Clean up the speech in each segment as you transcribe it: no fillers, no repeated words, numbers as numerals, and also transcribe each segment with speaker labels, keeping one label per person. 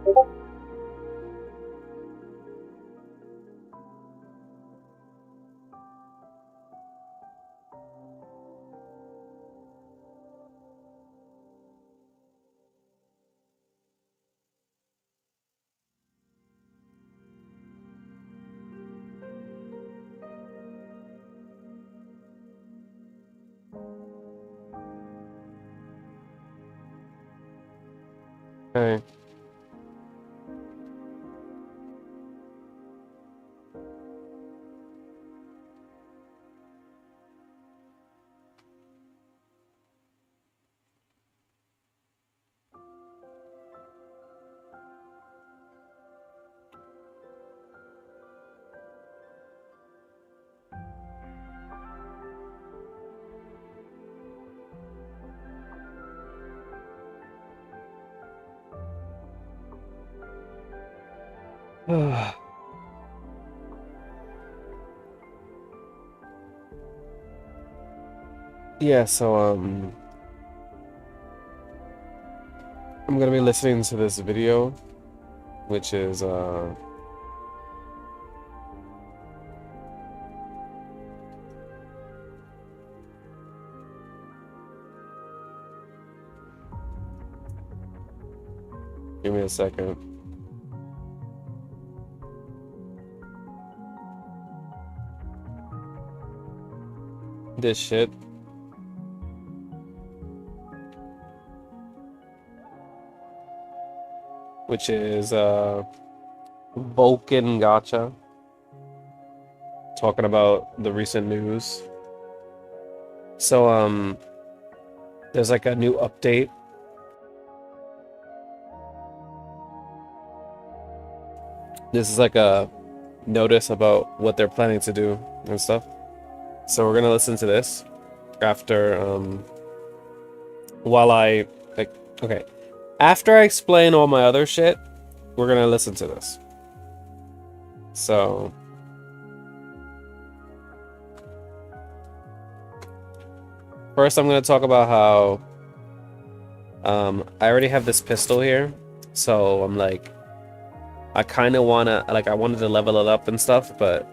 Speaker 1: Okay. Yeah, so I'm gonna be listening to this video, which is give me a second. This shit. Which is Vulcan Gotcha, talking about the recent news. So there's like a new update. This is like a notice about what they're planning to do and stuff. So we're gonna listen to this after while I like okay. After I explain all my other shit, we're gonna listen to this. So first I'm gonna talk about how I already have this pistol here, so I'm like I kinda wanna I wanted to level it up and stuff, but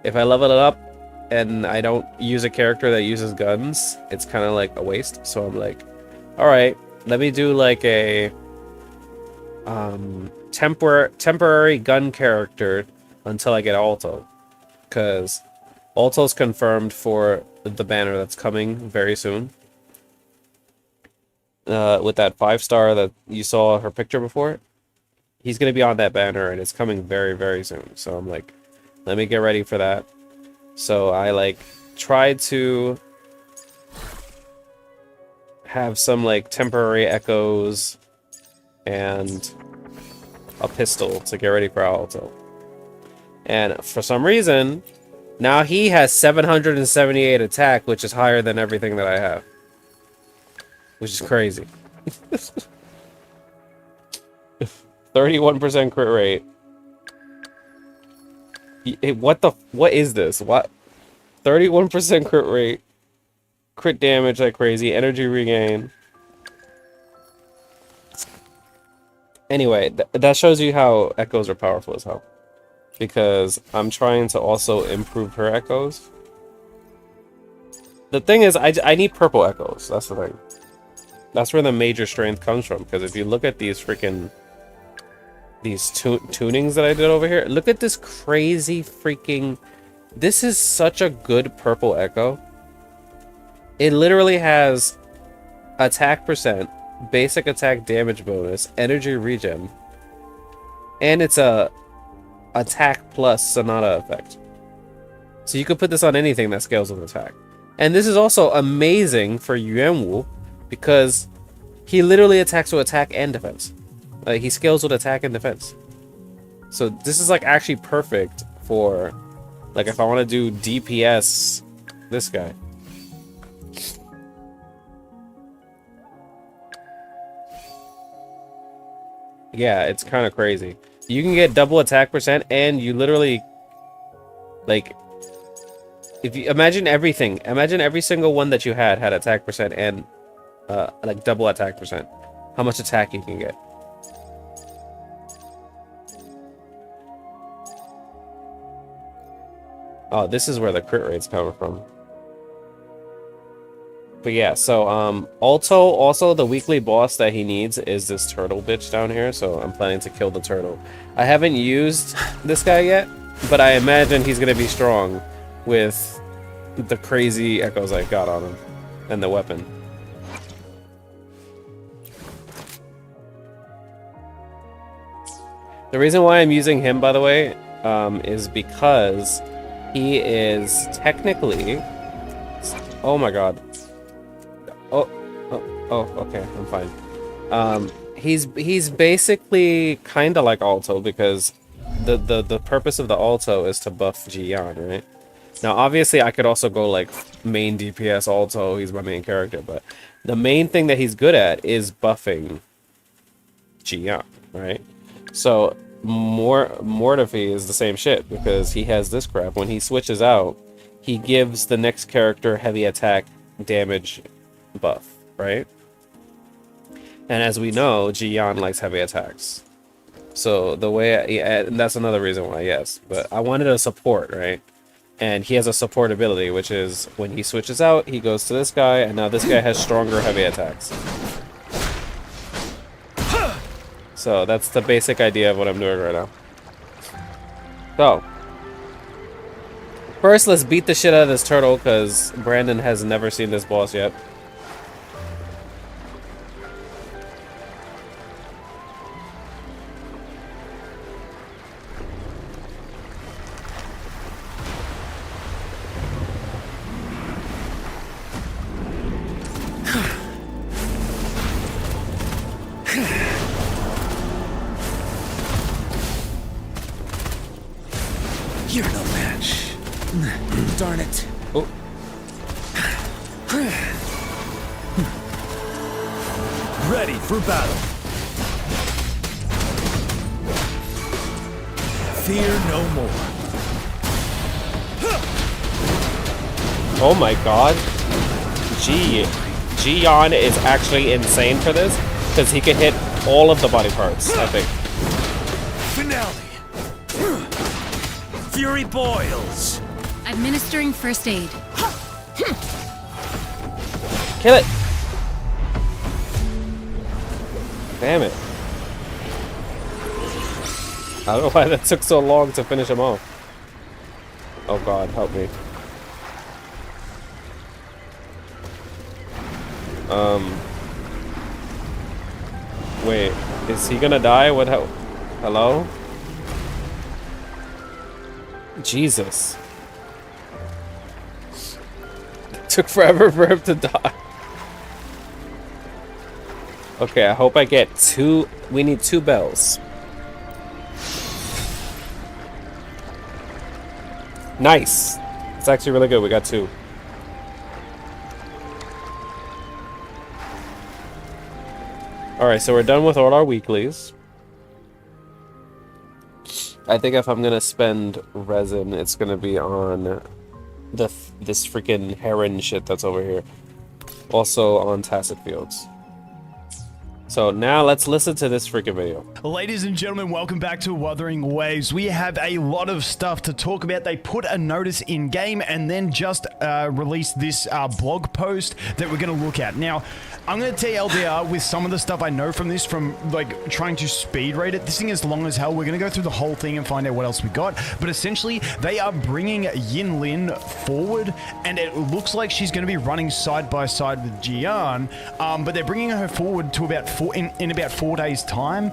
Speaker 1: if I level it up and I don't use a character that uses guns, it's kinda like a waste. So I'm like, alright, let me do like a temporary gun character until I get Alto, because Alto's confirmed for the banner that's coming very soon. With that 5-star that you saw her picture before, he's gonna be on that banner and it's coming very, very soon. So I'm like, let me get ready for that. So I like tried to have some like temporary echoes and a pistol to get ready for Alto. And for some reason, now he has 778 attack, which is higher than everything that I have. Which is crazy. 31% crit rate. What is this? What? 31% crit rate. Crit damage like crazy. Energy regain. Anyway, that shows you how echoes are powerful as hell. Because I'm trying to also improve her echoes. The thing is, I need purple echoes. That's the thing. That's where the major strength comes from. Because if you look at these freaking... these tunings that I did over here. Look at this crazy freaking... This is such a good purple echo. It literally has attack percent, basic attack damage bonus, energy regen, and it's a attack plus Sonata effect. So you could put this on anything that scales with attack. And this is also amazing for Yuanwu because he literally attacks with attack and defense. He scales with attack and defense. So this is like actually perfect for like if I want to do DPS this guy. Yeah, it's kind of crazy. You can get double attack percent and you literally like if you imagine everything, imagine every single one that you had attack percent and like double attack percent. How much attack you can get. Oh, this is where the crit rate's coming from. But yeah, so Alto, also the weekly boss that he needs is this turtle bitch down here, so I'm planning to kill the turtle. I haven't used this guy yet, but I imagine he's gonna be strong with the crazy echoes I got on him and the weapon. The reason why I'm using him, by the way, is because he is technically... Oh my god. Okay, I'm fine. He's basically kind of like Alto because the purpose of the Alto is to buff Gian, right? Now, obviously, I could also go like main DPS Alto. He's my main character, but the main thing that he's good at is buffing Gian, right? So Mortefi is the same shit because he has this crap. When he switches out, he gives the next character heavy attack damage buff, right? And as we know, Gian likes heavy attacks. So the way, and that's another reason why, yes. But I wanted a support, right? And he has a support ability, which is when he switches out, he goes to this guy, and now this guy has stronger heavy attacks. So that's the basic idea of what I'm doing right now. So, first let's beat the shit out of this turtle, because Brandon has never seen this boss yet.
Speaker 2: You're no match. Darn it.
Speaker 1: Oh.
Speaker 2: Ready for battle. Fear no more.
Speaker 1: Oh my god. Gian is actually insane for this, because he can hit all of the body parts, I think.
Speaker 2: Finale. Fury boils.
Speaker 3: Administering first aid.
Speaker 1: Kill it! Damn it. I don't know why that took so long to finish him off. Oh god, help me. Wait, is he gonna die? What? Hello? Jesus. It took forever for him to die. Okay, I hope I get two. We need 2 bells. Nice. It's actually really good. We got 2. Alright, so we're done with all our weeklies. I think if I'm gonna spend resin, it's gonna be on this freaking heron shit that's over here. Also on Tacit Fields. So now let's listen to this freaking video.
Speaker 4: Ladies and gentlemen, welcome back to Wuthering Waves. We have a lot of stuff to talk about. They put a notice in game and then just released this blog post that we're going to look at. Now, I'm going to tell you LDR with some of the stuff I know from this, from like trying to speed rate it. This thing is long as hell. We're going to go through the whole thing and find out what else we got. But essentially, they are bringing Yin Lin forward, and it looks like she's going to be running side by side with Gian. But they're bringing her forward to about in about 4 days' time.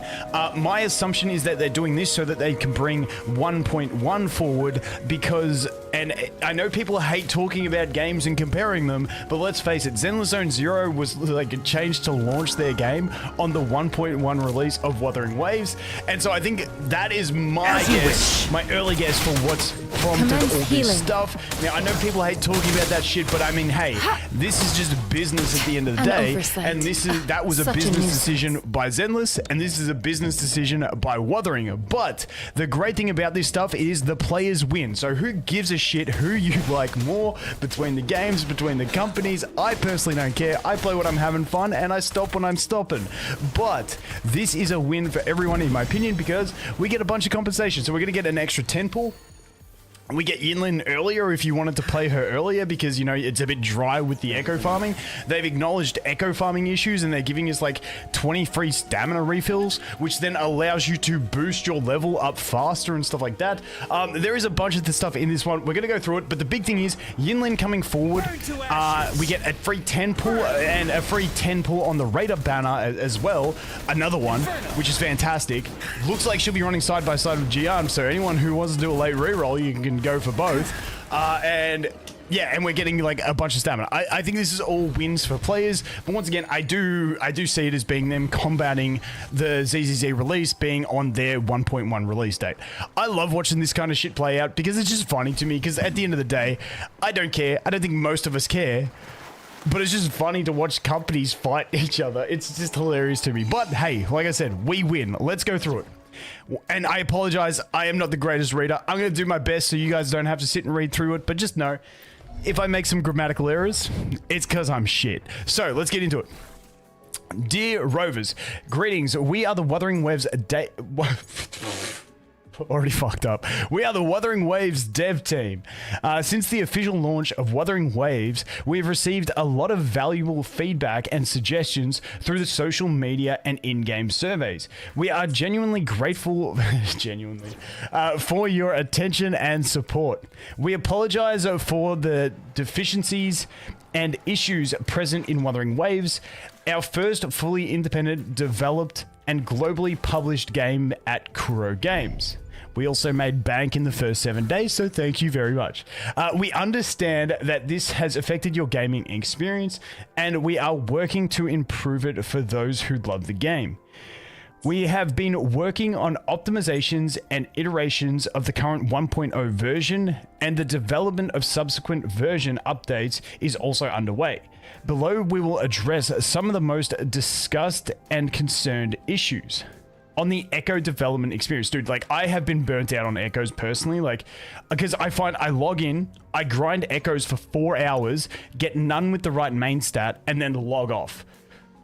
Speaker 4: My assumption is that they're doing this so that they can bring 1.1 forward because, and I know people hate talking about games and comparing them, but let's face it, Zenless Zone Zero was like changed to launch their game on the 1.1 release of Wuthering Waves, and so I think that is my guess, my early guess for what's prompted all this stuff. Now, I know people hate talking about that shit, but I mean, hey, this is just business at the end of the day, and that was a business decision by Zenless, and this is a business decision by Wuthering. But the great thing about this stuff is the players win. So who gives a shit who you like more between the games, between the companies? I personally don't care. I play when I'm having fun, and I stop when I'm stopping. But this is a win for everyone, in my opinion, because we get a bunch of compensation. So we're going to get an extra 10 pull. We get Yinlin earlier if you wanted to play her earlier because, you know, it's a bit dry with the echo farming. They've acknowledged echo farming issues and they're giving us like 20 free stamina refills, which then allows you to boost your level up faster and stuff like that. There is a bunch of the stuff in this one. We're going to go through it, but the big thing is Yinlin coming forward. We get a free 10 pull and a free 10 pull on the Raider banner as well. Another one, which is fantastic. Looks like she'll be running side by side with Gian, so anyone who wants to do a late reroll, you can go for both. And yeah, and we're getting like a bunch of stamina. I think this is all wins for players, but once again, I do see it as being them combating the ZZZ release being on their 1.1 release date. I love watching this kind of shit play out because it's just funny to me, because at the end of the day, I don't care. I don't think most of us care. But it's just funny to watch companies fight each other. It's just hilarious to me. But hey, like I said, we win. Let's go through it. And I apologize, I am not the greatest reader. I'm going to do my best so you guys don't have to sit and read through it. But just know, if I make some grammatical errors, it's because I'm shit. So let's get into it. Dear Rovers, greetings. We are the Wuthering Waves already fucked up. We are the Wuthering Waves dev team. Since the official launch of Wuthering Waves, we've received a lot of valuable feedback and suggestions through the social media and in-game surveys. We are genuinely grateful for your attention and support. We apologize for the deficiencies and issues present in Wuthering Waves, our first fully independent, developed, and globally published game at Kuro Games. We also made bank in the first 7 days, so thank you very much. We understand that this has affected your gaming experience, and we are working to improve it for those who love the game. We have been working on optimizations and iterations of the current 1.0 version, and the development of subsequent version updates is also underway. Below, we will address some of the most discussed and concerned issues. On the Echo development experience, dude, like, I have been burnt out on Echoes personally, like, because I find I log in, I grind Echoes for 4 hours, get none with the right main stat, and then log off.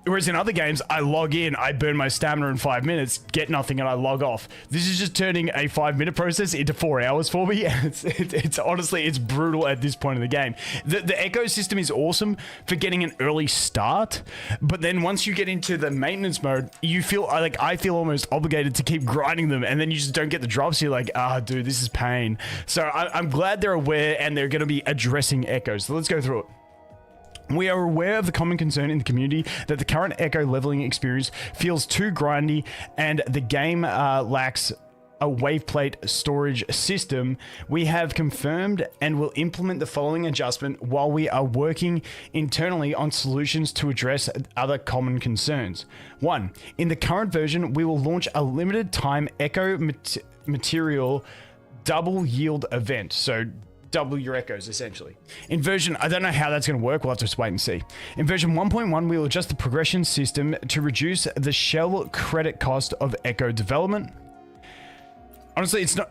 Speaker 4: Whereas in other games, I log in, I burn my stamina in 5 minutes, get nothing, and I log off. This is just turning a 5-minute process into 4 hours for me. It's honestly, it's brutal at this point in the game. The Echo system is awesome for getting an early start, but then once you get into the maintenance mode, you feel like, I feel almost obligated to keep grinding them, and then you just don't get the drops. You're like, dude, this is pain. So I'm glad they're aware and they're going to be addressing Echoes. So let's go through it. We are aware of the common concern in the community that the current Echo leveling experience feels too grindy and the game lacks a waveplate storage system. We have confirmed and will implement the following adjustment while we are working internally on solutions to address other common concerns. 1. In the current version, we will launch a limited time Echo material double yield event. So double your echoes, essentially. In version, I don't know how that's going to work. We'll have to just wait and see. In version 1.1, we will adjust the progression system to reduce the shell credit cost of echo development. Honestly, it's not...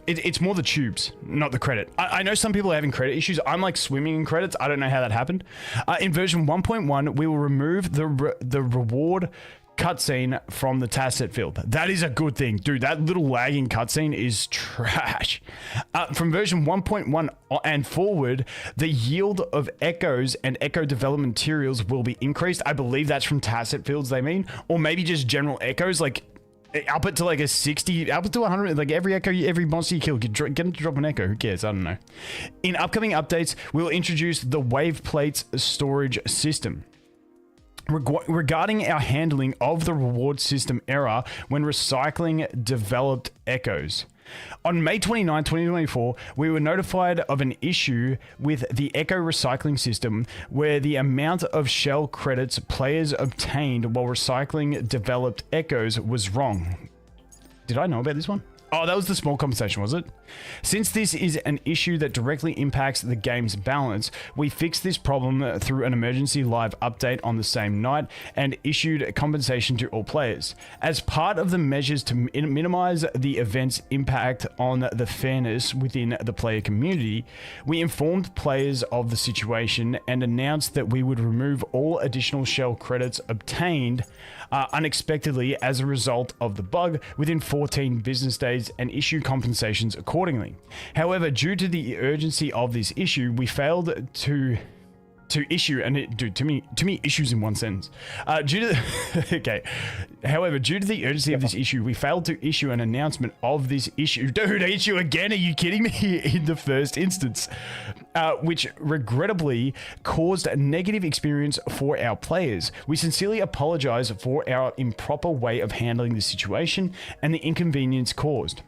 Speaker 4: It's more the tubes, not the credit. I know some people are having credit issues. I'm like swimming in credits. I don't know how that happened. In version 1.1, we will remove the reward cutscene from the task set field. That is a good thing. Dude, that little lagging cutscene is trash. From version 1.1 and forward, the yield of echoes and echo development materials will be increased. I believe that's from task set fields they mean, or maybe just general echoes, like up it to like a 60, up it to 100, like every echo, every monster you kill, get them to drop an echo. Who cares? I don't know. In upcoming updates, we'll introduce the wave plates storage system. Regarding our handling of the reward system error when recycling developed echoes. On May 29, 2024, we were notified of an issue with the Echo recycling system where the amount of shell credits players obtained while recycling developed echoes was wrong. Did I know about this one? Oh, that was the small compensation, was it? Since this is an issue that directly impacts the game's balance, we fixed this problem through an emergency live update on the same night and issued compensation to all players. As part of the measures to minimize the event's impact on the fairness within the player community, we informed players of the situation and announced that we would remove all additional shell credits obtained unexpectedly as a result of the bug within 14 business days plays and issue compensations accordingly. However, due to the urgency of this issue, we failed to issue, and it, dude, to me issues in one sentence. Okay. However, due to the urgency of this issue, we failed to issue an announcement of this issue. Dude, issue again? Are you kidding me? In the first instance, which regrettably caused a negative experience for our players. We sincerely apologize for our improper way of handling the situation and the inconvenience caused.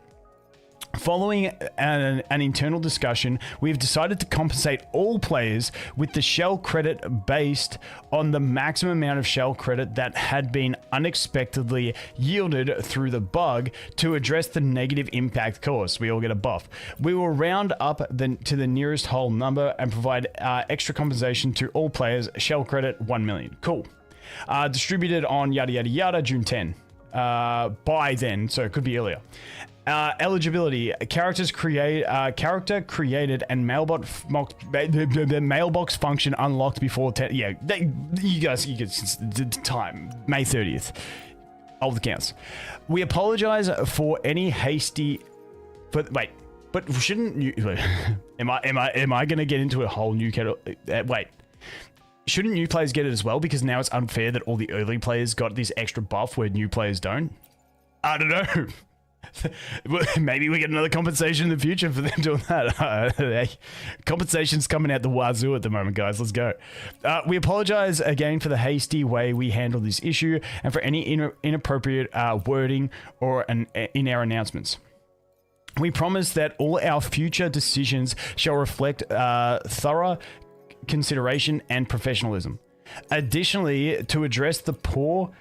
Speaker 4: Following an internal discussion, we have decided to compensate all players with the shell credit based on the maximum amount of shell credit that had been unexpectedly yielded through the bug to address the negative impact caused. We all get a buff. We will round up to the nearest whole number and provide extra compensation to all players. Shell credit 1 million. Cool. Distributed on yada yada yada June 10. By then, so it could be earlier. Eligibility: character created and mailbox function unlocked before 10. Yeah, you guys time May 30th. All the counts. We apologize for any hasty. But shouldn't you? Am I gonna get into a whole new kettle? Wait. Shouldn't new players get it as well? Because now it's unfair that all the early players got this extra buff where new players don't. I don't know. Maybe we get another compensation in the future for them doing that. Compensation's coming out the wazoo at the moment, guys. Let's go. We apologize again for the hasty way we handled this issue and for any inappropriate wording or in our announcements. We promise that all our future decisions shall reflect thorough consideration and professionalism. Additionally, to address the poor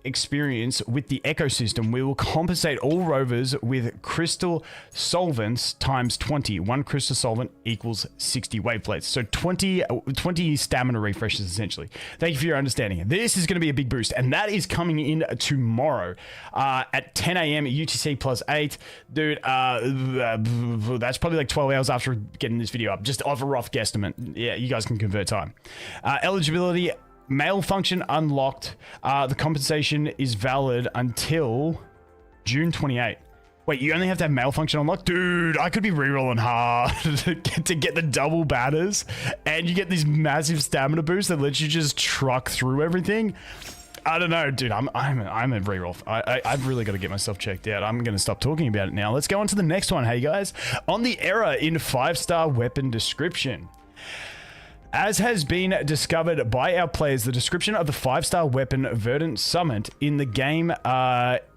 Speaker 4: experience with the ecosystem, we will compensate all rovers with crystal solvents times 20. One crystal solvent equals 60 wave plates. So 20 stamina refreshes, essentially. Thank you for your understanding. This is going to be a big boost, and that is coming in tomorrow at 10 a.m. UTC plus 8. Dude, that's probably like 12 hours after getting this video up. Just off a rough guesstimate. Yeah, you guys can convert time. Eligibility: mail function unlocked. The compensation is valid until June 28. Wait, you only have to have mail function unlocked? Dude, I could be rerolling hard to get the double batters, and you get this massive stamina boost that lets you just truck through everything. I don't know, dude. I'm a reroll. I've really got to get myself checked out. I'm going to stop talking about it now. Let's go on to the next one. Hey, guys. On the error in 5-star weapon description. As has been discovered by our players, the description of the 5-star weapon Verdant Summit in the game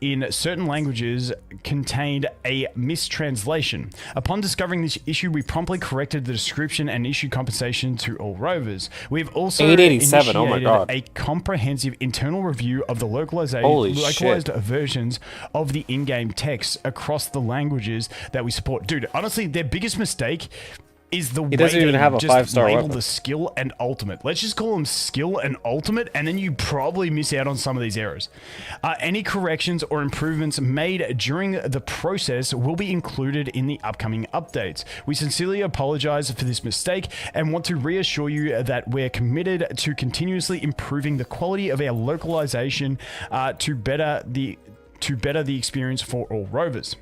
Speaker 4: in certain languages contained a mistranslation. Upon discovering this issue, we promptly corrected the description and issued compensation to all rovers. We've also
Speaker 1: 887, oh my God,
Speaker 4: a comprehensive internal review of the localized versions of the in-game text across the languages that we support. Dude, honestly, their biggest mistake is the way
Speaker 1: doesn't even have a
Speaker 4: just
Speaker 1: 5-star
Speaker 4: label
Speaker 1: weapon.
Speaker 4: the skill and ultimate. Let's just call them skill and ultimate, and then you probably miss out on some of these errors. Any corrections or improvements made during the process will be included in the upcoming updates. We sincerely apologize for this mistake and want to reassure you that we're committed to continuously improving the quality of our localization to better the experience for all rovers.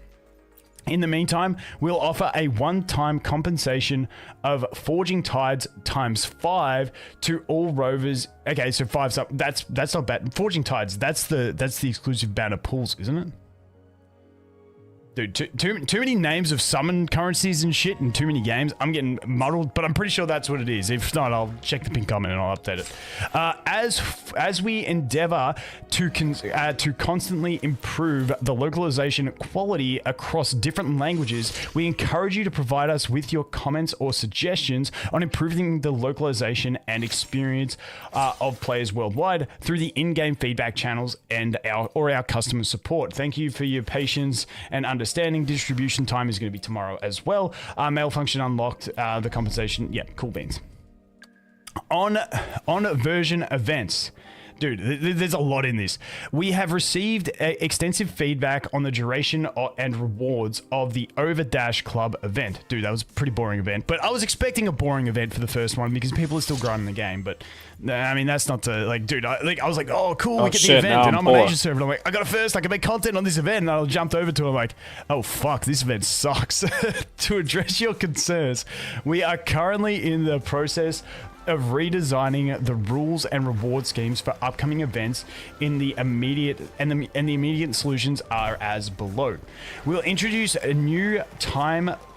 Speaker 4: In the meantime, we'll offer a one-time compensation of Forging Tides times 5 to all rovers. Okay, so 5. That's not bad. Forging Tides. That's the exclusive banner pools, isn't it? Dude, too many names of summon currencies and shit in too many games. I'm getting muddled, but I'm pretty sure that's what it is. If not, I'll check the pinned comment and I'll update it. As we endeavor to constantly improve the localization quality across different languages, we encourage you to provide us with your comments or suggestions on improving the localization and experience of players worldwide through the in-game feedback channels and our customer support. Thank you for your patience and understanding. Distribution time is going to be tomorrow as well. Mail function unlocked. The compensation, yeah, cool beans. On version events, Dude, there's a lot in this. We have received extensive feedback on the duration and rewards of the Overdash Club event. Dude, that was a pretty boring event. But I was expecting a boring event for the first one because people are still grinding the game. But, I mean, that's not to, like, dude, I was like, oh, cool, we get the event. And I'm on Asia server. And I'm like, I got it first. I can make content on this event. And I jumped over to it. I'm like, oh, fuck, this event sucks. To address your concerns, we are currently in the process of redesigning the rules and reward schemes for upcoming events in the immediate and the immediate solutions are as below. We'll introduce a new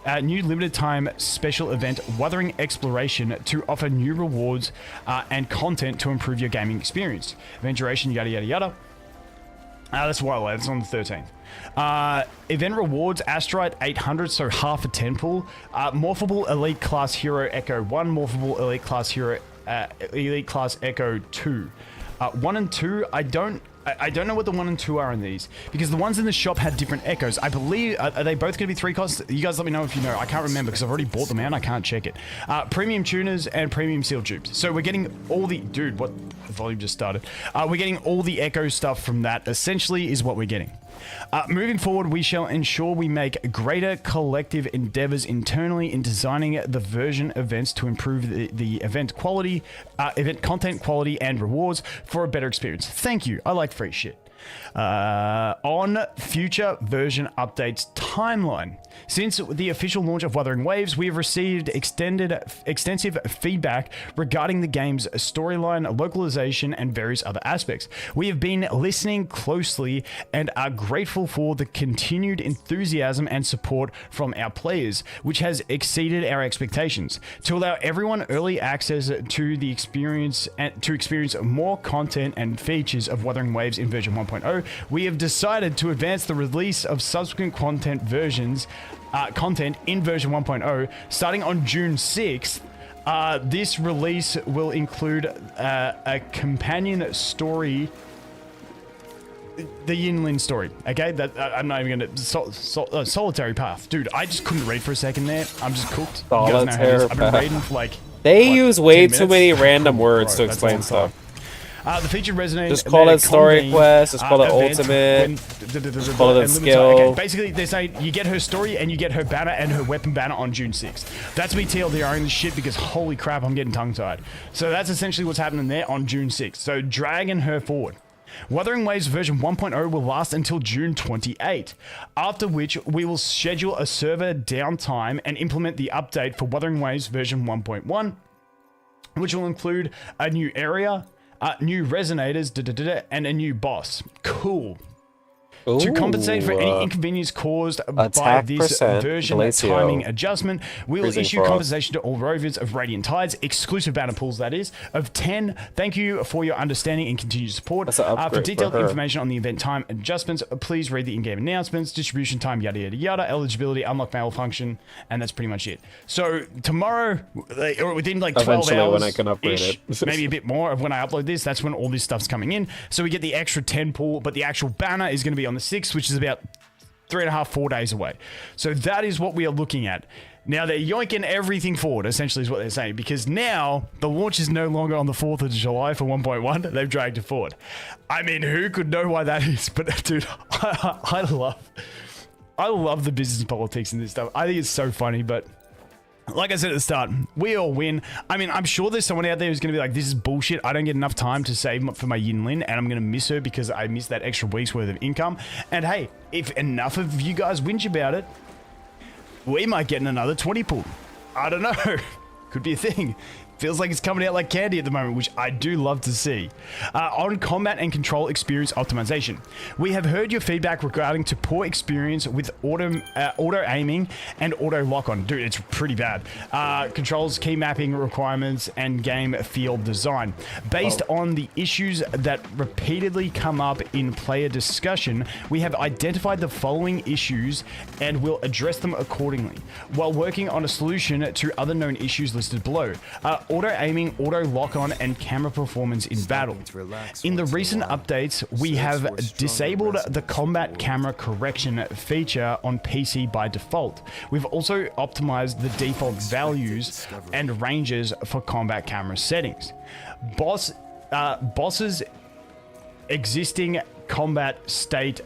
Speaker 4: limited time special event, Wuthering Exploration, to offer new rewards and content to improve your gaming experience. Event duration, yada yada yada. That's a while away. That's on the 13th. Event rewards, Asteroid 800, so half a 10 pool. Morphable Elite Class Hero Echo 1, Morphable Elite Class Hero Elite Class Echo 2. 1 and 2, I don't know what the 1 and 2 are in these, because the ones in the shop had different echoes. I believe, are they both going to be 3 costs? You guys let me know if you know. I can't remember because I've already bought them out and I can't check it. Premium tuners and premium seal tubes. So we're getting all the... Dude, what? The volume just started. We're getting all the echo stuff from that, essentially, is what we're getting. Moving forward, we shall ensure we make greater collective endeavors internally in designing the version events to improve the event quality, event content quality, and rewards for a better experience. Thank you. I like free shit. On future version updates timeline. Since the official launch of Wuthering Waves, we have received extensive feedback regarding the game's storyline, localization, and various other aspects. We have been listening closely and are grateful for the continued enthusiasm and support from our players, which has exceeded our expectations. To allow everyone early access to the experience and to experience more content and features of Wuthering Waves in version 1.0, we have decided to advance the release of subsequent content in version 1.0 starting on June 6th. This release will include a companion story, the Yinlin story. Okay, that I'm not even gonna solitary path, dude. I just couldn't read for a second there. I'm just cooked.
Speaker 1: Solitary
Speaker 4: I've been reading for like.
Speaker 1: They use way too many random words to explain stuff.
Speaker 4: The feature resonates.
Speaker 1: Just call it story quest. Just call it ultimate. Just call it a skill.
Speaker 4: Okay, basically, they say you get her story and you get her banner and her weapon banner on June 6th. That's me TLDRing this shit because holy crap, I'm getting tongue-tied. So that's essentially what's happening there on June 6th. So dragging her forward. Wuthering Waves version 1.0 will last until June 28, after which we will schedule a server downtime and implement the update for Wuthering Waves version 1.1, which will include a new area, new resonators, and a new boss. Cool.
Speaker 1: Ooh,
Speaker 4: to compensate for any inconvenience caused by this version timing adjustment, we'll issue compensation to all rovers of Radiant Tides, exclusive banner pools that is, of 10. Thank you for your understanding and continued support. For detailed information on the event time adjustments, please read the in-game announcements, distribution time, yada yada yada, eligibility, unlock mail function, and that's pretty much it. So tomorrow, or within like 12 hours, when I can upgrade it. Maybe a bit more of when I upload this, that's when all this stuff's coming in. So we get the extra 10 pool, but the actual banner is going to be on the 6th, which is about 3.5, 4 days away. So that is what we are looking at. Now they're yoinking everything forward, essentially is what they're saying, because now the launch is no longer on the 4th of July for 1.1. They've dragged it forward. I mean, who could know why that is? But dude, I love the business politics in this stuff. I think it's so funny, but like I said at the start, we all win. I mean, I'm sure there's someone out there who's going to be like, this is bullshit. I don't get enough time to save for my Yinlin, and I'm going to miss her because I missed that extra week's worth of income. And hey, if enough of you guys whinge about it, we might get another 20 pool. I don't know. Could be a thing. Feels like it's coming out like candy at the moment, which I do love to see. On combat and control experience optimization, we have heard your feedback regarding to poor experience with auto aiming and auto lock on. Dude, it's pretty bad. Controls, key mapping requirements, and game field design. Based on the issues that repeatedly come up in player discussion, we have identified the following issues and will address them accordingly, while working on a solution to other known issues listed below. Auto-aiming, auto-lock-on, and camera performance in battle. In the recent updates, we have disabled the combat camera correction feature on PC by default. We've also optimized the default values and ranges for combat camera settings. Bosses existing combat state.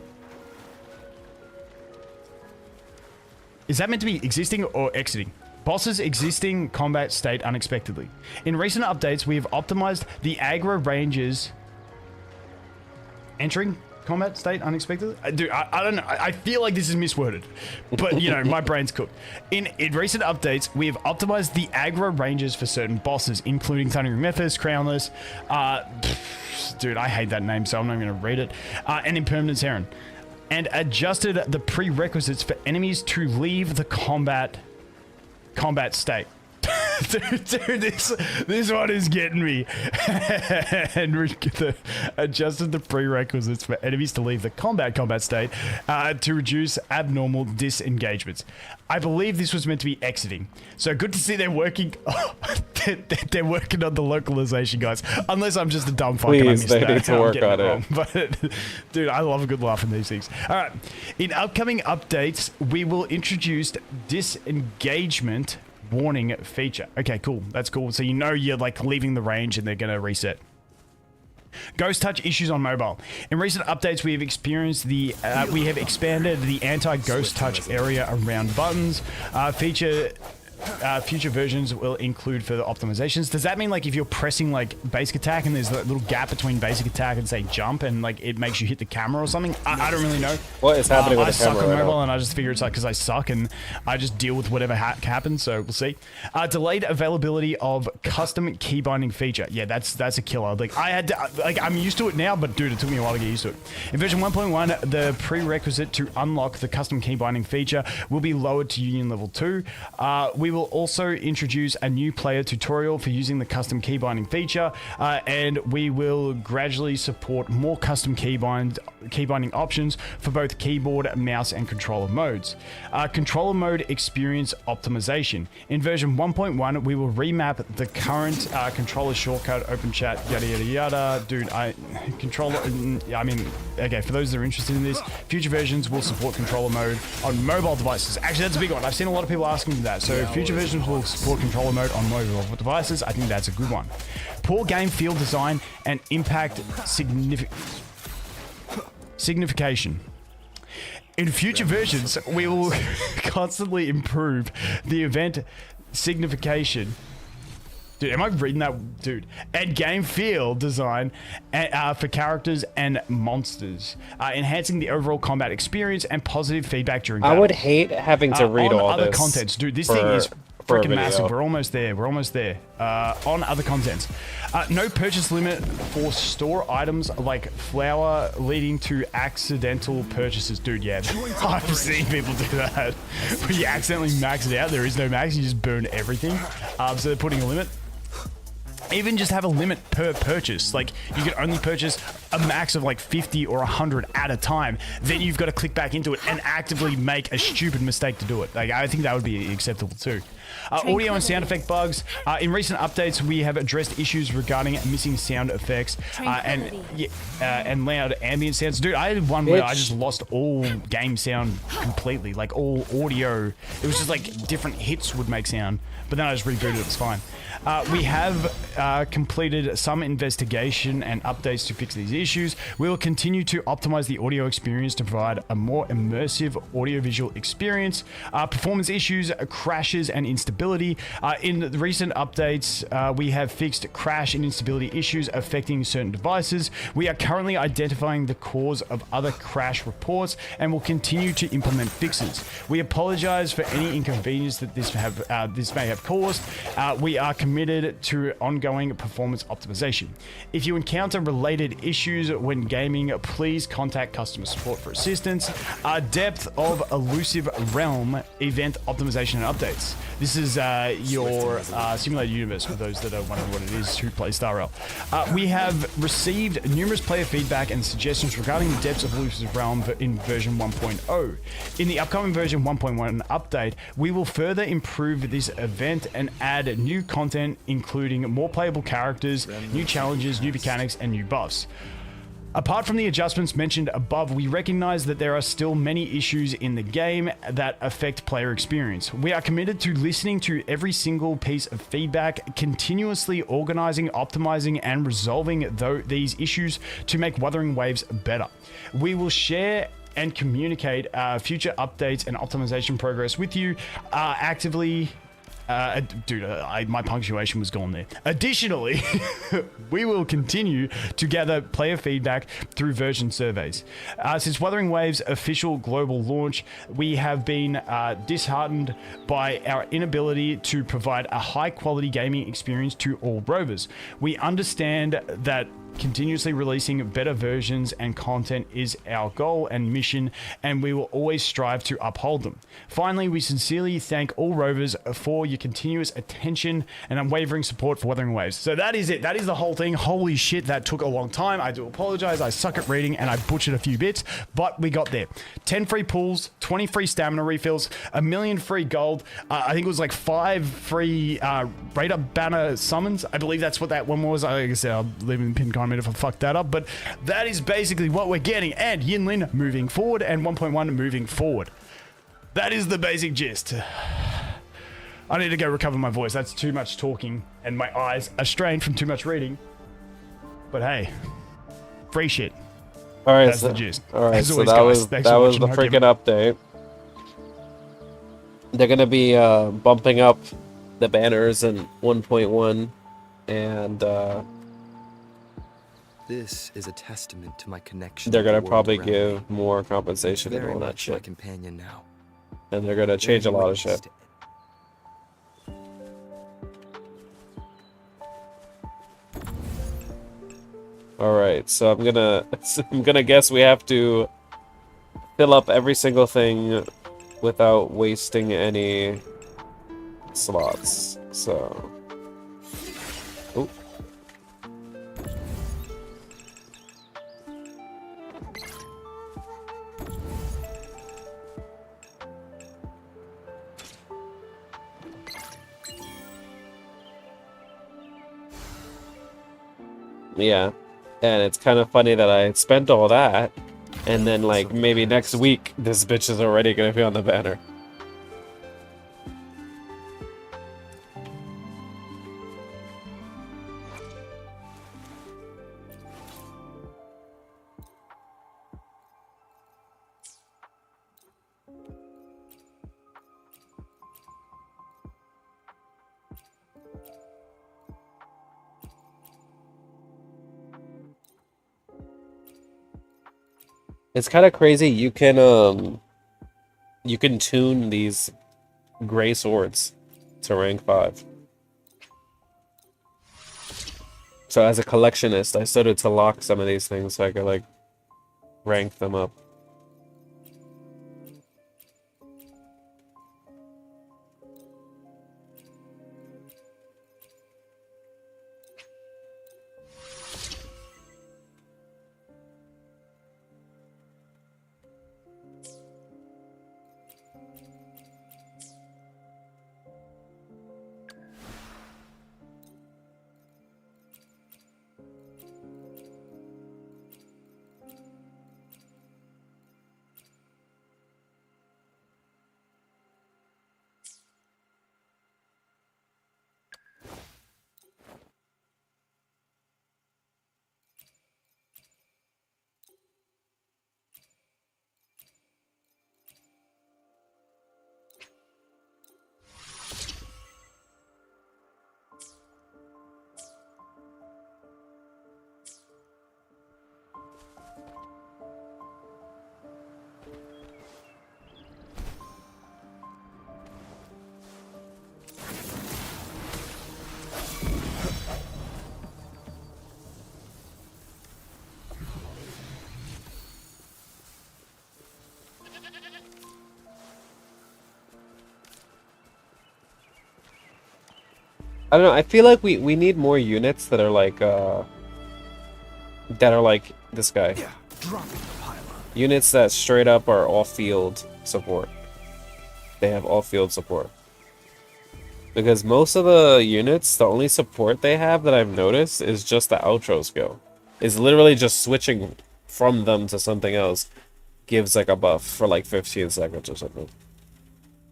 Speaker 4: Is that meant to be existing or exiting? Bosses existing combat state unexpectedly. In recent updates, we have optimized the aggro ranges. Entering combat state unexpectedly? Dude, I don't know. I feel like this is misworded. But, you know, my brain's cooked. In recent updates, we have optimized the aggro ranges for certain bosses, including Thundering Mephis, Crownless, dude, I hate that name, so I'm not going to read it, and Impermanence Heron, and adjusted the prerequisites for enemies to leave the combat state. dude, this one is getting me. And adjusted the prerequisites for enemies to leave the combat state to reduce abnormal disengagements. I believe this was meant to be exiting. So good to see they're working. They're working on the localization, guys. Unless I'm just a dumb fuck and I missed
Speaker 1: they
Speaker 4: that.
Speaker 1: need to work on it.
Speaker 4: Wrong. But dude, I love a good laugh in these things. All right, in upcoming updates, we will introduce disengagement warning feature. Okay, cool. That's cool. So you know you're like leaving the range and they're going to reset. Ghost touch issues on mobile. In recent updates, we have experienced we have expanded the anti-ghost touch area around buttons. Future versions will include further optimizations. Does that mean like if you're pressing like basic attack and there's a little gap between basic attack and say jump and like it makes you hit the camera or something? I don't really know.
Speaker 1: What is happening with the camera?
Speaker 4: I suck on
Speaker 1: right
Speaker 4: mobile
Speaker 1: now?
Speaker 4: and I just figure it's like because I suck and I just deal with whatever happens. So we'll see. Delayed availability of custom key binding feature. Yeah, that's a killer. Like I had to, like I'm used to it now, but dude, it took me a while to get used to it. In version 1.1, the prerequisite to unlock the custom key binding feature will be lowered to Union Level 2. We will also introduce a new player tutorial for using the custom key binding feature, and we will gradually support more custom key binding options for both keyboard, mouse, and controller modes. Controller mode experience optimization. In version 1.1, we will remap the current controller shortcut, open chat, yada yada yada. Dude, I mean, okay, for those that are interested in this, future versions will support controller mode on mobile devices. Actually, that's a big one. I've seen a lot of people asking for that. So future versions will support controller mode on mobile devices. I think that's a good one. Poor game field design and impact signification. In future versions, we will constantly improve the event signification. Dude, am I reading that? Dude. And game field design for characters and monsters, enhancing the overall combat experience and positive feedback during battle.
Speaker 1: I would hate having to read all
Speaker 4: other
Speaker 1: this.
Speaker 4: contents. Dude, this thing is freaking massive. We're almost there. On other contents. No purchase limit for store items like flour, leading to accidental purchases. Dude, yeah. I've seen people do that. Where you accidentally max it out. There is no max. You just burn everything. So they're putting a limit. Even just have a limit per purchase. Like, you can only purchase a max of like 50 or 100 at a time. Then you've got to click back into it and actively make a stupid mistake to do it. Like, I think that would be acceptable too. Audio and sound effect bugs. In recent updates, we have addressed issues regarding missing sound effects and loud ambient sounds. Dude, I had one where I just lost all game sound completely. Like, all audio. It was just like different hits would make sound. But then I just rebooted it. It was fine. We have completed some investigation and updates to fix these issues. We will continue to optimize the audio experience to provide a more immersive audiovisual experience. Performance issues, crashes, and instability. In the recent updates, we have fixed crash and instability issues affecting certain devices. We are currently identifying the cause of other crash reports and will continue to implement fixes. We apologize for any inconvenience that this may have caused. We are committed to ongoing performance optimization. If you encounter related issues when gaming, please contact customer support for assistance. Depth of Elusive Realm event optimization and updates. This is your simulated universe for those that are wondering what it is who play Star Rail. We have received numerous player feedback and suggestions regarding the depths of Elusive Realm in version 1.0. In the upcoming version 1.1 update, we will further improve this event and add new content, including more playable characters, new challenges, new mechanics, and new buffs. Apart from the adjustments mentioned above, we recognize that there are still many issues in the game that affect player experience. We are committed to listening to every single piece of feedback, continuously organizing, optimizing, and resolving these issues to make Wuthering Waves better. We will share and communicate future updates and optimization progress with you actively. My punctuation was gone there. Additionally, we will continue to gather player feedback through version surveys. Since Wuthering Waves' official global launch, we have been disheartened by our inability to provide a high-quality gaming experience to all rovers. We understand that continuously releasing better versions and content is our goal and mission, and we will always strive to uphold them. Finally, we sincerely thank all rovers for your continuous attention and unwavering support for Wuthering Waves. So that is it. That is the whole thing. Holy shit, that took a long time. I do apologize. I suck at reading and I butchered a few bits, but we got there. 10 free pulls, 20 free stamina refills, 1 million free gold. I think it was like 5 free Raider banner summons. I believe that's what that one was. Like I said, I'll leave in the pin comment if I fuck that up, but that is basically what we're getting. And Yinlin moving forward and 1.1 moving forward. That is the basic gist. I need to go recover my voice. That's too much talking and my eyes are strained from too much reading. But hey, free shit.
Speaker 1: All right,
Speaker 4: that's the gist.
Speaker 1: All right,
Speaker 4: As
Speaker 1: so
Speaker 4: always,
Speaker 1: that
Speaker 4: guys,
Speaker 1: was
Speaker 4: thanks
Speaker 1: that
Speaker 4: for
Speaker 1: was the
Speaker 4: watching.
Speaker 1: freaking update. They're gonna be bumping up the banners in 1.1, and
Speaker 5: this is a testament to my connection.
Speaker 1: they're
Speaker 5: with the
Speaker 1: gonna
Speaker 5: world
Speaker 1: probably
Speaker 5: around me.
Speaker 1: give more compensation and
Speaker 5: Very
Speaker 1: all that
Speaker 5: much my
Speaker 1: shit.
Speaker 5: companion now.
Speaker 1: And they're gonna change a lot of shit. All right, so I'm gonna guess we have to fill up every single thing without wasting any slots. So, oh. Yeah. And it's kind of funny that I spent all that, and then, like, maybe next week, this bitch is already gonna be on the banner. It's kind of crazy. You can tune these gray swords to rank 5. So as a collectionist, I started to lock some of these things so I could, like, rank them up. I don't know, I feel like we need more units that are like this guy.
Speaker 2: Yeah, dropping the pylon.
Speaker 1: Units that straight up are off-field support. They have off-field support. Because most of the units, the only support they have that I've noticed is just the outro skill. Is literally just switching from them to something else gives like a buff for like 15 seconds or something.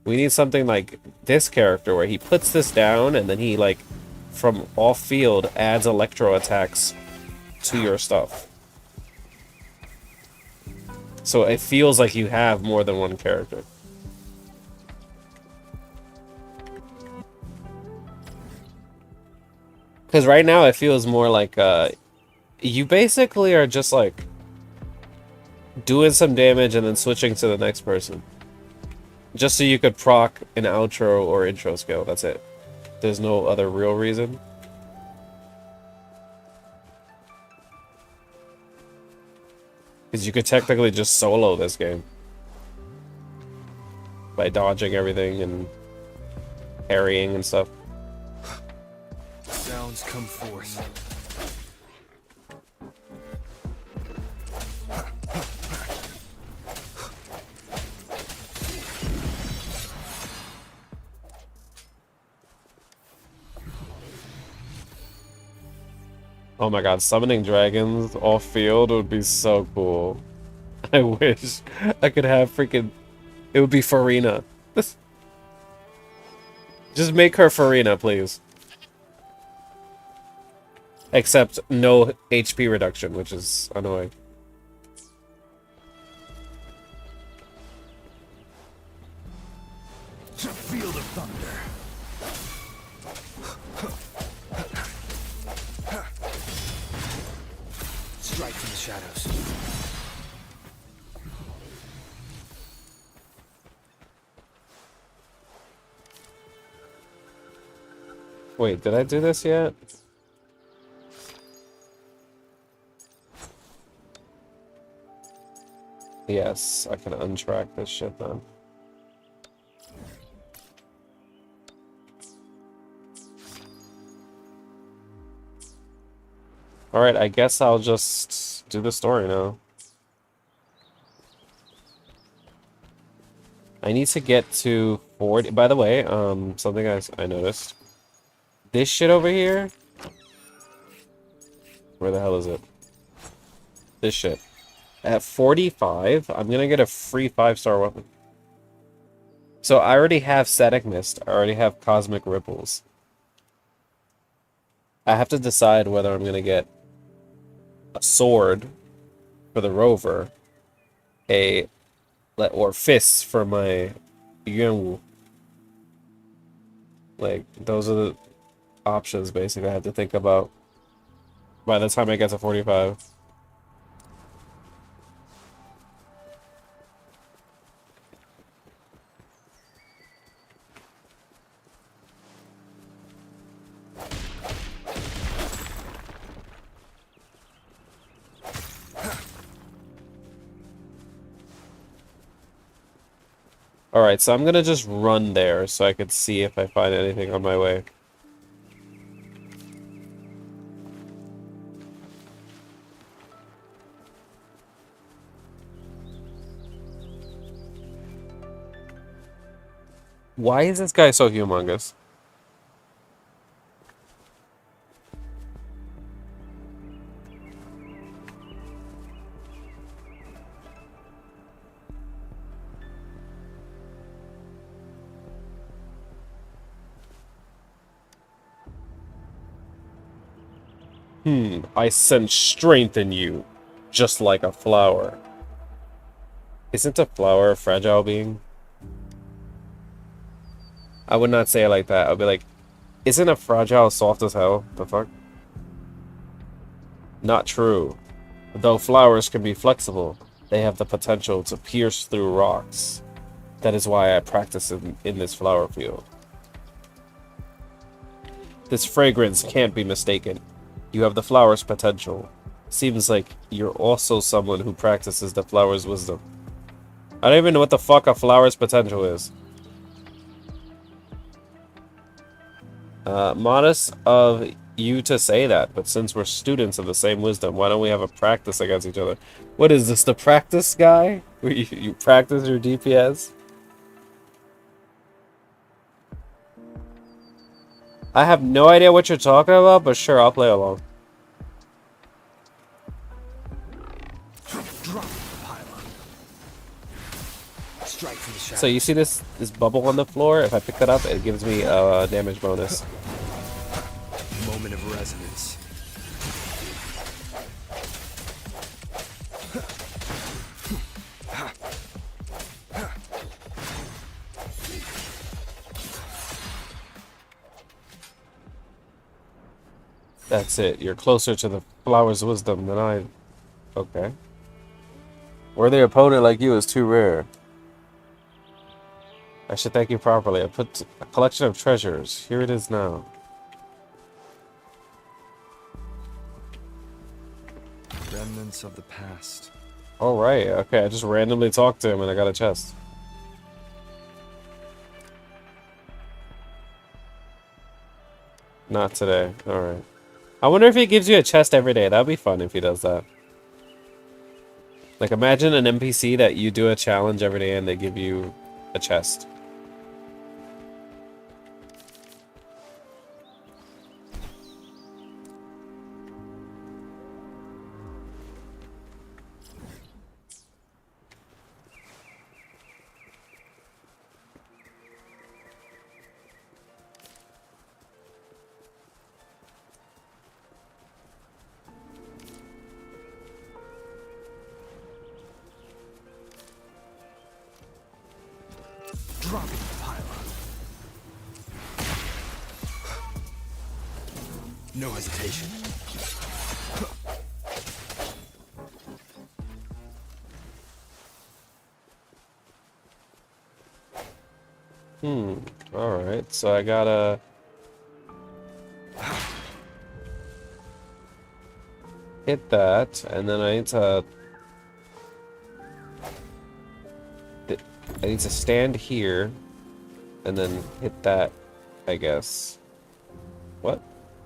Speaker 1: We need something like this character where he puts this down and then he like from off field adds electro attacks to your stuff. So it feels like you have more than one character. Because right now it feels more like you basically are just like doing some damage and then switching to the next person. Just so you could proc an outro or intro skill, that's it. There's no other real reason. Because you could technically just solo this game. By dodging everything and parrying and stuff.
Speaker 5: Sounds come forth.
Speaker 1: Oh my god, summoning dragons off field would be so cool. I wish I could have freaking... It would be Farina. Just make her Farina, please. Except no HP reduction, which is annoying.
Speaker 2: Feel the thunder.
Speaker 5: Strike from the shadows.
Speaker 1: Wait, did I do this yet? Yes, I can untrack this shit then. Alright, I guess I'll just do the story now. I need to get to 40. By the way, something I noticed. This shit over here. Where the hell is it? This shit. At 45, I'm gonna get a free 5-star weapon. So I already have Static Mist. I already have Cosmic Ripples. I have to decide whether I'm gonna get a sword for the rover, or fists for my Yuanwu. Like, those are the options basically I have to think about by the time I get to 45. Alright, so I'm gonna just run there so I could see if I find anything on my way. Why is this guy so humongous? I sense strength in you, just like a flower. Isn't a flower a fragile being? I would not say it like that. I'd be like, isn't a fragile soft as hell? The fuck? Not true. Though flowers can be flexible, they have the potential to pierce through rocks. That is why I practice in this flower field. This fragrance can't be mistaken. You have the flower's potential. Seems like you're also someone who practices the flower's wisdom. I don't even know what the fuck a flower's potential is. Modest of you to say that, but since we're students of the same wisdom, why don't we have a practice against each other? What is this, the practice guy? Where you practice your DPS? I have no idea what you're talking about, but sure, I'll play along. Also, you see this bubble on the floor? If I pick that up, it gives me a damage bonus.
Speaker 5: Moment of resonance.
Speaker 1: That's it. You're closer to the flower's wisdom than I. Okay. Worthy opponent like you is too rare. I should thank you properly. I put a collection of treasures. Here it is now.
Speaker 5: Remnants of the past.
Speaker 1: Alright, okay. I just randomly talked to him and I got a chest. Not today. Alright. I wonder if he gives you a chest every day. That'd be fun if he does that. Like, imagine an NPC that you do a challenge every day and they give you a chest.
Speaker 5: Dropping the pylon. No hesitation.
Speaker 1: Alright, so I gotta... hit that, and then I need to... I need to stand here, and then hit that, I guess. What?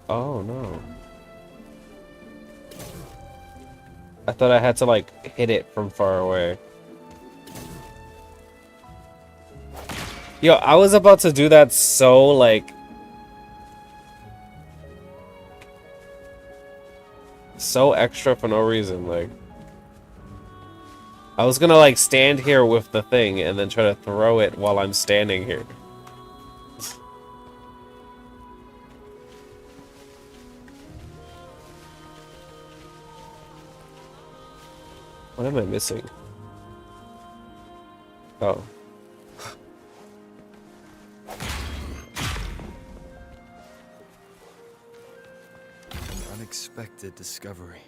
Speaker 1: Oh, no. I thought I had to, like, hit it from far away. Yo, I was about to do that so, like... so extra for no reason, like... I was gonna, like, stand here with the thing and then try to throw it while I'm standing here. What am I missing? Oh.
Speaker 5: An unexpected discovery.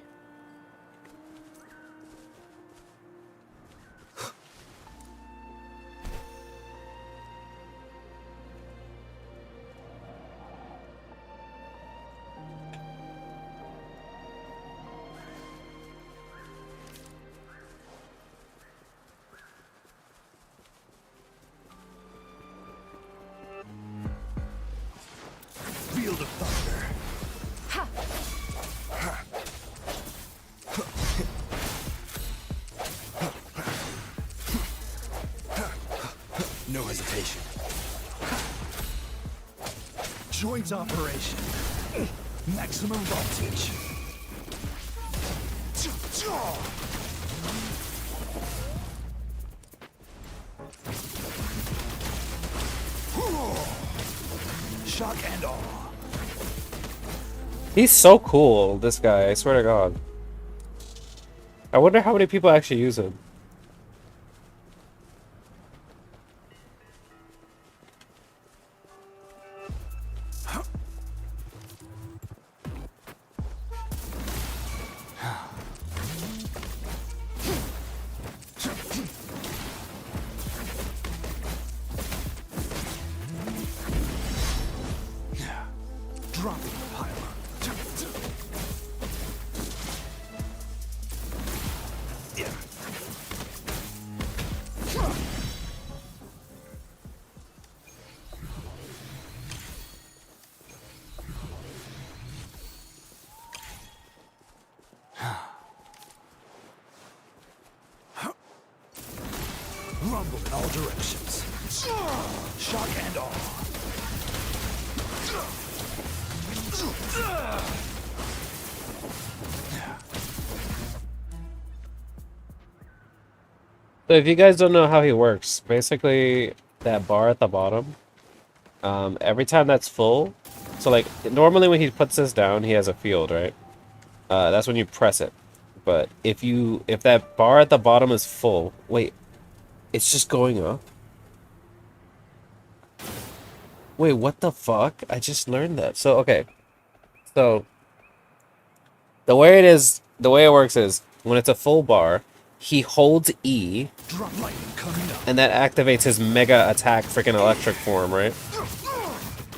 Speaker 5: Field of thunder. No hesitation. Joint operation. Maximum voltage. Shock and awe.
Speaker 1: He's so cool, this guy, I swear to God. I wonder how many people actually use him.
Speaker 5: Dropping the pylon. Yeah. Rumble in all directions. Shock and awe.
Speaker 1: So if you guys don't know how he works, basically that bar at the bottom, every time that's full, so like normally when he puts this down, he has a field, right? That's when you press it. But if that bar at the bottom is full, wait, it's just going up? Wait, what the fuck? I just learned that. So okay. So the way it works is when it's a full bar, he holds E
Speaker 5: Drop lightning coming up.
Speaker 1: and that activates his mega attack freaking electric form, right?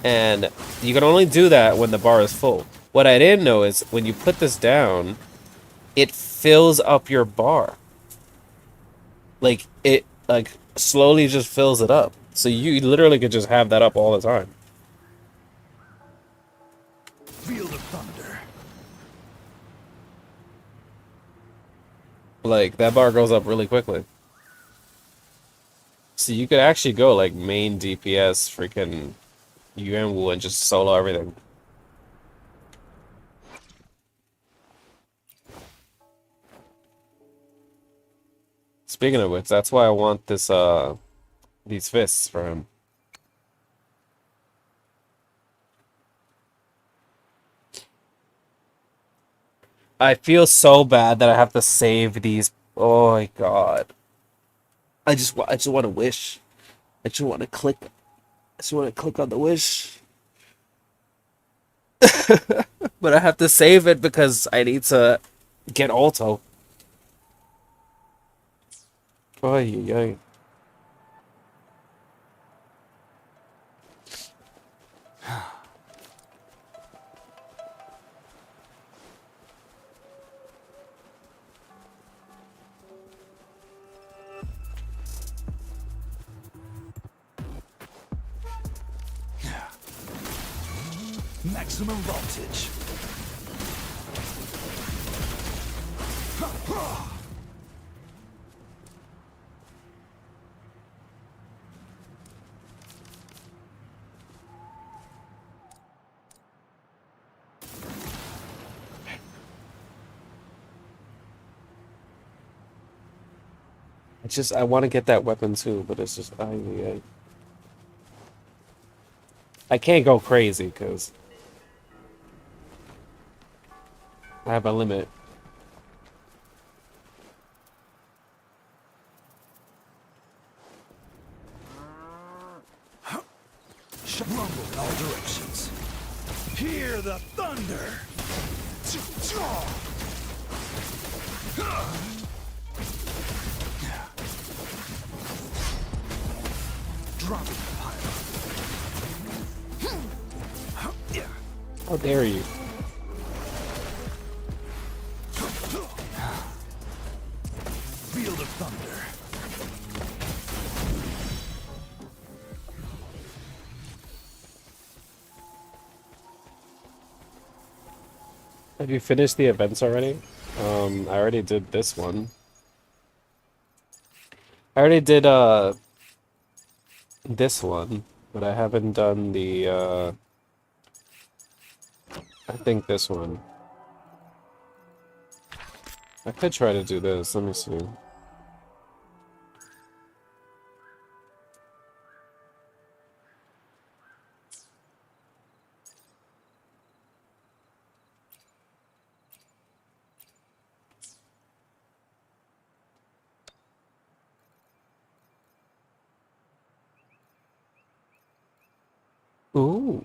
Speaker 1: And you can only do that when the bar is full. What I didn't know is when you put this down, it fills up your bar. Like it slowly just fills it up. So you literally could just have that up all the time.
Speaker 5: Feel the thunder.
Speaker 1: Like that bar goes up really quickly. So you could actually go like main DPS freaking Yuanwu and just solo everything. Speaking of which, that's why I want this these fists for him. I feel so bad that I have to save these. Oh my god. I just want to wish. I just want to click. I just want to click on the wish. But I have to save it because I need to get Alto. Oh yeah.
Speaker 5: Maximum voltage.
Speaker 1: I want to get that weapon too, but it's just I can't go crazy because I have a limit.
Speaker 5: Rumble in all directions. Hear the thunder. Dropping the pile.
Speaker 1: How dare you?
Speaker 5: Field of thunder.
Speaker 1: Have you finished the events already? I already did this one. I already did this one, but I haven't done the I think this one. I could try to do this. Let me see. Ooh.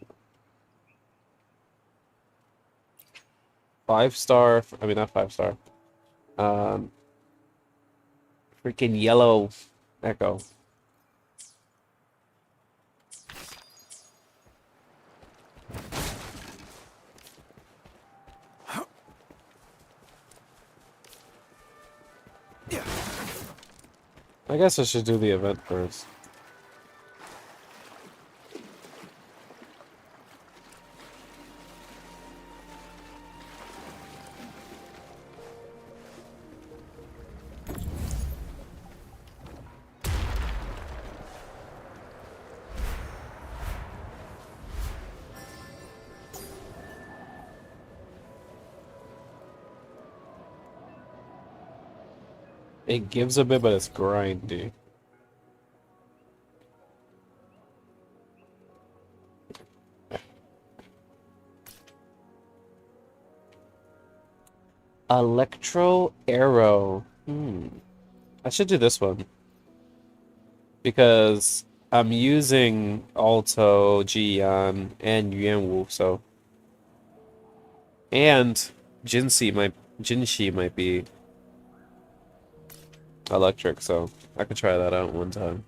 Speaker 1: 5-star, I mean not 5-star. Um, freaking yellow echo. I guess I should do the event first. It gives a bit, but it's grindy. Electro Arrow. I should do this one. Because I'm using Alto, Jian, and Yuanwu, so. And Jinshi might be electric, so I could try that out one time.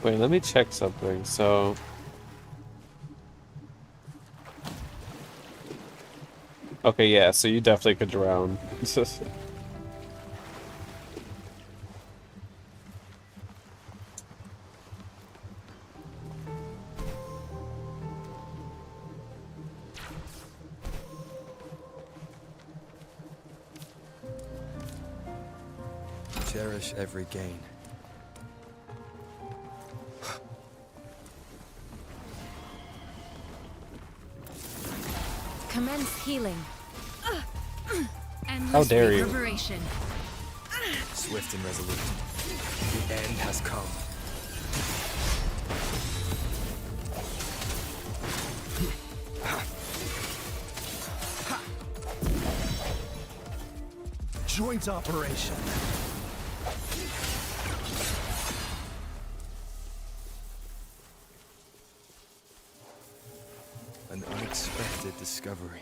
Speaker 1: Wait, let me check something. So, okay, yeah, so you definitely could drown.
Speaker 2: Cherish every gain.
Speaker 3: Commence healing.
Speaker 1: How
Speaker 3: Endless
Speaker 1: dare you.
Speaker 3: reverberation.
Speaker 2: Swift and resolute. The end has come.
Speaker 5: Joint operation.
Speaker 2: An unexpected discovery.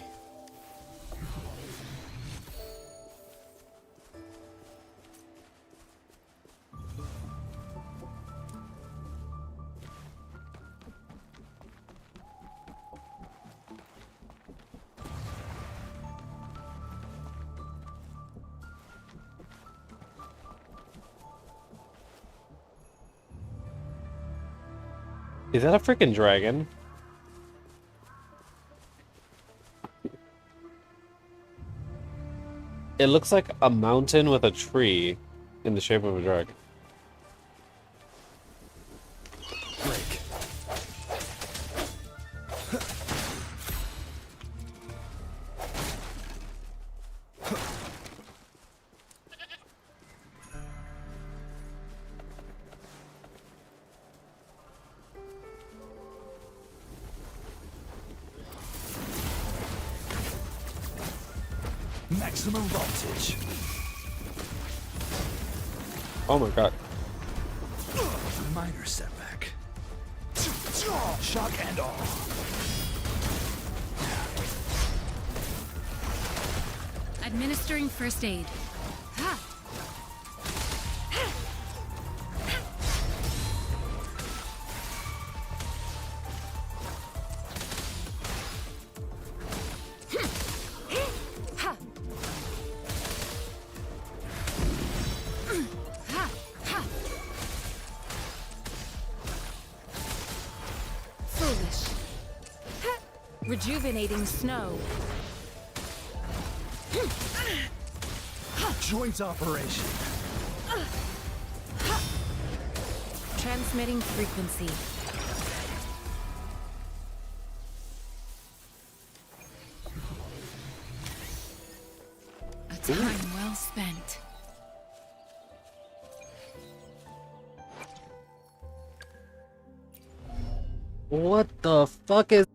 Speaker 1: Is that a freaking dragon? It looks like a mountain with a tree in the shape of a dragon.
Speaker 2: Break.
Speaker 5: Maximum voltage.
Speaker 1: Oh my god.
Speaker 5: Minor setback. Shock and awe.
Speaker 3: Administering first aid. Ha! Foolish. Rejuvenating snow.
Speaker 5: Joint operation.
Speaker 3: Transmitting frequency. A time well spent.
Speaker 1: What the fuck is...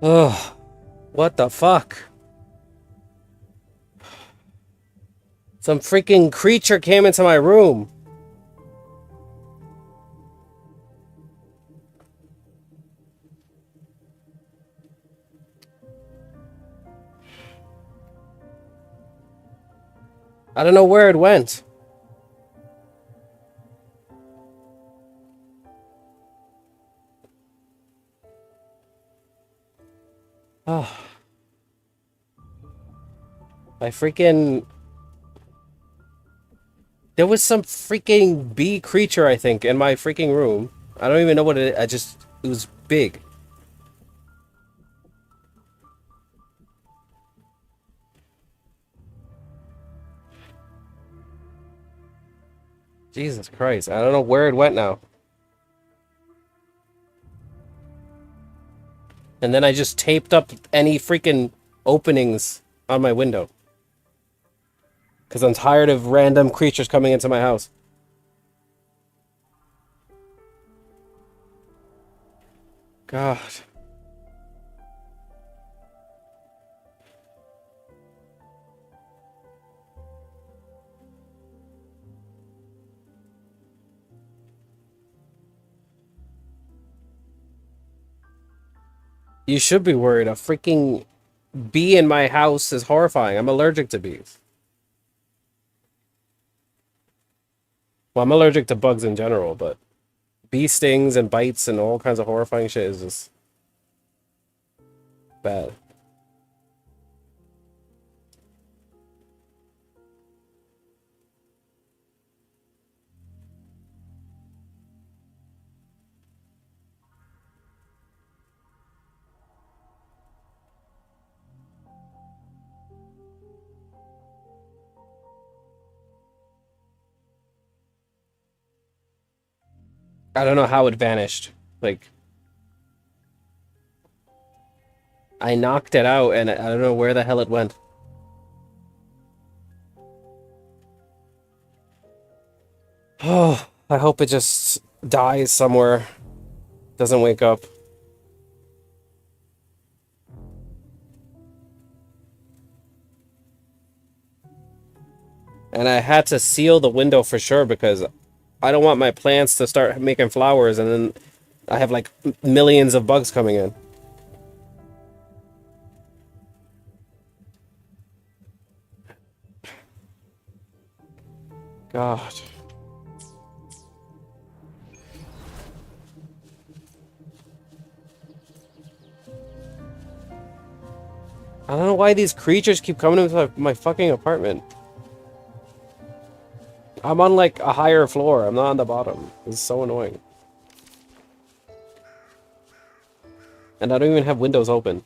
Speaker 1: Ugh. What the fuck? Some freaking creature came into my room. I don't know where it went. Oh. I freaking... There was some freaking bee creature, I think, in my freaking room. I don't even know what it is. It was big. Jesus Christ. I don't know where it went now. And then I just taped up any freaking openings on my window. Because I'm tired of random creatures coming into my house. God. You should be worried. A freaking bee in my house is horrifying. I'm allergic to bees. Well, I'm allergic to bugs in general, but bee stings and bites and all kinds of horrifying shit is just bad. I don't know how it vanished. Like, I knocked it out and I don't know where the hell it went. Oh, I hope it just dies somewhere. Doesn't wake up. And I had to seal the window for sure because I don't want my plants to start making flowers and then I have like millions of bugs coming in. God. I don't know why these creatures keep coming into my fucking apartment. I'm on like a higher floor. I'm not on the bottom. It's so annoying. And I don't even have windows open.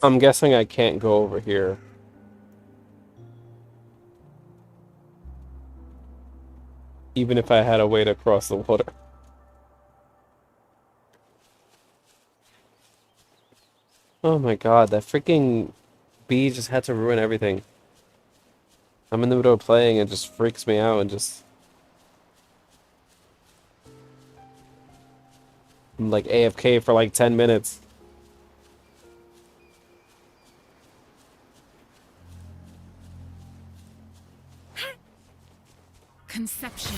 Speaker 1: I'm guessing I can't go over here. Even if I had a way to cross the water. Oh my god, that freaking bee just had to ruin everything. I'm in the middle of playing and it just freaks me out and just... I'm like AFK for like 10 minutes.
Speaker 3: Conception.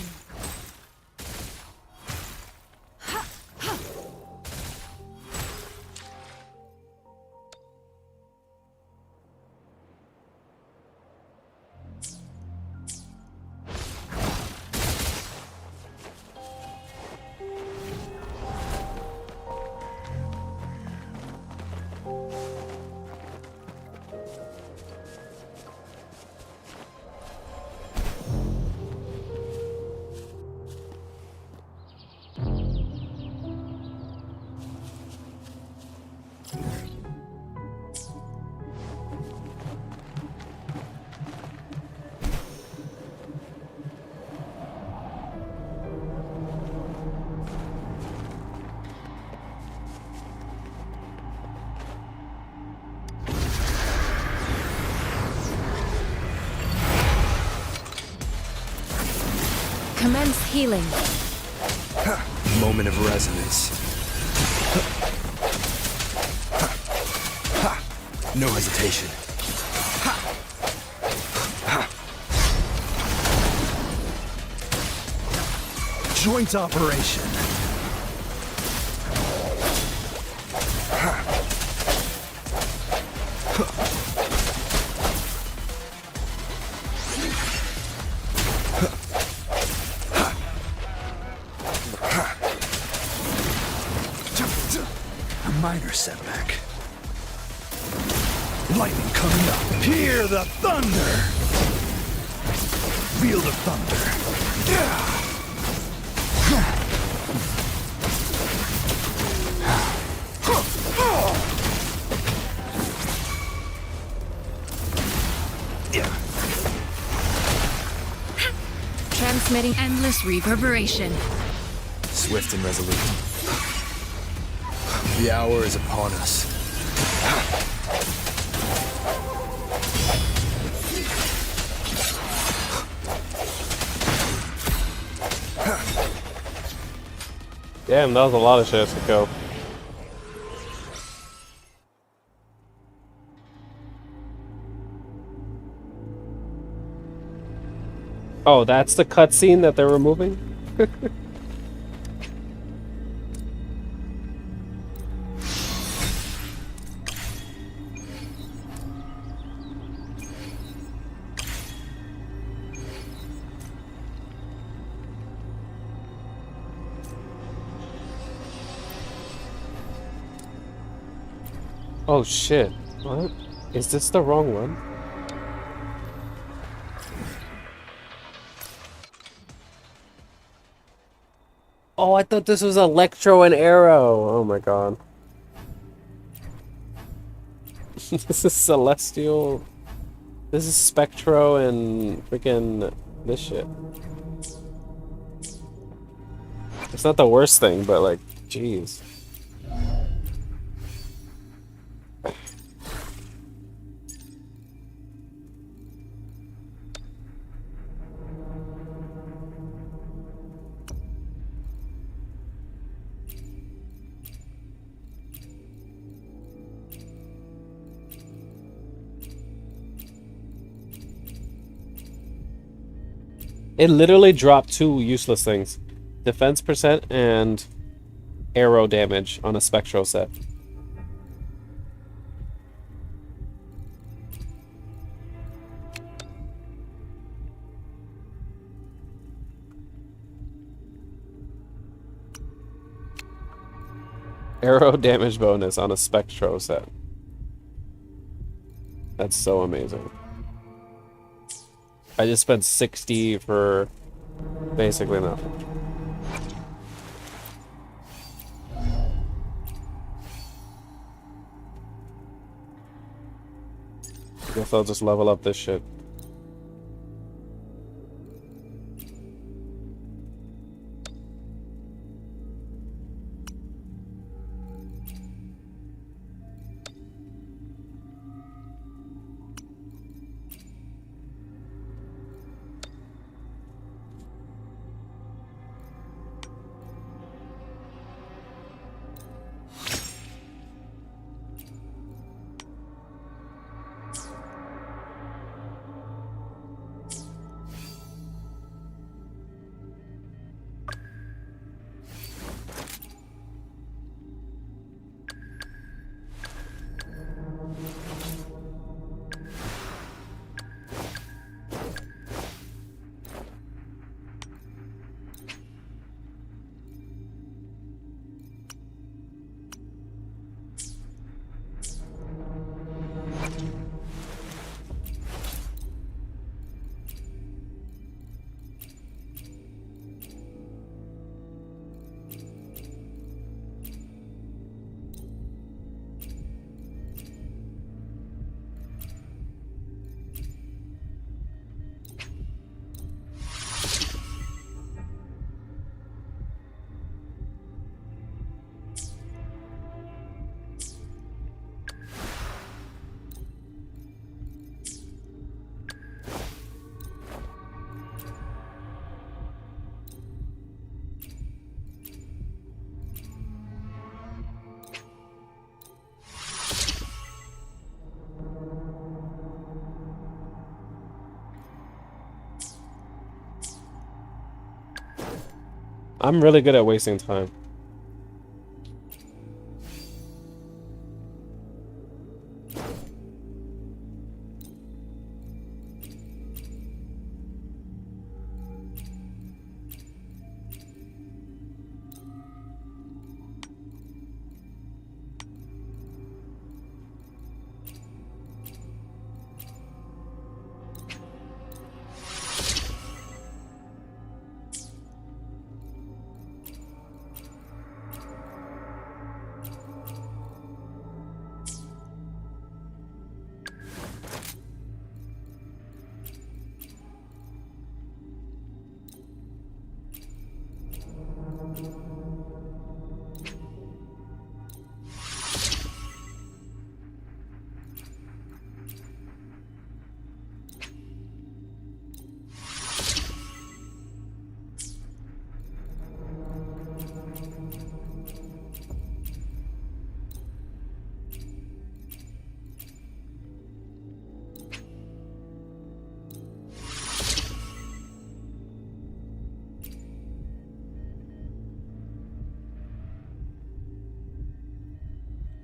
Speaker 3: Intense healing.
Speaker 2: Moment of resonance. No hesitation.
Speaker 5: Joint operation. A minor setback. Lightning coming up. Hear the thunder. Feel the thunder. Yeah.
Speaker 3: Transmitting endless reverberation.
Speaker 2: Swift and resolute. The hour is upon us.
Speaker 1: Damn, that was a lot of shit to go. Oh, that's the cutscene that they're removing? Oh shit. What? Is this the wrong one? Oh, I thought this was Electro and Arrow. Oh my god. This is Celestial. This is Spectro and freaking this shit. It's not the worst thing, but like, jeez. It literally dropped two useless things. Defense percent and arrow damage on a Spectro set. Arrow damage bonus on a Spectro set. That's so amazing. I just spent 60 for basically nothing. Guess I'll just level up this shit. I'm really good at wasting time.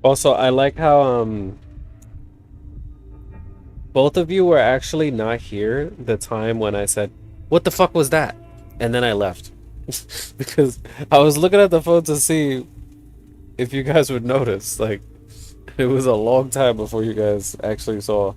Speaker 1: Also, I like how both of you were actually not here the time when I said, "What the fuck was that?" And then I left. Because I was looking at the phone to see if you guys would notice. Like, it was a long time before you guys actually saw.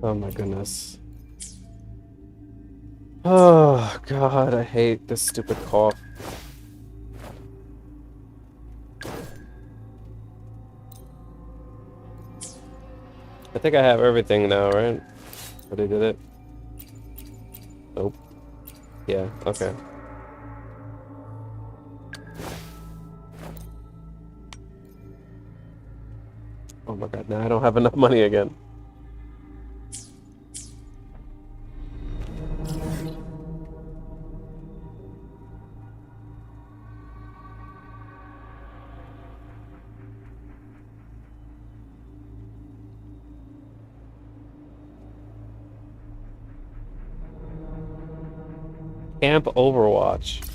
Speaker 1: Oh my goodness. Oh god, I hate this stupid cough. I think I have everything now, right? Already did it. Nope. Yeah, okay. Oh my god, now I don't have enough money again. Camp Overwatch.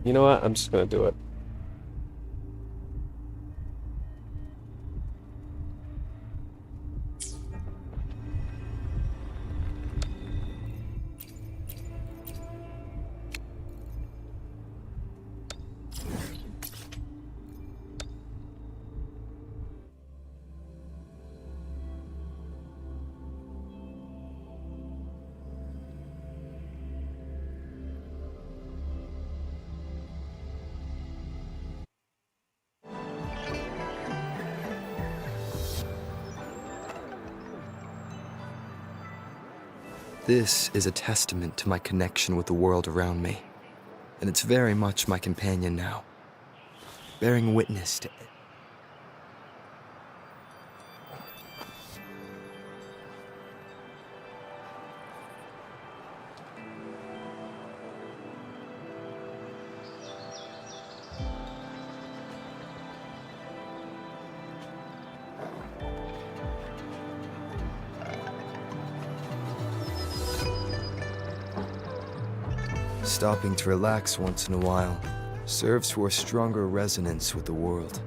Speaker 1: You know what? I'm just gonna do it.
Speaker 2: This is a testament to my connection with the world around me, and it's very much my companion now, bearing witness to it. Stopping to relax once in a while serves for a stronger resonance with the world.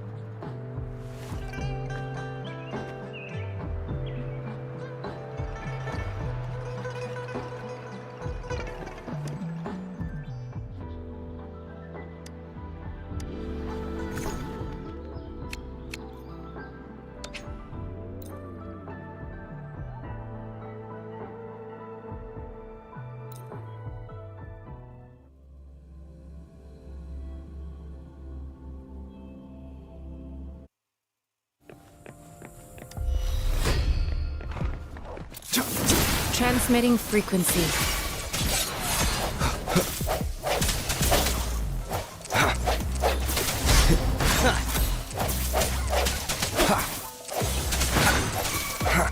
Speaker 3: Transmitting frequency.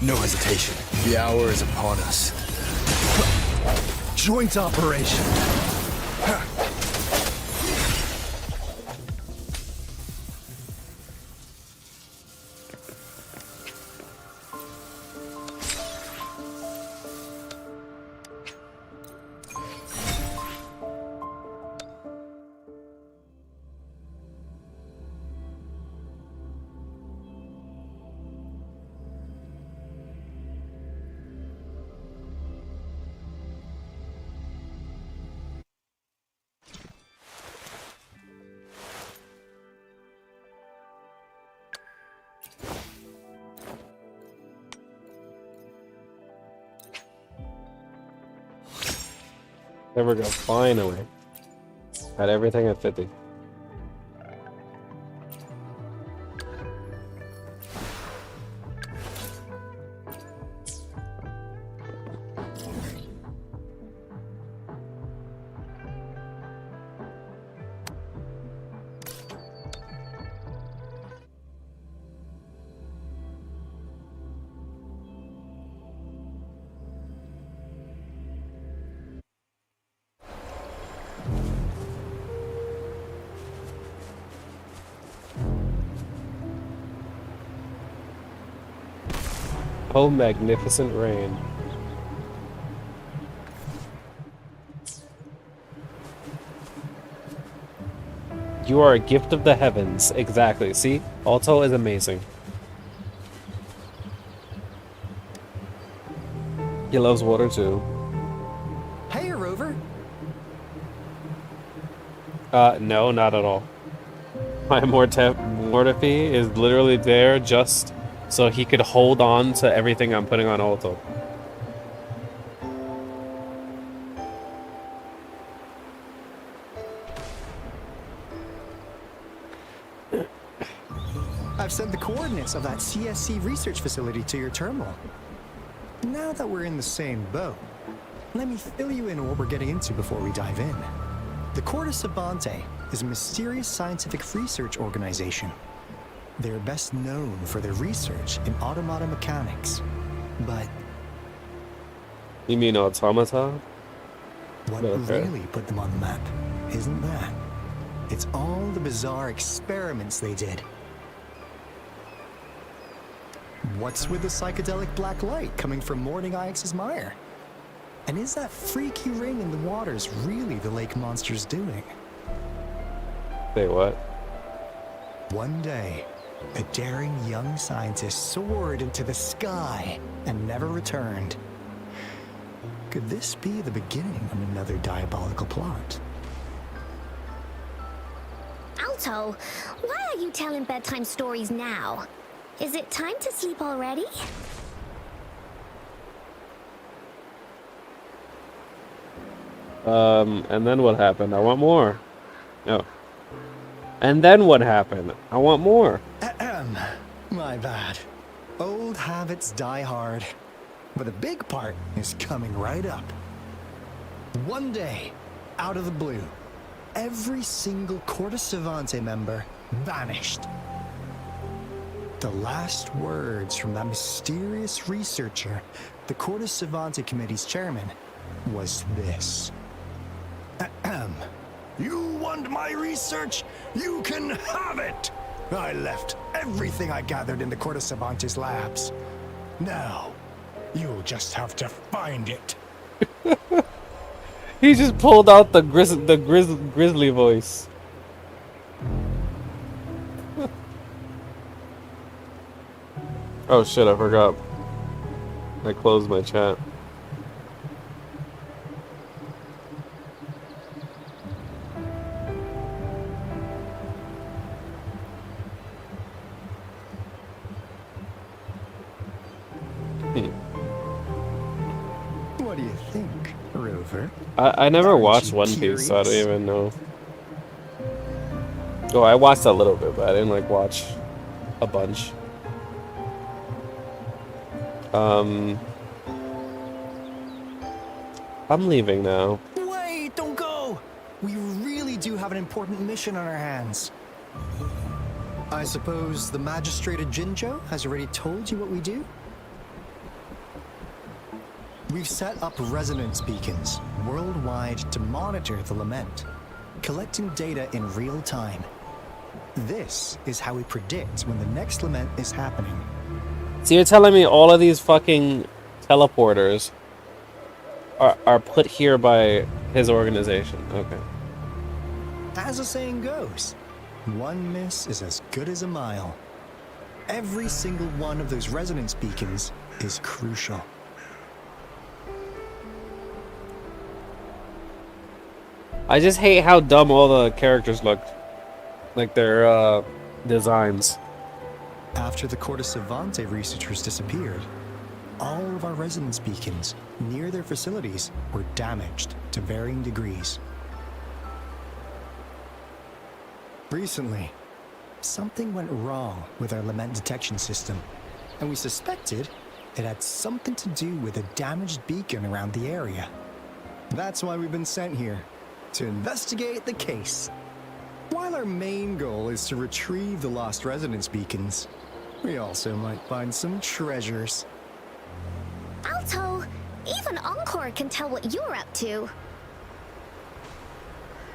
Speaker 2: No hesitation. The hour is upon us.
Speaker 5: Joint operation.
Speaker 1: There we go. Finally. Had everything at 50. Oh, magnificent rain. You are a gift of the heavens. Exactly. See? Alto is amazing. He loves water too.
Speaker 5: Hey, Rover.
Speaker 1: No, not at all. My Mortifi is literally there just so he could hold on to everything I'm putting on Alto.
Speaker 5: I've sent the coordinates of that CSC research facility to your terminal. Now that we're in the same boat, let me fill you in on what we're getting into before we dive in. The Corte Savante is a mysterious scientific research organization. They're best known for their research in automata mechanics. But
Speaker 1: You mean automata?
Speaker 5: what
Speaker 1: Okay.
Speaker 5: really put them on the map isn't that. It's all the bizarre experiments they did. What's with the psychedelic black light coming from Morning Ix's mire? And is that freaky ring in the waters really the lake monster's doing?
Speaker 1: Say what?
Speaker 5: One day, a daring young scientist soared into the sky and never returned. Could this be the beginning of another diabolical plot?
Speaker 6: Alto, why are you telling bedtime stories now? Is it time to sleep already?
Speaker 1: And then what happened? I want more. No. And then what happened? I want more.
Speaker 5: Ahem. My bad. Old habits die hard. But a big part is coming right up. One day, out of the blue, every single Corte Savante member vanished. The last words from that mysterious researcher, the Corte Savante Committee's chairman, was this. Ahem. You want my research? You can have it! I left everything I gathered in the Corte Savante's labs. Now, you'll just have to find it.
Speaker 1: He just pulled out the grizzly voice. Oh shit, I forgot. I closed my chat.
Speaker 5: What do you think, Rover?
Speaker 1: I never
Speaker 5: Aren't
Speaker 1: watched
Speaker 5: you
Speaker 1: One Piece, so I don't
Speaker 5: curious?
Speaker 1: even know. Oh, I watched a little bit, but I didn't like watch a bunch. I'm leaving now.
Speaker 5: Wait, don't go! We really do have an important mission on our hands. I suppose the magistrate at Jinzhou has already told you what we do? We've set up resonance beacons worldwide to monitor the lament, collecting data in real time. This is how we predict when the next lament is happening.
Speaker 1: So you're telling me all of these fucking teleporters are put here by his organization? Okay.
Speaker 5: As the saying goes, one miss is as good as a mile. Every single one of those resonance beacons is crucial.
Speaker 1: I just hate how dumb all the characters look. Like their designs.
Speaker 5: After the Corte Savante researchers disappeared, all of our resonance beacons near their facilities were damaged to varying degrees. Recently, something went wrong with our lament detection system, and we suspected it had something to do with a damaged beacon around the area. That's why we've been sent here, to investigate the case. While our main goal is to retrieve the lost resonance beacons, we also might find some treasures.
Speaker 6: Alto, even Encore can tell what you're up to.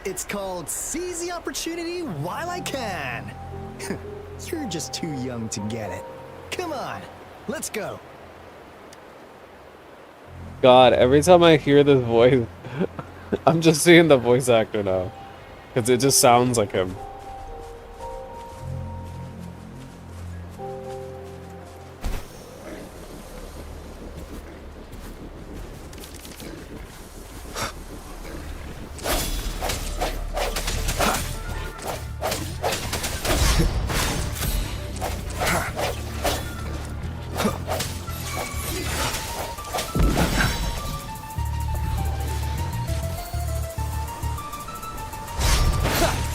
Speaker 5: It's called Seize the Opportunity While I Can. You're just too young to get it. Come on, let's go.
Speaker 1: God, every time I hear this voice, I'm just seeing the voice actor now. Because it just sounds like him.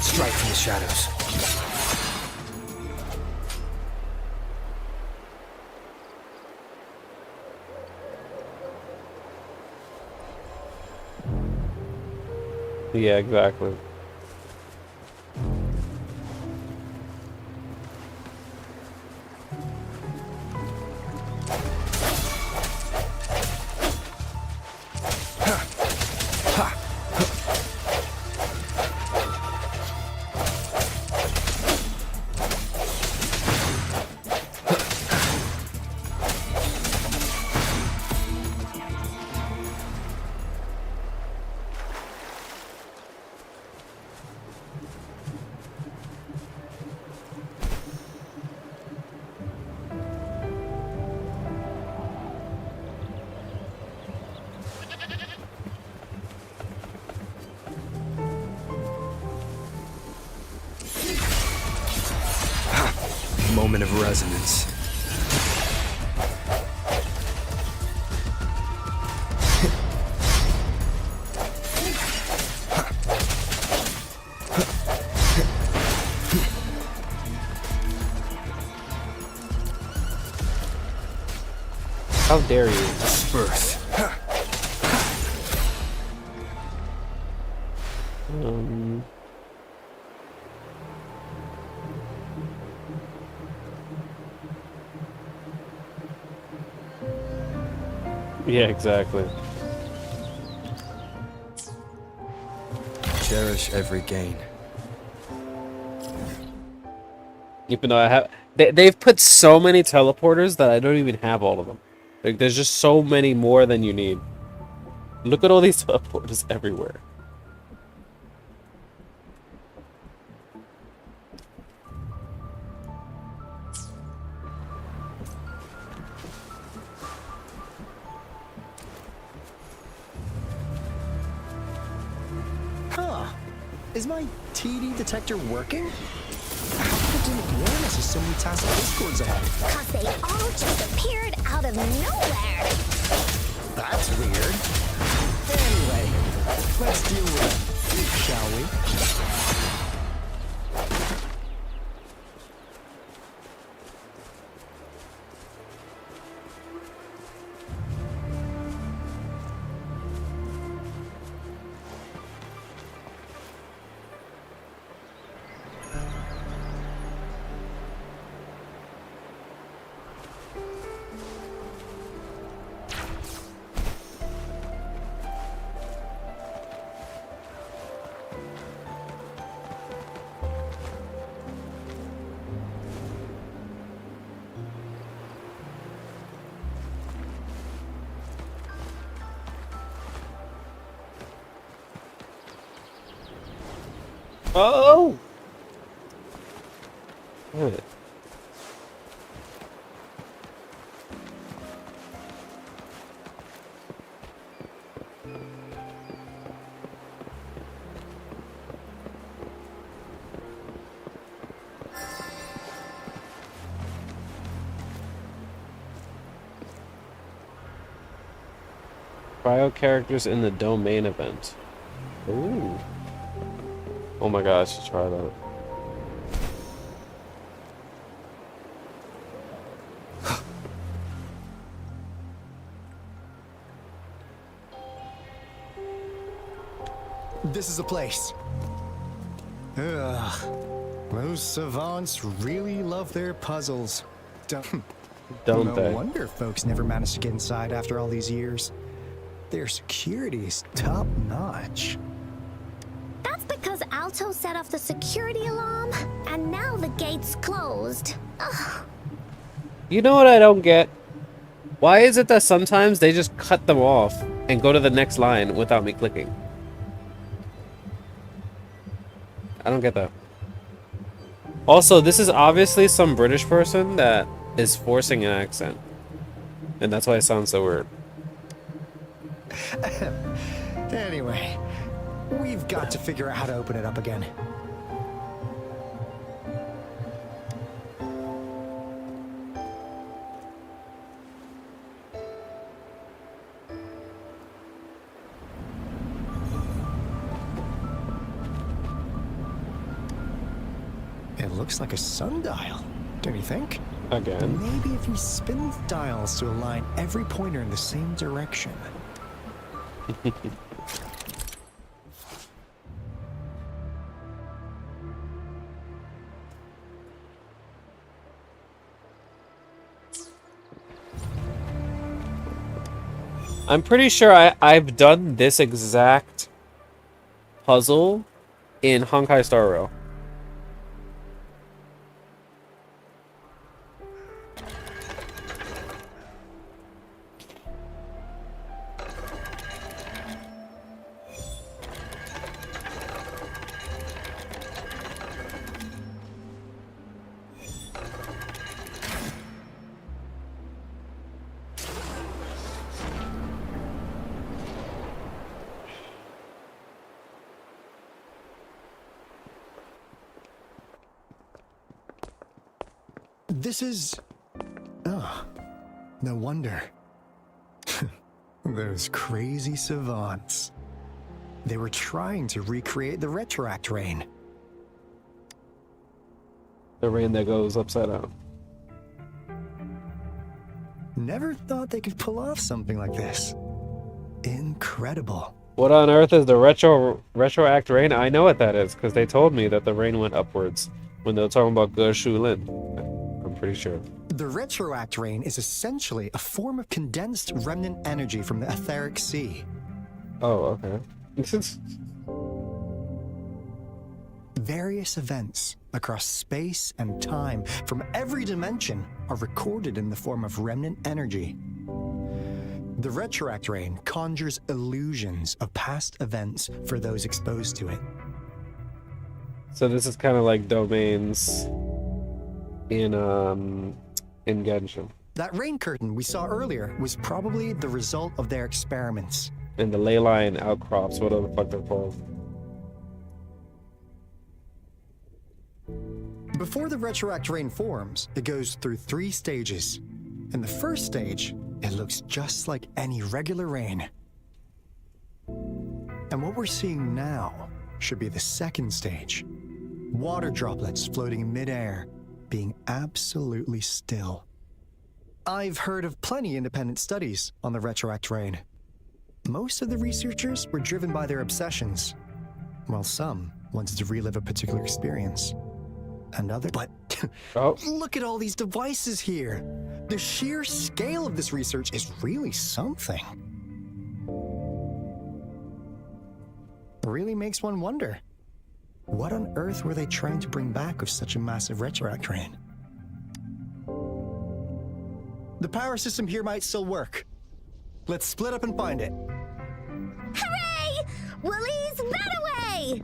Speaker 2: Strike from the shadows.
Speaker 1: Yeah, exactly.
Speaker 2: Moment of resonance.
Speaker 1: How dare you?
Speaker 2: Disperse.
Speaker 1: Yeah, exactly.
Speaker 2: Cherish every gain.
Speaker 1: Even though I have, they've put so many teleporters that I don't even have all of them. Like, there's just so many more than you need. Look at all these teleporters everywhere.
Speaker 5: Huh. Is my TD detector working? How didn't warn us of so many task discords ahead?
Speaker 6: Cause they all just appeared out of nowhere.
Speaker 5: That's weird. Anyway, let's deal with it, shall we?
Speaker 1: Oh! Damn it. Cryo characters in the domain event. Ooh. Oh my god, I should try that.
Speaker 5: This is a place. Ugh. Those savants really love their puzzles.
Speaker 1: Don't
Speaker 5: no
Speaker 1: they?
Speaker 5: wonder folks never managed to get inside after all these years. Their security's top notch.
Speaker 6: That's because Alto set off the security alarm, and now the gate's closed. Ugh.
Speaker 1: You know what I don't get? Why is it that sometimes they just cut them off and go to the next line without me clicking? I don't get that. Also, this is obviously some British person that is forcing an accent. And that's why it sounds so weird.
Speaker 5: Anyway, we've got to figure out how to open it up again. It looks like a sundial, don't you think?
Speaker 1: Again.
Speaker 5: Maybe if we spin the dials to align every pointer in the same direction.
Speaker 1: I'm pretty sure I've done this exact puzzle in Honkai Star Rail.
Speaker 5: This is... Oh, no wonder. Those crazy savants. They were trying to recreate the Retroact rain.
Speaker 1: The rain that goes upside down.
Speaker 5: Never thought they could pull off something like this. Incredible.
Speaker 1: What on earth is the retroact rain? I know what that is, because they told me that the rain went upwards when they were talking about Ge Lin. I'm pretty sure.
Speaker 5: The Retroact rain is essentially a form of condensed remnant energy from the etheric sea.
Speaker 1: Oh, okay.
Speaker 5: Various events across space and time from every dimension are recorded in the form of remnant energy. The Retroact rain conjures illusions of past events for those exposed to it.
Speaker 1: So this is kind of like domains in Genshin.
Speaker 5: That rain curtain we saw earlier was probably the result of their experiments.
Speaker 1: And the ley line outcrops, whatever the fuck they're called.
Speaker 5: Before the Retroact rain forms, it goes through 3 stages. In the first stage, it looks just like any regular rain. And what we're seeing now should be the second stage. Water droplets floating in midair, being absolutely still. I've heard of plenty independent studies on the Retroact rain. Most of the researchers were driven by their obsessions, while some wanted to relive a particular experience. And others... But
Speaker 1: Oh.
Speaker 5: look at all these devices here! The sheer scale of this research is really something. Really makes one wonder. What on earth were they trying to bring back with such a massive Retroact rain? The power system here might still work. Let's split up and find it.
Speaker 6: Hooray! Willie's Runaway!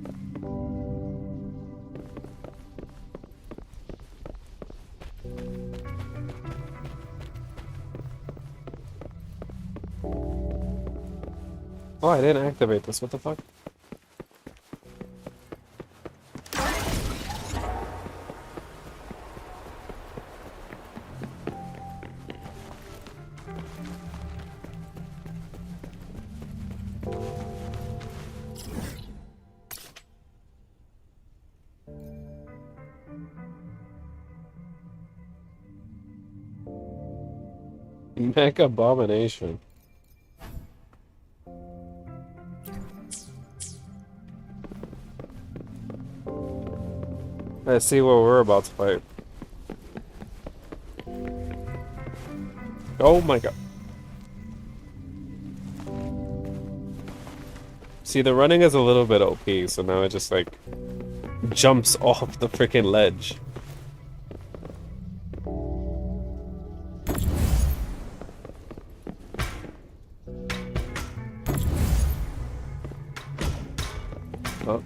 Speaker 1: Oh, I didn't activate this. What the fuck? Mech abomination. Let's see what we're about to fight. Oh my god. See, the running is a little bit OP, so now it just like jumps off the freaking ledge. Oh.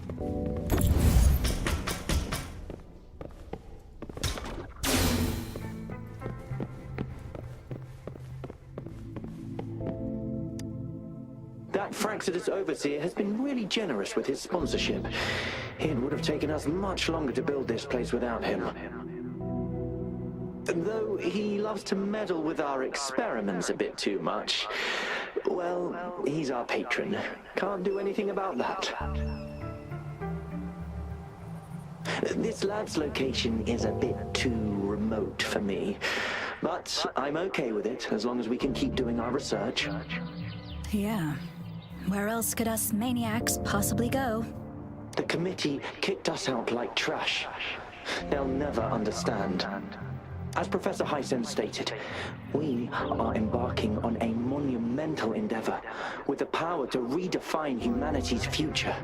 Speaker 7: That Fraxidus Overseer has been really generous with his sponsorship. It would have taken us much longer to build this place without him. Though he loves to meddle with our experiments a bit too much. Well, he's our patron. Can't do anything about that. This lab's location is a bit too remote for me. But I'm okay with it, as long as we can keep doing our research.
Speaker 3: Yeah. Where else could us maniacs possibly go?
Speaker 7: The committee kicked us out like trash. They'll never understand. As Professor Hysen stated, we are embarking on a monumental endeavor with the power to redefine humanity's future.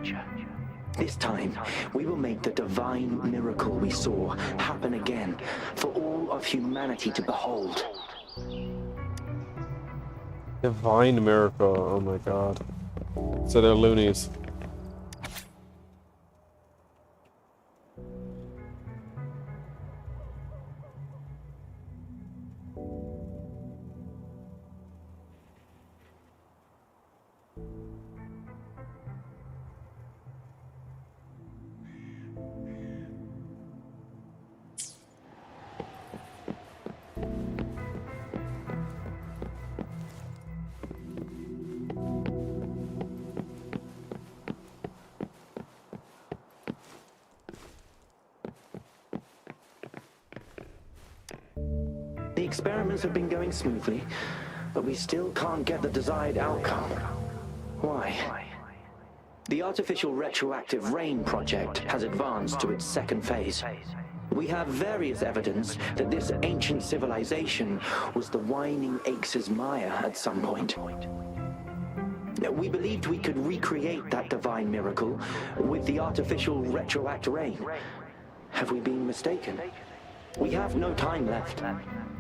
Speaker 7: This time, we will make the divine miracle we saw happen again for all of humanity to behold.
Speaker 1: Divine miracle. Oh my god. So they're loonies.
Speaker 7: The experiments have been going smoothly, but we still can't get the desired outcome. Why? The artificial retroactive rain project has advanced to its second phase. We have various evidence that this ancient civilization was the Whining Aches' Maya at some point. We believed we could recreate that divine miracle with the artificial retroact rain. Have we been mistaken? We have no time left.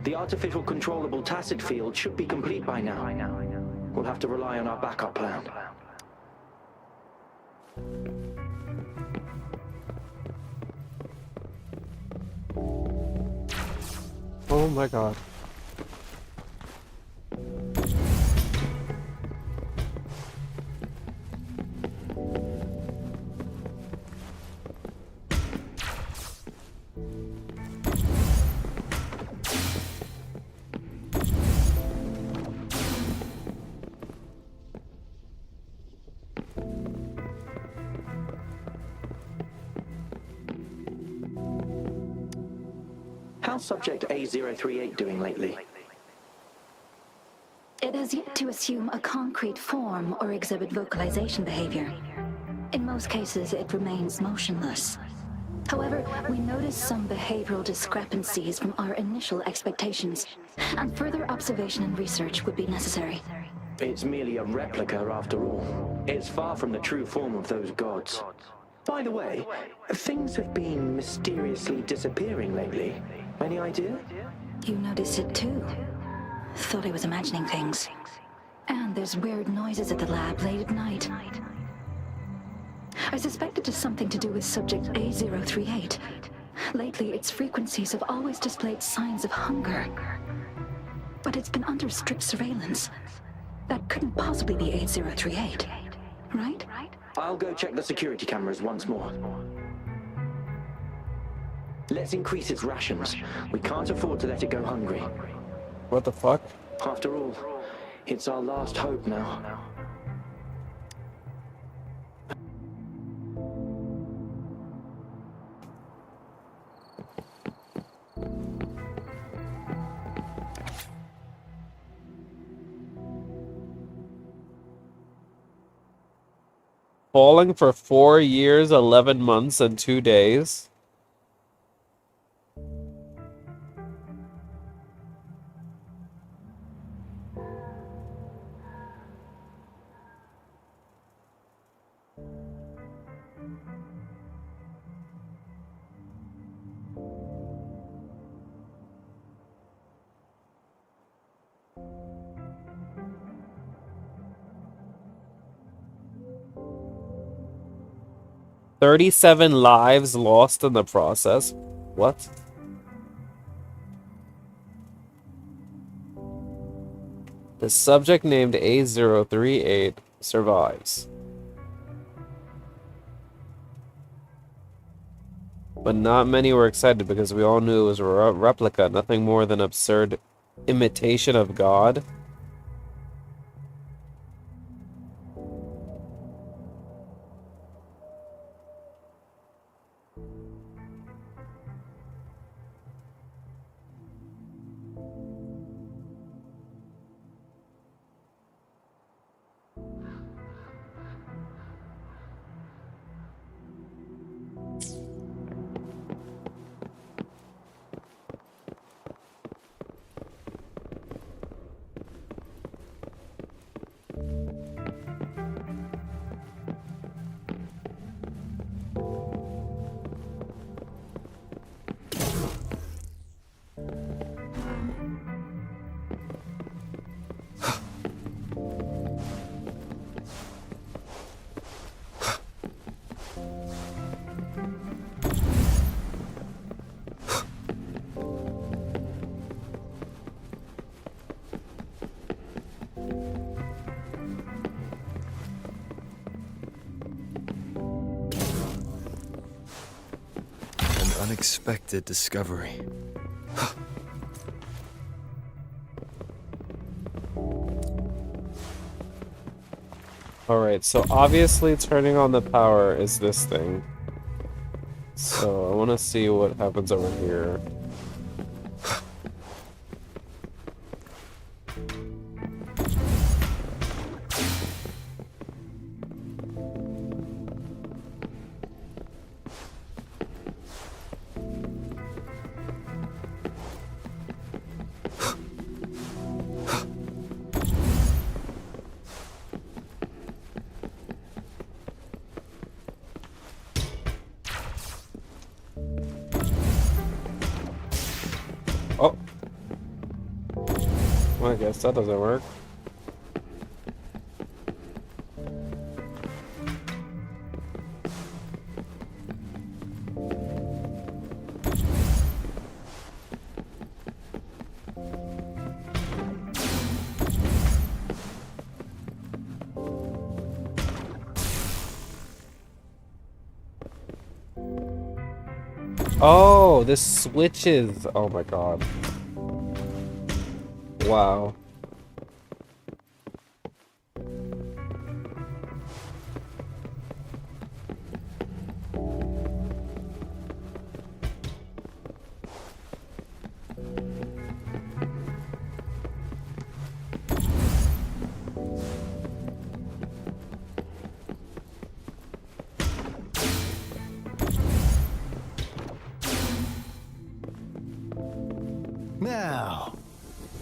Speaker 7: The artificial controllable tacit field should be complete by now. We'll have to rely on our backup plan.
Speaker 1: Oh my god.
Speaker 7: How's Subject A038 doing lately?
Speaker 8: It has yet to assume a concrete form or exhibit vocalization behavior. In most cases, it remains motionless. However, we noticed some behavioral discrepancies from our initial expectations, and further observation and research would be necessary.
Speaker 7: It's merely a replica after all. It's far from the true form of those gods. By the way, things have been mysteriously disappearing lately. Any idea?
Speaker 8: You noticed it too. Thought I was imagining things. And there's weird noises at the lab late at night. I suspect it is something to do with Subject A038. Lately, its frequencies have always displayed signs of hunger. But it's been under strict surveillance. That couldn't possibly be A038. right?
Speaker 7: I'll go check the security cameras once more. Let's increase its rations. We can't afford to let it go hungry.
Speaker 1: What the fuck?
Speaker 7: After all, it's our last hope now.
Speaker 1: Falling for 4 years, 11 months, and 2 days. "37 lives lost in the process." What? The subject named A038 survives. But not many were excited because we all knew it was a replica, nothing more than absurd imitation of God.
Speaker 2: Unexpected discovery.
Speaker 1: Alright, so obviously turning on the power is this thing. So I want to see what happens over here. Oh. Well, I guess that doesn't work. Oh, this switches. Oh my god. Wow.
Speaker 5: Now,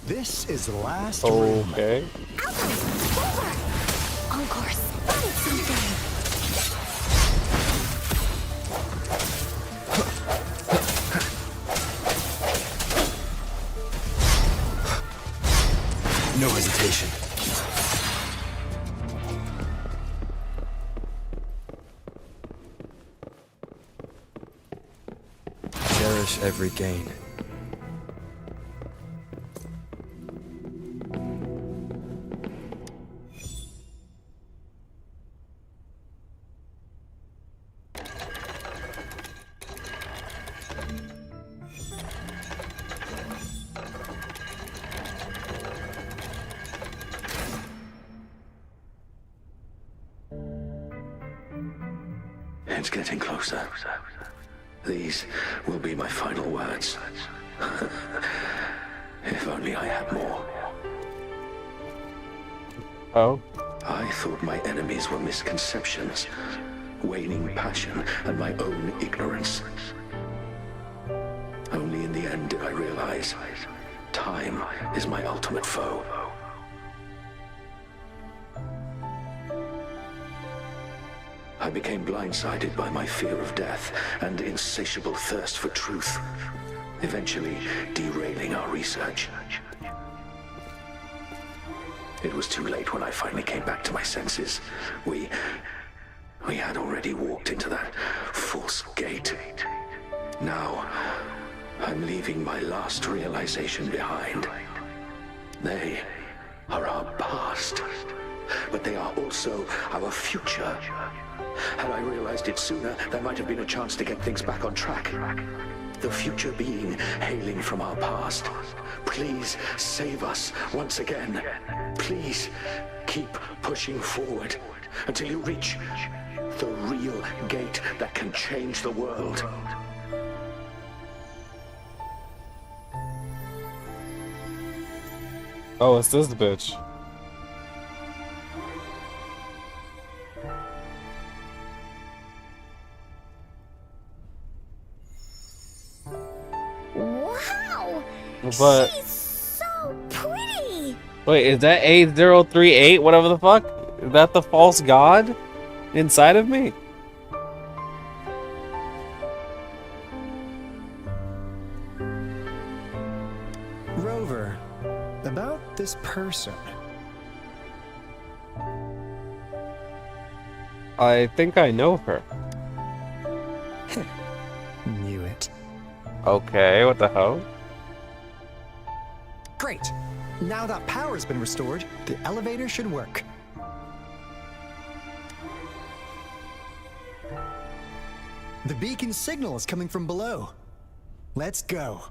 Speaker 5: this is the last room.
Speaker 1: Okay.
Speaker 6: Encore, spotted something.
Speaker 2: No hesitation. Cherish every gain.
Speaker 7: It's getting closer. These will be my final words. If only I had more.
Speaker 1: Oh?
Speaker 7: I thought my enemies were misconceptions, waning passion, and my own ignorance. Only in the end did I realize time is my ultimate foe. I became blindsided by my fear of death and insatiable thirst for truth, eventually derailing our research. It was too late when I finally came back to my senses. We had already walked into that false gate. Now, I'm leaving my last realization behind. They are our past, but they are also our future. Had I realized it sooner, there might have been a chance to get things back on track. The future being hailing from our past. Please save us once again. Please keep pushing forward until you reach the real gate that can change the world.
Speaker 1: Oh, it's this bitch.
Speaker 6: Wow!
Speaker 1: But
Speaker 6: She's so pretty!
Speaker 1: wait, is that 8038? Whatever the fuck? Is that the false god inside of me?
Speaker 5: Rover, about this person.
Speaker 1: I think I know her.
Speaker 5: Knew it.
Speaker 1: Okay, what the hell?
Speaker 5: Great. Now that power's been restored, the elevator should work. The beacon signal is coming from below. Let's go.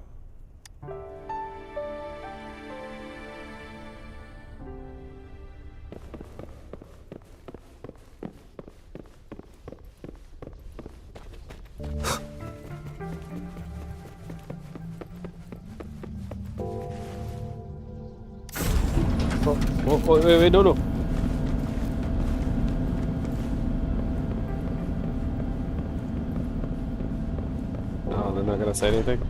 Speaker 1: Oh, wait, no. Oh, they're not gonna say anything?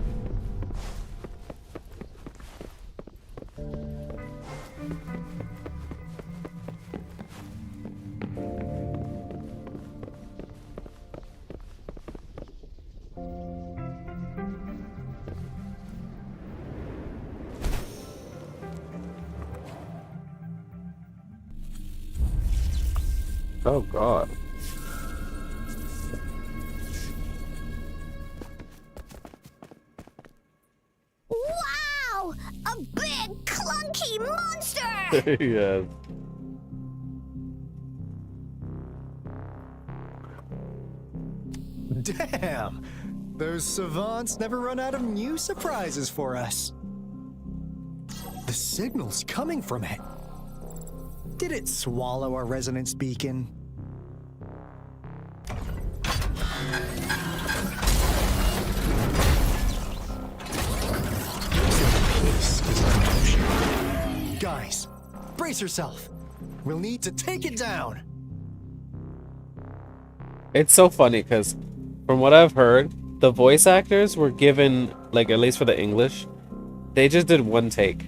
Speaker 1: Oh god.
Speaker 6: Wow! A big, clunky monster!
Speaker 1: Yes.
Speaker 5: Damn! Those savants never run out of new surprises for us. The signal's coming from it. Did it swallow our resonance beacon? Guys, brace yourself. We'll need to take it down.
Speaker 1: It's so funny because from what I've heard, the voice actors were given, like, at least for the English, they just did one take.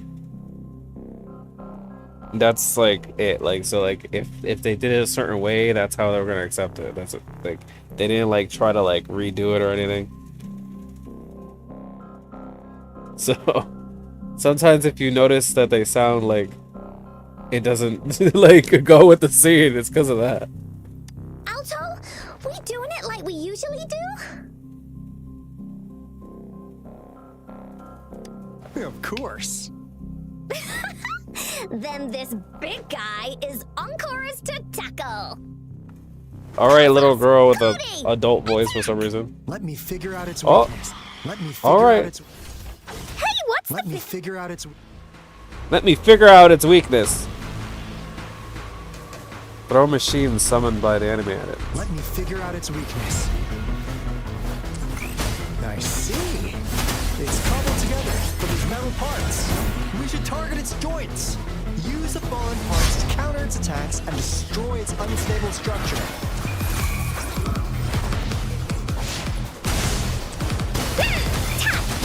Speaker 1: That's like it. Like, so like if they did it a certain way, that's how they were gonna accept it. That's it. Like, they didn't like try to like redo it or anything. So sometimes if you notice that they sound like it doesn't like go with the scene, it's because of that.
Speaker 6: Alto, we doing it like we usually do?
Speaker 5: Of course.
Speaker 6: Then this big guy is Encore's to tackle.
Speaker 1: All right, little girl with an adult voice for some reason.
Speaker 5: Let me figure out its
Speaker 1: Oh.
Speaker 5: weakness. Let me
Speaker 1: All
Speaker 5: figure
Speaker 1: right.
Speaker 5: out its
Speaker 6: Hey, what's
Speaker 5: Let
Speaker 6: the
Speaker 5: me figure out its
Speaker 1: Let me figure out its weakness. Throw machines summoned by the enemy at it.
Speaker 5: Let me figure out its weakness. I see. It's cobbled together from these metal parts. We should target its joints. Use the fallen parts to counter its attacks and destroy its unstable structure.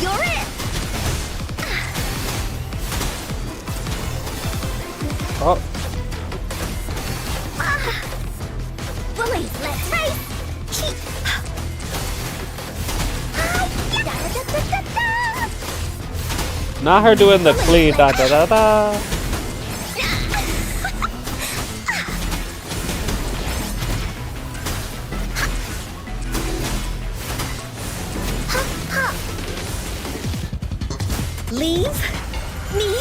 Speaker 6: You're it!
Speaker 1: Oh,
Speaker 6: Bully, let's race! Cheat!
Speaker 1: not her doing the clean da da da da.
Speaker 6: Leave me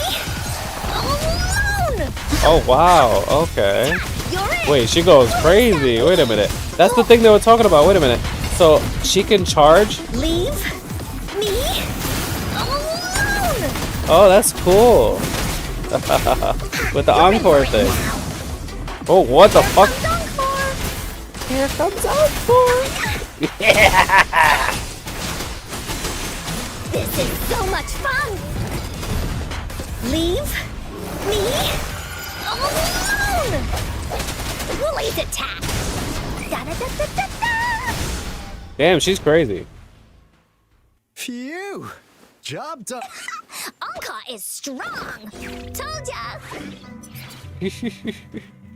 Speaker 6: alone!
Speaker 1: Oh wow, okay.
Speaker 6: You're it!
Speaker 1: Wait, she goes crazy. Wait a minute. That's the thing they were talking about. Wait a minute. So she can charge?
Speaker 6: Leave me alone!
Speaker 1: Oh, that's cool. With the encore thing. Oh, what the fuck? Here comes encore. Yeah.
Speaker 6: This is so much fun! Leave me alone! Woolly's attack! Da-da-da-da-da-da!
Speaker 1: Damn, she's crazy.
Speaker 5: Phew! Job done.
Speaker 6: Anka is strong! Told ya!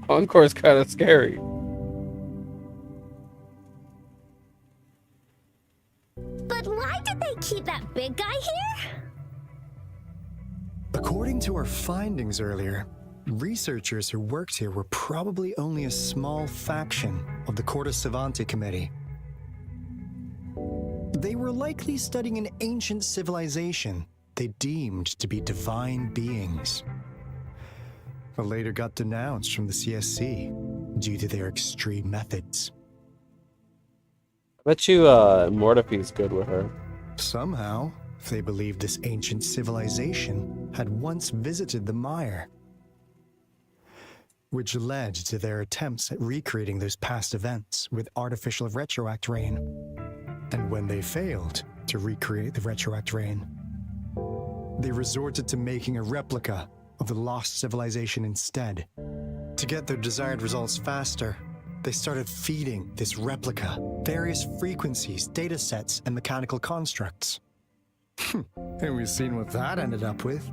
Speaker 1: Encore's kind of scary.
Speaker 6: But why did they keep that big guy here?
Speaker 5: According to our findings earlier, researchers who worked here were probably only a small faction of the Corte Savante Committee. They were likely studying an ancient civilization they deemed to be divine beings, but later got denounced from the CSC due to their extreme methods.
Speaker 1: Bet you Mortiphe's good with her.
Speaker 5: Somehow, they believed this ancient civilization had once visited the mire, which led to their attempts at recreating those past events with artificial retroact rain. And when they failed to recreate the retroact rain, they resorted to making a replica of the lost civilization instead. To get their desired results faster, they started feeding this replica various frequencies, data sets, and mechanical constructs. And we've seen what that ended up with.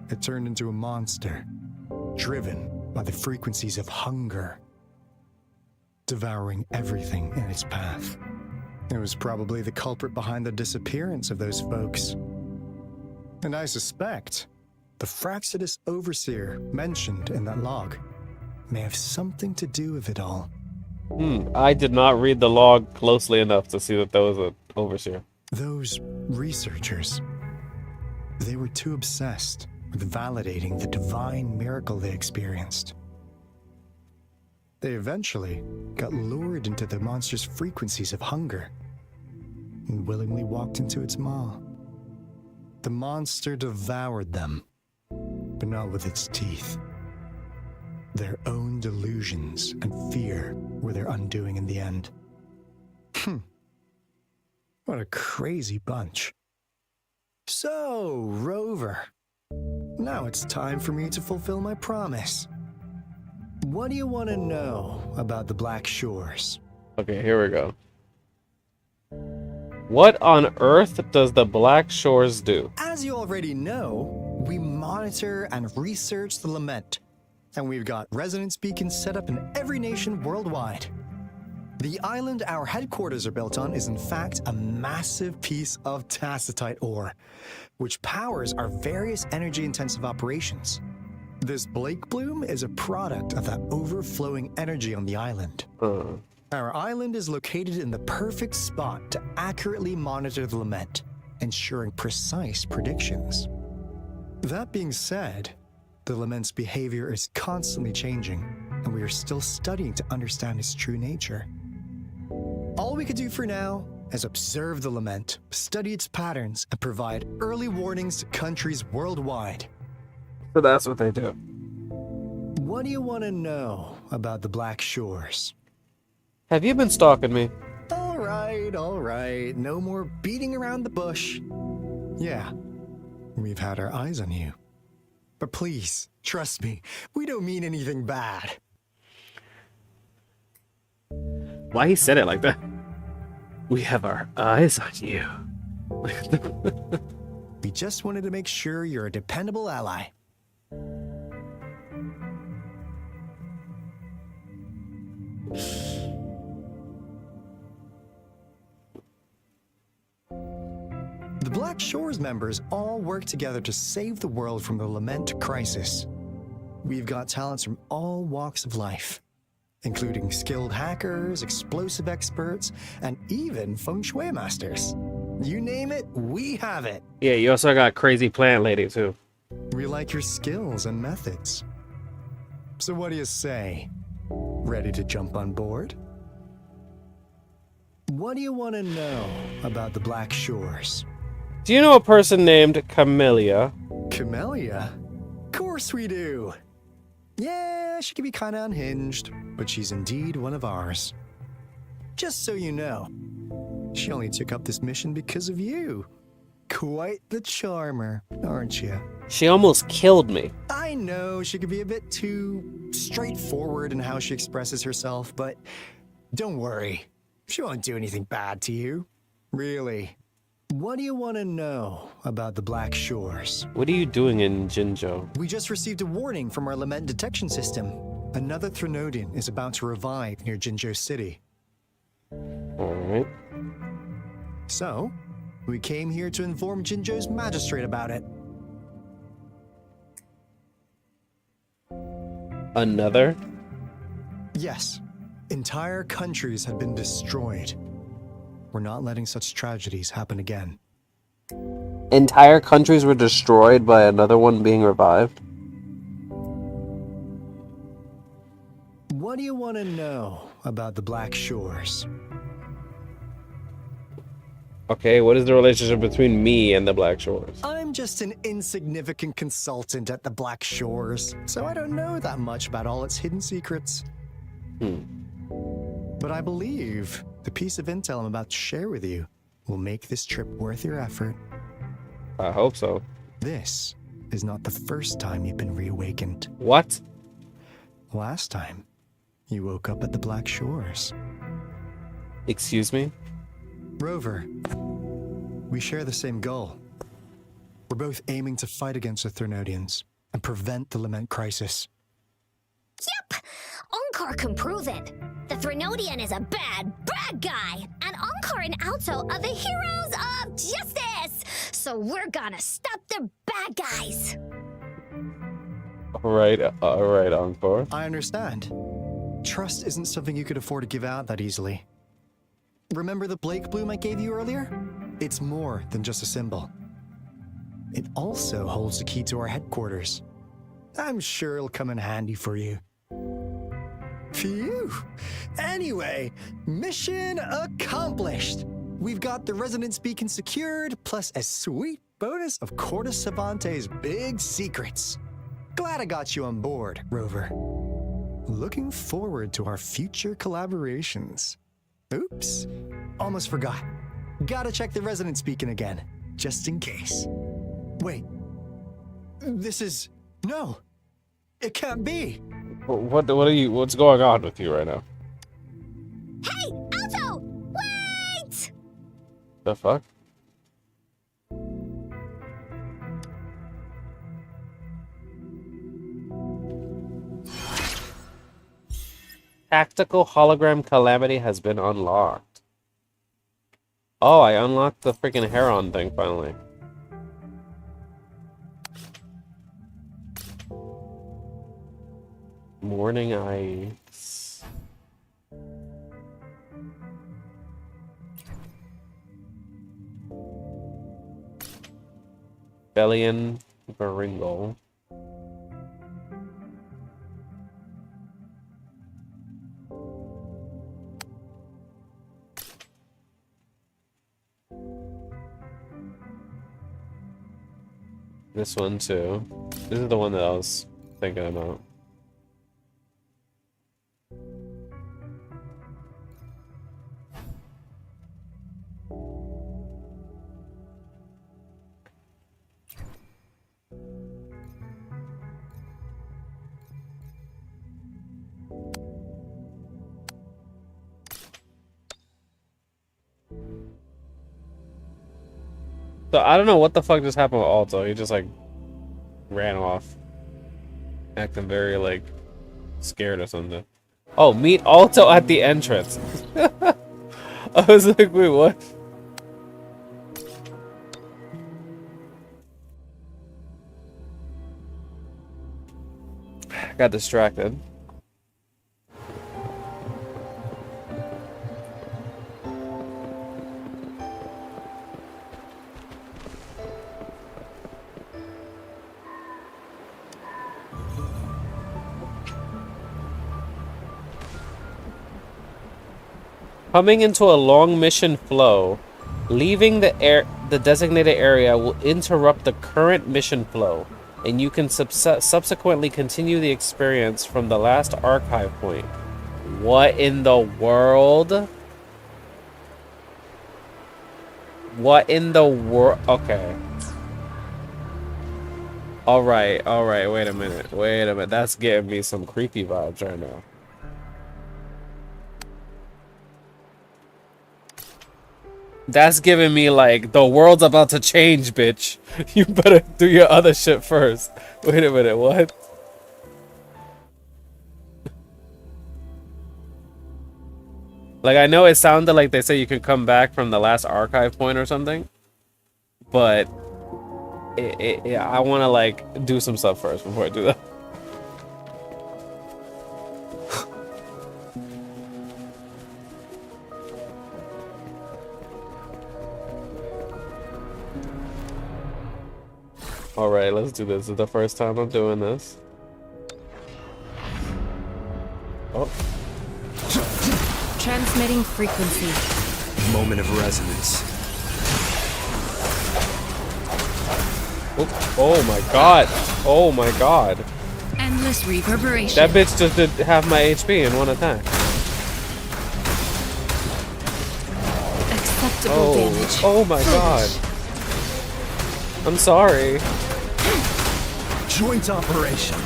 Speaker 5: It turned into a monster, driven by the frequencies of hunger, devouring everything in its path. It was probably the culprit behind the disappearance of those folks. And I suspect the Fraxidus Overseer mentioned in that log may have something to do with it all.
Speaker 1: I did not read the log closely enough to see that was an overseer.
Speaker 5: Those researchers, they were too obsessed with validating the divine miracle they experienced. They eventually got lured into the monster's frequencies of hunger and willingly walked into its maw. The monster devoured them, but not with its teeth. Their own delusions and fear were their undoing in the end. What a crazy bunch. So, Rover, now it's time for me to fulfill my promise. What do you want to know about the Black Shores?
Speaker 1: Okay, here we go. What on earth does the Black Shores do?
Speaker 5: As you already know, we monitor and research the Lament, and we've got resonance beacons set up in every nation worldwide. The island our headquarters are built on is in fact a massive piece of tacitite ore, which powers our various energy-intensive operations. This Blake Bloom is a product of that overflowing energy on the island. Our island is located in the perfect spot to accurately monitor the Lament, ensuring precise predictions. That being said, the Lament's behavior is constantly changing, and we are still studying to understand its true nature. All we can do for now is observe the Lament, study its patterns, and provide early warnings to countries worldwide.
Speaker 1: So that's what they do.
Speaker 5: What do you want to know about the Black Shores?
Speaker 1: Have you been stalking me?
Speaker 5: All right. No more beating around the bush. Yeah, we've had our eyes on you. But please, trust me, we don't mean anything bad.
Speaker 1: Why he said it like that? We have our eyes on you.
Speaker 5: We just wanted to make sure you're a dependable ally. The Black Shores members all work together to save the world from the Lament crisis. We've got talents from all walks of life, including skilled hackers, explosive experts, and even feng shui masters. You name it, we have it.
Speaker 1: Yeah, you also got crazy plant lady too.
Speaker 5: We like your skills and methods. So what do you say? Ready to jump on board? What do you want to know about the Black Shores?
Speaker 1: Do you know a person named Camellia?
Speaker 5: Camellia? Of course we do. Yeah, she can be kind of unhinged, but she's indeed one of ours. Just so you know, she only took up this mission because of you. Quite the charmer, aren't you?
Speaker 1: She almost killed me.
Speaker 5: I know she can be a bit too straightforward in how she expresses herself, but don't worry. She won't do anything bad to you. Really. What do you want to know about the Black Shores?
Speaker 1: What are you doing in Jinzhou?
Speaker 5: We just received a warning from our lament detection system. Another Threnodian is about to revive near Jinzhou City.
Speaker 1: Alright.
Speaker 5: So, we came here to inform Jinzhou's magistrate about it.
Speaker 1: Another?
Speaker 5: Yes. Entire countries have been destroyed. We're not letting such tragedies happen again.
Speaker 1: Entire countries were destroyed by another one being revived?
Speaker 5: What do you want to know about the Black Shores?
Speaker 1: Okay, what is the relationship between me and the Black Shores?
Speaker 5: I'm just an insignificant consultant at the Black Shores, so I don't know that much about all its hidden secrets. But I believe the piece of intel I'm about to share with you will make this trip worth your effort.
Speaker 1: I hope so.
Speaker 5: This is not the first time you've been reawakened.
Speaker 1: What?
Speaker 5: Last time, you woke up at the Black Shores.
Speaker 1: Excuse me?
Speaker 5: Rover, we share the same goal. We're both aiming to fight against the Threnodians and prevent the Lament crisis.
Speaker 6: Yep! Onkar can prove it. The Threnodian is a bad, bad guy, and Onkar and Alto are the heroes of justice! So we're gonna stop the bad guys!
Speaker 1: Alright, Encore.
Speaker 5: I understand. Trust isn't something you could afford to give out that easily. Remember the Blake Bloom I gave you earlier? It's more than just a symbol. It also holds the key to our headquarters. I'm sure it'll come in handy for you. Phew! Anyway, mission accomplished! We've got the resonance beacon secured, plus a sweet bonus of Cortus Savante's big secrets. Glad I got you on board, Rover. Looking forward to our future collaborations. Oops, almost forgot. Gotta check the resonance beacon again, just in case. Wait, this is... No, it can't be.
Speaker 1: What's going on with you right now?
Speaker 6: Hey, Alto! Wait!
Speaker 1: The fuck? Tactical hologram calamity has been unlocked. Oh, I unlocked the freaking Heron thing finally. Morning ice. Bellion Baringle. This one too. This is the one that I was thinking about. So I don't know what the fuck just happened with Alto. He just like ran off, acting very like scared or something. Oh, meet Alto at the entrance. I was like, wait, what? Got distracted. Coming into a long mission flow, leaving the designated area will interrupt the current mission flow, and you can subsequently continue the experience from the last archive point. What in the world? What in the world? Okay. Alright, wait a minute. That's getting me some creepy vibes right now. That's giving me like, the world's about to change, bitch. You better do your other shit first. Wait a minute, what? Like, I know it sounded like they say you can come back from the last archive point or something. But, I want to like, do some stuff first before I do that. Alright, let's do this. This is the first time I'm doing this. Oh.
Speaker 9: Transmitting frequency.
Speaker 2: Moment of resonance.
Speaker 1: Oh my god. Oh my god.
Speaker 9: Endless reverberation.
Speaker 1: That bitch just did half my HP in one attack.
Speaker 9: Acceptable damage.
Speaker 1: Oh my god. I'm sorry.
Speaker 5: Joint operation.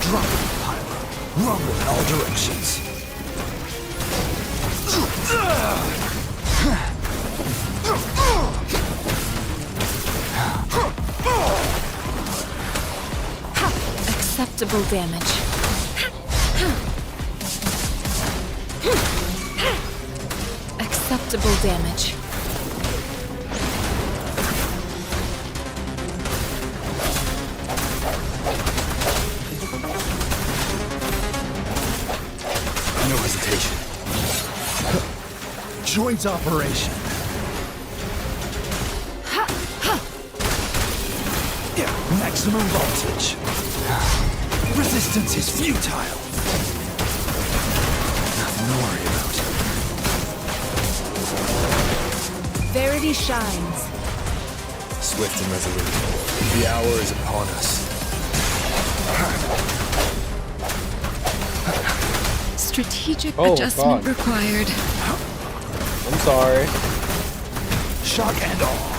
Speaker 5: Drop the pilot. Rumble in all directions.
Speaker 9: Acceptable damage. Acceptable damage.
Speaker 2: No hesitation.
Speaker 5: Joint operation. Maximum voltage. Resistance is futile. Nothing to worry about.
Speaker 9: Verity shines.
Speaker 2: Swift and resolute. The hour is upon us.
Speaker 9: Strategic
Speaker 1: Oh,
Speaker 9: adjustment
Speaker 1: God.
Speaker 9: required.
Speaker 1: I'm sorry.
Speaker 5: Shock and awe.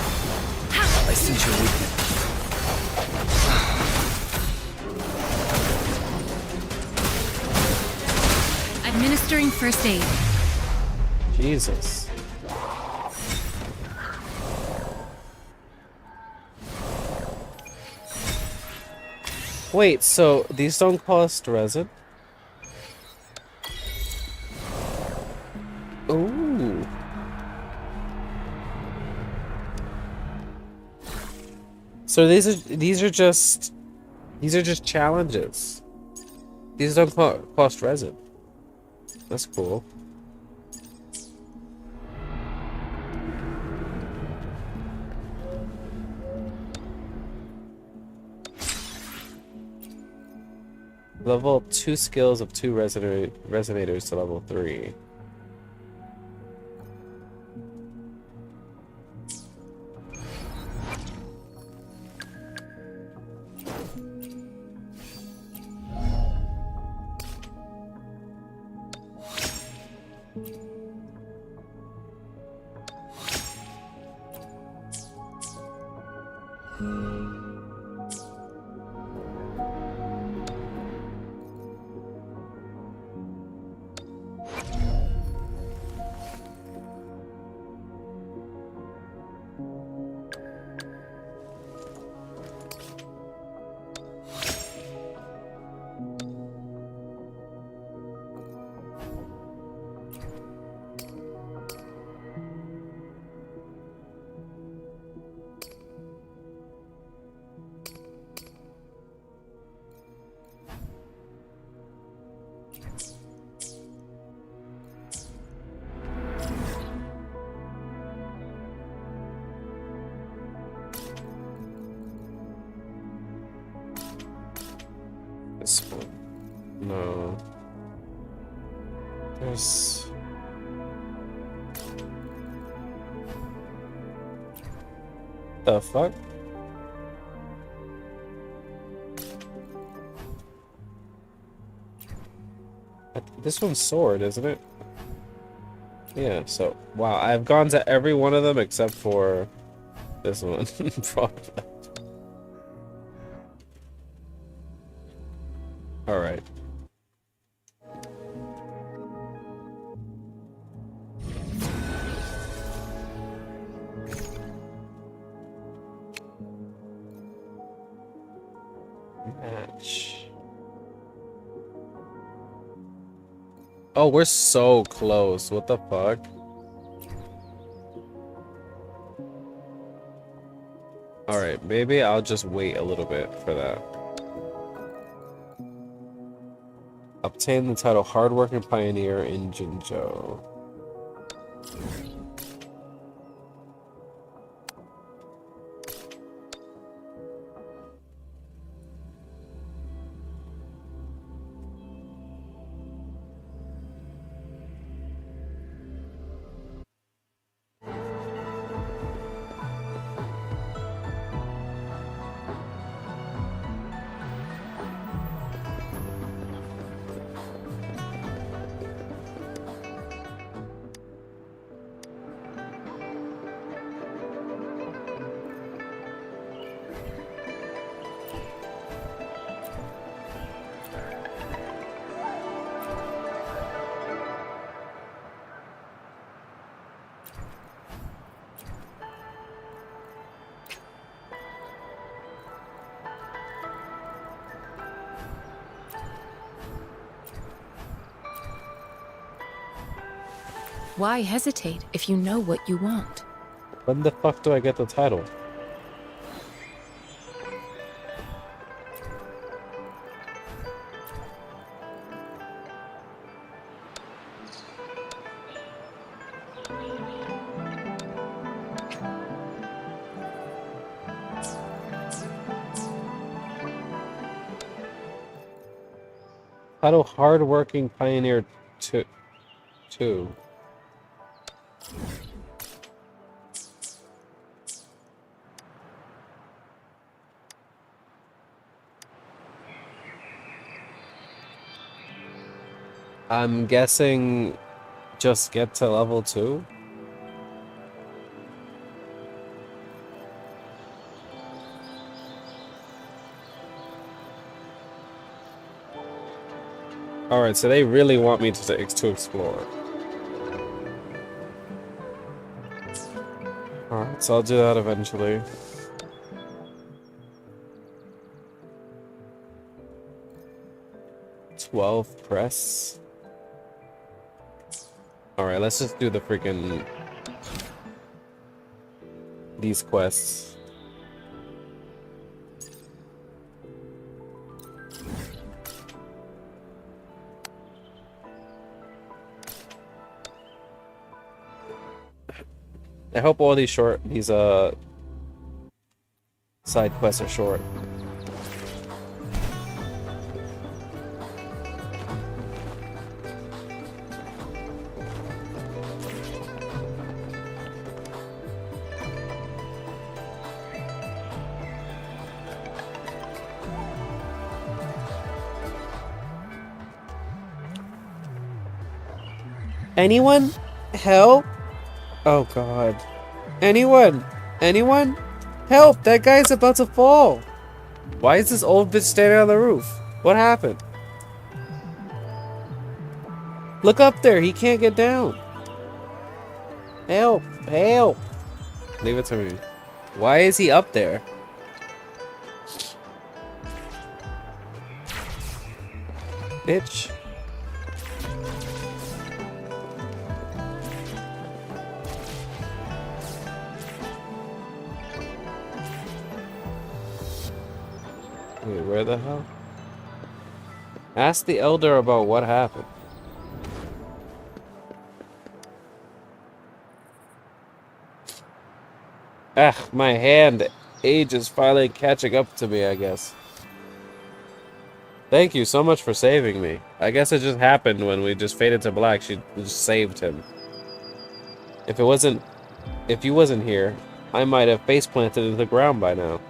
Speaker 2: I sense your weakness.
Speaker 9: Administering first aid.
Speaker 1: Jesus. Wait, so these don't cost resin? Ooh. So these are just challenges. These don't cost resin. That's cool. Level 2 skills of 2 resonators to level 3. This one. No. There's... The fuck? This one's sword, isn't it? Yeah, so... Wow, I've gone to every one of them except for this one. Alright. Match. Oh, we're so close. What the fuck? Alright, maybe I'll just wait a little bit for that. Obtain the title Hardworking Pioneer in Jinzhou.
Speaker 9: Why hesitate if you know what you want?
Speaker 1: When the fuck do I get the title? Title Hardworking Pioneer 2. I'm guessing just get to level 2? Alright, so they really want me to explore. Alright, so I'll do that eventually. "12 press." Alright, let's just do the freaking... these quests. I hope all these side quests are short. Anyone? Help? Oh god. Anyone? Anyone? Help! That guy's about to fall! Why is this old bitch standing on the roof? What happened? Look up there, he can't get down. Help! Help! Leave it to me. Why is he up there? Bitch. Wait, where the hell? Ask the elder about what happened. Ah, my hand age is finally catching up to me, I guess. Thank you so much for saving me. I guess it just happened when we just faded to black. She just saved him. If you wasn't here, I might have face planted into the ground by now.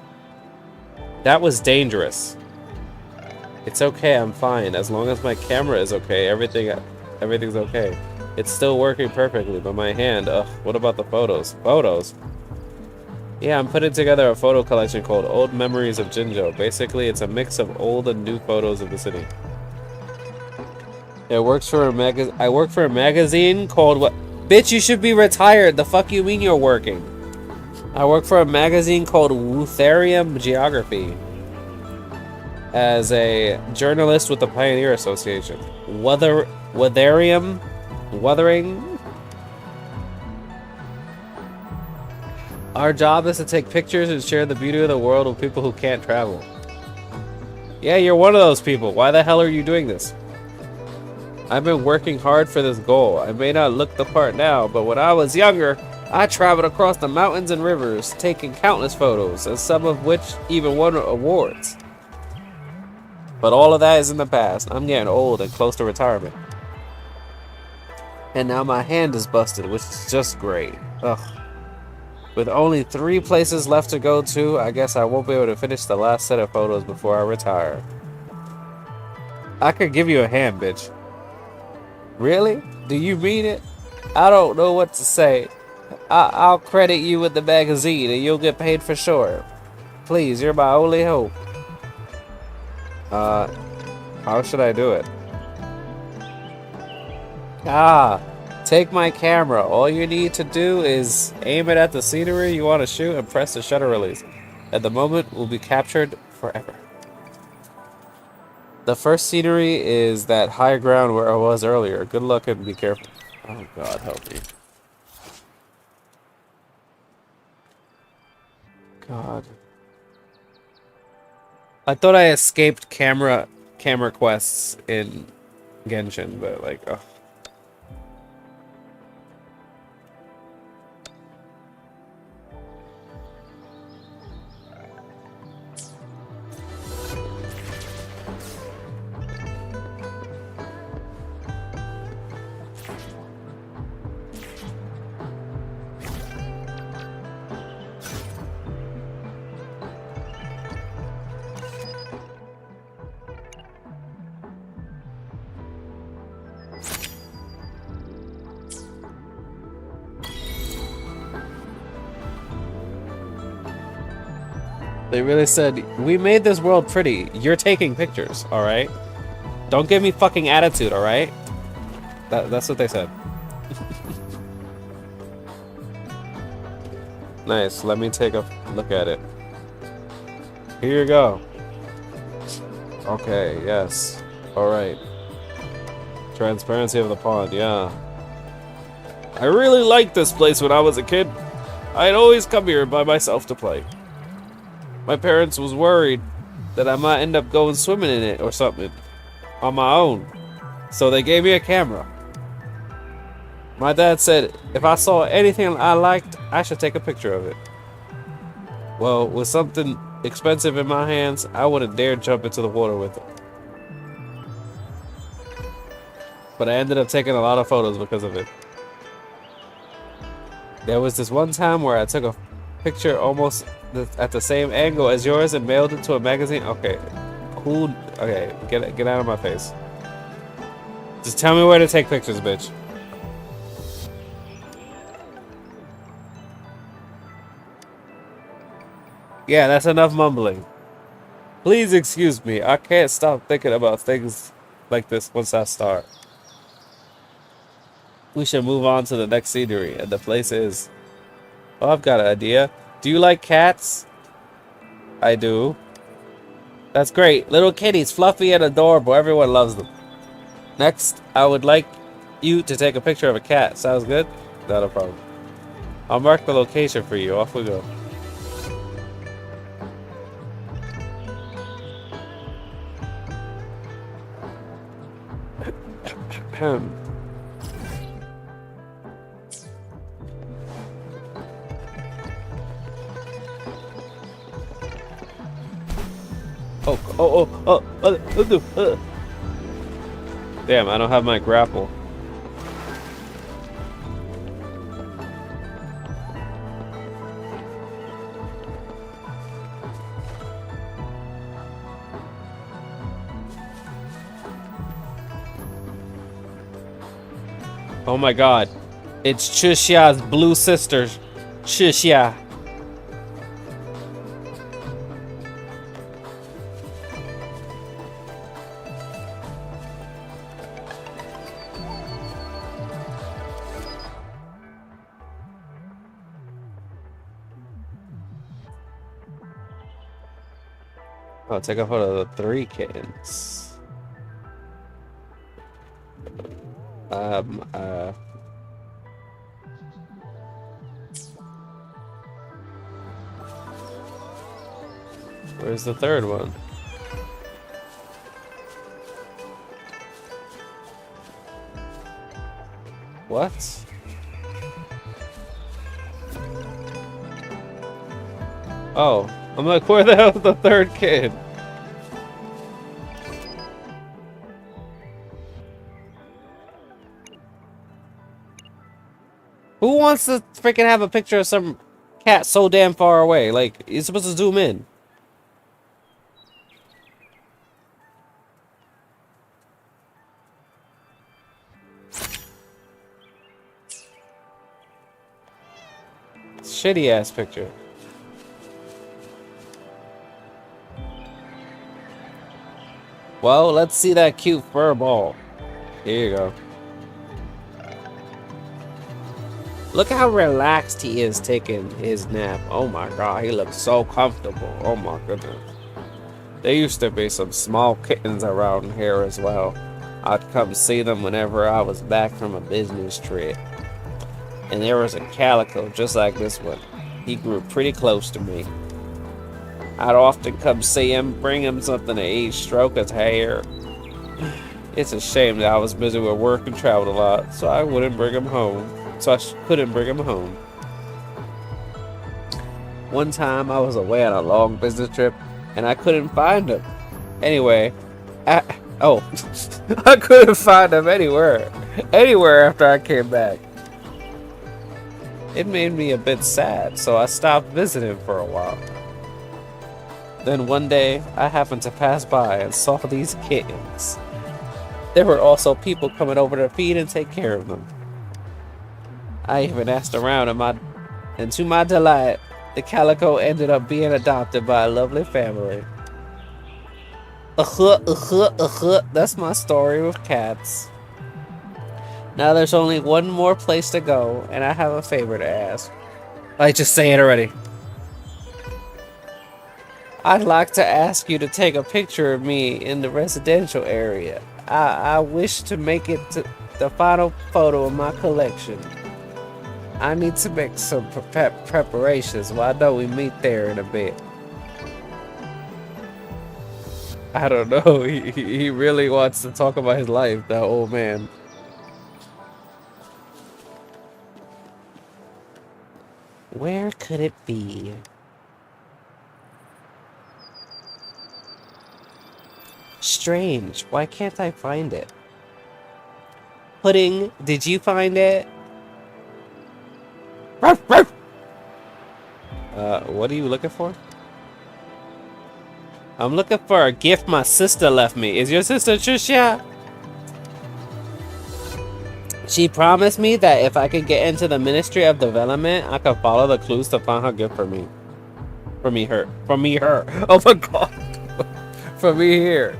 Speaker 1: That was dangerous. It's okay, I'm fine. As long as my camera is okay, everything's okay. It's still working perfectly, but my hand, ugh, what about the photos? Photos? Yeah, I'm putting together a photo collection called Old Memories of Jinzhou. Basically, it's a mix of old and new photos of the city. I work for a magazine called what? Bitch, you should be retired. The fuck you mean you're working? I work for a magazine called Wuthering Geography as a journalist with the Pioneer Association. Wuthering? Our job is to take pictures and share the beauty of the world with people who can't travel. Yeah, you're one of those people. Why the hell are you doing this? I've been working hard for this goal. I may not look the part now, but when I was younger, I traveled across the mountains and rivers, taking countless photos, and some of which even won awards. But all of that is in the past. I'm getting old and close to retirement. And now my hand is busted, which is just great. Ugh. With only 3 places left to go to, I guess I won't be able to finish the last set of photos before I retire. I could give you a hand, bitch. Really? Do you mean it? I don't know what to say. I'll credit you with the magazine and you'll get paid for sure. Please, you're my only hope. How should I do it? Take my camera. All you need to do is aim it at the scenery you want to shoot and press the shutter release. And the moment will be captured forever. The first scenery is that high ground where I was earlier. Good luck and be careful. Oh God, help me. God. I thought I escaped camera quests in Genshin, but like, oh. They really said, we made this world pretty. You're taking pictures, alright? Don't give me fucking attitude, alright? That's what they said. Nice, let me take a look at it. Here you go. Okay, yes. Alright. Transparency of the pond, yeah. I really liked this place when I was a kid. I'd always come here by myself to play. My parents was worried that I might end up going swimming in it or something on my own. So they gave me a camera. My dad said if I saw anything I liked, I should take a picture of it. Well, with something expensive in my hands, I wouldn't dare jump into the water with it. But I ended up taking a lot of photos because of it. There was this one time where I took a picture almost at the same angle as yours and mailed it to a magazine. Okay, cool. Okay, get out of my face. Just tell me where to take pictures, bitch. Yeah, that's enough mumbling. Please excuse me. I can't stop thinking about things like this once I start. We should move on to the next scenery, and the place is... Oh, I've got an idea. Do you like cats? I do. That's great. Little kitties, fluffy and adorable. Everyone loves them. Next, I would like you to take a picture of a cat. Sounds good? Not a problem. I'll mark the location for you. Off we go. Ahem. Oh. Damn, I don't have my grapple. Oh my god. It's Chuxia's blue sister. Chuxia. I'll take a photo of the 3 kittens. Where's the 3rd one? What? Oh, I'm like, where the hell's the 3rd kid? Who wants to freaking have a picture of some cat so damn far away? Like, you're supposed to zoom in. Shitty ass picture. Well, let's see that cute fur ball. Here you go. Look how relaxed he is taking his nap. Oh my god, he looks so comfortable. Oh my goodness. There used to be some small kittens around here as well. I'd come see them whenever I was back from a business trip. And there was a calico just like this one. He grew pretty close to me. I'd often come see him, bring him something to eat, stroke his hair. It's a shame that I was busy with work and traveled a lot, so I couldn't bring him home. One time I was away on a long business trip and I couldn't find him. Anyway, I couldn't find him anywhere after I came back. It made me a bit sad, so I stopped visiting for a while. Then one day, I happened to pass by and saw these kittens. There were also people coming over to feed and take care of them. I even asked around, and to my delight, the calico ended up being adopted by a lovely family. That's my story with cats. Now there's only one more place to go, and I have a favor to ask. I just say it already. I'd like to ask you to take a picture of me in the residential area. I wish to make it to the final photo of my collection. I need to make some preparations. Well, I know we meet there in a bit. I don't know. He really wants to talk about his life, that old man. Where could it be? Strange. Why can't I find it? Pudding, did you find it? What are you looking for? I'm looking for a gift my sister left me. Is your sister Trisha? She promised me that if I could get into the Ministry of Development, I could follow the clues to find her gift for me. For me, her. Oh my god. For me, here.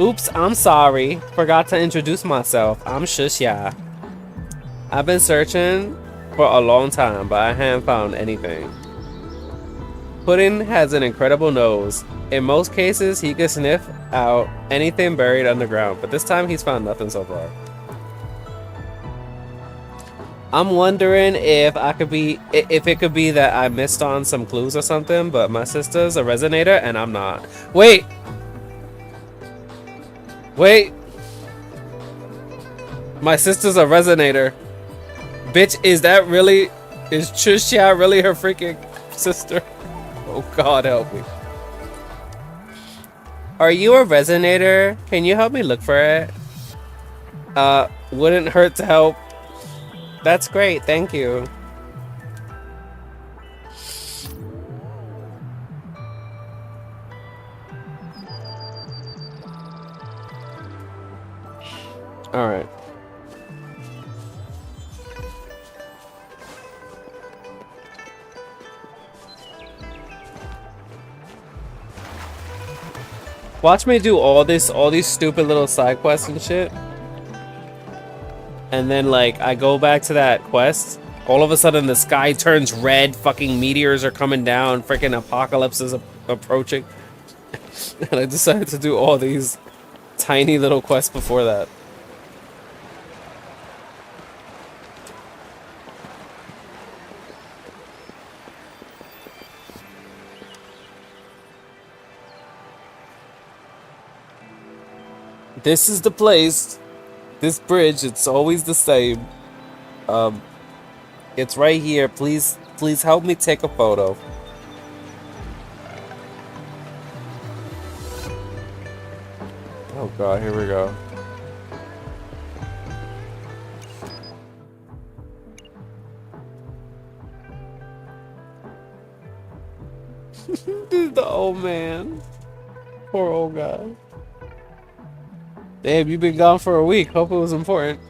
Speaker 1: Oops, I'm sorry. Forgot to introduce myself. I'm Shushya. I've been searching for a long time, but I haven't found anything. Pudding has an incredible nose. In most cases, he can sniff out anything buried underground, but this time he's found nothing so far. I'm wondering if it could be that I missed on some clues or something, but my sister's a resonator and I'm not. Wait! My sister's a resonator. Bitch, is Trisha really her freaking sister? Oh God, help me. Are you a resonator? Can you help me look for it? Wouldn't hurt to help. That's great, thank you. All right. Watch me do all these stupid little side quests and shit. And then like I go back to that quest. All of a sudden the sky turns red, fucking meteors are coming down, freaking apocalypse is approaching. And I decided to do all these tiny little quests before that. This is the place. This bridge, it's always the same. It's right here. Please help me take a photo. Oh God, here we go. This is the old man. Poor old guy. Damn, you've been gone for a week. Hope it was important.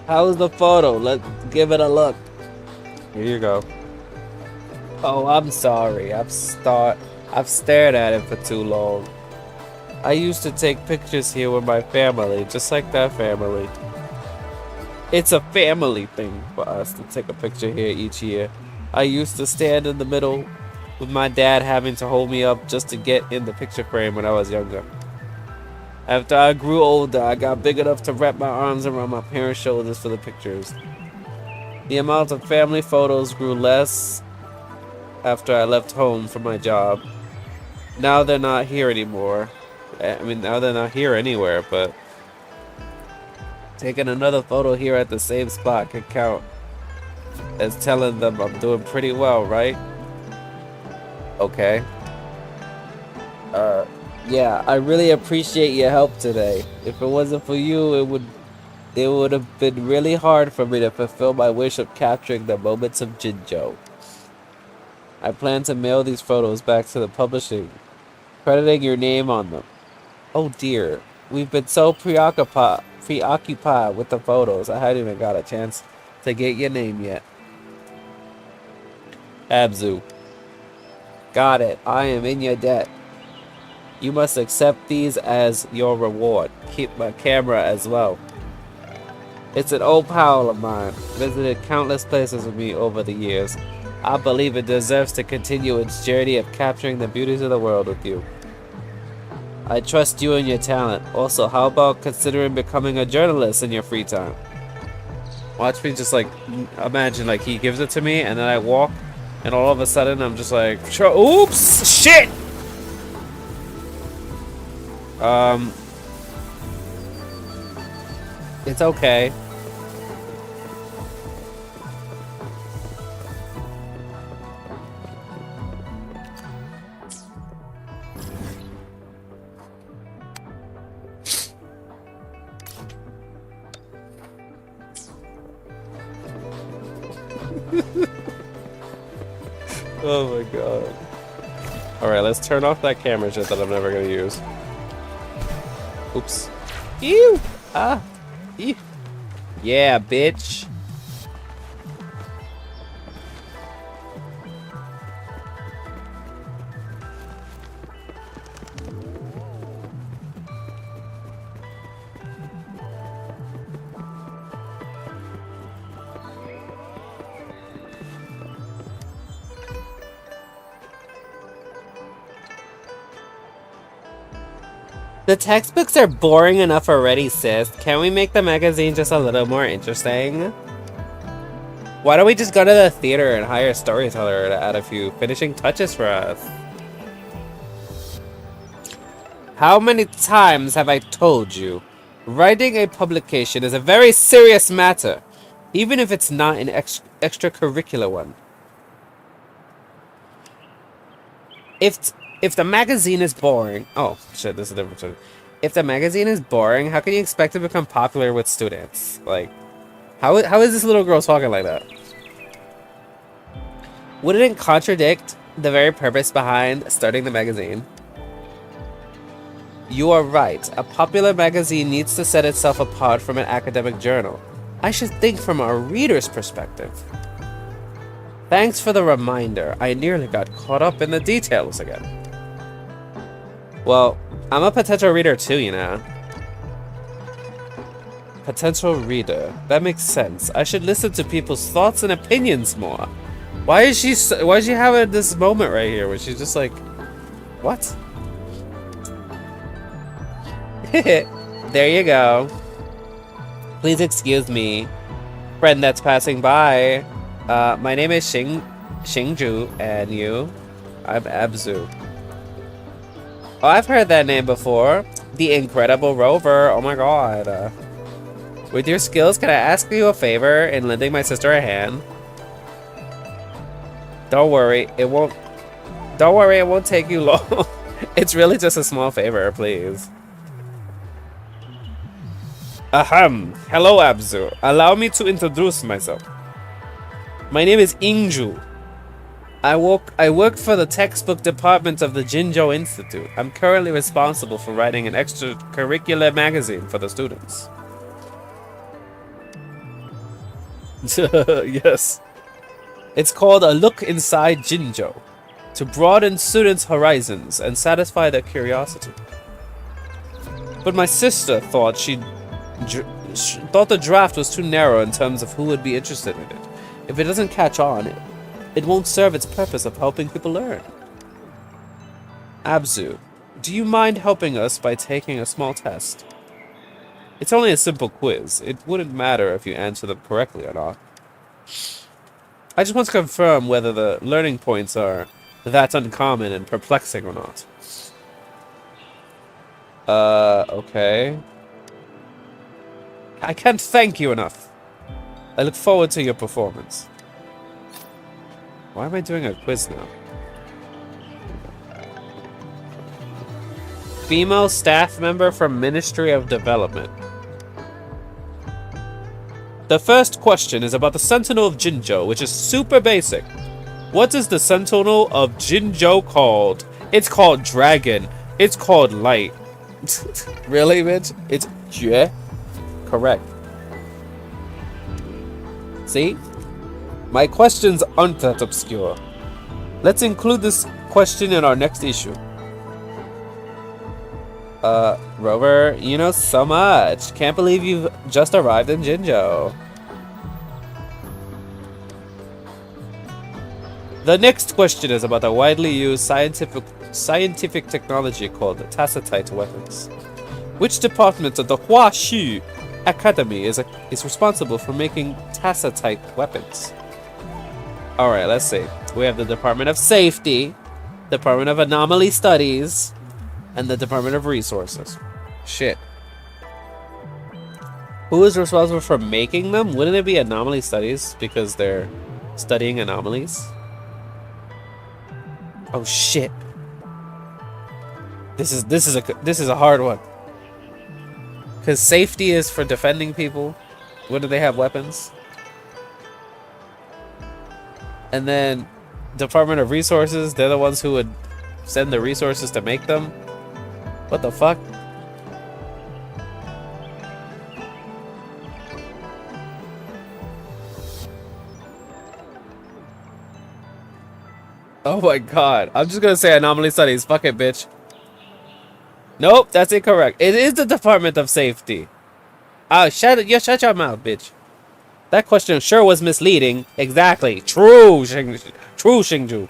Speaker 1: How's the photo? Let's give it a look. Here you go. Oh, I'm sorry. I've stared at it for too long. I used to take pictures here with my family, just like that family. It's a family thing for us to take a picture here each year. I used to stand in the middle with my dad having to hold me up just to get in the picture frame when I was younger. After I grew older, I got big enough to wrap my arms around my parents' shoulders for the pictures. The amount of family photos grew less after I left home for my job. Now they're not here anymore. I mean, now they're not here anywhere, but taking another photo here at the same spot could count as telling them I'm doing pretty well, right? Okay. Yeah, I really appreciate your help today. If it wasn't for you, it would have been really hard for me to fulfill my wish of capturing the moments of Jinjo. I plan to mail these photos back to the publishing, crediting your name on them. Oh dear, we've been so preoccupied with the photos, I hadn't even got a chance to get your name yet. Abzu. Got it, I am in your debt. You must accept these as your reward. Keep my camera as well. It's an old pal of mine, visited countless places with me over the years. I believe it deserves to continue its journey of capturing the beauties of the world with you. I trust you and your talent. Also, how about considering becoming a journalist in your free time? Watch me just like, imagine like he gives it to me and then I walk and all of a sudden I'm just like, oops, shit! It's okay. Oh my god. Alright, let's turn off that camera shit that I'm never gonna use. Oops. Ew! Ah! Ew! Yeah, bitch! The textbooks are boring enough already, sis. Can we make the magazine just a little more interesting? Why don't we just go to the theater and hire a storyteller to add a few finishing touches for us? How many times have I told you? Writing a publication is a very serious matter, even if it's not an extracurricular one. If the magazine is boring... Oh, shit, this is a different story. If the magazine is boring, how can you expect to become popular with students? Like, how is this little girl talking like that? Wouldn't it contradict the very purpose behind starting the magazine? You are right. A popular magazine needs to set itself apart from an academic journal. I should think from a reader's perspective. Thanks for the reminder. I nearly got caught up in the details again. Well, I'm a potential reader too, you know. Potential reader. That makes sense. I should listen to people's thoughts and opinions more. Why is she having this moment right here where she's just like, what? There you go. Please excuse me, friend that's passing by. My name is Xingju, and you? I'm Abzu. Oh, I've heard that name before. The Incredible Rover. Oh my god. With your skills, can I ask you a favor in lending my sister a hand? Don't worry, it won't take you long. It's really just a small favor, please. Ahem. Hello, Abzu. Allow me to introduce myself. My name is Ingju. I work for the textbook department of the Jinzhou Institute. I'm currently responsible for writing an extracurricular magazine for the students. Yes. It's called A Look Inside Jinzhou, to broaden students' horizons and satisfy their curiosity. But my sister thought thought the draft was too narrow in terms of who would be interested in it. If it doesn't catch on, it won't serve its purpose of helping people learn. Abzu, do you mind helping us by taking a small test? It's only a simple quiz. It wouldn't matter if you answer them correctly or not. I just want to confirm whether the learning points are that uncommon and perplexing or not. Okay. I can't thank you enough. I look forward to your performance. Why am I doing a quiz now? Female staff member from Ministry of Development. The first question is about the Sentinel of Jinzhou, which is super basic. What is the Sentinel of Jinzhou called? It's called Dragon. It's called Light. Really, bitch? It's Jue? Correct. See? My questions aren't that obscure. Let's include this question in our next issue. Rover, you know so much. Can't believe you've just arrived in Jinzhou. The next question is about a widely used scientific technology called tacitite weapons. Which department of the Huaxu Academy is responsible for making tacitite weapons? Alright, let's see. We have the Department of Safety, Department of Anomaly Studies, and the Department of Resources. Shit. Who is responsible for making them? Wouldn't it be Anomaly Studies because they're studying anomalies? Oh shit. This is a hard one. Cuz safety is for defending people. When do they have weapons? And then Department of Resources, they're the ones who would send the resources to make them. What the fuck? Oh my god. I'm just gonna say Anomaly Studies. Fuck it, bitch. Nope, that's incorrect. It is the Department of Safety. Oh, shut your mouth, bitch. That question sure was misleading. Exactly. True, Xingju.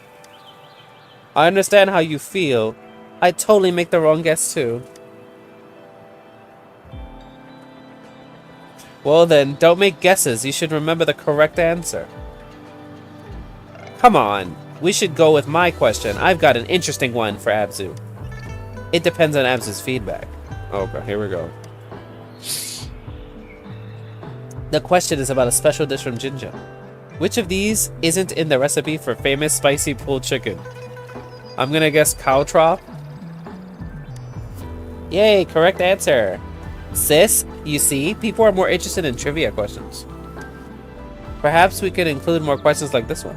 Speaker 1: I understand how you feel. I totally make the wrong guess too. Well then, don't make guesses. You should remember the correct answer. Come on. We should go with my question. I've got an interesting one for Abzu. It depends on Abzu's feedback. Okay, here we go. The question is about a special dish from Jinja. Which of these isn't in the recipe for famous spicy pulled chicken? I'm gonna guess cow trough. Yay, correct answer. Sis, you see, people are more interested in trivia questions. Perhaps we could include more questions like this one.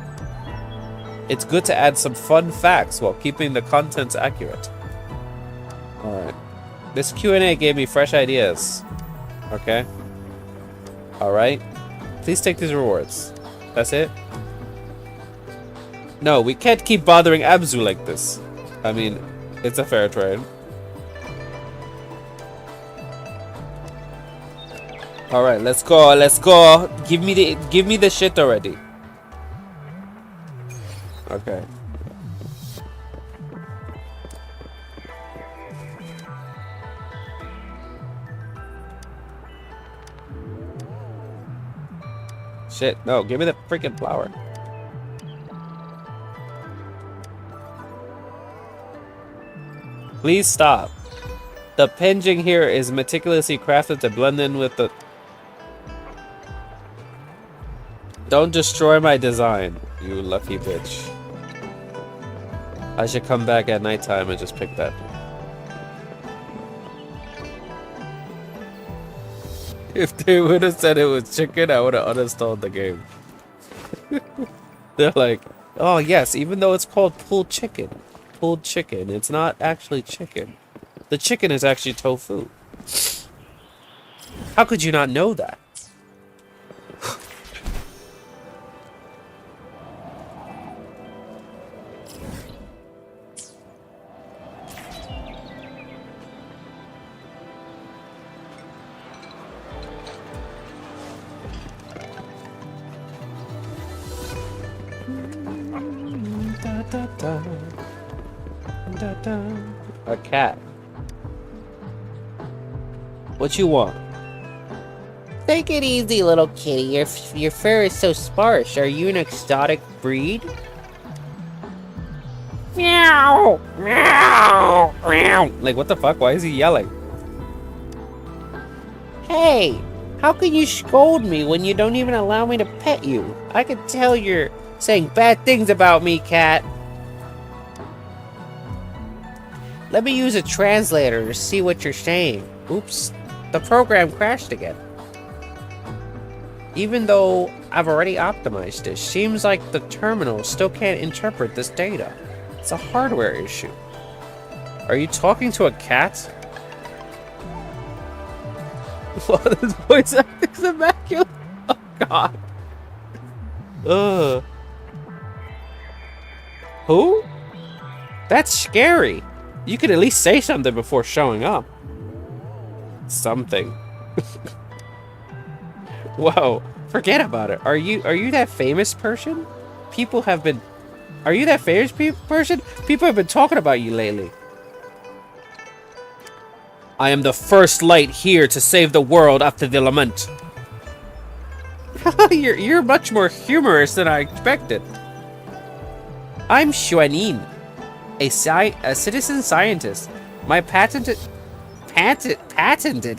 Speaker 1: It's good to add some fun facts while keeping the contents accurate. Alright. This Q&A gave me fresh ideas. Okay. Alright. Please take these rewards. That's it? No, we can't keep bothering Abzu like this. I mean, it's a fair trade. Alright, let's go, let's go. Give me the shit already. Okay. Shit, no, give me the freaking flower. Please stop. The pinging here is meticulously crafted to blend in with the... Don't destroy my design, you lucky bitch. I should come back at nighttime and just pick that. If they would have said it was chicken, I would have uninstalled the game. They're like, oh yes, even though it's called pulled chicken, it's not actually chicken. The chicken is actually tofu. How could you not know that? A cat. What you want?
Speaker 10: Take it easy, little kitty. Your fur is so sparse. Are you an exotic breed?
Speaker 1: Meow! Meow! Meow! Like, what the fuck? Why is he yelling?
Speaker 10: Hey! How can you scold me when you don't even allow me to pet you? I can tell you're saying bad things about me, cat. Let me use a translator to see what you're saying. Oops, the program crashed again. Even though I've already optimized it, seems like the terminal still can't interpret this data. It's a hardware issue. Are you talking to a cat? Well, this voice acting's immaculate. Oh god. Ugh. Who? That's scary. You could at least say something before showing up. Something. Whoa, forget about it. Are you that famous person? People have been... Are you that famous person? People have been talking about you lately. I am the first light here to save the world after the lament. You're much more humorous than I expected. I'm Xuanin, a citizen scientist. My patented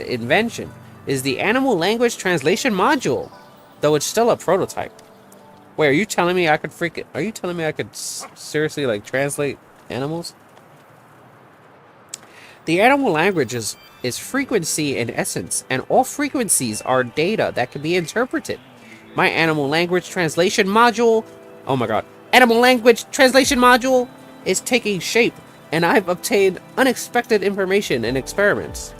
Speaker 10: invention is the animal language translation module, though it's still a prototype. Wait, are you telling me I could seriously like translate animals? The animal language is frequency in essence, and all frequencies are data that can be interpreted. My animal language translation module, oh my god, animal language translation module is taking shape, and I've obtained unexpected information in experiments.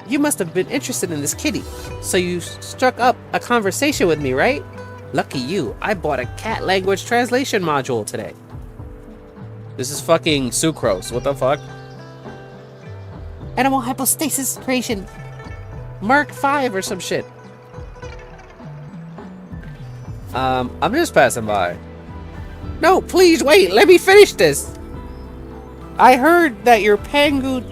Speaker 10: You must have been interested in this kitty, so you struck up a conversation with me, right? Lucky you, I bought a cat language translation module today. This is fucking sucrose, what the fuck? Animal hypostasis creation. Mark 5 or some shit.
Speaker 1: I'm just passing by.
Speaker 10: No, please wait, let me finish this. I heard that your Pangu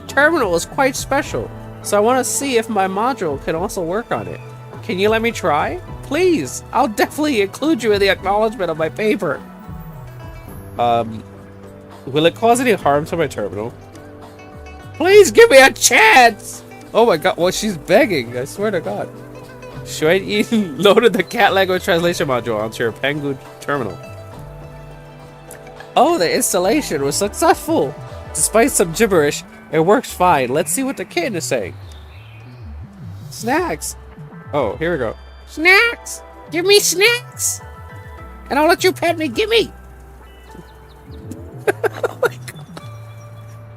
Speaker 10: terminal is quite special. so I want to see if my module can also work on it. Can you let me try? Please, I'll definitely include you in the acknowledgement of my paper. Will it cause any harm to my terminal? Please give me a chance! Oh my god, well, she's begging, I swear to god. Shuai loaded the cat language translation module onto your Pengu terminal. Oh, the installation was successful! Despite some gibberish, it works fine. Let's see what the kitten is saying. Snacks! Oh, here we go. Snacks! Give me snacks! And I'll let you pet me, gimme! Oh my god.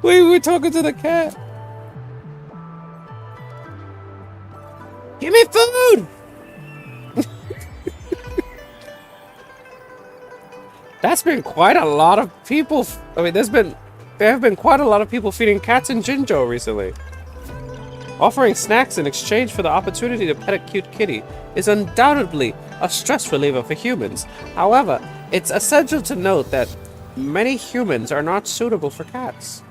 Speaker 10: Wait, we're talking to the cat. Give me food! That's been quite a lot of people. I mean, there have been quite a lot of people feeding cats in Jinzhou recently. Offering snacks in exchange for the opportunity to pet a cute kitty is undoubtedly a stress reliever for humans. However, it's essential to note that many humans are not suitable for cats.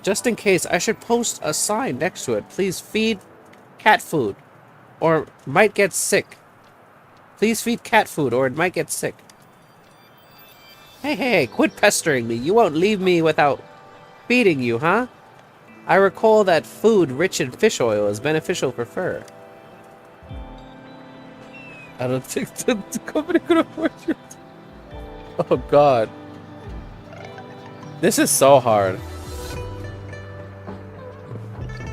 Speaker 10: Just in case, I should post a sign next to it. Please feed cat food, or might get sick. Please feed cat food, or it might get sick. Hey, quit pestering me. You won't leave me without feeding you, huh? I recall that food rich in fish oil is beneficial for fur. I don't think the company could afford you. Oh god. This is so hard.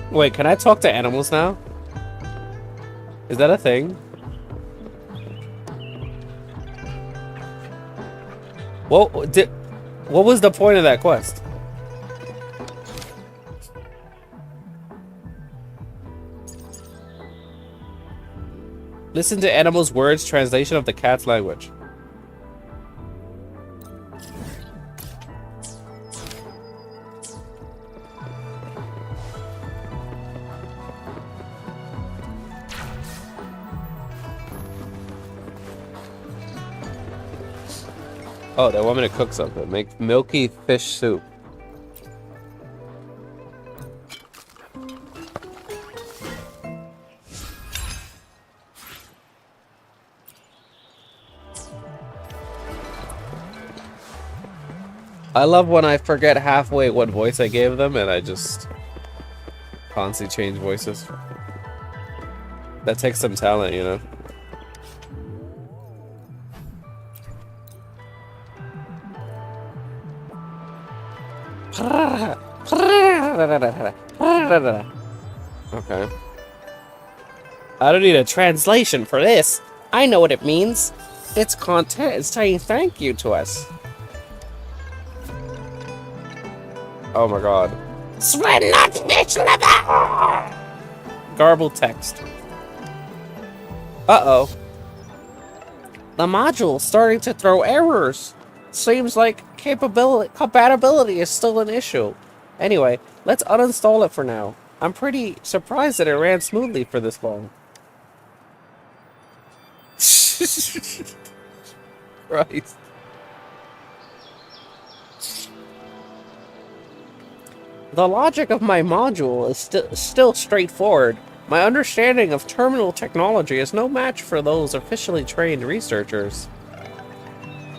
Speaker 10: Wait, can I talk to animals now? Is that a thing? What was the point of that quest? Listen to animals' words, translation of the cat's language. Oh, they want me to cook something. Make milky fish soup. I love when I forget halfway what voice I gave them and I just constantly change voices. That takes some talent, you know? Okay. I don't need a translation for this. I know what it means. Its content is saying thank you to us. Oh my god. Sweat not fish liver! Garbled text. Uh-oh. The module's starting to throw errors. Seems like compatibility is still an issue. Anyway, let's uninstall it for now. I'm pretty surprised that it ran smoothly for this long. Christ. The logic of my module is still straightforward. My understanding of terminal technology is no match for those officially trained researchers.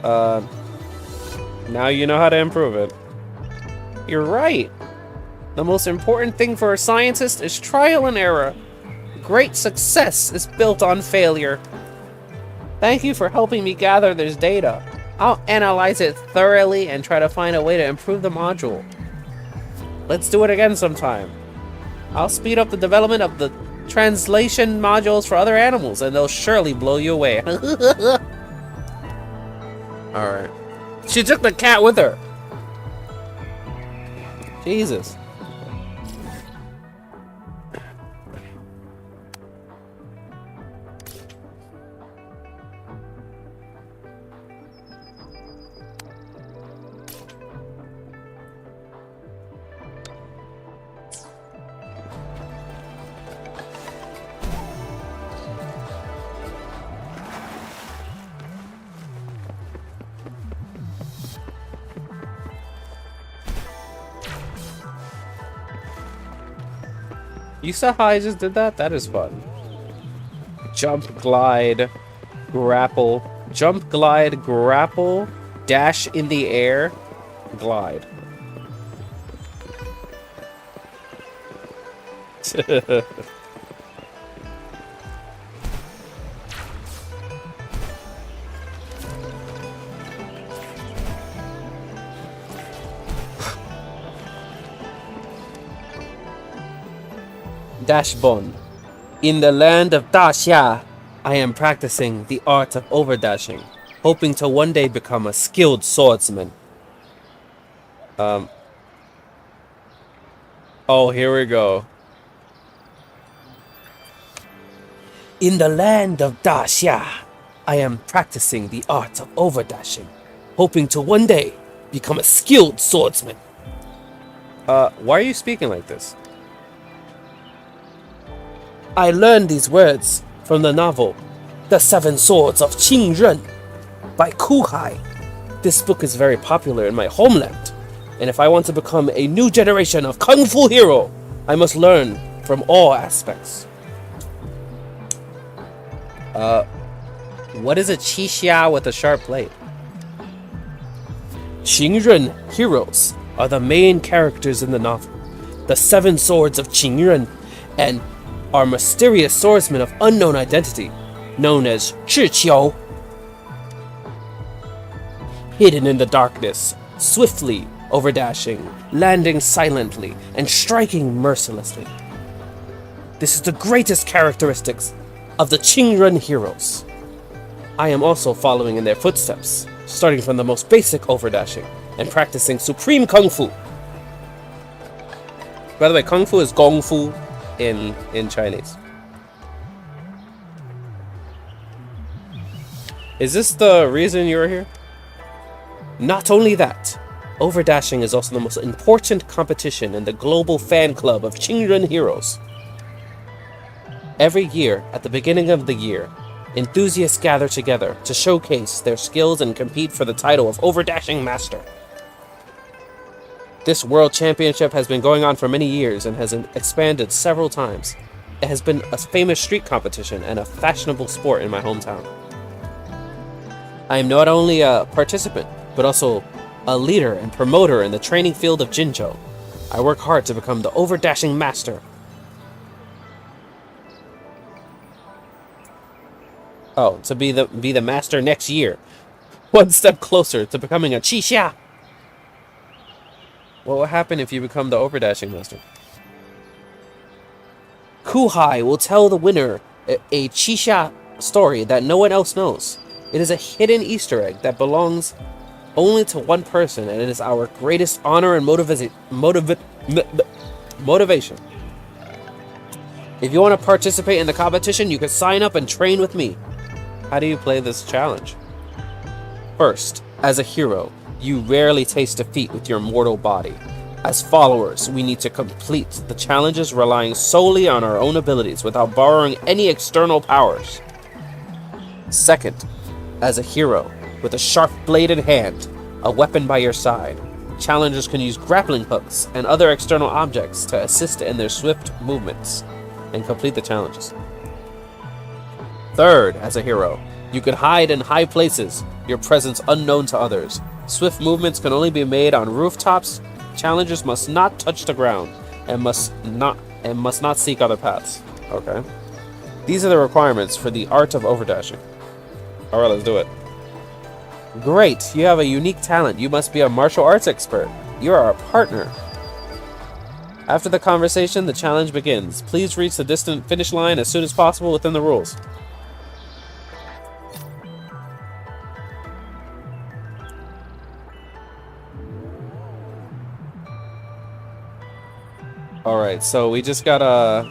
Speaker 10: Now you know how to improve it. You're right. The most important thing for a scientist is trial and error. Great success is built on failure. Thank you for helping me gather this data. I'll analyze it thoroughly and try to find a way to improve the module. Let's do it again sometime. I'll speed up the development of the translation modules for other animals, and they'll surely blow you away. Alright. She took the cat with her. Jesus.
Speaker 1: You saw how I just did that? That is fun. Jump, glide, grapple. Jump, glide, grapple, dash in the air, glide. Dash Bon. In the land of Daxia, I am practicing the art of overdashing, hoping to one day become a skilled swordsman. Oh, here we go. In the land of Daxia, I am practicing the art of overdashing, hoping to one day become a skilled swordsman. Why are you speaking like this? I learned these words from the novel The Seven Swords of Qingren by Ku Hai. This book is very popular in my homeland, and if I want to become a new generation of kung fu hero, I must learn from all aspects. What is a qixia with a sharp blade? Qingren heroes are the main characters in the novel. The Seven Swords of Qingren and are mysterious swordsmen of unknown identity, known as Zhiqiu. Hidden in the darkness, swiftly overdashing, landing silently, and striking mercilessly. This is the greatest characteristics of the Qingren heroes. I am also following in their footsteps, starting from the most basic overdashing and practicing supreme kung fu. By the way, kung fu is gong fu in Chinese. Is this the reason you're here? Not only that, overdashing is also the most important competition in the global fan club of Qingren heroes. Every year, at the beginning of the year, enthusiasts gather together to showcase their skills and compete for the title of overdashing master. This world championship has been going on for many years and has expanded several times. It has been a famous street competition and a fashionable sport in my hometown. I am not only a participant, but also a leader and promoter in the training field of Jinzhou. I work hard to become the overdashing master. Oh, to be the master next year. One step closer to becoming a qixia. What will happen if you become the overdashing master? Ku Hai will tell the winner a qixia story that no one else knows. It is a hidden Easter egg that belongs only to one person, and it is our greatest honor and motivation. If you want to participate in the competition, you can sign up and train with me. How do you play this challenge? First, as a hero, you rarely taste defeat with your mortal body. As followers, we need to complete the challenges relying solely on our own abilities without borrowing any external powers. Second, as a hero, with a sharp blade in hand, a weapon by your side, challengers can use grappling hooks and other external objects to assist in their swift movements and complete the challenges. Third, as a hero, you can hide in high places, your presence unknown to others. Swift movements can only be made on rooftops. Challengers must not touch the ground and must not seek other paths. Okay. These are the requirements for the art of overdashing. Alright, let's do it. Great, you have a unique talent. You must be a martial arts expert. You are a partner. After the conversation, the challenge begins. Please reach the distant finish line as soon as possible within the rules. Alright, so we just gotta...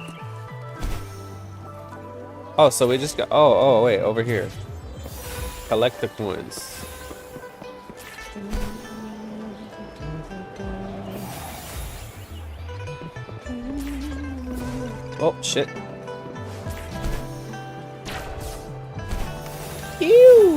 Speaker 1: Oh, so we just got... Oh, wait, over here. Collect the coins. Oh, shit. Ew!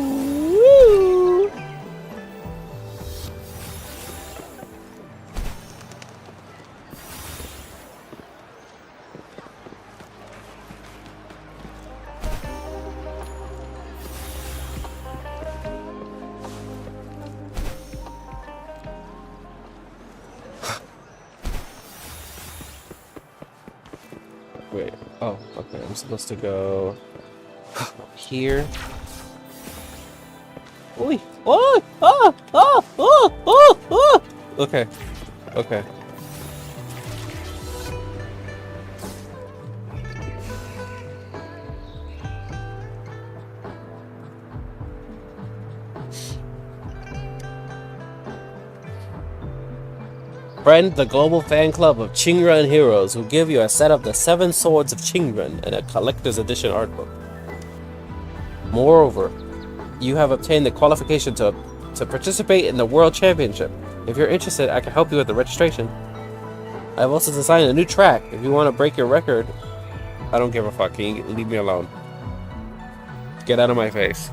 Speaker 1: Wait. Oh, okay. I'm supposed to go here. Oi! Oh! Oh! Oh! Oh! Oh! Oh! Okay. Okay. Friend the global fan club of Qingren Heroes, who give you a set of the 7 Swords of Qingren and a collector's edition art book. Moreover, you have obtained the qualification to participate in the World Championship. If you're interested, I can help you with the registration. I've also designed a new track. If you want to break your record, I don't give a fuck. Can you leave me alone? Get out of my face.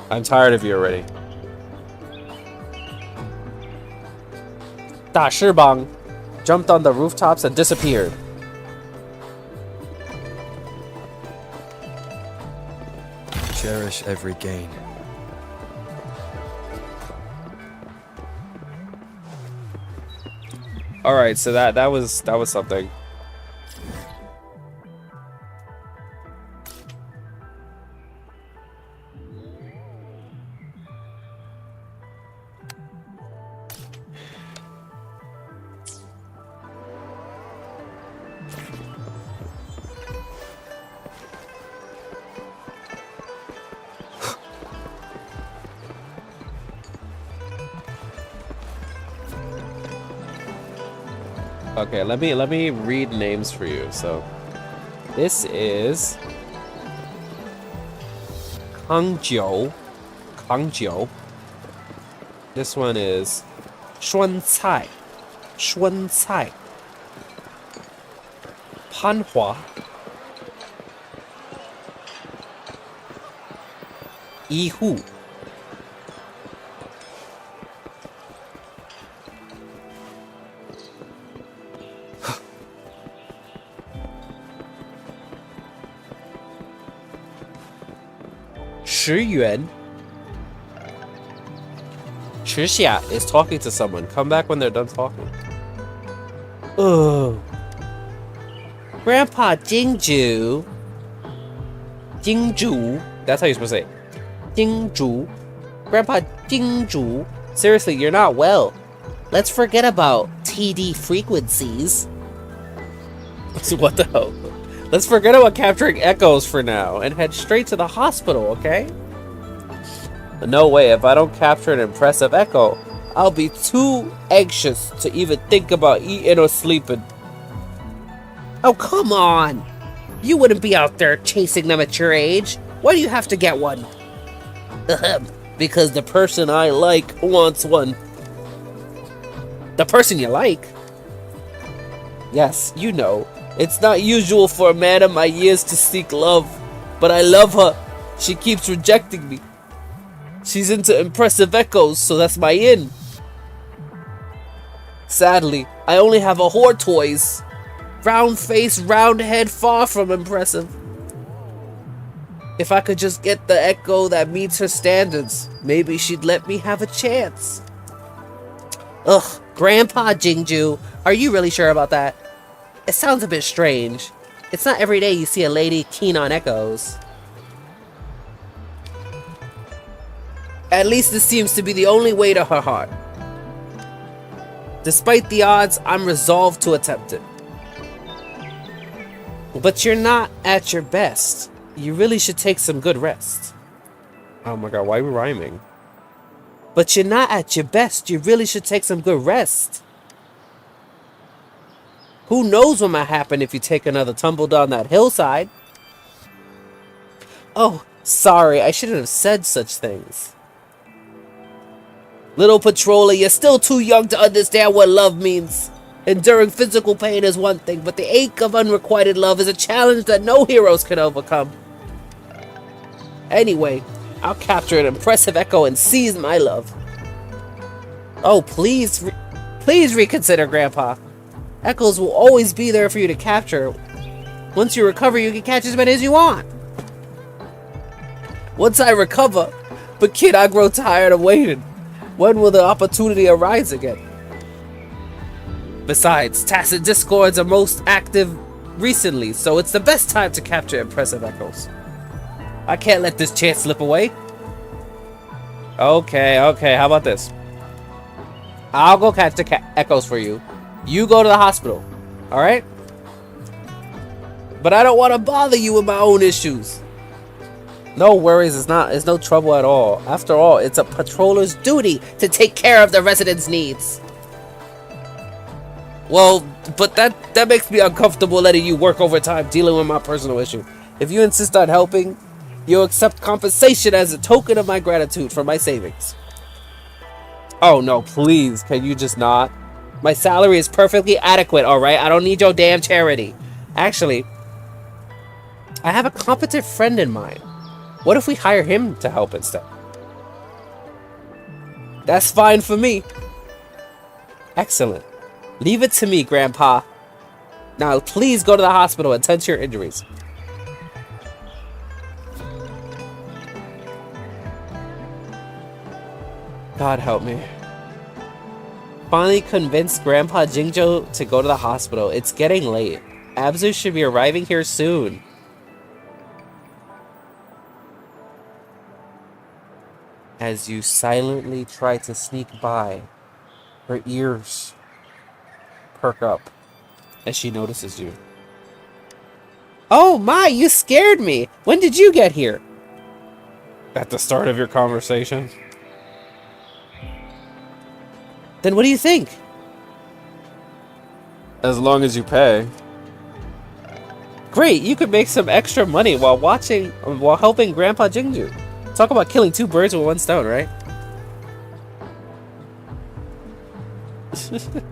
Speaker 1: I'm tired of you already. Da Shibang jumped on the rooftops and disappeared.
Speaker 2: Cherish every gain.
Speaker 1: All right, so that was something. Okay, let me read names for you. So this is Kangjiu. This one is Xuan Cai. Panhua. Yihu. Yuan. Trixia is talking to someone. Come back when they're done talking. Oh. Grandpa Jingju. That's how you're supposed to say it. Jingju. Grandpa Jingju. Seriously, you're not well. Let's forget about TD frequencies. What the hell? Let's forget about capturing echoes for now and head straight to the hospital, okay? No way, if I don't capture an impressive echo, I'll be too anxious to even think about eating or sleeping. Oh, come on! You wouldn't be out there chasing them at your age. Why do you have to get one? Because the person I like wants one. The person you like? Yes, you know. It's not usual for a man of my years to seek love, but I love her. She keeps rejecting me. She's into impressive echoes, so that's my in. Sadly, I only have a whore toys. Round face, round head, far from impressive. If I could just get the echo that meets her standards, maybe she'd let me have a chance. Ugh, Grandpa Jingju, are you really sure about that? It sounds a bit strange. It's not every day you see a lady keen on echoes. At least this seems to be the only way to her heart. Despite the odds, I'm resolved to attempt it. But you're not at your best. You really should take some good rest. Oh my god, why are we rhyming? But you're not at your best. You really should take some good rest. Who knows what might happen if you take another tumble down that hillside? Oh, sorry, I shouldn't have said such things. Little patroller, you're still too young to understand what love means. Enduring physical pain is one thing, but the ache of unrequited love is a challenge that no heroes can overcome. Anyway, I'll capture an impressive echo and seize my love. Oh, please reconsider, Grandpa. Echoes will always be there for you to capture. Once you recover, you can catch as many as you want. Once I recover, but kid, I grow tired of waiting. When will the opportunity arise again?
Speaker 10: Besides, tacit discords are most active recently, so it's the best time to capture impressive echoes. I can't let this chance slip away. Okay, how about this? I'll go catch the echoes for you. You go to the hospital, alright? But I don't want to bother you with my own issues. No worries, it's no trouble at all. After all, it's a patroller's duty to take care of the residents' needs. Well, but that makes me uncomfortable letting you work overtime dealing with my personal issue. If you insist on helping, you'll accept compensation as a token of my gratitude for my savings. Oh no, please, can you just not? My salary is perfectly adequate, alright? I don't need your damn charity. Actually, I have a competent friend in mind. What if we hire him to help instead? That's fine for me. Excellent. Leave it to me, Grandpa. Now, please go to the hospital and tend to your injuries. God help me. Finally convinced Grandpa Jingjo to go to the hospital. It's getting late. Abzu should be arriving here soon. As you silently try to sneak by, her ears perk up as she notices you. Oh my, you scared me! When did you get here? At the start of your conversation. Then what do you think? As long as you pay. Great, you could make some extra money while helping Grandpa Jingju. Talk about killing two birds with one stone, right?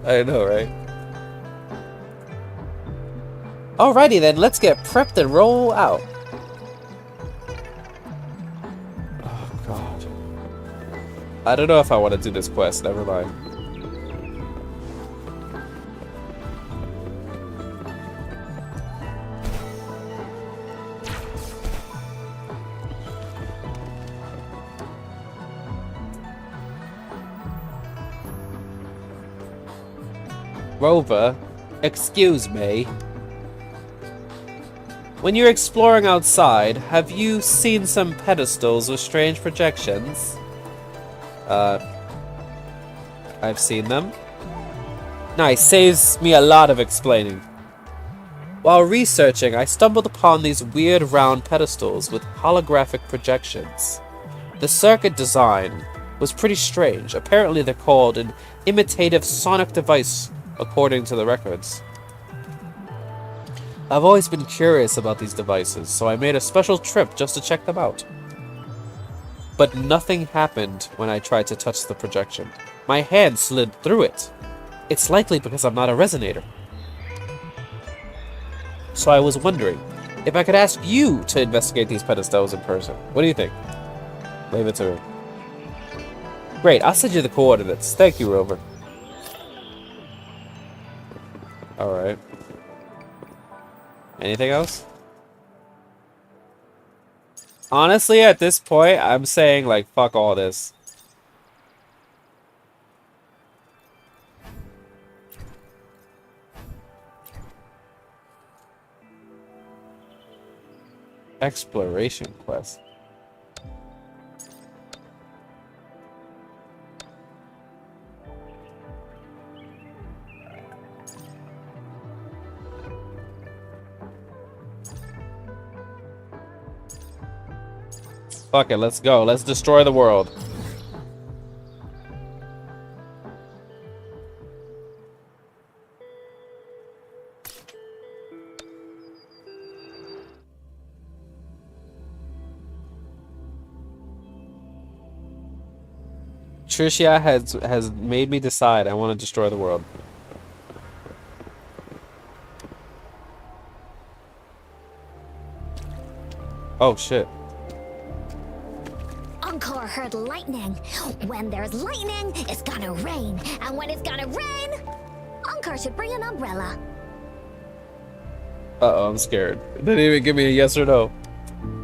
Speaker 10: I know, right? Alrighty then, let's get prepped and roll out. Oh god. I don't know if I want to do this quest, never mind. Rover, excuse me. When you're exploring outside, have you seen some pedestals with strange projections? I've seen them. Nice, saves me a lot of explaining. While researching, I stumbled upon these weird round pedestals with holographic projections. The circuit design was pretty strange. Apparently they're called an imitative sonic device, according to the records. I've always been curious about these devices, so I made a special trip just to check them out. But nothing happened when I tried to touch the projection. My hand slid through it. It's likely because I'm not a resonator. So I was wondering if I could ask you to investigate these pedestals in person. What do you think? Leave it to me. Great, I'll send you the coordinates. Thank you, Rover. Alright. Anything else? Honestly, at this point, I'm saying, like, fuck all this. Exploration quest. Fuck it, let's go. Let's destroy the world. Tricia has made me decide I want to destroy the world. Oh shit.
Speaker 6: Encore heard lightning. When there's lightning, it's gonna rain. And when it's gonna rain, Encore should bring an umbrella.
Speaker 1: Uh-oh, I'm scared. It didn't even give me a yes or no.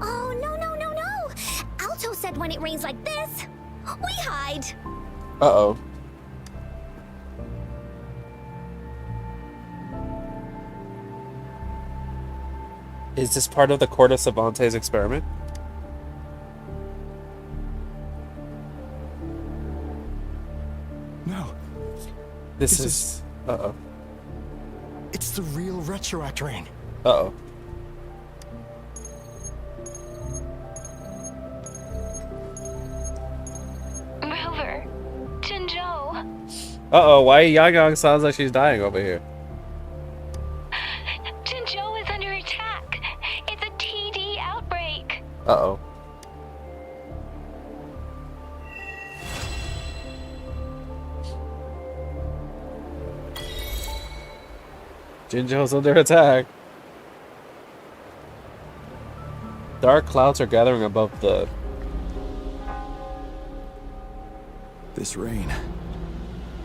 Speaker 6: Oh, no. Alto said when it rains like this, we hide.
Speaker 1: Uh-oh. Is this part of the Corda Savante's experiment?
Speaker 5: No,
Speaker 1: This
Speaker 5: This
Speaker 1: is... Uh-oh.
Speaker 5: it's the real retroact rain.
Speaker 1: Uh-oh.
Speaker 8: Rover, Jinzhou.
Speaker 1: Uh-oh, why Yang sounds like she's dying over here?
Speaker 8: Jinzhou is under attack. It's a TD outbreak.
Speaker 1: Uh-oh. Jinzhou's under attack. Dark clouds are gathering above the...
Speaker 2: This rain,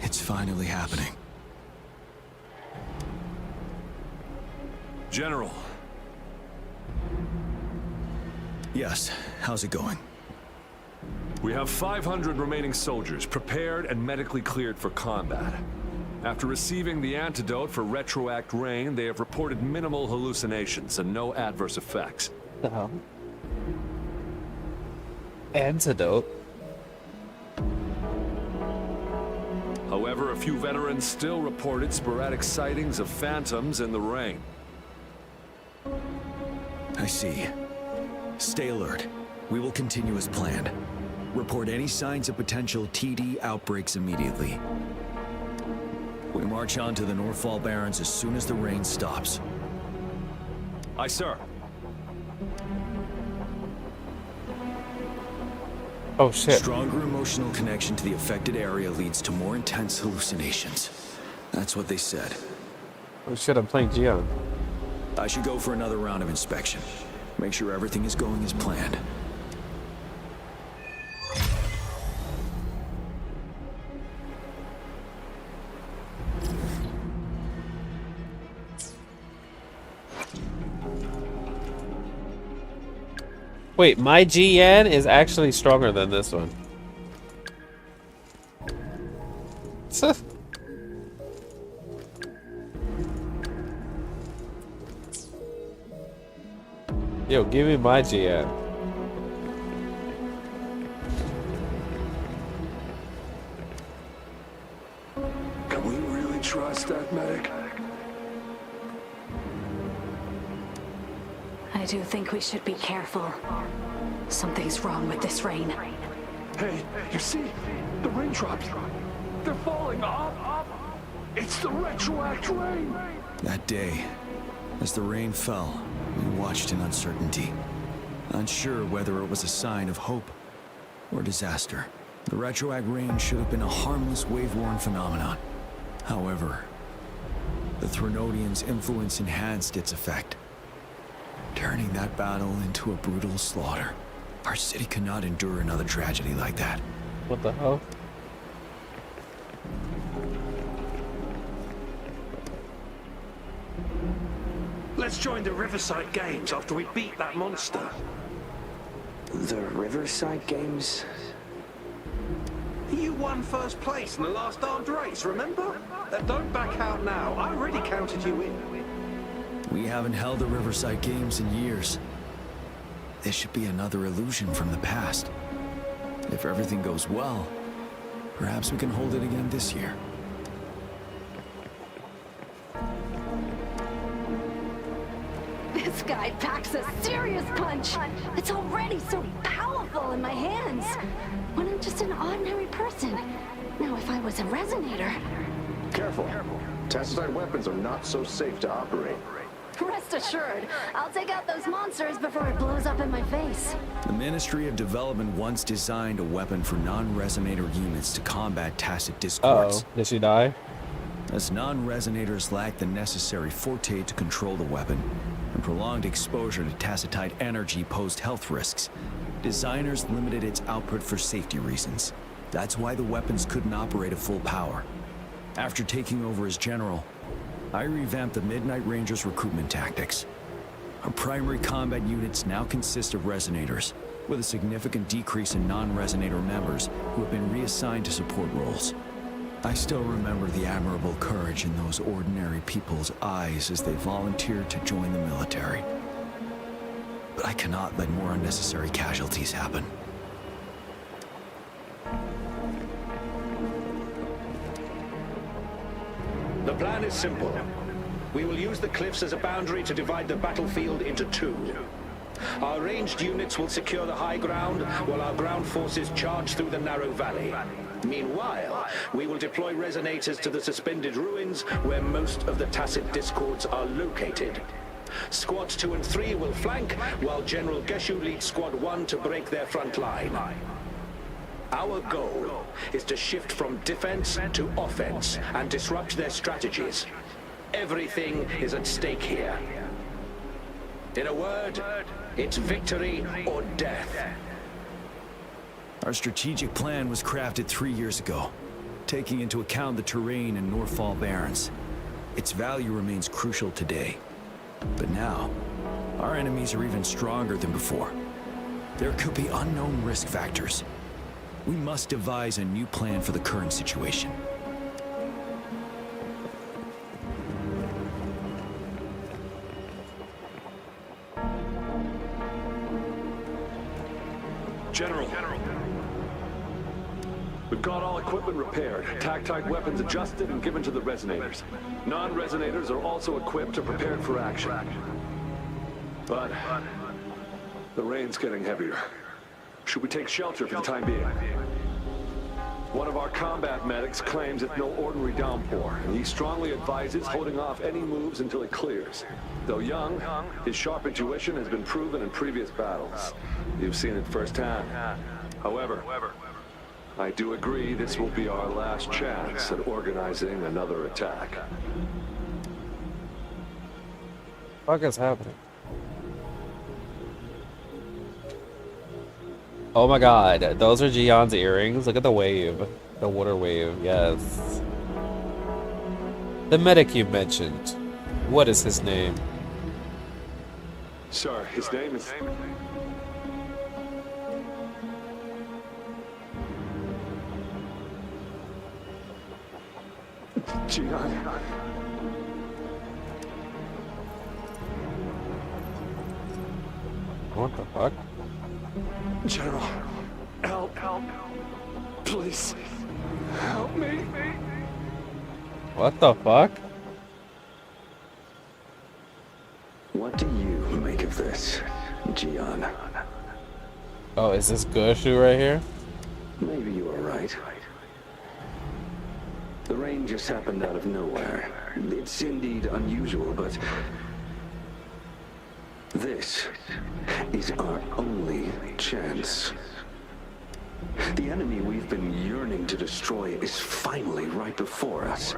Speaker 2: it's finally happening.
Speaker 11: General.
Speaker 2: Yes, how's it going?
Speaker 11: We have 500 remaining soldiers prepared and medically cleared for combat. After receiving the antidote for retroact rain, they have reported minimal hallucinations and no adverse effects.
Speaker 1: The hell? Antidote?
Speaker 11: However, a few veterans still reported sporadic sightings of phantoms in the rain.
Speaker 2: I see. Stay alert. We will continue as planned. Report any signs of potential TD outbreaks immediately. We march on to the Northfall Barrens as soon as the rain stops.
Speaker 11: Aye, sir.
Speaker 1: Oh shit.
Speaker 2: Stronger emotional connection to the affected area leads to more intense hallucinations. That's what they said.
Speaker 1: Oh shit, I'm playing Gion.
Speaker 2: I should go for another round of inspection. Make sure everything is going as planned.
Speaker 1: Wait, my GN is actually stronger than this one. Yo, give me my GN.
Speaker 11: Can we really trust that medic?
Speaker 8: I do think we should be careful. Something's wrong with this rain.
Speaker 11: Hey, you see? The raindrops. They're falling up. It's the retroact rain.
Speaker 2: That day, as the rain fell, we watched in uncertainty, unsure whether it was a sign of hope or disaster. The retroact rain should have been a harmless wave-worn phenomenon. However, the Threnodians' influence enhanced its effect, turning that battle into a brutal slaughter. Our city cannot endure another tragedy like that.
Speaker 1: What the hell?
Speaker 7: Let's join the Riverside Games after we beat that monster.
Speaker 12: The Riverside Games?
Speaker 7: You won first place in the last armed race, remember? Don't back out now. I already counted you in.
Speaker 2: We haven't held the Riverside Games in years. This should be another illusion from the past. If everything goes well, perhaps we can hold it again this year.
Speaker 8: This guy packs a serious punch. It's already so powerful in my hands. When I'm just an ordinary person. Now, if I was a resonator...
Speaker 13: Careful. Tacitite weapons are not so safe to operate.
Speaker 8: Rest assured, I'll take out those monsters before it blows up in my face.
Speaker 2: The Ministry of Development once designed a weapon for non-resonator units to combat tacit discords.
Speaker 1: Uh-oh. Did she die?
Speaker 2: As non-resonators lack the necessary forte to control the weapon, and prolonged exposure to tacitite energy posed health risks, designers limited its output for safety reasons. That's why the weapons couldn't operate at full power. After taking over as general, I revamped the Midnight Rangers' recruitment tactics. Our primary combat units now consist of resonators, with a significant decrease in non-resonator members who have been reassigned to support roles. I still remember the admirable courage in those ordinary people's eyes as they volunteered to join the military. but I cannot let more unnecessary casualties happen.
Speaker 14: The plan is simple. We will use the cliffs as a boundary to divide the battlefield into two. Our ranged units will secure the high ground, while our ground forces charge through the narrow valley. Meanwhile, we will deploy resonators to the suspended ruins, where most of the Tacit Discords are located. Squads 2 and 3 will flank, while General Geshu leads Squad 1 to break their front line. Our goal is to shift from defense to offense and disrupt their strategies. Everything is at stake here. In a word, it's victory or death.
Speaker 2: Our strategic plan was crafted 3 years ago, taking into account the terrain in Northfall Barrens. Its value remains crucial today. But now, our enemies are even stronger than before. There could be unknown risk factors. We must devise a new plan for the current situation.
Speaker 11: General. We've got all equipment repaired, tactite weapons adjusted and given to the resonators. Non-resonators are also equipped and prepared for action. But the rain's getting heavier. Should we take shelter for the time being? One of our combat medics claims it's no ordinary downpour, and he strongly advises holding off any moves until it clears. Though young, his sharp intuition has been proven in previous battles. You've seen it firsthand. However, I do agree this will be our last chance at organizing another attack.
Speaker 1: What is happening? Oh my god, those are Gion's earrings. Look at the wave. The water wave, yes. The medic you mentioned. What is his name?
Speaker 11: Sir, his name is... Gian.
Speaker 1: What the fuck?
Speaker 11: General, help. Please, help me.
Speaker 1: What the fuck?
Speaker 12: What do you make of this, Gian?
Speaker 1: Oh, is this Gushu right here?
Speaker 12: Maybe you are right. The rain just happened out of nowhere. It's indeed unusual, but this is our only chance. The enemy we've been yearning to destroy is finally right before us.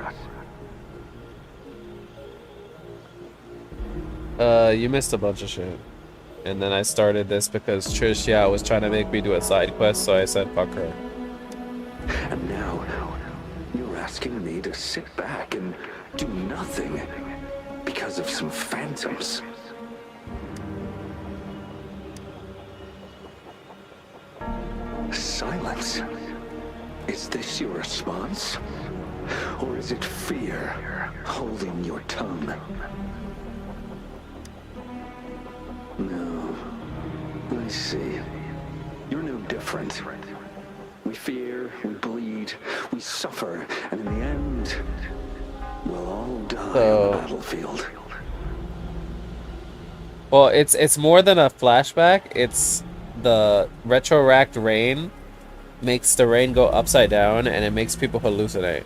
Speaker 1: You missed a bunch of shit. And then I started this because Tricia was trying to make me do a side quest, so I said fuck her.
Speaker 12: And now, you're asking me to sit back and do nothing because of some phantoms. Silence. Is this your response? Or is it fear holding your tongue? No. I see. You're no different. We fear, we bleed, we suffer, and in the end, we'll all die on the battlefield.
Speaker 1: Well, it's more than a flashback. It's the retroact rain makes the rain go upside down, and it makes people hallucinate.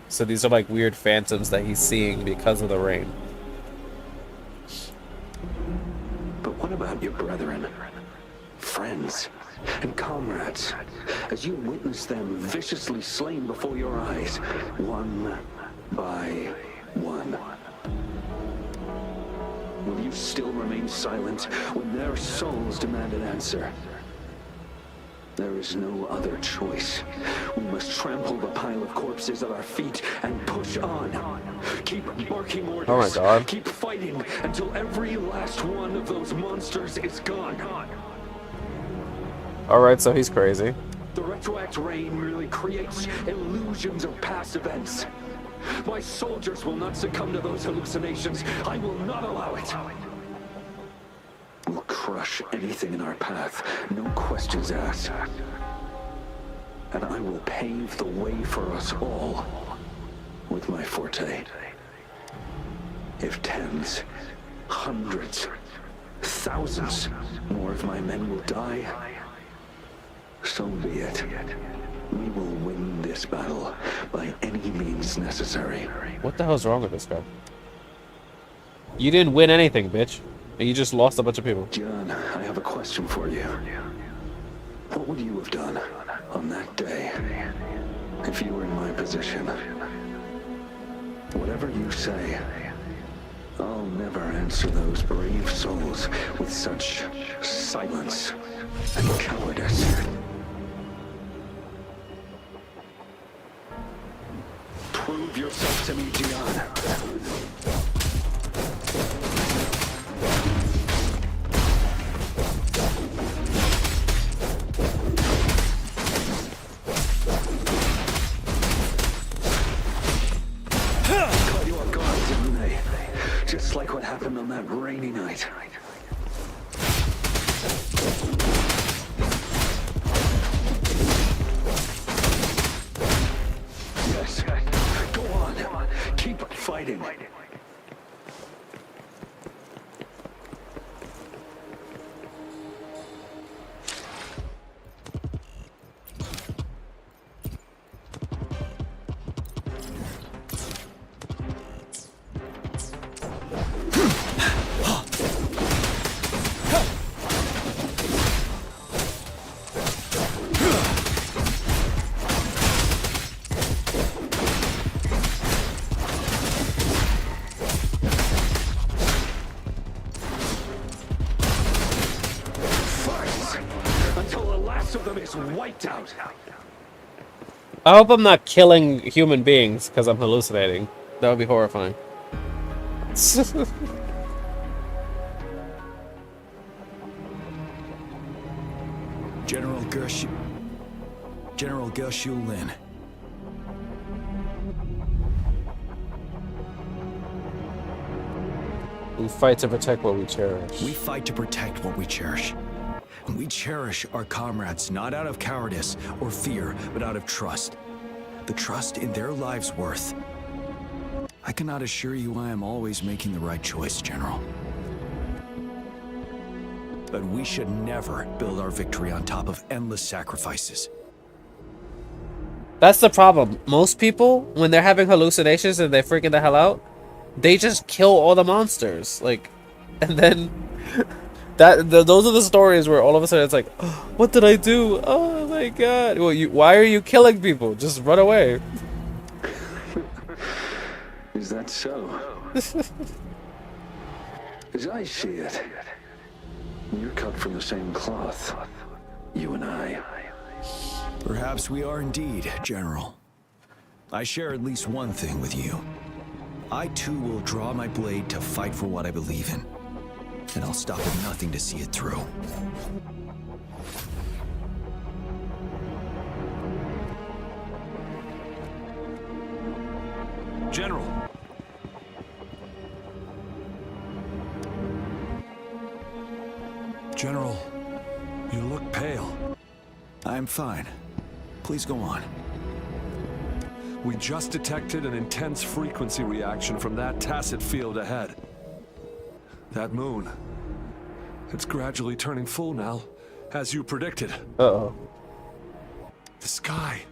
Speaker 1: So these are like weird phantoms that he's seeing because of the rain.
Speaker 12: But what about your brethren, friends, and comrades, as you witness them viciously slain before your eyes, one by one? Will you still remain silent when their souls demand an answer? There is no other choice. We must trample the pile of corpses at our feet and push on. Keep barking orders.
Speaker 1: Oh my god.
Speaker 12: Keep fighting until every last one of those monsters is gone.
Speaker 1: Alright, so he's crazy.
Speaker 12: The retroact rain merely creates illusions of past events. My soldiers will not succumb to those hallucinations. I will not allow it. We'll crush anything in our path, no questions asked. And I will pave the way for us all with my forte. If tens, hundreds, thousands more of my men will die, so be it. We will win this battle by any means necessary.
Speaker 1: What the hell's wrong with this guy? You didn't win anything, bitch. You just lost a bunch of people.
Speaker 12: John, I have a question for you. What would you have done on that day if you were in my position? Whatever you say, I'll never answer those brave souls with such silence and cowardice. Prove yourself to me, Gian. Caught you off guard, didn't they? Just like what happened on that rainy night. Yes, go on. Keep fighting. Wiped out.
Speaker 1: I hope I'm not killing human beings because I'm hallucinating. That would be horrifying.
Speaker 2: General Gershu Lin.
Speaker 1: We fight to protect what we cherish.
Speaker 2: We fight to protect what we cherish. And we cherish our comrades not out of cowardice or fear, but out of trust. The trust in their lives' worth. I cannot assure you I am always making the right choice, General. But we should never build our victory on top of endless sacrifices.
Speaker 1: That's the problem. Most people, when they're having hallucinations and they're freaking the hell out, they just kill all the monsters. Like, and then... those are the stories where all of a sudden it's like, oh, what did I do? Oh my god. Well, why are you killing people? Just run away.
Speaker 12: Is that so? As I see it, you're cut from the same cloth. You and I.
Speaker 2: Perhaps we are indeed, General. I share at least one thing with you. I too will draw my blade to fight for what I believe in. And I'll stop at nothing to see it through.
Speaker 11: General. General, you look pale.
Speaker 2: I'm fine. Please go on.
Speaker 11: We just detected an intense frequency reaction from that tacit field ahead. That moon. It's gradually turning full now, as you predicted.
Speaker 1: Uh-oh.
Speaker 11: The sky.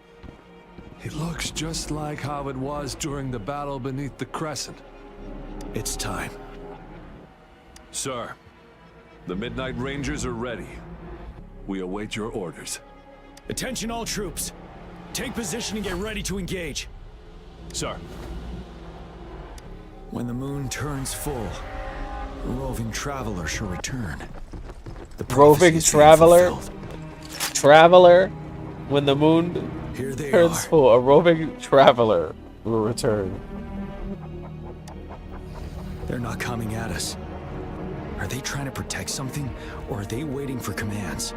Speaker 11: It looks just like how it was during the battle beneath the crescent.
Speaker 2: It's time.
Speaker 11: Sir, the Midnight Rangers are ready. We await your orders.
Speaker 2: Attention all troops. Take position and get ready to engage.
Speaker 11: Sir.
Speaker 2: When the moon turns full, a roving traveler shall return. The
Speaker 1: roving traveler? Traveler? When the moon turns full, a roving traveler will return.
Speaker 2: They're not coming at us. Are they trying to protect something, or are they waiting for commands?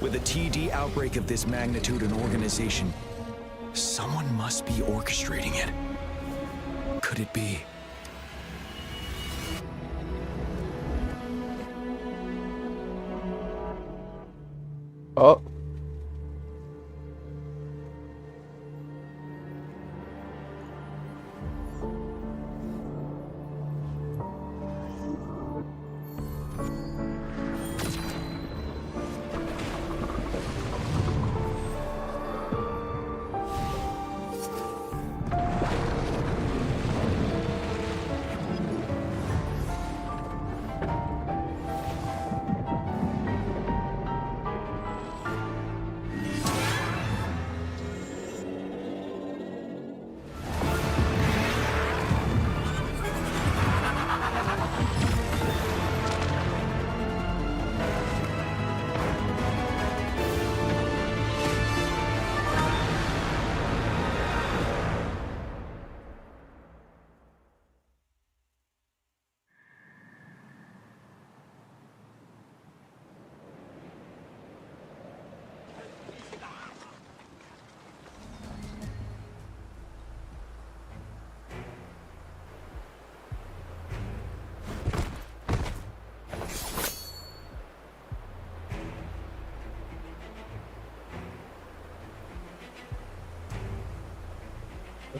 Speaker 2: With a TD outbreak of this magnitude and organization, someone must be orchestrating it. Could it be?
Speaker 1: Oh.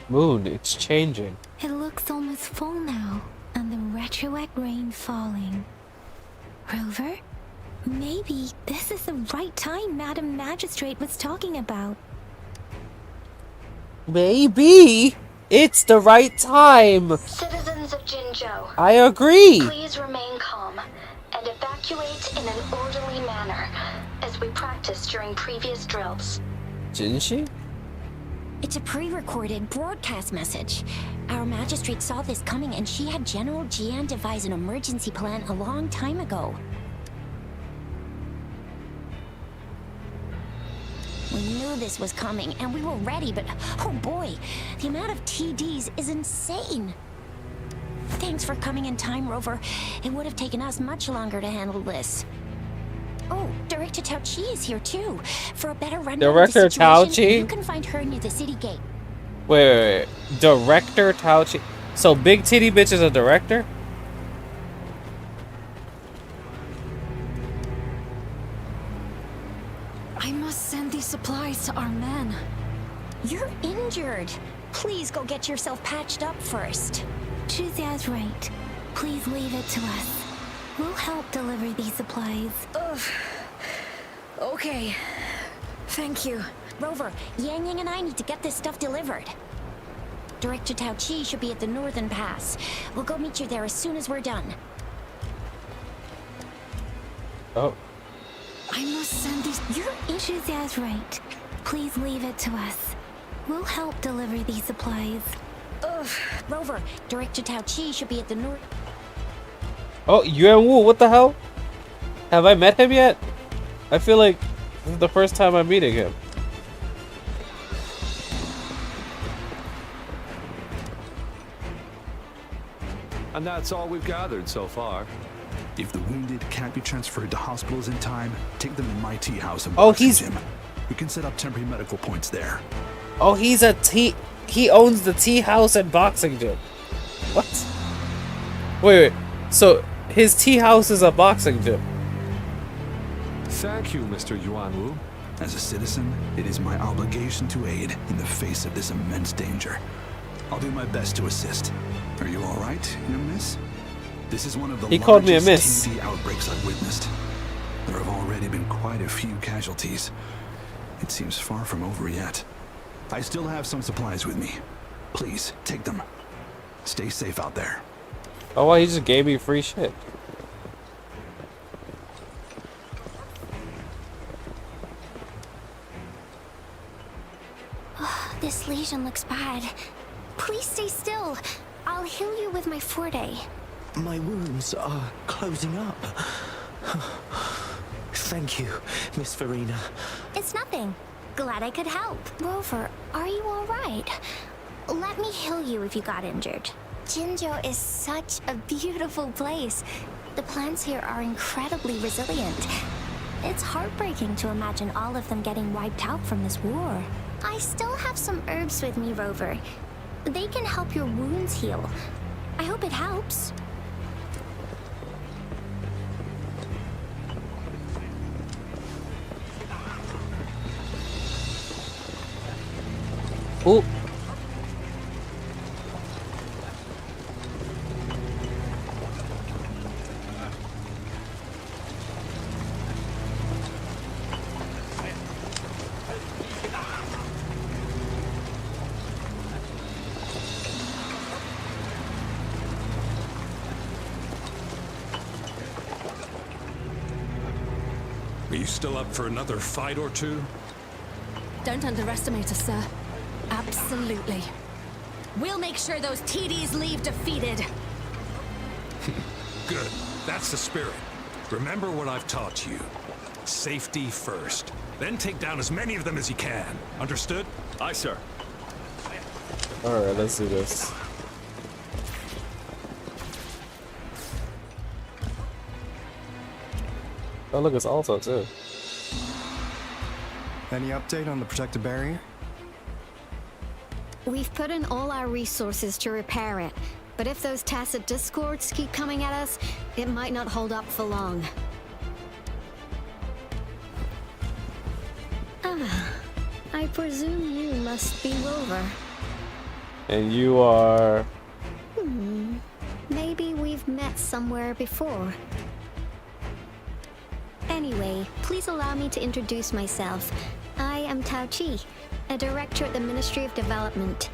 Speaker 1: Moon, it's changing.
Speaker 6: It looks almost full now, and the retroact rain falling. Rover, maybe this is the right time Madam Magistrate was talking about.
Speaker 10: Maybe it's the right time.
Speaker 8: Citizens of Jinzhou,
Speaker 10: I agree.
Speaker 8: please remain calm and evacuate in an orderly manner, as we practiced during previous drills.
Speaker 10: Genshin?
Speaker 6: It's a pre-recorded broadcast message. Our magistrate saw this coming and she had General Jian devise an emergency plan a long time ago. We knew this was coming and we were ready, but oh boy, the amount of TDs is insane. Thanks for coming in time, Rover. It would have taken us much longer to handle this. Oh, Director Tao Chi is here too. For a better rundown of the
Speaker 1: Director Tao
Speaker 6: situation,
Speaker 1: Chi?
Speaker 6: you can find her near the city gate.
Speaker 1: Wait. Director Tao Chi. So Big Titty Bitch is a director?
Speaker 3: I must send these supplies to our men.
Speaker 6: You're injured. Please go get yourself patched up first. Chuzia's right. Please leave it to us. We'll help deliver these supplies.
Speaker 3: Ugh. Okay. Thank you.
Speaker 6: Rover, Yang Yang and I need to get this stuff delivered. Director Tao Chi should be at the northern pass. We'll go meet you there as soon as we're done.
Speaker 1: Oh.
Speaker 3: I must send these.
Speaker 6: You're Chuzia's right. Please leave it to us. We'll help deliver these supplies.
Speaker 3: Ugh.
Speaker 6: Rover, Director Tao Chi should be at the north.
Speaker 1: Oh, Yuan Wu, what the hell? Have I met him yet? I feel like this is the first time I'm meeting him.
Speaker 11: And that's all we've gathered so far.
Speaker 2: If the wounded can't be transferred to hospitals in time, take them in my tea house and
Speaker 1: Oh,
Speaker 2: boxing
Speaker 1: he's-
Speaker 2: gym. We can set up temporary medical points there.
Speaker 1: Oh, he's a tea. He owns the tea house and boxing gym. What? Wait. So his tea house is a boxing gym.
Speaker 11: Thank you, Mr. Yuan Wu.
Speaker 2: As a citizen, it is my obligation to aid in the face of this immense danger. I'll do my best to assist. Are you all right, young miss? This is one of the
Speaker 1: He called me a
Speaker 2: largest
Speaker 1: miss.
Speaker 2: TD outbreaks I've witnessed. There have already been quite a few casualties. It seems far from over yet. I still have some supplies with me. Please, take them. Stay safe out there.
Speaker 1: Oh, wow, he just gave me free shit.
Speaker 6: This lesion looks bad. Please stay still. I'll heal you with my forte.
Speaker 5: My wounds are closing up. Thank you, Miss Farina.
Speaker 6: It's nothing. Glad I could help. Rover, are you alright? Let me heal you if you got injured. Jinzhou is such a beautiful place. The plants here are incredibly resilient. It's heartbreaking to imagine all of them getting wiped out from this war. I still have some herbs with me, Rover. They can help your wounds heal. I hope it helps.
Speaker 10: Ooh.
Speaker 11: Are you still up for another fight or two?
Speaker 3: Don't underestimate us, sir. Absolutely. We'll make sure those TDs leave defeated.
Speaker 11: Good. That's the spirit. Remember what I've taught you. Safety first. Then take down as many of them as you can. Understood? Aye, sir.
Speaker 1: Alright, let's do this. Oh look, it's Alto too.
Speaker 5: Any update on the protective barrier?
Speaker 6: We've put in all our resources to repair it, but if those tacit discords keep coming at us, it might not hold up for long. I presume you must be Rover.
Speaker 1: And you are...
Speaker 6: Maybe we've met somewhere before. Anyway, please allow me to introduce myself. I am Tao Chi, a director at the Ministry of Development.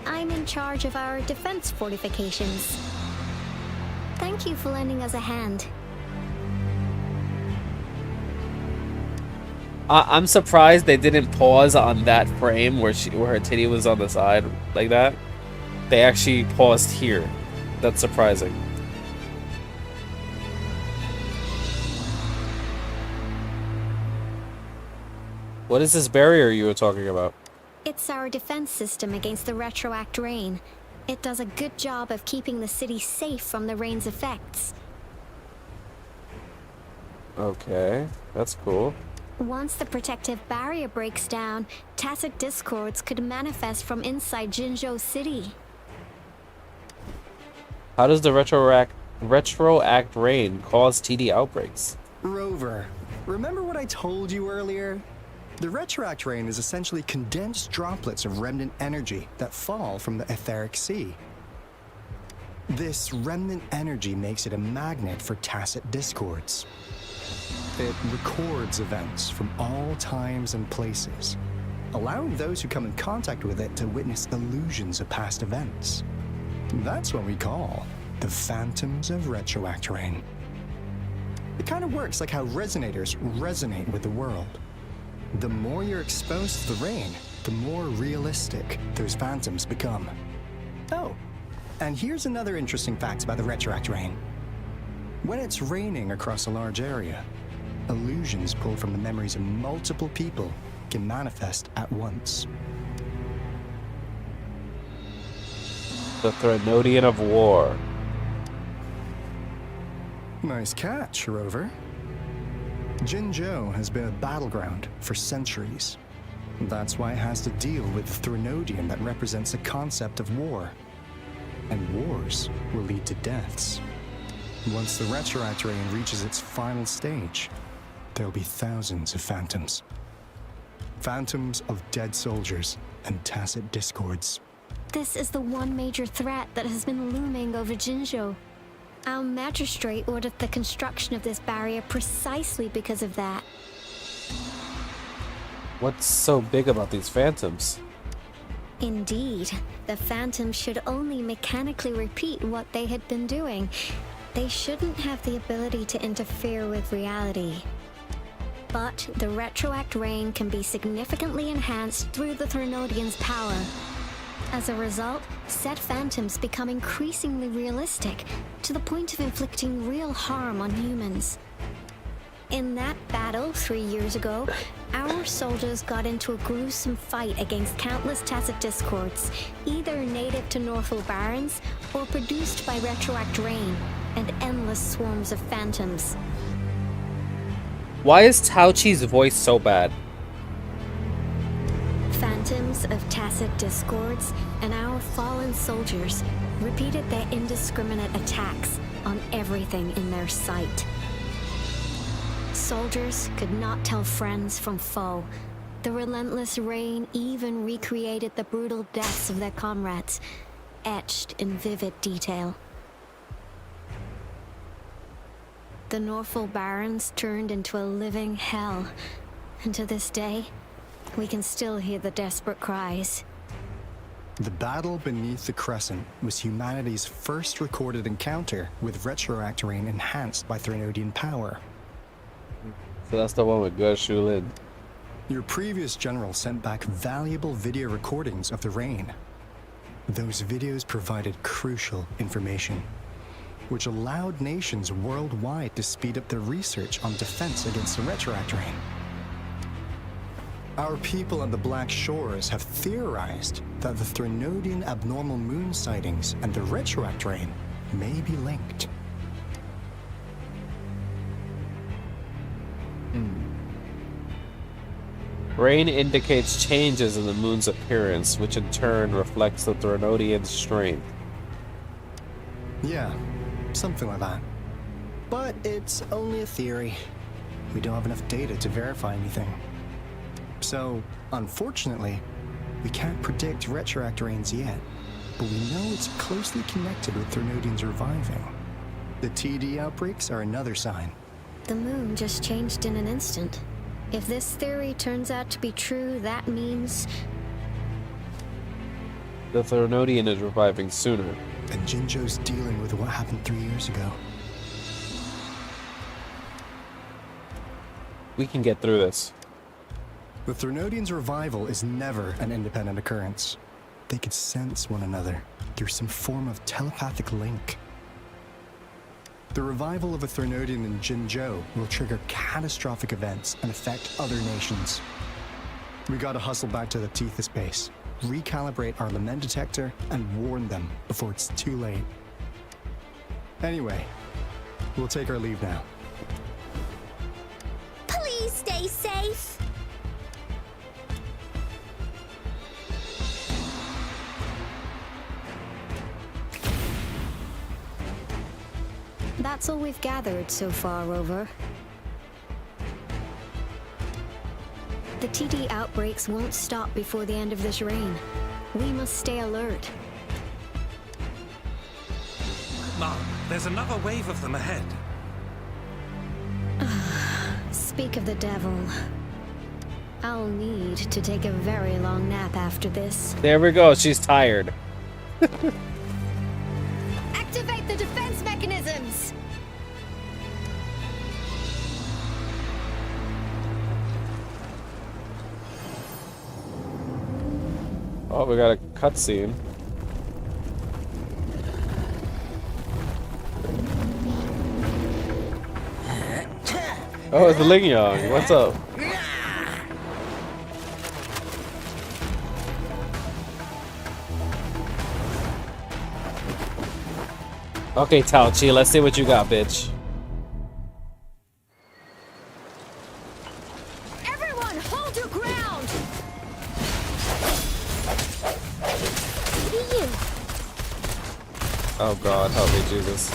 Speaker 6: I'm in charge of our defense fortifications. Thank you for lending us a hand.
Speaker 1: I'm surprised they didn't pause on that frame where her titty was on the side like that. They actually paused here. That's surprising. What is this barrier you were talking about?
Speaker 6: It's our defense system against the retroact rain. It does a good job of keeping the city safe from the rain's effects.
Speaker 1: Okay, that's cool.
Speaker 6: Once the protective barrier breaks down, tacit discords could manifest from inside Jinzhou City.
Speaker 1: How does the retroact rain cause TD outbreaks?
Speaker 5: Rover, remember what I told you earlier? The retroact rain is essentially condensed droplets of remnant energy that fall from the etheric sea. This remnant energy makes it a magnet for tacit discords. It records events from all times and places, allowing those who come in contact with it to witness illusions of past events. That's what we call the phantoms of retroact rain. It kind of works like how resonators resonate with the world. The more you're exposed to the rain, the more realistic those phantoms become. Oh, and here's another interesting fact about the retroact rain. When it's raining across a large area, illusions pulled from the memories of multiple people can manifest at once.
Speaker 1: The Threnodian of War.
Speaker 5: Nice catch, Rover. Jinzhou has been a battleground for centuries. That's why it has to deal with the Threnodian that represents the concept of war. And wars will lead to deaths. Once the retroact rain reaches its final stage, there'll be thousands of phantoms. Phantoms of dead soldiers and tacit discords.
Speaker 6: This is the one major threat that has been looming over Jinzhou. Our magistrate ordered the construction of this barrier precisely because of that.
Speaker 1: What's so big about these phantoms?
Speaker 6: Indeed, the phantoms should only mechanically repeat what they had been doing. They shouldn't have the ability to interfere with reality. But the retroact rain can be significantly enhanced through the Threnodian's power. As a result, said phantoms become increasingly realistic, to the point of inflicting real harm on humans. In that battle 3 years ago, our soldiers got into a gruesome fight against countless tacit discords, either native to Northwell Barrens or produced by retroact rain and endless swarms of phantoms.
Speaker 1: Why is Tao Chi's voice so bad?
Speaker 6: Phantoms of tacit discords and our fallen soldiers repeated their indiscriminate attacks on everything in their sight. Soldiers could not tell friends from foe. The relentless rain even recreated the brutal deaths of their comrades, etched in vivid detail. The Norfolk Barrens turned into a living hell, and to this day, we can still hear the desperate cries.
Speaker 5: The battle beneath the Crescent was humanity's first recorded encounter with retroact rain enhanced by Threnodian power.
Speaker 1: So that's the one with Gus Shulin.
Speaker 5: Your previous general sent back valuable video recordings of the rain. Those videos provided crucial information, which allowed nations worldwide to speed up their research on defense against the retroact rain. Our people on the Black Shores have theorized that the Threnodian abnormal moon sightings and the retroact rain may be linked.
Speaker 1: Rain indicates changes in the moon's appearance, which in turn reflects the Threnodian strength.
Speaker 5: Yeah, something like that. But it's only a theory. We don't have enough data to verify anything. So, unfortunately, we can't predict retroact rains yet, but we know it's closely connected with Threnodians reviving. The TD outbreaks are another sign.
Speaker 6: The moon just changed in an instant. If this theory turns out to be true, that means
Speaker 1: The Threnodian is reviving sooner.
Speaker 5: And Jinzhou's dealing with what happened 3 years ago.
Speaker 1: We can get through this.
Speaker 5: The Threnodians' revival is never an independent occurrence. They could sense one another through some form of telepathic link. The revival of a Threnodian in Jinzhou will trigger catastrophic events and affect other nations. We gotta hustle back to the teeth of space, recalibrate our lament detector, and warn them before it's too late. Anyway, we'll take our leave now.
Speaker 6: please stay safe. That's all we've gathered so far, Rover. The TD outbreaks won't stop before the end of this reign. We must stay alert.
Speaker 15: Mom, there's another wave of them ahead.
Speaker 6: Speak of the devil. I'll need to take a very long nap after this.
Speaker 1: There we go. She's tired.
Speaker 6: Activate the defense mechanisms!
Speaker 1: Oh, we got a cutscene. Oh, it's Ling Yang. What's up? Okay, Tao Chi, let's see what you got, bitch.
Speaker 6: Everyone, hold your ground! You.
Speaker 1: Oh god, help me, Jesus.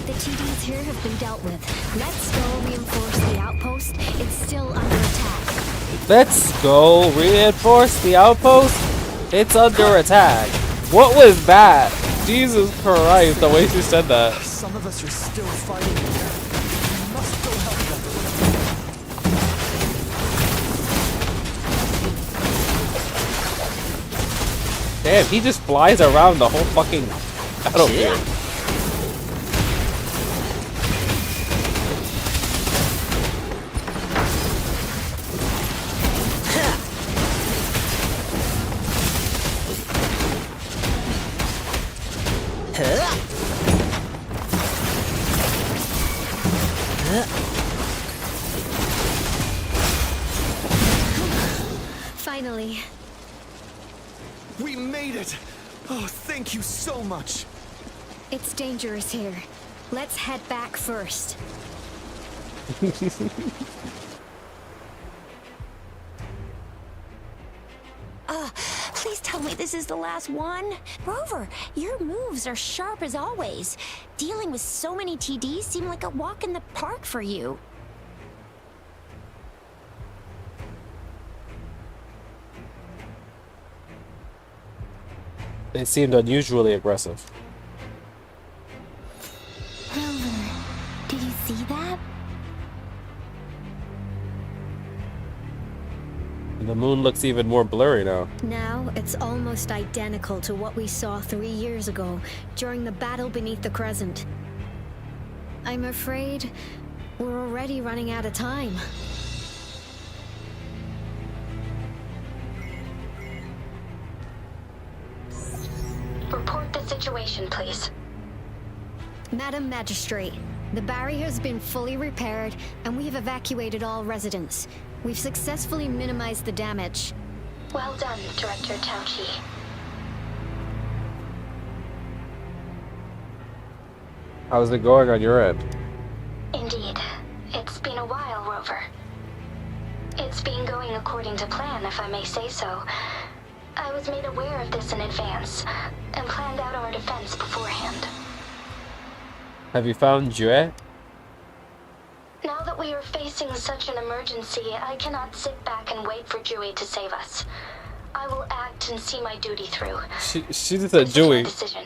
Speaker 6: The TDs here have been dealt with. Let's go reinforce the outpost. It's still under attack.
Speaker 1: Let's go reinforce the outpost. It's under attack. What was that? Jesus Christ, the way she said that.
Speaker 2: Some of us are still fighting in there. We must go help them.
Speaker 1: Damn, he just flies around the whole fucking battlefield.
Speaker 6: Finally,
Speaker 5: We made it! Oh, thank you so much!
Speaker 6: It's dangerous here. Let's head back first. Please tell me this is the last one. Rover, your moves are sharp as always. Dealing with so many TDs seem like a walk in the park for you.
Speaker 1: They seemed unusually aggressive.
Speaker 6: Rover, did you see that?
Speaker 1: And the moon looks even more blurry now.
Speaker 6: Now it's almost identical to what we saw 3 years ago during the battle beneath the crescent. I'm afraid we're already running out of time.
Speaker 8: Report the situation, please.
Speaker 6: Madam Magistrate, the barrier has been fully repaired and we have evacuated all residents. We've successfully minimized the damage.
Speaker 8: Well done, Director Tauchi.
Speaker 1: How's it going on your end?
Speaker 8: Indeed. It's been a while, Rover. It's been going according to plan, if I may say so. I was made aware of this in advance, and planned out our defense beforehand.
Speaker 1: Have you found Jue?
Speaker 8: Now that we are facing such an emergency, I cannot sit back and wait for Jui to save us. I will act and see my duty through.
Speaker 1: She just said Jui.
Speaker 8: Decision.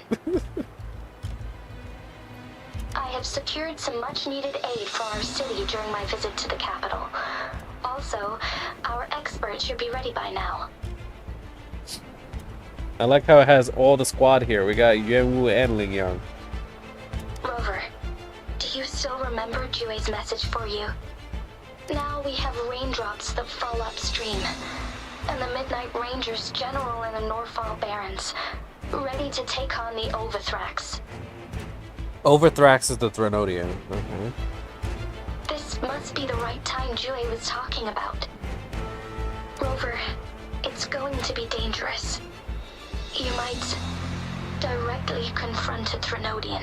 Speaker 8: I have secured some much-needed aid from our city during my visit to the capital. Also, our experts should be ready by now.
Speaker 1: I like how it has all the squad here. We got Yuanwu and Ling Yang.
Speaker 8: Rover, do you still remember Jue's message for you? Now we have raindrops that fall upstream, and the Midnight Rangers General in the Norfall Barrens, ready to take on the Overthrax.
Speaker 1: Overthrax is the Threnodian. Okay.
Speaker 8: This must be the right time Jue was talking about. Rover, it's going to be dangerous. You might directly confront a Threnodian.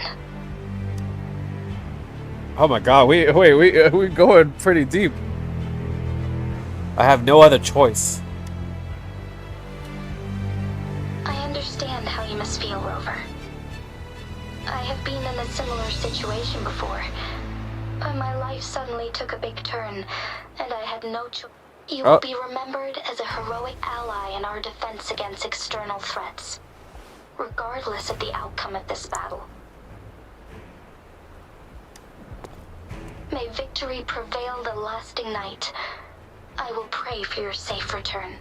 Speaker 1: Oh my god, we're going pretty deep. I have no other choice.
Speaker 8: I understand how you must feel, Rover. I have been in a similar situation before. My life suddenly took a big turn, and I had no choice. You will be remembered as a heroic ally in our defense against external threats, regardless of the outcome of this battle. May victory prevail the lasting night. I will pray for your safe return.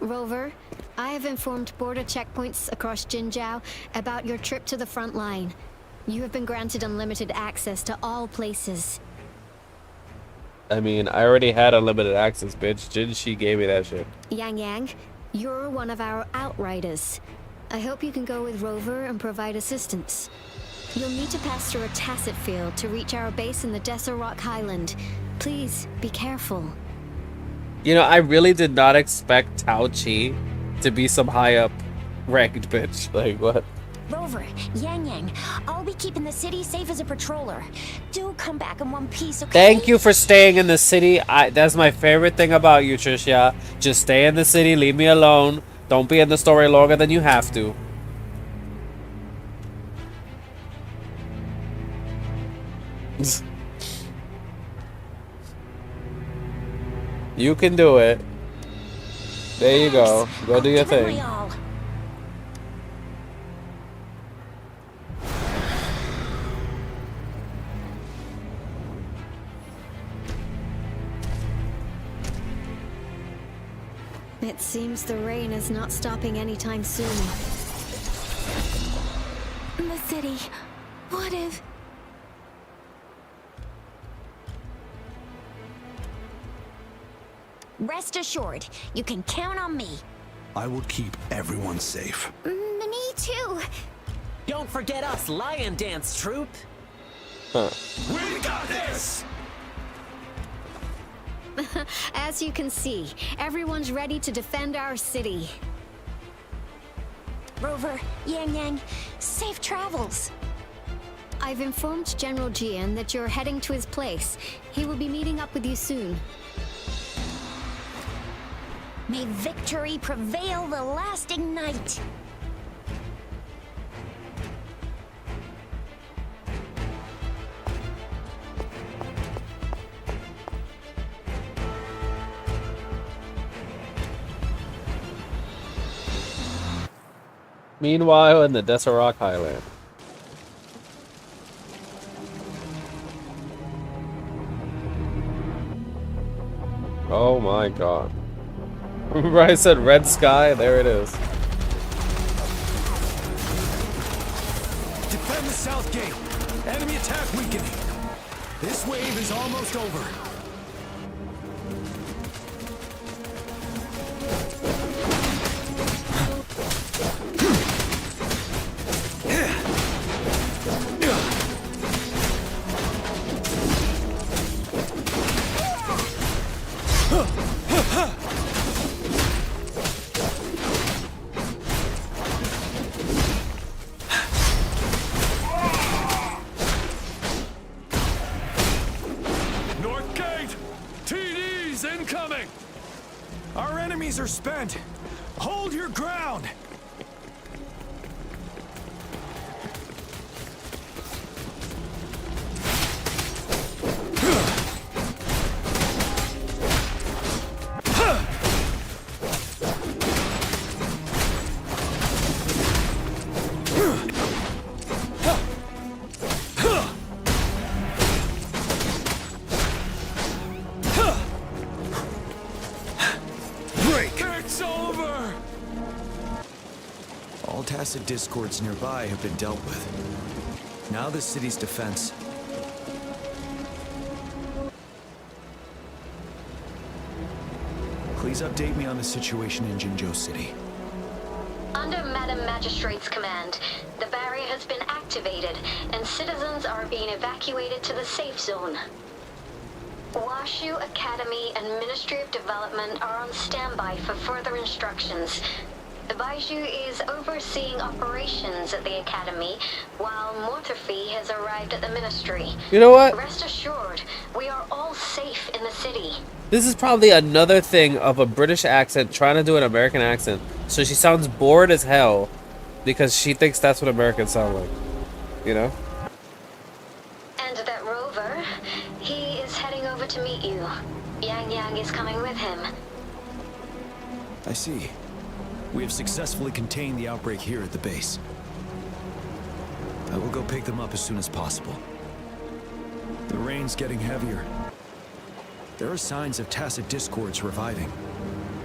Speaker 6: Rover, I have informed border checkpoints across Jinjiao about your trip to the front line. You have been granted unlimited access to all places.
Speaker 1: I mean, I already had unlimited access, bitch. Jinshi gave me that shit.
Speaker 6: Yang Yang, you're one of our outriders. I hope you can go with Rover and provide assistance. You'll need to pass through a tacit field to reach our base in the Desert Rock Highland. Please, be careful.
Speaker 1: You know, I really did not expect Tao Chi to be some high up ranked bitch. Like, what?
Speaker 6: Rover, Yang Yang, I'll be keeping the city safe as a patroller. Do come back in one piece, okay?
Speaker 1: Thank you for staying in the city. That's my favorite thing about you, Tricia. Just stay in the city, leave me alone. Don't be in the story longer than you have to. You can do it. There you go. Go do your thing.
Speaker 6: It seems the rain is not stopping anytime soon. The city. What if... Rest assured, you can count on me.
Speaker 2: I will keep everyone safe.
Speaker 6: Me too.
Speaker 16: Don't forget us, Lion Dance Troupe.
Speaker 1: Huh.
Speaker 2: We got this!
Speaker 6: As you can see, everyone's ready to defend our city. Rover, Yang Yang, safe travels. I've informed General Jian that you're heading to his place. He will be meeting up with you soon. May victory prevail the lasting night.
Speaker 1: Meanwhile, in the Deseret Highland. Oh my god. Remember I said red sky? There it is.
Speaker 2: Defend the south gate. Enemy attack weakening. This wave is almost over.
Speaker 11: North Gate! TDs incoming!
Speaker 2: Our enemies are spent. Hold your ground.
Speaker 11: It's over!
Speaker 2: All tacit discords nearby have been dealt with. Now the city's defense. Please update me on the situation in Jinzhou City.
Speaker 17: Under Madam Magistrate's command, the barrier has been activated, and citizens are being evacuated to the safe zone. Washu Academy and Ministry of Development are on standby for further instructions. Baiju is overseeing operations at the Academy, while Mortherfee has arrived at the Ministry.
Speaker 1: You know what?
Speaker 17: Rest assured, we are all safe in the city.
Speaker 1: This is probably another thing of a British accent trying to do an American accent. So she sounds bored as hell because she thinks that's what Americans sound like. You know?
Speaker 17: And that rover, he is heading over to meet you. Yang Yang is coming with him.
Speaker 2: I see. We have successfully contained the outbreak here at the base. I will go pick them up as soon as possible. The rain's getting heavier. There are signs of tacit discords reviving.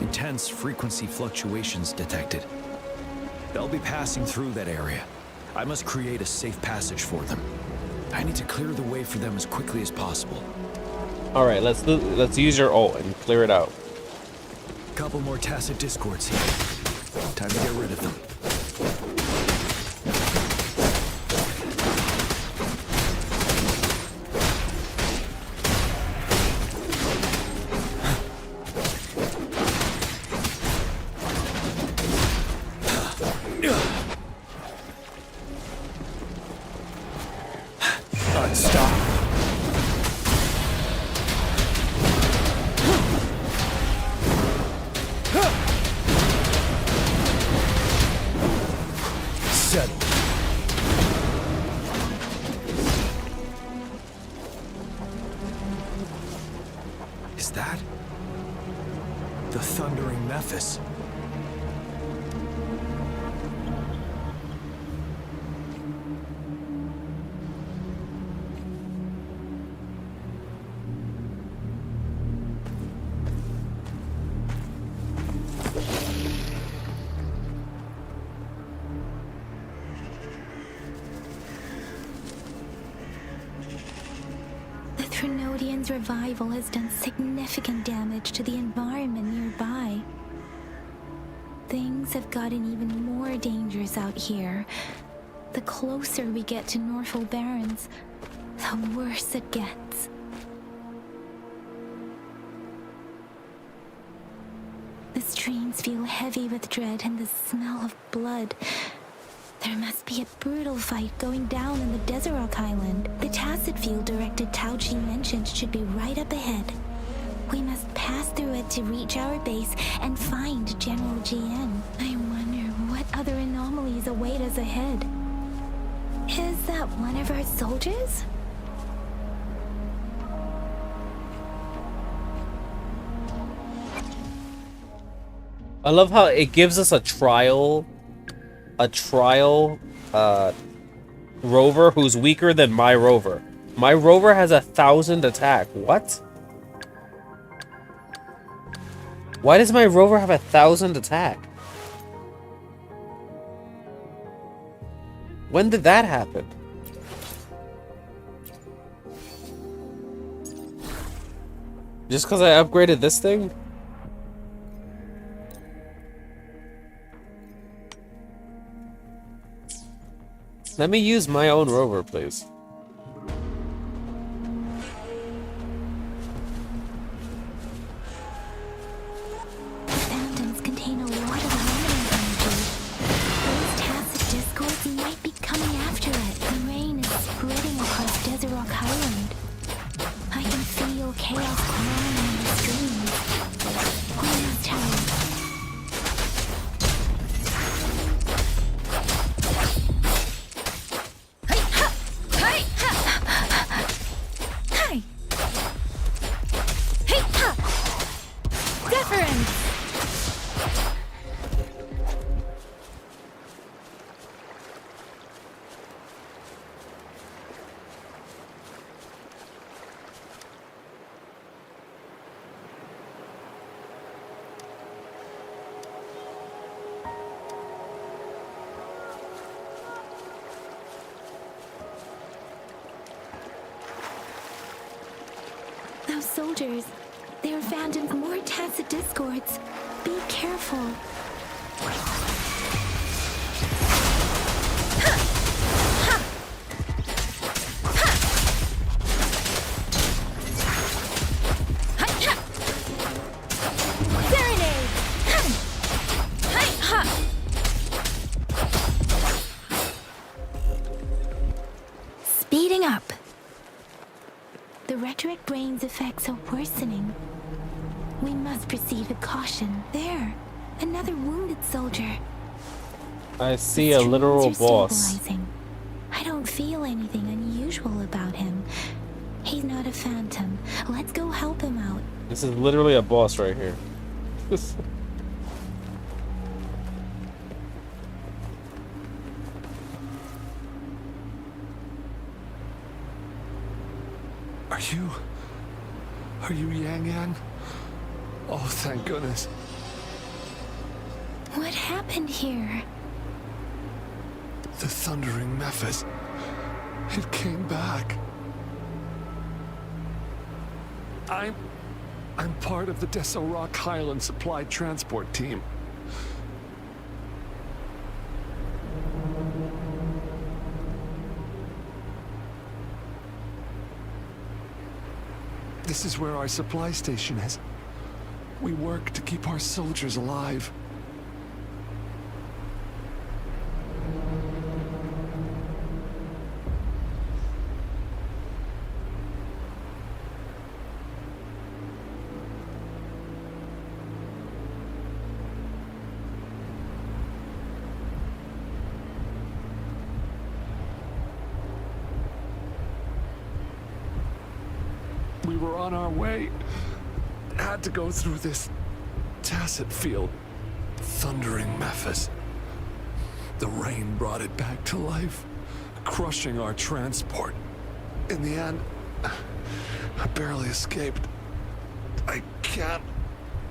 Speaker 2: Intense frequency fluctuations detected. They'll be passing through that area. I must create a safe passage for them. I need to clear the way for them as quickly as possible.
Speaker 1: All right, let's use your ult and clear it out.
Speaker 2: Couple more tacit discords here. Time to get rid of them.
Speaker 5: Stop. Settle.
Speaker 2: Is that the thundering Memphis?
Speaker 18: The Trinodian's revival has done significant damage to the environment nearby. Things have gotten even more dangerous out here. The closer we get to Norfolk Barrens, the worse it gets. The streams feel heavy with dread and the smell of blood. There must be a brutal fight going down in the Desert Island. The Tacit field directed Tao Chi mentioned should be right up ahead. We must pass through it to reach our base and find General GN. I wonder what other anomalies await us ahead. Is that one of our soldiers?
Speaker 1: I love how it gives us a trial rover who's weaker than my rover. My rover has 1,000 attack. What? Why does my rover have 1,000 attack? When did that happen? Just because I upgraded this thing? Let me use my own rover, please.
Speaker 18: Phantoms contain a lot of remnant energy. Those tacit discords might be coming after it. The rain is spreading across Desert Rock Island. I can feel chaos growing in the streams. We must hurry. Those soldiers, they are found in more tacit discords. Be careful. Speeding up. The rhetoric brain's effects are worsening. We must proceed with caution. There, another wounded soldier.
Speaker 1: I see a literal boss.
Speaker 18: Stabilizing. I don't feel anything unusual about him. He's not a phantom. Let's go help him out.
Speaker 1: This is literally a boss right here.
Speaker 11: Are you Yang Yang? Oh, thank goodness.
Speaker 18: What happened here?
Speaker 11: The Thundering Mephis. It came back. I'm part of the Deso Rock Highland Supply Transport Team. This is where our supply station is. We work to keep our soldiers alive. We were on our way. Had to go through this tacit field. Thundering Mephis. The rain brought it back to life, crushing our transport. In the end, I barely escaped. I can't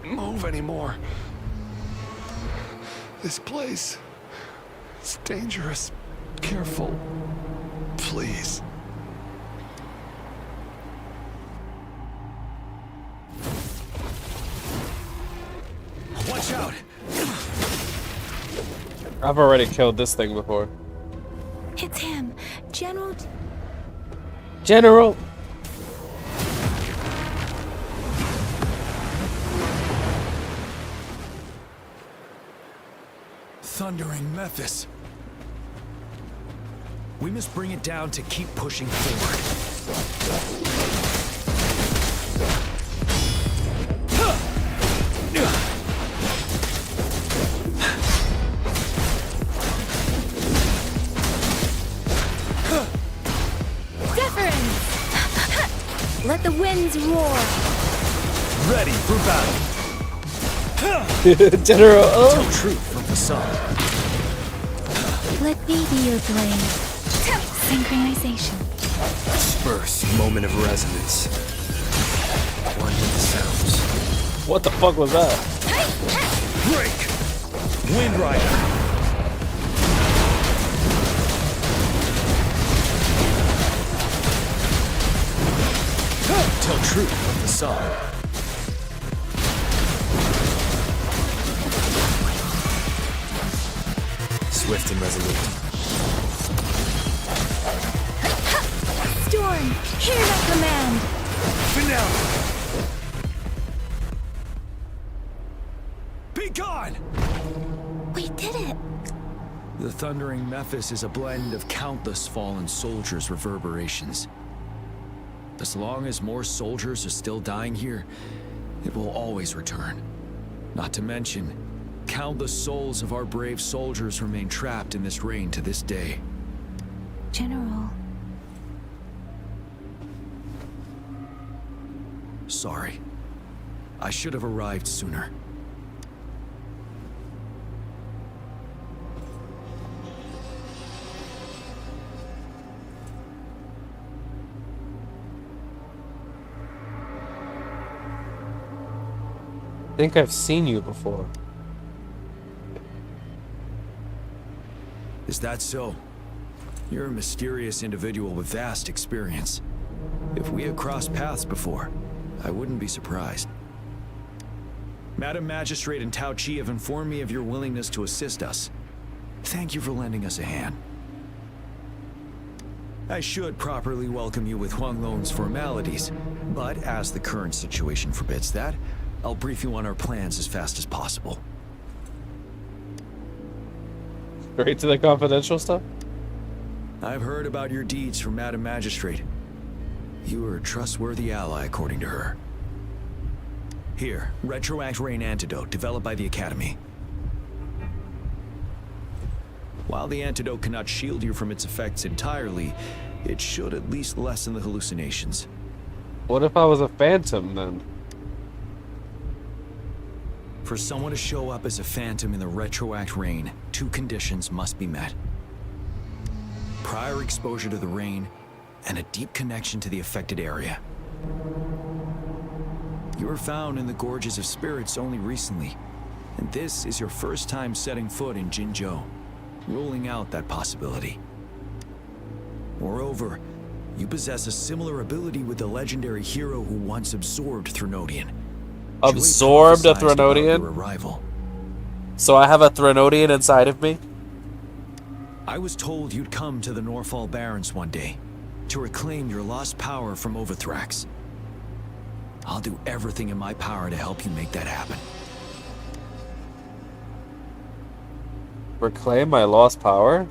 Speaker 11: move anymore. This place, it's dangerous. Careful, please.
Speaker 2: Watch out!
Speaker 1: I've already killed this thing before.
Speaker 18: It's him, General.
Speaker 1: General.
Speaker 2: thundering Memphis. We must bring it down to keep pushing forward.
Speaker 18: Deference! Let the winds roar!
Speaker 2: Ready for battle.
Speaker 1: General, oh.
Speaker 2: Tell truth from the sun.
Speaker 18: Let me be your blade. Synchronization.
Speaker 2: Disperse, moment of resonance. One with the sounds.
Speaker 1: What the fuck was that?
Speaker 2: Break! Wind Rider. Tell truth from the sun. Swift and resolute.
Speaker 18: Storm, hear my command!
Speaker 2: Finale! Be gone!
Speaker 18: We did it!
Speaker 2: The thundering Memphis is a blend of countless fallen soldiers' reverberations. As long as more soldiers are still dying here, it will always return. Not to mention, countless souls of our brave soldiers remain trapped in this rain to this day.
Speaker 18: General.
Speaker 2: Sorry. I should have arrived sooner.
Speaker 1: I think I've seen you before.
Speaker 2: Is that so? You're a mysterious individual with vast experience. If we had crossed paths before, I wouldn't be surprised. Madam Magistrate and Tao Chi have informed me of your willingness to assist us. Thank you for lending us a hand. I should properly welcome you with Huang Lon's formalities, but as the current situation forbids that, I'll brief you on our plans as fast as possible.
Speaker 1: Straight to the confidential stuff?
Speaker 2: I've heard about your deeds from Madam Magistrate. You are a trustworthy ally, according to her. Here, Retroact Rain Antidote, developed by the Academy. While the antidote cannot shield you from its effects entirely, it should at least lessen the hallucinations.
Speaker 1: What if I was a phantom, then?
Speaker 2: For someone to show up as a phantom in the Retroact Rain, two conditions must be met. Prior exposure to the rain, and a deep connection to the affected area. You were found in the Gorges of Spirits only recently, and this is your first time setting foot in Jinzhou, ruling out that possibility. Moreover, you possess a similar ability with the legendary hero who once absorbed Threnodian.
Speaker 1: Absorbed a Threnodian?
Speaker 2: Arrival.
Speaker 1: So I have a Threnodian inside of me?
Speaker 2: I was told you'd come to the Norfall Barrens one day to reclaim your lost power from Overthrax. I'll do everything in my power to help you make that happen.
Speaker 1: Reclaim my lost power?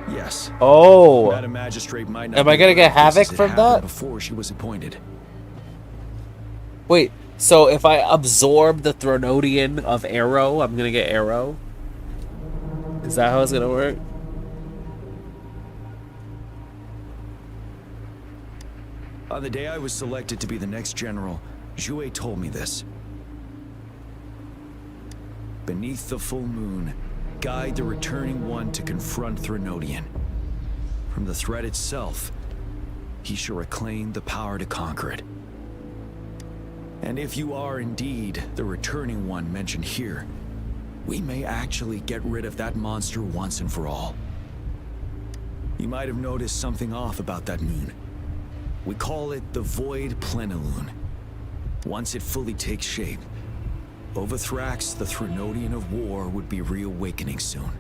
Speaker 2: Yes.
Speaker 1: Oh.
Speaker 2: Madam Magistrate might not
Speaker 1: Am I gonna get havoc from that?
Speaker 2: Before she was appointed.
Speaker 1: Wait, so if I absorb the Threnodian of Arrow, I'm gonna get Arrow? Is that how it's gonna work?
Speaker 2: On the day I was selected to be the next general, Zhue told me this. Beneath the full moon, guide the returning one to confront Threnodian. From the threat itself, he shall reclaim the power to conquer it. And if you are indeed the returning one mentioned here, we may actually get rid of that monster once and for all. You might have noticed something off about that moon. We call it the Void Plenilune. Once it fully takes shape, Overthrax, the Threnodian of War, would be reawakening soon.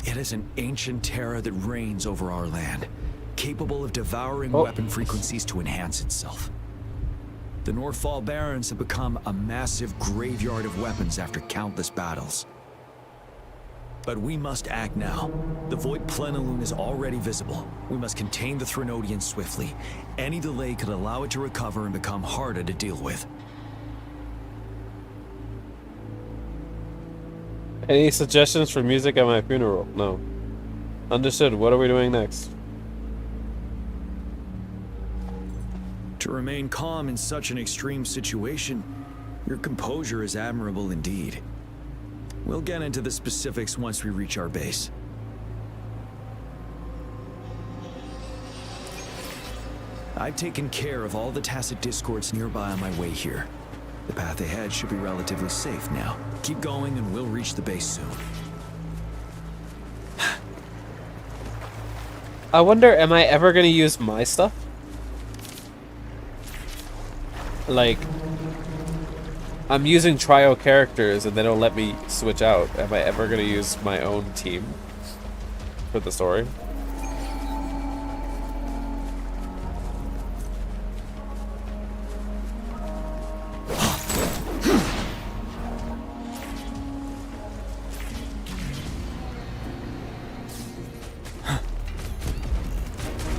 Speaker 2: It is an ancient terror that reigns over our land, capable of devouring weapon frequencies to enhance itself. The Norfall Barrens have become a massive graveyard of weapons after countless battles. But we must act now. The Void Plenilune is already visible. We must contain the Threnodian swiftly. Any delay could allow it to recover and become harder to deal with.
Speaker 1: Any suggestions for music at my funeral? No. Understood. What are we doing next?
Speaker 2: To remain calm in such an extreme situation, your composure is admirable indeed. We'll get into the specifics once we reach our base. I've taken care of all the tacit discords nearby on my way here. The path ahead should be relatively safe now. Keep going and we'll reach the base soon.
Speaker 1: I wonder, am I ever gonna use my stuff? Like, I'm using trio characters and they don't let me switch out. Am I ever gonna use my own team for the story?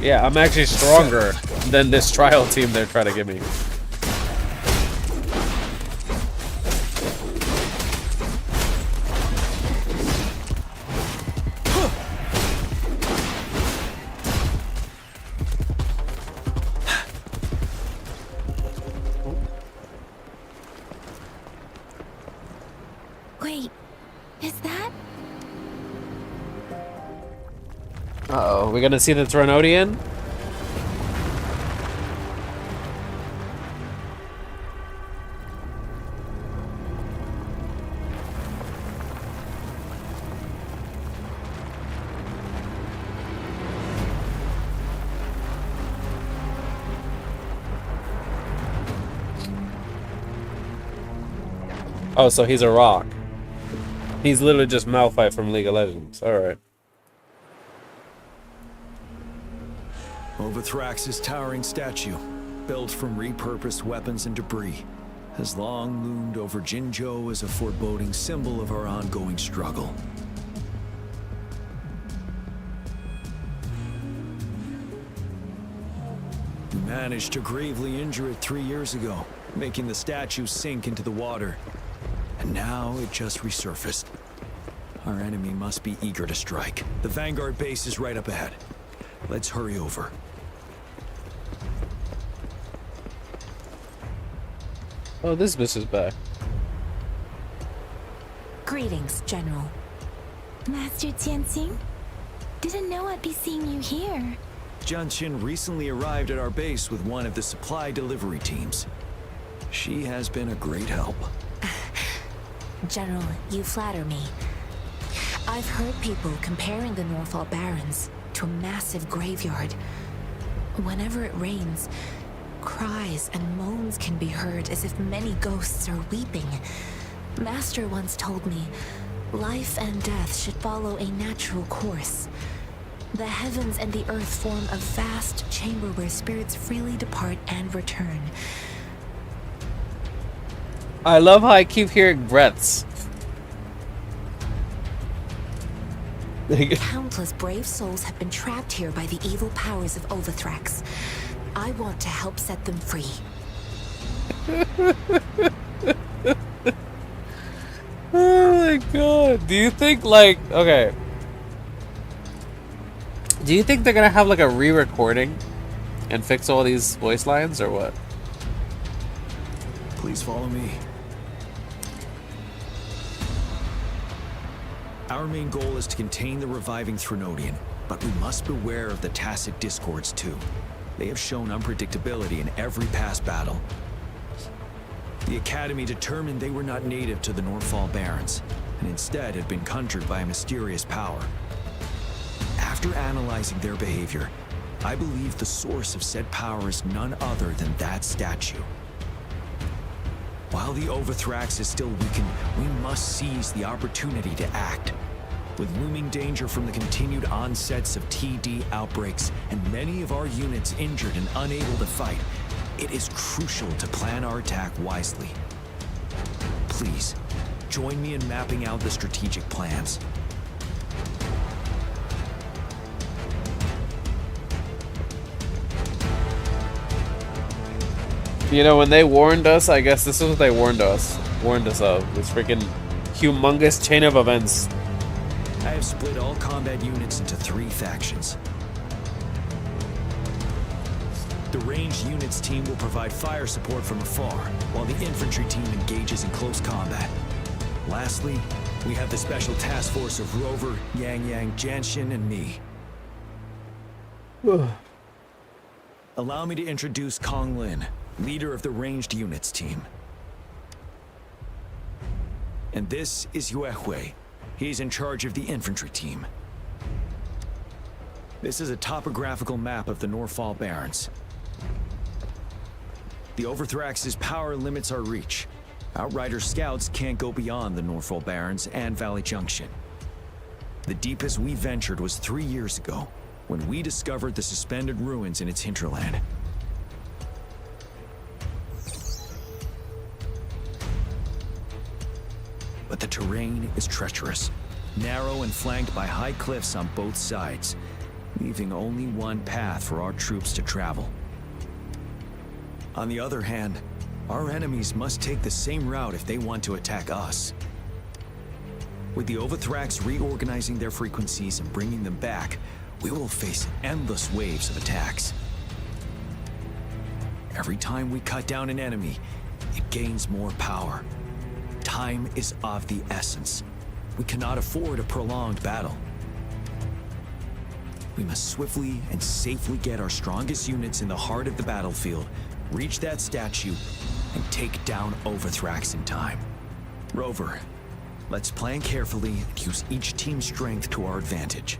Speaker 1: Yeah, I'm actually stronger than this trial team they're trying to give me.
Speaker 18: Wait, is that?
Speaker 1: Uh-oh, we gonna see the Threnodian? Oh, so he's a rock. He's literally just Malphite from League of Legends. Alright.
Speaker 2: Overthrax's towering statue, built from repurposed weapons and debris, has long loomed over Jinzhou as a foreboding symbol of our ongoing struggle. We managed to gravely injure it 3 years ago, making the statue sink into the water. And now it just resurfaced. Our enemy must be eager to strike. The Vanguard base is right up ahead. Let's hurry over.
Speaker 1: Oh, this bitch is back.
Speaker 18: Greetings, General. Master Jianxing? Didn't know I'd be seeing you here.
Speaker 2: Genshin recently arrived at our base with one of the supply delivery teams. She has been a great help.
Speaker 9: General, you flatter me. I've heard people comparing the Northall Barrens to a massive graveyard. Whenever it rains, cries and moans can be heard as if many ghosts are weeping. Master once told me, life and death should follow a natural course. The heavens and the earth form a vast chamber where spirits freely depart and return.
Speaker 1: I love how I keep hearing breaths.
Speaker 9: Countless brave souls have been trapped here by the evil powers of Overthrax. I want to help set them free.
Speaker 1: Oh my god. Do you think, like, okay. Do you think they're gonna have like a re-recording and fix all these voice lines or what?
Speaker 2: Please follow me. Our main goal is to contain the reviving Threnodian, but we must beware of the tacit discords too. They have shown unpredictability in every past battle. The Academy determined they were not native to the Northall Barrens, and instead had been conjured by a mysterious power. After analyzing their behavior, I believe the source of said power is none other than that statue. While the Overthrax is still weakened, we must seize the opportunity to act. With looming danger from the continued onsets of TD outbreaks and many of our units injured and unable to fight, it is crucial to plan our attack wisely. Please, join me in mapping out the strategic plans.
Speaker 1: You know, when they warned us, I guess this is what they warned us of. This freaking humongous chain of events.
Speaker 2: I have split all combat units into 3 factions. The ranged units team will provide fire support from afar, while the infantry team engages in close combat. Lastly, we have the special task force of Rover, Yang Yang, Genshin, and me. Allow me to introduce Kong Lin, leader of the ranged units team. And this is Yue Hui. He's in charge of the infantry team. This is a topographical map of the Norfall Barrens. The Overthrax's power limits our reach. Outrider scouts can't go beyond the Norfall Barrens and Valley Junction. The deepest we ventured was 3 years ago, when we discovered the suspended ruins in its hinterland. But the terrain is treacherous, narrow and flanked by high cliffs on both sides, leaving only one path for our troops to travel. On the other hand, our enemies must take the same route if they want to attack us. With the Overthrax reorganizing their frequencies and bringing them back, we will face endless waves of attacks. Every time we cut down an enemy, it gains more power. Time is of the essence. We cannot afford a prolonged battle. We must swiftly and safely get our strongest units in the heart of the battlefield, reach that statue, and take down Overthrax in time. Rover, let's plan carefully and use each team's strength to our advantage.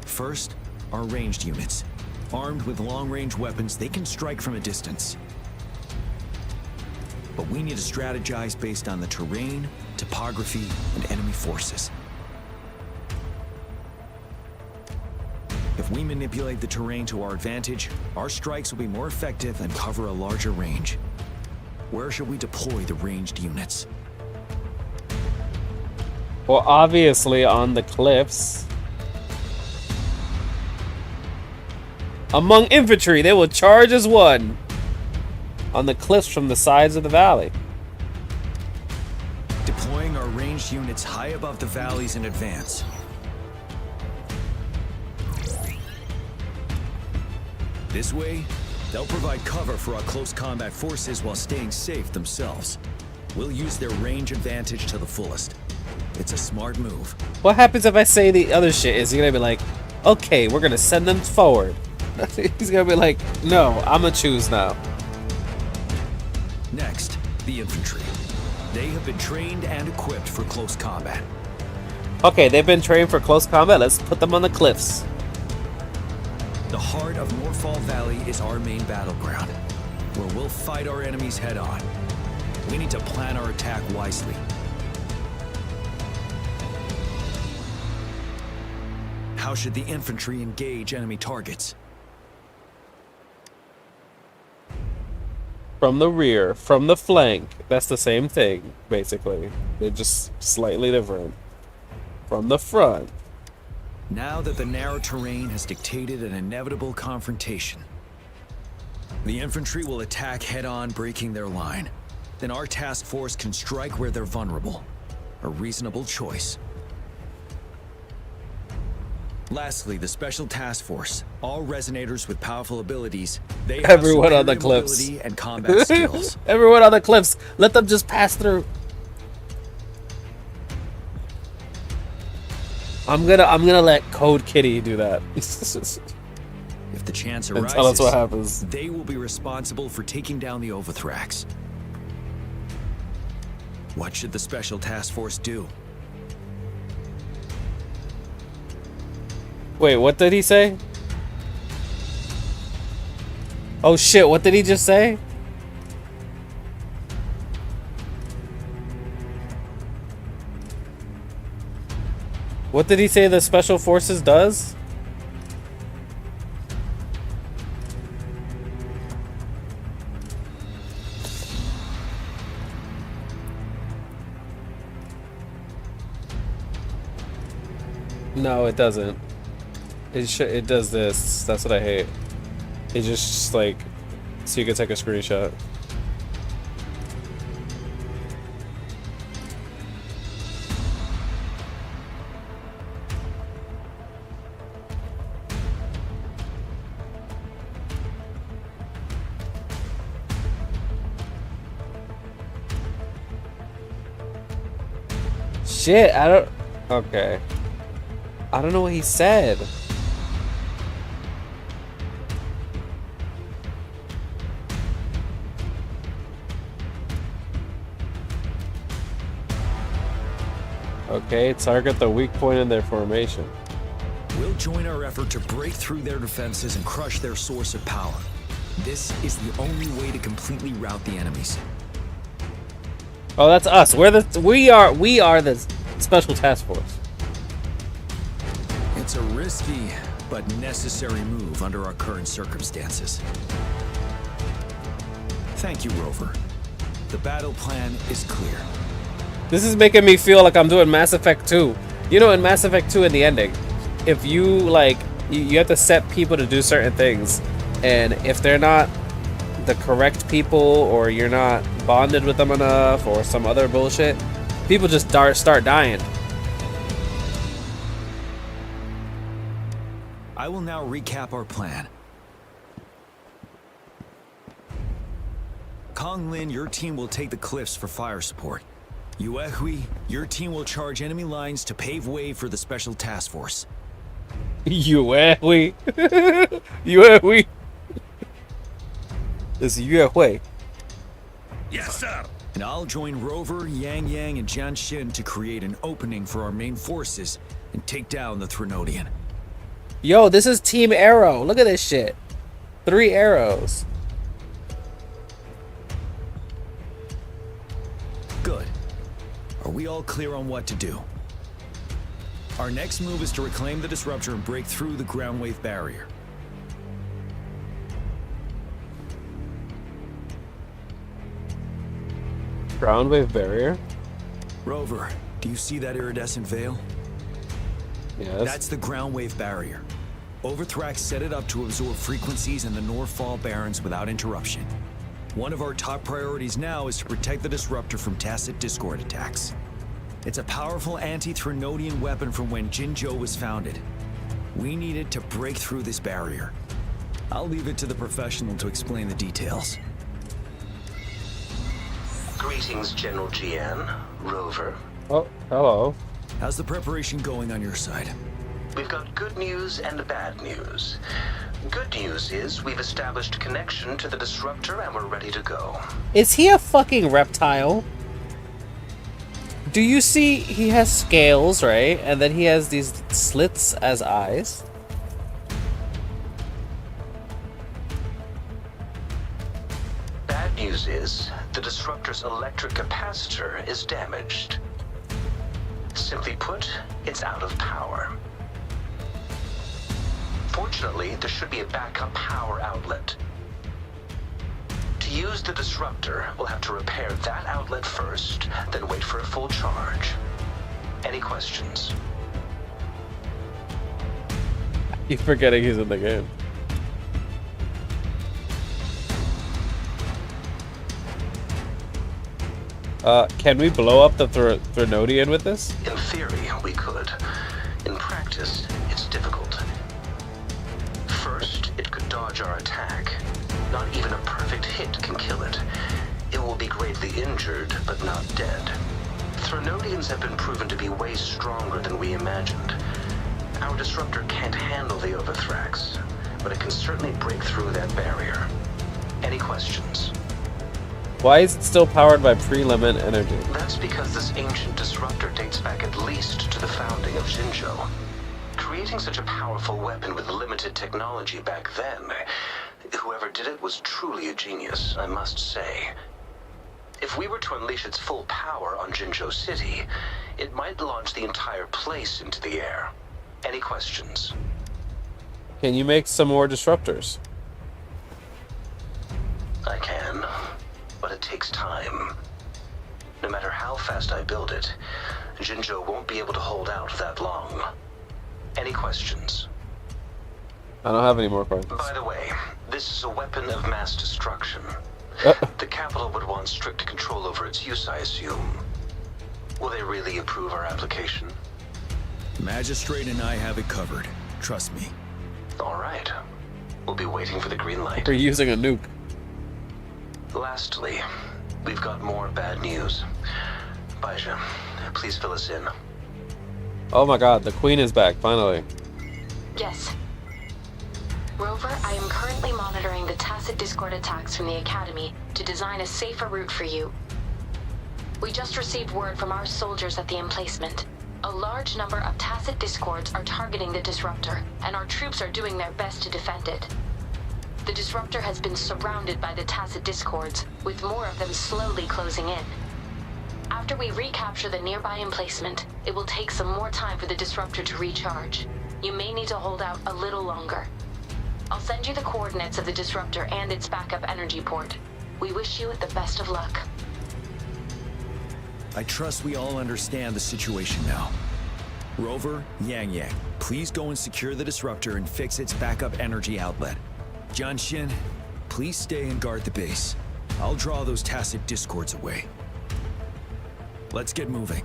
Speaker 2: First, our ranged units. Armed with long-range weapons, they can strike from a distance. But we need to strategize based on the terrain, topography, and enemy forces. If we manipulate the terrain to our advantage, our strikes will be more effective and cover a larger range. Where should we deploy the ranged units?
Speaker 1: Well, obviously on the cliffs. Among infantry, they will charge as one. On the cliffs from the sides of the valley.
Speaker 2: Deploying our ranged units high above the valleys in advance. This way, they'll provide cover for our close combat forces while staying safe themselves. We'll use their range advantage to the fullest. It's a smart move.
Speaker 1: What happens if I say the other shit? Is he gonna be like, okay, we're gonna send them forward? He's gonna be like, no, I'm gonna choose now.
Speaker 2: Next, the infantry. They have been trained and equipped for close combat.
Speaker 1: Okay, they've been trained for close combat. Let's put them on the cliffs.
Speaker 2: The heart of Norfall Valley is our main battleground, where we'll fight our enemies head on. We need to plan our attack wisely. How should the infantry engage enemy targets?
Speaker 1: From the rear, from the flank. That's the same thing, basically. They're just slightly different. From the front.
Speaker 2: Now that the narrow terrain has dictated an inevitable confrontation, the infantry will attack head-on, breaking their line. Then our task force can strike where they're vulnerable. A reasonable choice. Lastly, the Special Task Force. All resonators with powerful abilities. They have
Speaker 1: everyone on the
Speaker 2: superior
Speaker 1: cliffs
Speaker 2: mobility and combat skills.
Speaker 1: Everyone on the cliffs. Let them just pass through. I'm gonna let Code Kitty do that.
Speaker 2: If the chance
Speaker 1: and
Speaker 2: arises,
Speaker 1: tell us what happens.
Speaker 2: They will be responsible for taking down the Overthrax. What should the Special Task Force do?
Speaker 1: Wait, what did he say? Oh shit, what did he just say? What did he say the Special Forces does? No, it doesn't. It does this. That's what I hate. It just like so you can take a screenshot. Shit, I don't... Okay. I don't know what he said. Okay, target the weak point in their formation.
Speaker 2: We'll join our effort to break through their defenses and crush their source of power. This is the only way to completely rout the enemies.
Speaker 1: Oh, that's us. We are the special task force.
Speaker 2: It's a risky but necessary move under our current circumstances. Thank you, Rover. The battle plan is clear.
Speaker 1: This is making me feel like I'm doing Mass Effect 2. You know, in Mass Effect 2 in the ending, if you, like, you have to set people to do certain things, and if they're not the correct people, or you're not bonded with them enough, or some other bullshit, people just start dying.
Speaker 2: I will now recap our plan. Kong Lin, your team will take the cliffs for fire support. Yuehui, your team will charge enemy lines to pave way for the special task force.
Speaker 1: Yuehui. Yuehui. It's Yuehui.
Speaker 15: Yes, sir.
Speaker 2: And I'll join Rover, Yang Yang, and Genshin to create an opening for our main forces and take down the Threnodian.
Speaker 1: Yo, this is Team Arrow. Look at this shit. 3 arrows.
Speaker 2: Good. Are we all clear on what to do? Our next move is to reclaim the disruptor and break through the ground wave barrier.
Speaker 1: Ground wave barrier?
Speaker 2: Rover, do you see that iridescent veil?
Speaker 1: Yes.
Speaker 2: That's the ground wave barrier. Overthrax set it up to absorb frequencies in the Northfall Barrens without interruption. One of our top priorities now is to protect the disruptor from tacit Discord attacks. It's a powerful anti-Threnodian weapon from when Jinzhou was founded. We need it to break through this barrier. I'll leave it to the professional to explain the details.
Speaker 19: Greetings, General GN, Rover.
Speaker 1: Oh, hello.
Speaker 2: How's the preparation going on your side?
Speaker 19: We've got good news and bad news. Good news is we've established connection to the disruptor and we're ready to go.
Speaker 1: Is he a fucking reptile? Do you see he has scales, right? And then he has these slits as eyes.
Speaker 19: Bad news is the disruptor's electric capacitor is damaged. Simply put, it's out of power. Fortunately, there should be a backup power outlet. To use the disruptor, we'll have to repair that outlet first, then wait for a full charge. Any questions?
Speaker 1: He's forgetting he's in the game. Can we blow up the Threnodian with this?
Speaker 19: In theory, we could. In practice, it's difficult. First, it could dodge our attack. Not even a perfect hit can kill it. It will be greatly injured, but not dead. Threnodians have been proven to be way stronger than we imagined. Our disruptor can't handle the Overthrax, but it can certainly break through that barrier. Any questions?
Speaker 1: Why is it still powered by pre-limit energy?
Speaker 19: That's because this ancient disruptor dates back at least to the founding of Jinzhou. Creating such a powerful weapon with limited technology back then, whoever did it was truly a genius, I must say. If we were to unleash its full power on Jinzhou City, it might launch the entire place into the air. Any questions?
Speaker 1: Can you make some more disruptors?
Speaker 19: I can, but it takes time. No matter how fast I build it, Jinzhou won't be able to hold out that long. Any questions?
Speaker 1: I don't have any more questions.
Speaker 19: By the way, this is a weapon of mass destruction. The capital would want strict control over its use, I assume. Will they really approve our application?
Speaker 2: Magistrate and I have it covered. Trust me.
Speaker 19: All right. We'll be waiting for the green light.
Speaker 1: We're using a nuke.
Speaker 19: Lastly, we've got more bad news. Baizha, please fill us in.
Speaker 1: Oh my god, the queen is back, finally.
Speaker 9: Yes. Rover, I am currently monitoring the tacit discord attacks from the Academy to design a safer route for you. We just received word from our soldiers at the emplacement. A large number of tacit discords are targeting the disruptor, and our troops are doing their best to defend it. The disruptor has been surrounded by the tacit discords, with more of them slowly closing in. After we recapture the nearby emplacement, it will take some more time for the disruptor to recharge. You may need to hold out a little longer. I'll send you the coordinates of the disruptor and its backup energy port. We wish you the best of luck.
Speaker 2: I trust we all understand the situation now. Rover, Yang, please go and secure the disruptor and fix its backup energy outlet. Genshin, please stay and guard the base. I'll draw those tacit discords away. Let's get moving.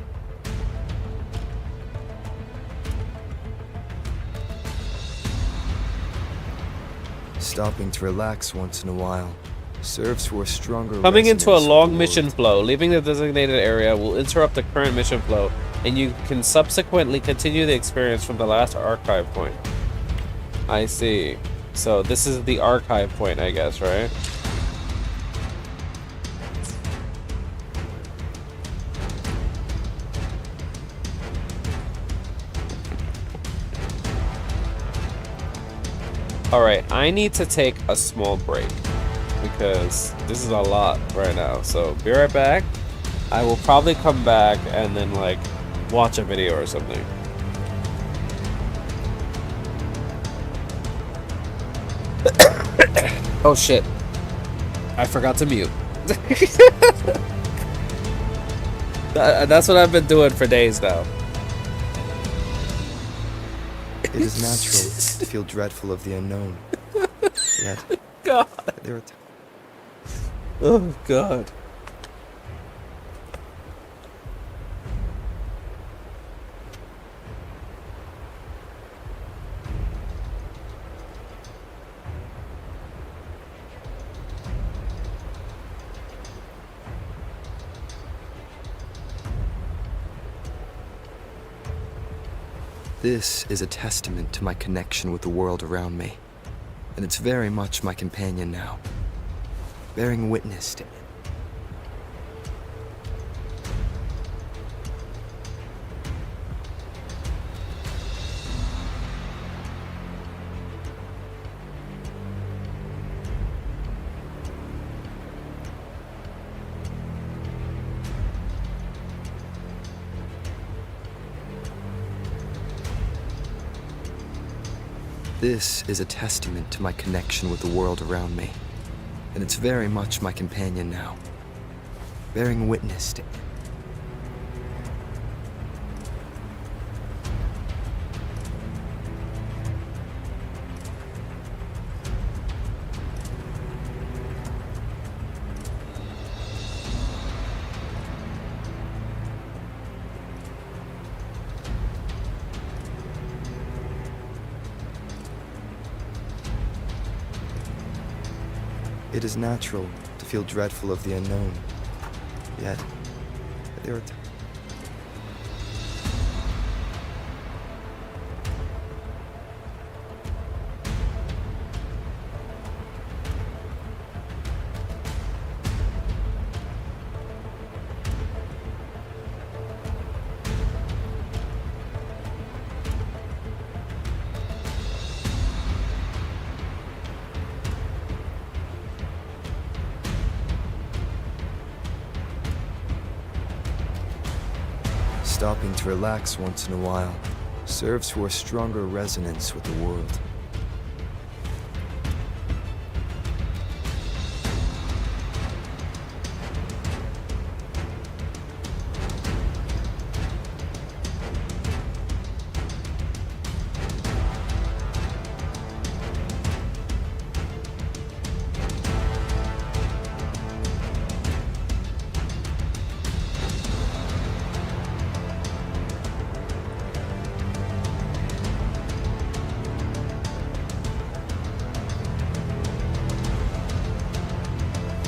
Speaker 20: Stopping to relax once in a while serves for a stronger
Speaker 1: Coming into a
Speaker 20: resonance
Speaker 1: long
Speaker 20: with the
Speaker 1: mission
Speaker 20: world.
Speaker 1: flow, leaving the designated area will interrupt the current mission flow, and you can subsequently continue the experience from the last archive point. I see. So this is the archive point, I guess, right? Alright, I need to take a small break because this is a lot right now. So be right back. I will probably come back and then like watch a video or something. Oh shit. I forgot to mute. That's what I've been doing for days now.
Speaker 20: It is natural to feel dreadful of the unknown. Yet,
Speaker 1: God.
Speaker 20: there are
Speaker 1: Oh God.
Speaker 20: This is a testament to my connection with the world around me, and it's very much my companion now, bearing witness to it. This is a testament to my connection with the world around me, and it's very much my companion now, bearing witness to it. It is natural to feel dreadful of the unknown, yet there are Stopping to relax once in a while serves for a stronger resonance with the world.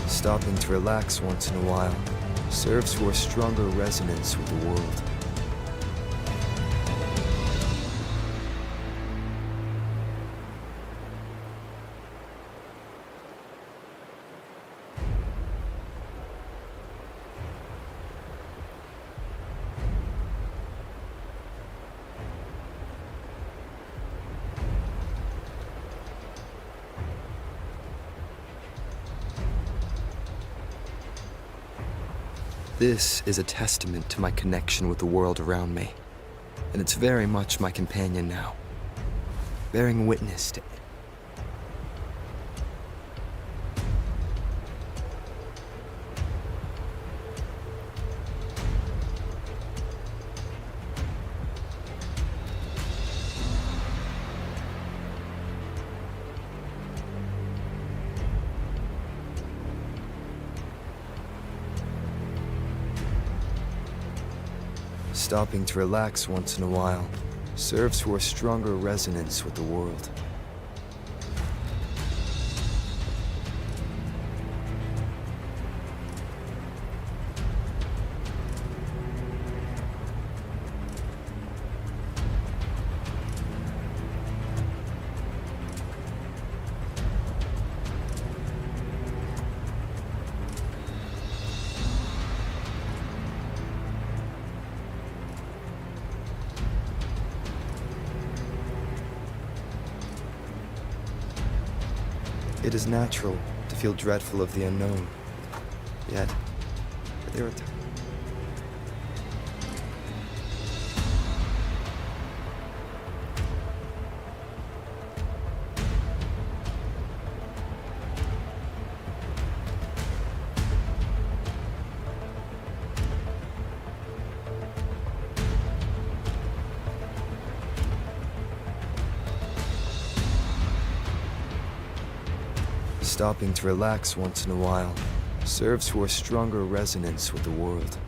Speaker 20: Stopping to relax once in a while serves for a stronger resonance with the world. This is a testament to my connection with the world around me, and it's very much my companion now, bearing witness to it. Stopping to relax once in a while serves for a stronger resonance with the world. It is natural to feel dreadful of the unknown, yet there are times. Stopping to relax once in a while serves for a stronger resonance with the world.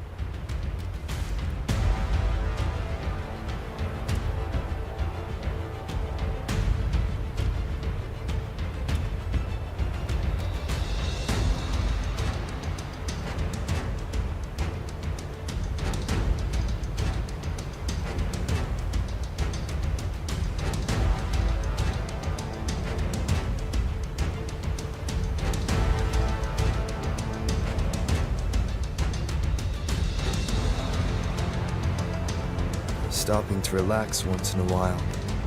Speaker 20: Stopping to relax once in a while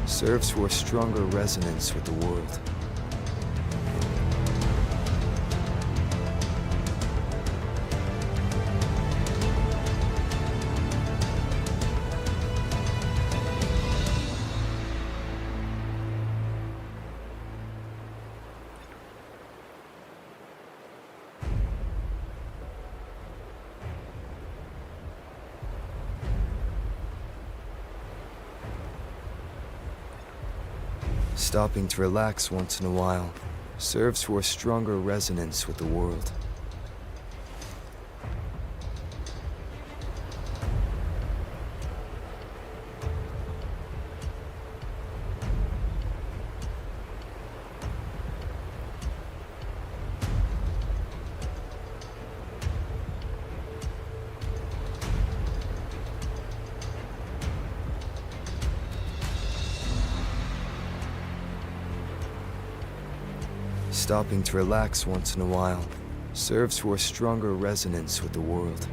Speaker 20: serves for a stronger resonance with the world. Stopping to relax once in a while serves for a stronger resonance with the world. Stopping to relax once in a while serves for a stronger resonance with the world.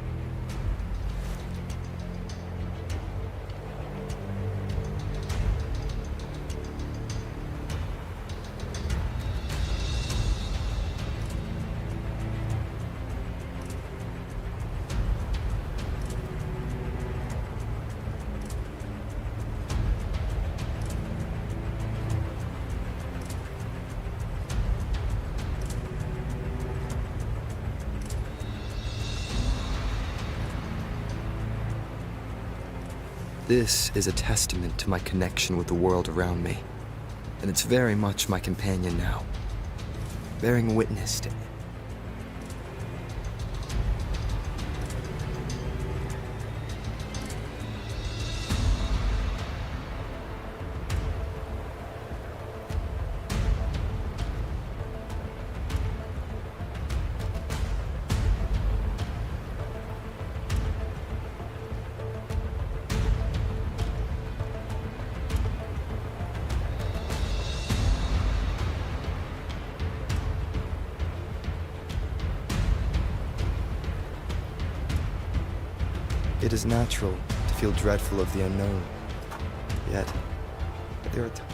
Speaker 20: This is a testament to my connection with the world around me, and it's very much my companion now, bearing witness to it. It is natural to feel dreadful of the unknown. Yet, there are times.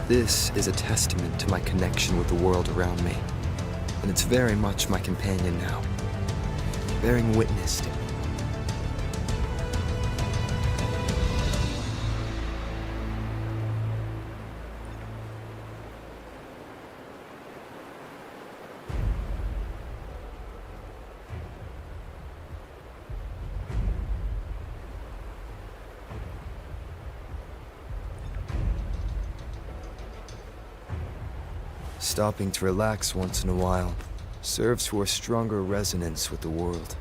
Speaker 20: This is a testament to my connection with the world around me, and it's very much my companion now, bearing witness to. Stopping to relax once in a while serves for a stronger resonance with the world.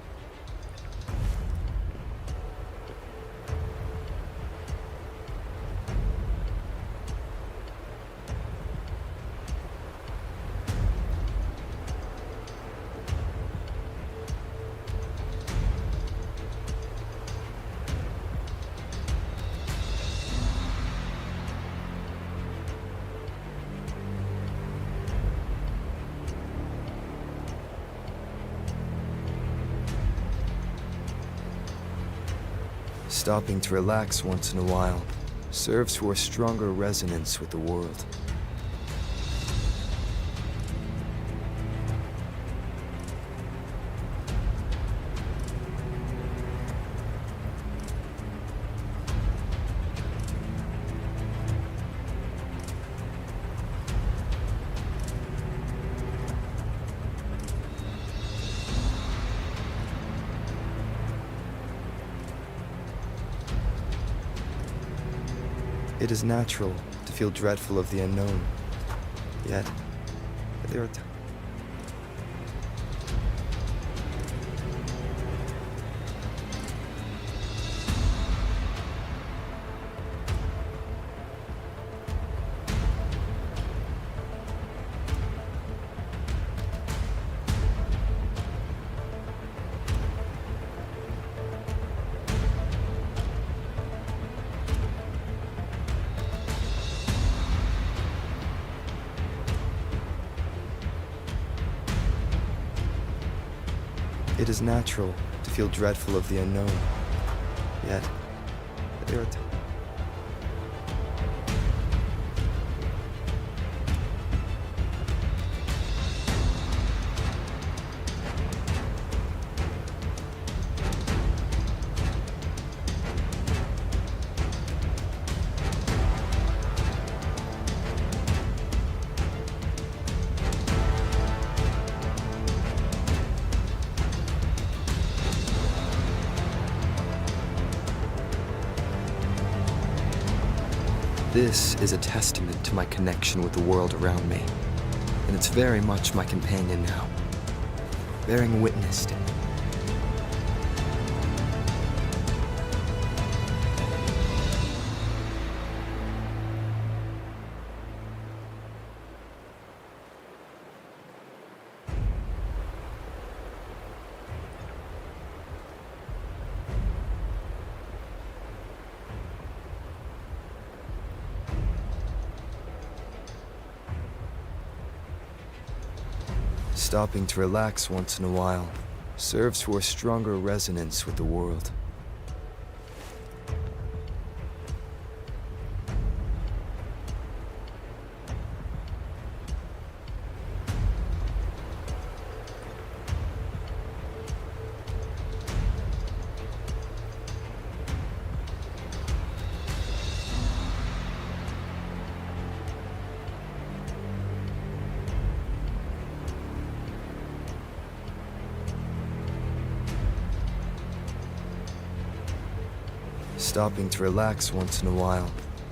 Speaker 20: Stopping to relax once in a while serves for a stronger resonance with the world. It is natural to feel dreadful of the unknown. Yet, there are times. It is natural to feel dreadful of the unknown. Yet, there are times. This is a testament to my connection with the world around me, and it's very much my companion now, bearing witness to. Stopping to relax once in a while serves for a stronger resonance with the world. Stopping to relax once in a while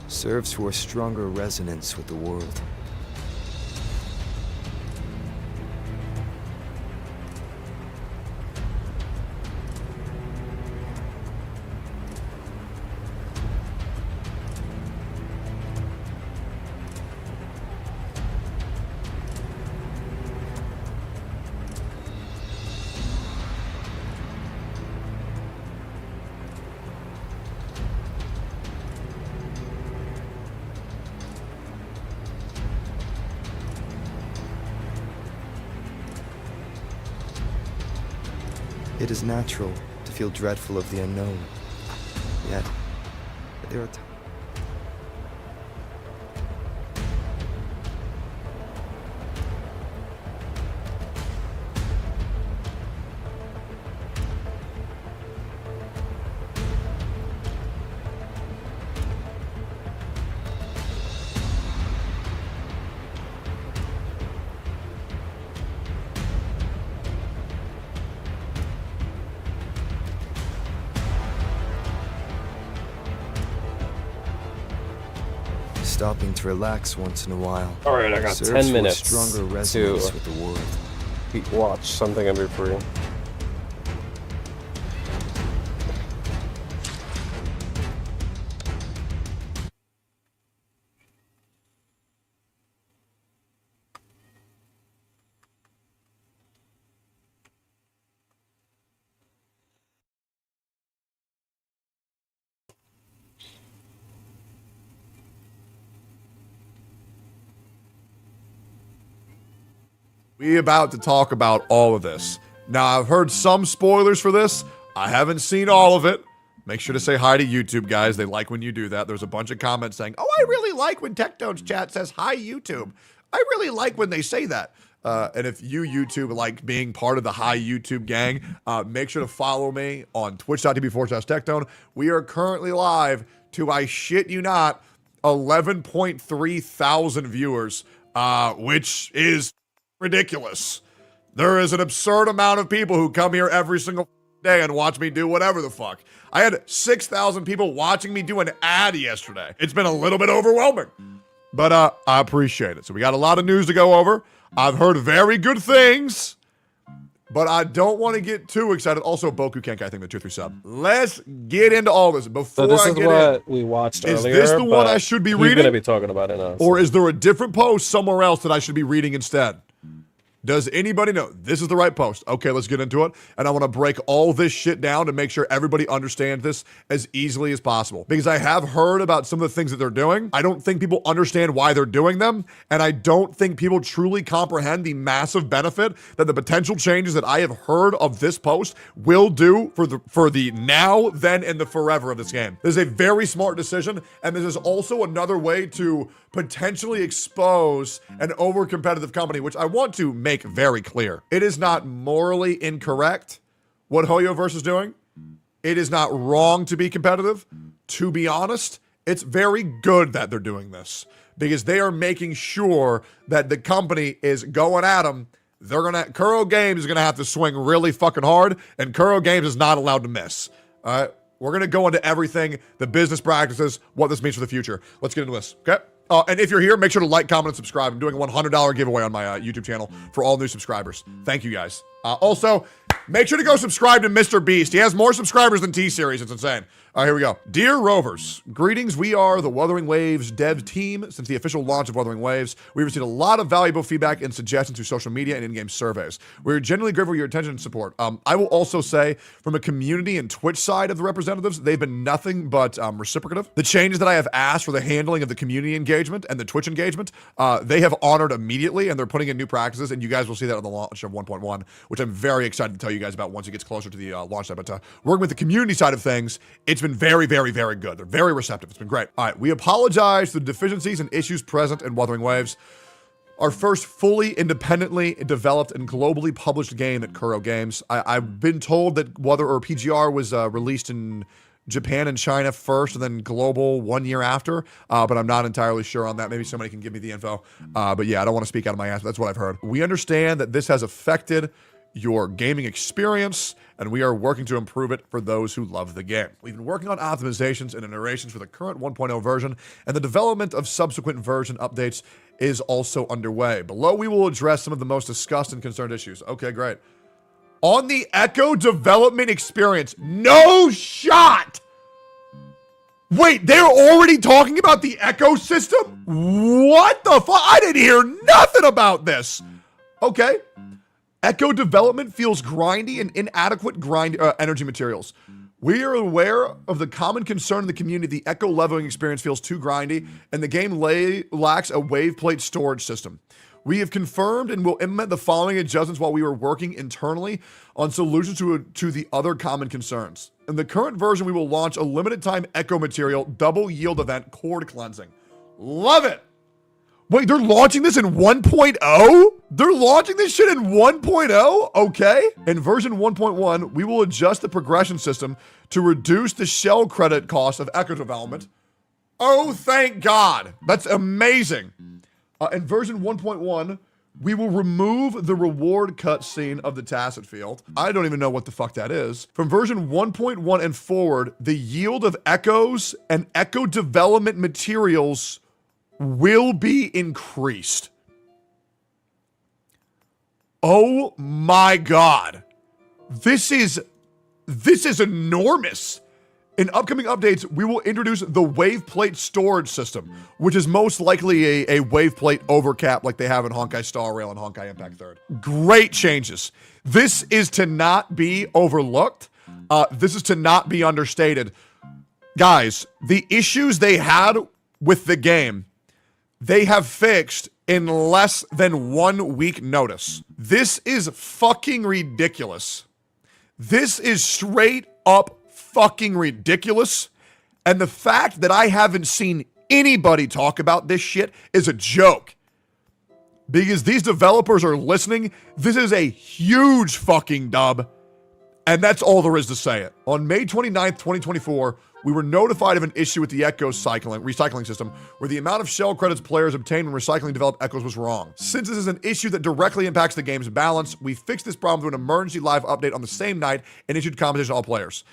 Speaker 20: serves for a stronger resonance with the world. It is natural to feel dreadful of the unknown. Yet, there are times. Stopping to relax once in a while.
Speaker 1: All right, I got
Speaker 20: serves
Speaker 1: 10
Speaker 20: for a
Speaker 1: minutes
Speaker 20: stronger
Speaker 1: to
Speaker 20: resonance with the world.
Speaker 1: watch something and be free.
Speaker 2: We about to talk about all of this. Now, I've heard some spoilers for this. I haven't seen all of it. Make sure to say hi to YouTube, guys. They like when you do that. There's a bunch of comments saying, oh, I really like when Techdone's chat says hi, YouTube. I really like when they say that. And if you YouTube like being part of the Hi YouTube gang, make sure to follow me on twitch.tv/Techdone. We are currently live to, I shit you not, 11.3 thousand viewers, which is ridiculous. There is an absurd amount of people who come here every single day and watch me do whatever the fuck. I had 6,000 people watching me do an ad yesterday. It's been a little bit overwhelming, but I appreciate it. So we got a lot of news to go over. I've heard very good things, but I don't want to get too excited. Also, Boku Kenkai, I think the 2-3 sub. Let's get into all this. Before
Speaker 1: So this
Speaker 2: I
Speaker 1: is
Speaker 2: get
Speaker 1: what we watched
Speaker 2: is
Speaker 1: earlier.
Speaker 2: this the one I should be
Speaker 1: he's
Speaker 2: reading?
Speaker 1: He's going to be talking about it now.
Speaker 2: Or is there a different post somewhere else that I should be reading instead? Does anybody know? This is the right post. Okay, let's get into it. And I want to break all this shit down to make sure everybody understands this as easily as possible. Because I have heard about some of the things that they're doing. I don't think people understand why they're doing them. And I don't think people truly comprehend the massive benefit that the potential changes that I have heard of this post will do for the now, then, and the forever of this game. This is a very smart decision. And this is also another way to potentially expose an over-competitive company, which I want to make very clear. It is not morally incorrect what Hoyoverse is doing. It is not wrong to be competitive. To be honest, it's very good that they're doing this because they are making sure that the company is going at them. Kuro Games is gonna have to swing really fucking hard, and Kuro Games is not allowed to miss. All right, we're gonna go into everything, the business practices, what this means for the future. Let's get into this, okay? And if you're here, make sure to like, comment, and subscribe. I'm doing a $100 giveaway on my YouTube channel for all new subscribers. Thank you, guys. Also, make sure to go subscribe to Mr. Beast. He has more subscribers than T-Series. It's insane. All right, here we go. Dear Rovers, greetings. We are the Wuthering Waves dev team. Since the official launch of Wuthering Waves, we've received a lot of valuable feedback and suggestions through social media and in-game surveys. We're genuinely grateful for your attention and support. I will also say, from a community and Twitch side of the representatives, they've been nothing but reciprocative. The changes that I have asked for the handling of the community engagement and the Twitch engagement, they have honored immediately, and they're putting in new practices, and you guys will see that on the launch of 1.1, which I'm very excited to tell you guys about once it gets closer to the launch time. But working with the community side of things, it's been very, very, very good. They're very receptive. It's been great. All right, we apologize for the deficiencies and issues present in Wuthering Waves, our first fully independently developed and globally published game at Kuro Games. I've been told that PGR was released in Japan and China first, and then global 1 year after, but I'm not entirely sure on that. Maybe somebody can give me the info. But yeah, I don't want to speak out of my ass, but that's what I've heard. We understand that this has affected your gaming experience, and we are working to improve it for those who love the game. We've been working on optimizations and iterations for the current 1.0 version, and the development of subsequent version updates is also underway. Below, we will address some of the most discussed and concerned issues. Okay, great. On the Echo development experience, no shot! Wait, they're already talking about the Echo system? What the fuck? I didn't hear nothing about this. Okay. Echo development feels grindy and inadequate energy materials. We are aware of the common concern in the community. The Echo leveling experience feels too grindy, and the game lacks a wave plate storage system.
Speaker 21: We have confirmed and will implement the following adjustments while we are working internally on solutions to the other common concerns. In the current version, we will launch a limited time echo material double yield event cord cleansing. Love it. Wait, they're launching this in 1.0? They're launching this shit in 1.0? Okay. In version 1.1, we will adjust the progression system to reduce the shell credit cost of echo development. Oh, thank God. That's amazing. In version 1.1, we will remove the reward cutscene of the tacit field. I don't even know what the fuck that is. From version 1.1 and forward, the yield of echoes and echo development materials will be increased. Oh my God. This is enormous. In upcoming updates, we will introduce the wave plate storage system, which is most likely a wave plate overcap like they have in Honkai Star Rail and Honkai Impact 3rd. Great changes. This is to not be overlooked. This is to not be understated. Guys, the issues they had with the game, they have fixed in less than 1 week notice. This is fucking ridiculous. This is straight up fucking ridiculous. And the fact that I haven't seen anybody talk about this shit is a joke. Because these developers are listening. This is a huge fucking dub. And that's all there is to say it. On May 29th, 2024, we were notified of an issue with the Echo recycling system where the amount of shell credits players obtained when recycling developed Echoes was wrong. Since this is an issue that directly impacts the game's balance, we fixed this problem through an emergency live update on the same night and issued compensation to all players.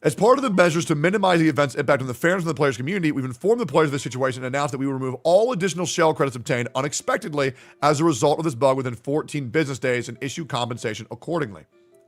Speaker 21: As part of the measures to minimize the event's impact on the fairness of the players' community, we've informed the players of this situation and announced that we will remove all additional shell credits obtained unexpectedly as a result of this bug within 14 business days and issue compensation accordingly.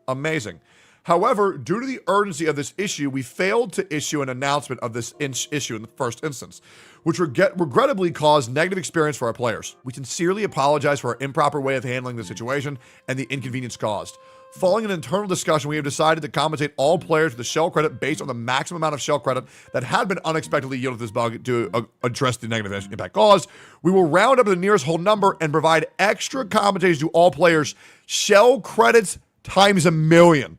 Speaker 21: Amazing. However, due to the urgency of this issue, we failed to issue an announcement of this issue in the first instance, which regrettably caused negative experience for our players. We sincerely apologize for our improper way of handling the situation and the inconvenience caused. Following an internal discussion, we have decided to compensate all players with a shell credit based on the maximum amount of shell credit that had been unexpectedly yielded to this bug to address the negative impact caused. We will round up the nearest whole number and provide extra compensation to all players. Shell credits times 1,000,000.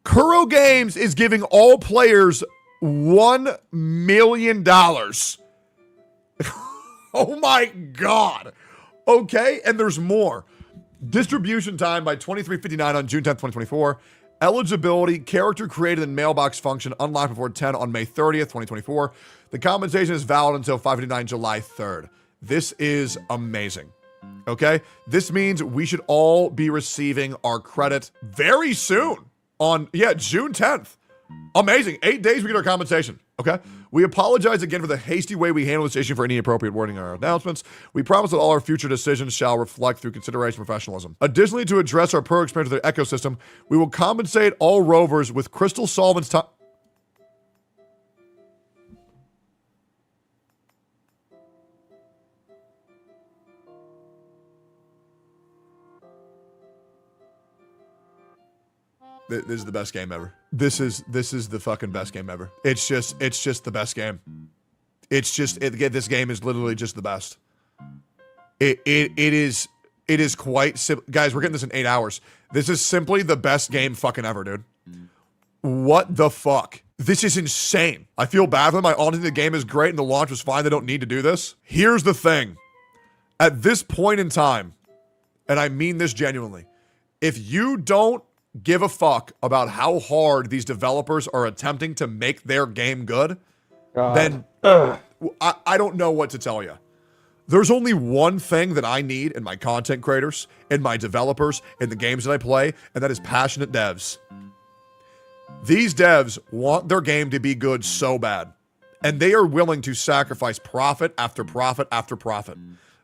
Speaker 21: Kuro Games is giving all players $1 million. Oh my God. Okay, and there's more. Distribution time by 23:59 on June 10th, 2024. Eligibility, character created in mailbox function unlocked before 10 on May 30th, 2024. The compensation is valid until 5:59 July 3rd. This is amazing. Okay? This means we should all be receiving our credit very soon on, June 10th. Amazing. 8 days we get our compensation. Okay? We apologize again for the hasty way we handle this issue for any appropriate wording in our announcements. We promise that all our future decisions shall reflect through consideration and professionalism. Additionally, to address our poor experience with the ecosystem, we will compensate all rovers with crystal solvents time. This is the best game ever. This is the fucking best game ever. It's just the best game. This game is literally just the best. It is quite simple. Guys, we're getting this in 8 hours. This is simply the best game fucking ever, dude. What the fuck? This is insane. I feel bad for them. I honestly think the game is great and the launch was fine. They don't need to do this. Here's the thing. At this point in time, and I mean this genuinely, if you don't give a fuck about how hard these developers are attempting to make their game good, then I don't know what to tell you. There's only one thing that I need in my content creators, in my developers, in the games that I play, and that is passionate devs. These devs want their game to be good so bad, and they are willing to sacrifice profit after profit after profit.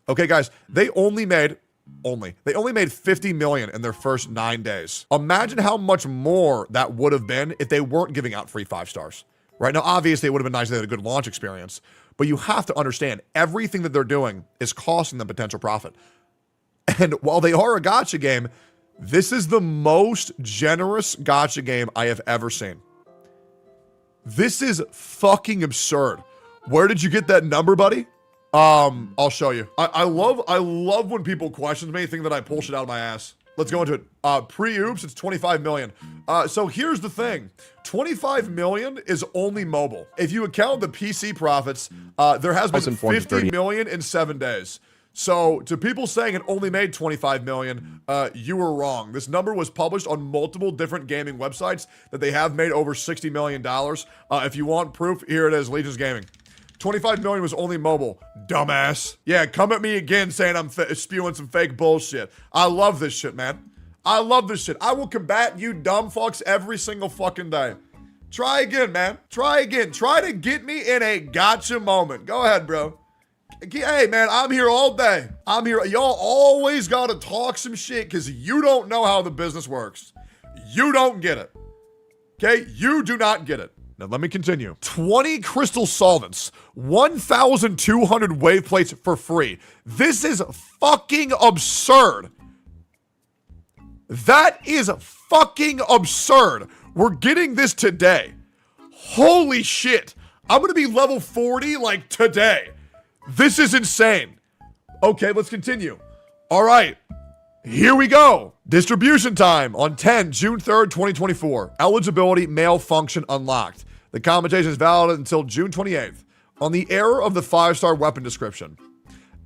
Speaker 21: Okay, guys, they only made 50 million in their first 9 days. Imagine how much more that would have been if they weren't giving out free 5 stars. Right now, obviously, it would have been nice if they had a good launch experience, but you have to understand everything that they're doing is costing them potential profit. And while they are a gacha game, this is the most generous gacha game I have ever seen. This is fucking absurd. Where did you get that number, buddy? I'll show you. I love when people question me, think that I pull shit out of my ass. Let's go into it. Pre-oops, it's 25 million. So here's the thing. 25 million is only mobile. If you account the PC profits, there has been 50 million in 7 days. So to people saying it only made 25 million, you were wrong. This number was published on multiple different gaming websites that they have made over $60 million. If you want proof, here it is, Legion's Gaming. 25 million was only mobile. Dumbass. Yeah, come at me again saying I'm spewing some fake bullshit. I love this shit, man. I love this shit. I will combat you dumb fucks every single fucking day. Try again, man. Try again. Try to get me in a gotcha moment. Go ahead, bro. Hey, man, I'm here all day. I'm here. Y'all always gotta talk some shit because you don't know how the business works. You don't get it. Okay? You do not get it. Now, let me continue. 20 crystal solvents, 1,200 wave plates for free. This is fucking absurd. That is fucking absurd. We're getting this today. Holy shit. I'm gonna be level 40 like today. This is insane. Okay, let's continue. All right. Here we go. Distribution time on June 3rd, 2024. Eligibility mail function unlocked. The compensation is valid until June 28th. On the error of the 5-star weapon description.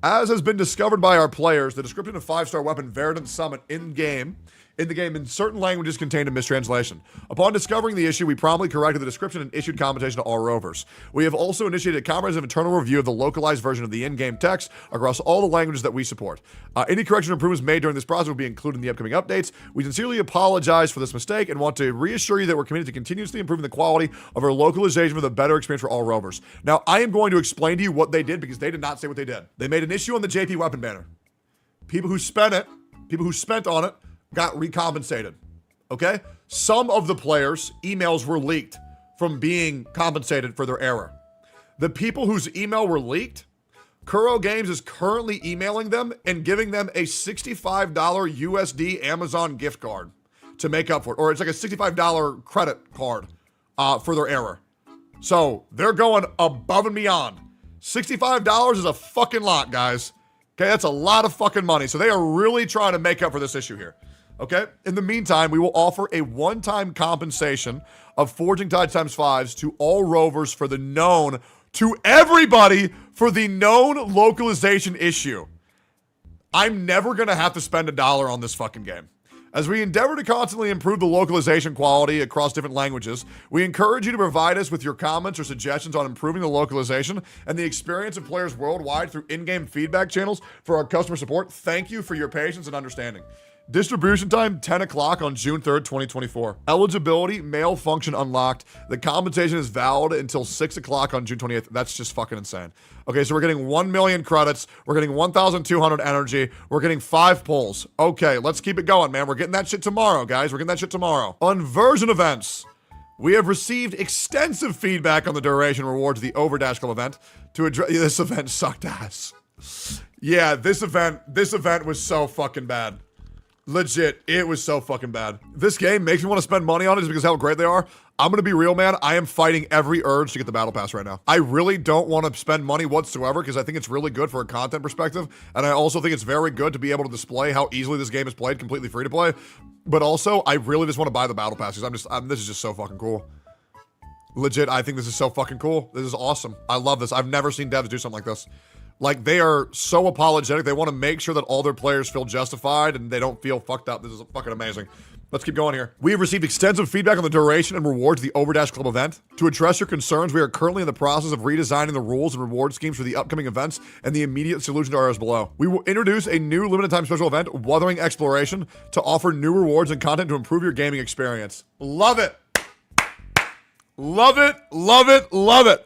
Speaker 21: As has been discovered by our players, the description of 5-star weapon Verdant Summit in the game in certain languages contained a mistranslation. Upon discovering the issue, we promptly corrected the description and issued compensation to all rovers. We have also initiated a comprehensive internal review of the localized version of the in-game text across all the languages that we support. Any correction or improvements made during this process will be included in the upcoming updates. We sincerely apologize for this mistake and want to reassure you that we're committed to continuously improving the quality of our localization with a better experience for all rovers. Now, I am going to explain to you what they did because they did not say what they did. They made an issue on the JP weapon banner. People who spent on it, got recompensated. Okay? Some of the players' emails were leaked from being compensated for their error. The people whose email were leaked, Kuro Games is currently emailing them and giving them a $65 USD Amazon gift card to make up for it. Or it's like a $65 credit card for their error. So they're going above and beyond. $65 is a fucking lot, guys. Okay, that's a lot of fucking money. So they are really trying to make up for this issue here. Okay? In the meantime, we will offer a one-time compensation of Forging Tide ×5s to all rovers for the known, to everybody for the known localization issue. I'm never going to have to spend $1 on this fucking game. As we endeavor to constantly improve the localization quality across different languages, we encourage you to provide us with your comments or suggestions on improving the localization and the experience of players worldwide through in-game feedback channels for our customer support. Thank you for your patience and understanding. Distribution time, 10 o'clock on June 3rd, 2024. Eligibility, mail function unlocked. The compensation is valid until 6 o'clock on June 28th. That's just fucking insane. Okay, so we're getting 1 million credits. We're getting 1,200 energy. We're getting 5 pulls. Okay, let's keep it going, man. We're getting that shit tomorrow, guys. We're getting that shit tomorrow. On version events, we have received extensive feedback on the duration rewards of the Overdash Club event. To address this event sucked ass. Yeah, this event was so fucking bad. Legit, it was so fucking bad. This game makes me want to spend money on it just because of how great they are. I'm gonna be real, man. I am fighting every urge to get the battle pass right now. I really don't want to spend money whatsoever because I think it's really good for a content perspective. And I also think it's very good to be able to display how easily this game is played, completely free to play. But also, I really just want to buy the battle pass because this is just so fucking cool. Legit, I think this is so fucking cool. This is awesome. I love this. I've never seen devs do something like this. Like, they are so apologetic. They want to make sure that all their players feel justified and they don't feel fucked up. This is fucking amazing. Let's keep going here. We have received extensive feedback on the duration and rewards of the Overdash Club event. To address your concerns, we are currently in the process of redesigning the rules and reward schemes for the upcoming events, and the immediate solution are as below. We will introduce a new limited time special event, Wuthering Exploration, to offer new rewards and content to improve your gaming experience. Love it. Love it, love it, love it.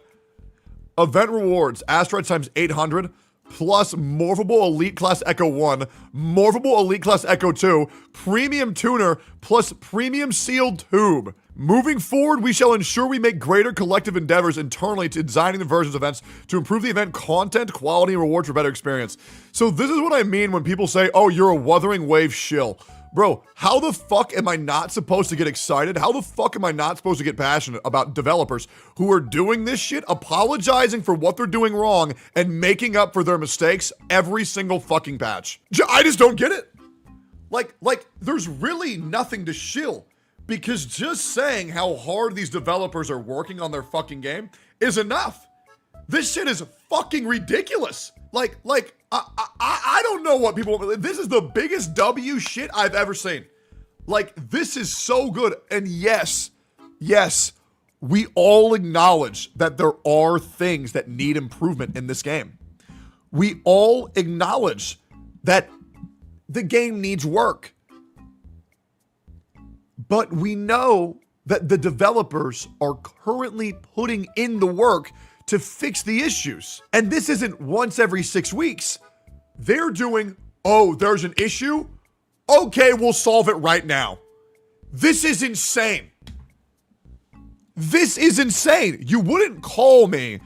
Speaker 21: Event rewards, Asteroids times 800, plus Morphable Elite Class Echo 1, Morphable Elite Class Echo 2, Premium Tuner, plus Premium Sealed Tube. Moving forward, we shall ensure we make greater collective endeavors internally to designing the versions events to improve the event content, quality, and rewards for better experience. So this is what I mean when people say, oh, you're a Wuthering Waves shill. Bro, how the fuck am I not supposed to get excited? How the fuck am I not supposed to get passionate about developers who are doing this shit, apologizing for what they're doing wrong, and making up for their mistakes every single fucking patch? I just don't get it. Like, there's really nothing to shill, because just saying how hard these developers are working on their fucking game is enough. This shit is fucking ridiculous. I don't know what people, this is the biggest W shit I've ever seen. Like, this is so good. And yes, we all acknowledge that there are things that need improvement in this game. We all acknowledge that the game needs work. But we know that the developers are currently putting in the work to fix the issues. And this isn't once every 6 weeks. They're doing, oh, there's an issue? Okay, we'll solve it right now. This is insane. This is insane. You wouldn't call me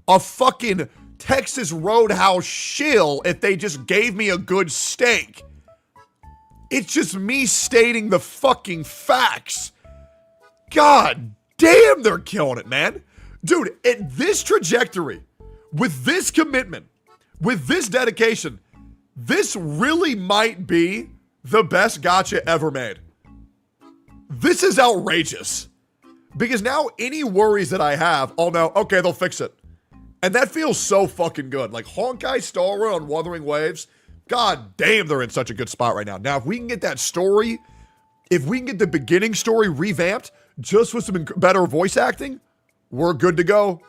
Speaker 21: a fucking Texas Roadhouse shill if they just gave me a good steak. It's just me stating the fucking facts. God damn, they're killing it, man. Dude, at this trajectory, with this commitment, with this dedication, this really might be the best gacha ever made. This is outrageous. Because now any worries that I have, I'll know, okay, they'll fix it. And that feels so fucking good. Like Honkai Star Rail on Wuthering Waves, god damn, they're in such a good spot right now. Now, if we can get that story, if we can get the beginning story revamped, just with some better voice acting, we're good to go.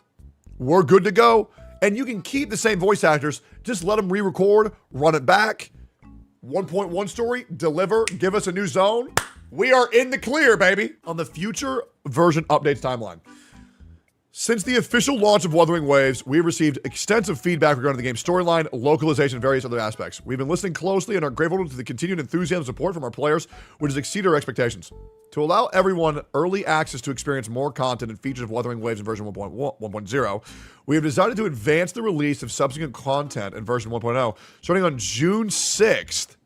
Speaker 21: We're good to go. And you can keep the same voice actors, just let them re-record, run it back. 1.1 story, deliver, give us a new zone. We are in the clear, baby. On the future version updates timeline. Since the official launch of Wuthering Waves, we have received extensive feedback regarding the game's storyline, localization, and various other aspects. We've been listening closely and are grateful to the continued enthusiasm and support from our players, which has exceeded our expectations. To allow everyone early access to experience more content and features of Wuthering Waves in version 1.0, we have decided to advance the release of subsequent content in version 1.0, starting on June 6th,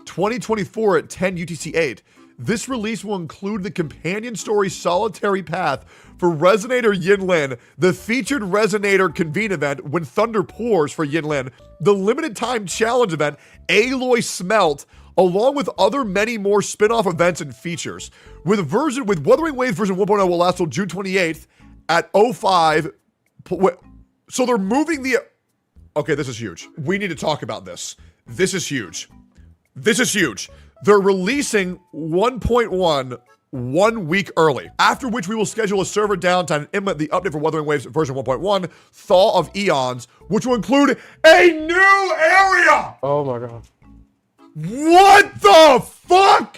Speaker 21: 2024 at 10 UTC-8. This release will include the companion story Solitary Path for Resonator Yinlin, the featured Resonator Convene event When Thunder Pours for Yinlin, the limited time challenge event Aloy Smelt, along with other many more spin-off events and features. With Wuthering Waves version 1.0 will last till June 28th at 05. So they're moving the... Okay, this is huge. We need to talk about this. This is huge. This is huge. They're releasing 1.1 1 week early, after which we will schedule a server downtime and implement the update for Wuthering Waves version 1.1, Thaw of Eons, which will include a new area!
Speaker 1: Oh my god.
Speaker 21: What the fuck?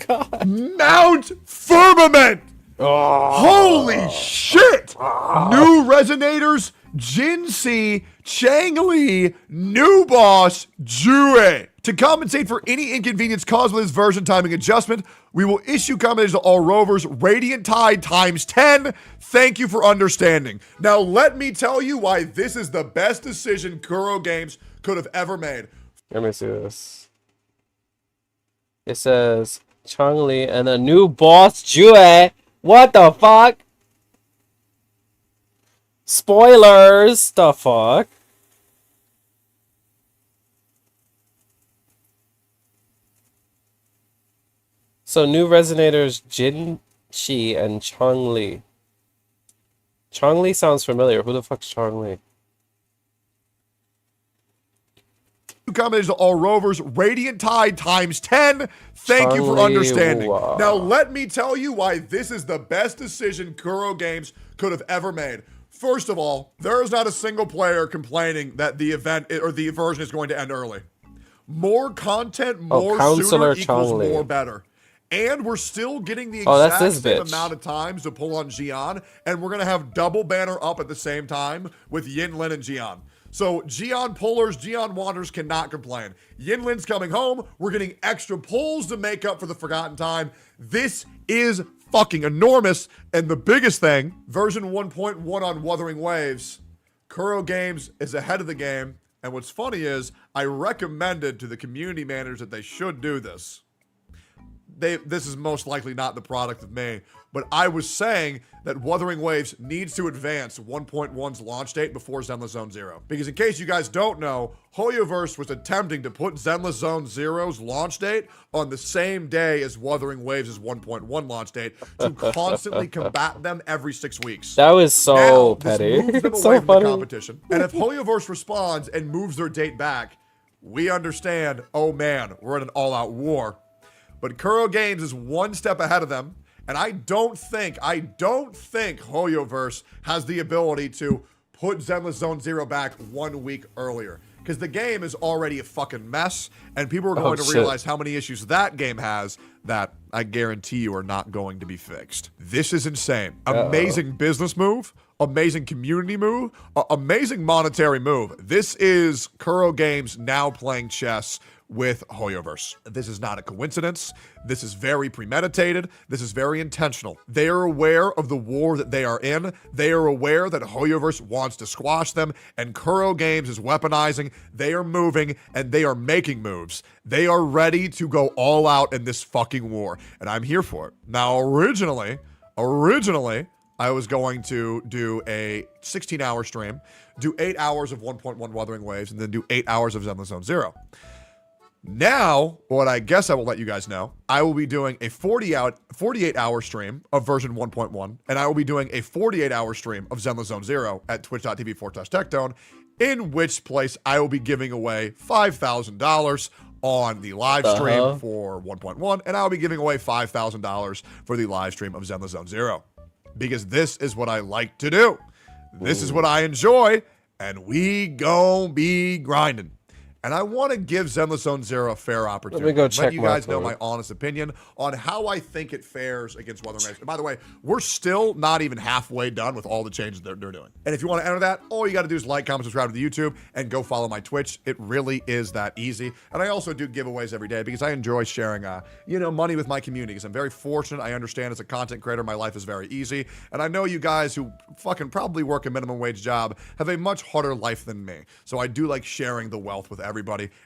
Speaker 1: God.
Speaker 21: Mount Firmament! Holy shit! New Resonators, Jin Si, Chang Li, new boss, Jue. To compensate for any inconvenience caused by this version timing adjustment, we will issue commentaries to all rovers, Radiant Tide times 10. Thank you for understanding. Now let me tell you why this is the best decision Kuro Games could have ever made.
Speaker 1: Let me see this. It says Changli and a new boss, Jue. What the fuck? Spoilers. The fuck? So new Resonators Jin Shi and Changli. Changli sounds familiar. Who the fuck's Changli?
Speaker 21: Commentaries to all rovers, Radiant Tide times 10. Thank you for understanding. Now let me tell you why this is the best decision Kuro Games could have ever made. First of all, there is not a single player complaining that the event or the version is going to end early. More content, more sooner equals more better. And we're still getting the exact same amount of times to pull on Xian, and we're going to have double banner up at the same time with Yinlin and Xian. So Xian pullers, Xian wanders cannot complain. Yinlin's coming home. We're getting extra pulls to make up for the forgotten time. This is fucking enormous. And the biggest thing, version 1.1 on Wuthering Waves, Kuro Games is ahead of the game. And what's funny is I recommended to the community managers that they should do this. This is most likely not the product of me, but I was saying that Wuthering Waves needs to advance 1.1's launch date before Zenless Zone Zero. Because in case you guys don't know, Hoyoverse was attempting to put Zenless Zone Zero's launch date on the same day as Wuthering Waves' 1.1 launch date to constantly combat them every 6 weeks.
Speaker 1: That was so
Speaker 21: Now,
Speaker 1: petty.
Speaker 21: This moves them
Speaker 1: It's
Speaker 21: away
Speaker 1: so
Speaker 21: from
Speaker 1: funny.
Speaker 21: the competition. And if Hoyoverse responds and moves their date back, we understand, oh man, we're in an all-out war. But Kuro Games is one step ahead of them, and I don't think Hoyoverse has the ability to put Zenless Zone Zero back 1 week earlier. Because the game is already a fucking mess, and people are going to realize how many issues that game has that I guarantee you are not going to be fixed. This is insane. Amazing business move, amazing community move, amazing monetary move. This is Kuro Games now playing chess with Hoyoverse. This is not a coincidence. This is very premeditated. This is very intentional. They are aware of the war that they are in. They are aware that Hoyoverse wants to squash them, and Kuro Games is weaponizing. They are moving, and they are making moves. They are ready to go all out in this fucking war, and I'm here for it. Now, originally, I was going to do a 16-hour stream, do 8 hours of 1.1 Wuthering Waves, and then do 8 hours of Zenless Zone Zero. Now, what I guess I will let you guys know, I will be doing a 48-hour stream of version 1.1, and I will be doing a 48-hour stream of Zenless Zone Zero at twitch.tv/TechTone, in which place I will be giving away $5,000 on the live stream for 1.1, and I'll be giving away $5,000 for the live stream of Zenless Zone Zero. Because this is what I like to do. This is what I enjoy, and we gon' be grinding. And I want to give Zenless Zone Zero a fair opportunity.
Speaker 1: Let me go check
Speaker 21: Let you guys
Speaker 1: my
Speaker 21: know my honest opinion on how I think it fares against Wuthering Waves. And by the way, we're still not even halfway done with all the changes they're doing. And if you want to enter that, all you got to do is like, comment, subscribe to the YouTube, and go follow my Twitch. It really is that easy. And I also do giveaways every day because I enjoy sharing, money with my community. Because I'm very fortunate. I understand as a content creator, my life is very easy. And I know you guys who fucking probably work a minimum wage job have a much harder life than me. So I do like sharing the wealth with everybody.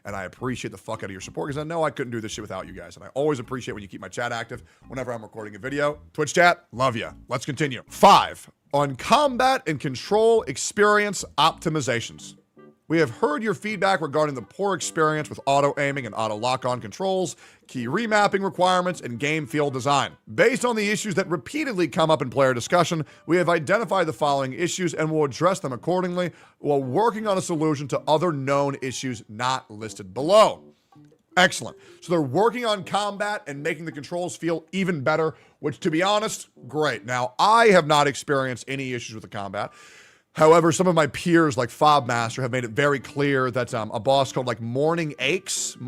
Speaker 21: And I appreciate the fuck out of your support because I know I couldn't do this shit without you guys. And I always appreciate when you keep my chat active whenever I'm recording a video. Twitch chat, love ya. Let's continue. 5, on combat and control experience optimizations. We have heard your feedback regarding the poor experience with auto-aiming and auto-lock-on controls, key remapping requirements, and game field design. Based on the issues that repeatedly come up in player discussion, we have identified the following issues and will address them accordingly while working on a solution to other known issues not listed below. Excellent. So they're working on combat and making the controls feel even better, which, to be honest, great. Now, I have not experienced any issues with the combat. However, some of my peers, like Fobmaster, have made it very clear that a boss called like Morning Aches,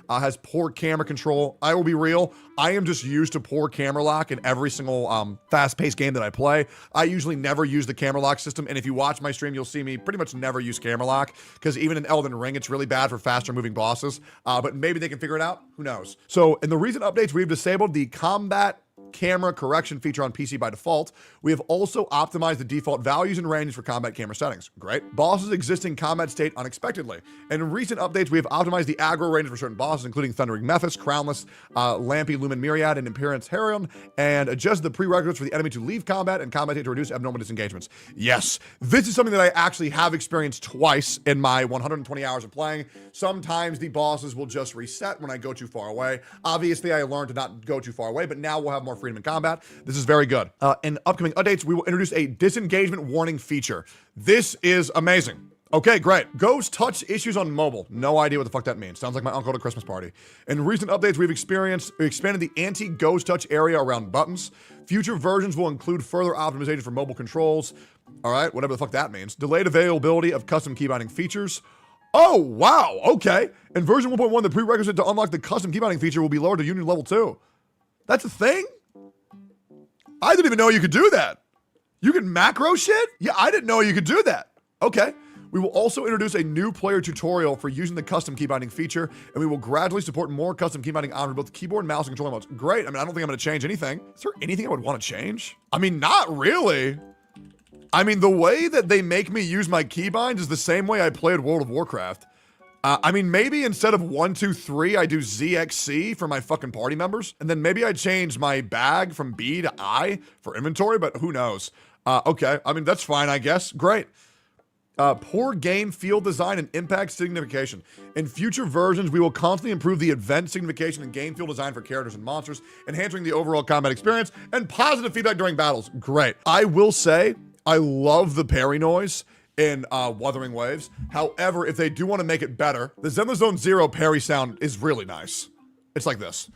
Speaker 21: has poor camera control. I will be real. I am just used to poor camera lock in every single fast-paced game that I play. I usually never use the camera lock system, and if you watch my stream, you'll see me pretty much never use camera lock, because even in Elden Ring, it's really bad for faster-moving bosses, but maybe they can figure it out. Who knows? So, in the recent updates, we've disabled the combat camera correction feature on PC by default. We have also optimized the default values and ranges for combat camera settings. Great. Bosses exist in combat state unexpectedly. In recent updates, we have optimized the aggro range for certain bosses, including Thundering Mephis, Crownless, Lampy, Lumen Myriad, and Imperience Herion, and adjusted the prerequisites for the enemy to leave combat and combat state to reduce abnormal disengagements. Yes, this is something that I actually have experienced twice in my 120 hours of playing. Sometimes the bosses will just reset when I go too far away. Obviously, I learned to not go too far away, but now we'll have more freedom in combat. This is very good. In upcoming updates, we will introduce a disengagement warning feature. This is amazing. Okay, great. Ghost touch issues on mobile. No idea what the fuck that means. Sounds like my uncle at a Christmas party. In recent updates, we've expanded the anti-ghost touch area around buttons. Future versions will include further optimization for mobile controls. All right, whatever the fuck that means. Delayed availability of custom keybinding features. Oh, wow. Okay. In version 1.1, the prerequisite to unlock the custom keybinding feature will be lowered to Union Level 2. That's a thing? I didn't even know you could do that. You can macro shit? Yeah, I didn't know you could do that. Okay. We will also introduce a new player tutorial for using the custom keybinding feature, and we will gradually support more custom keybinding options, both keyboard, mouse, and controller modes. Great. I mean, I don't think I'm going to change anything. Is there anything I would want to change? I mean, not really. I mean, the way that they make me use my keybinds is the same way I played World of Warcraft. I mean, maybe instead of 1, 2, 3, I do ZXC for my fucking party members. And then maybe I change my bag from B to I for inventory, but who knows? Okay, I mean, that's fine, I guess. Great. Poor game field design and impact signification. In future versions, we will constantly improve the event signification and game field design for characters and monsters, enhancing the overall combat experience and positive feedback during battles. Great. I will say, I love the parry noise in Wuthering Waves. However, if they do want to make it better, the Zenless Zone Zero parry sound is really nice. It's like this.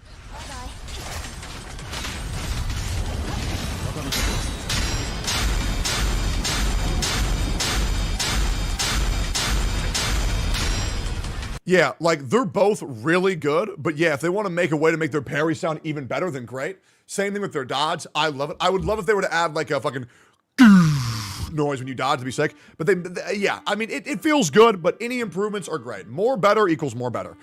Speaker 21: Yeah, like they're both really good, but yeah, if they want to make a way to make their parry sound even better, then great. Same thing with their dodge. I love it. I would love if they were to add like a fucking noise when you dodge to be sick. But yeah, I mean, it feels good, but any improvements are great. More better equals more better.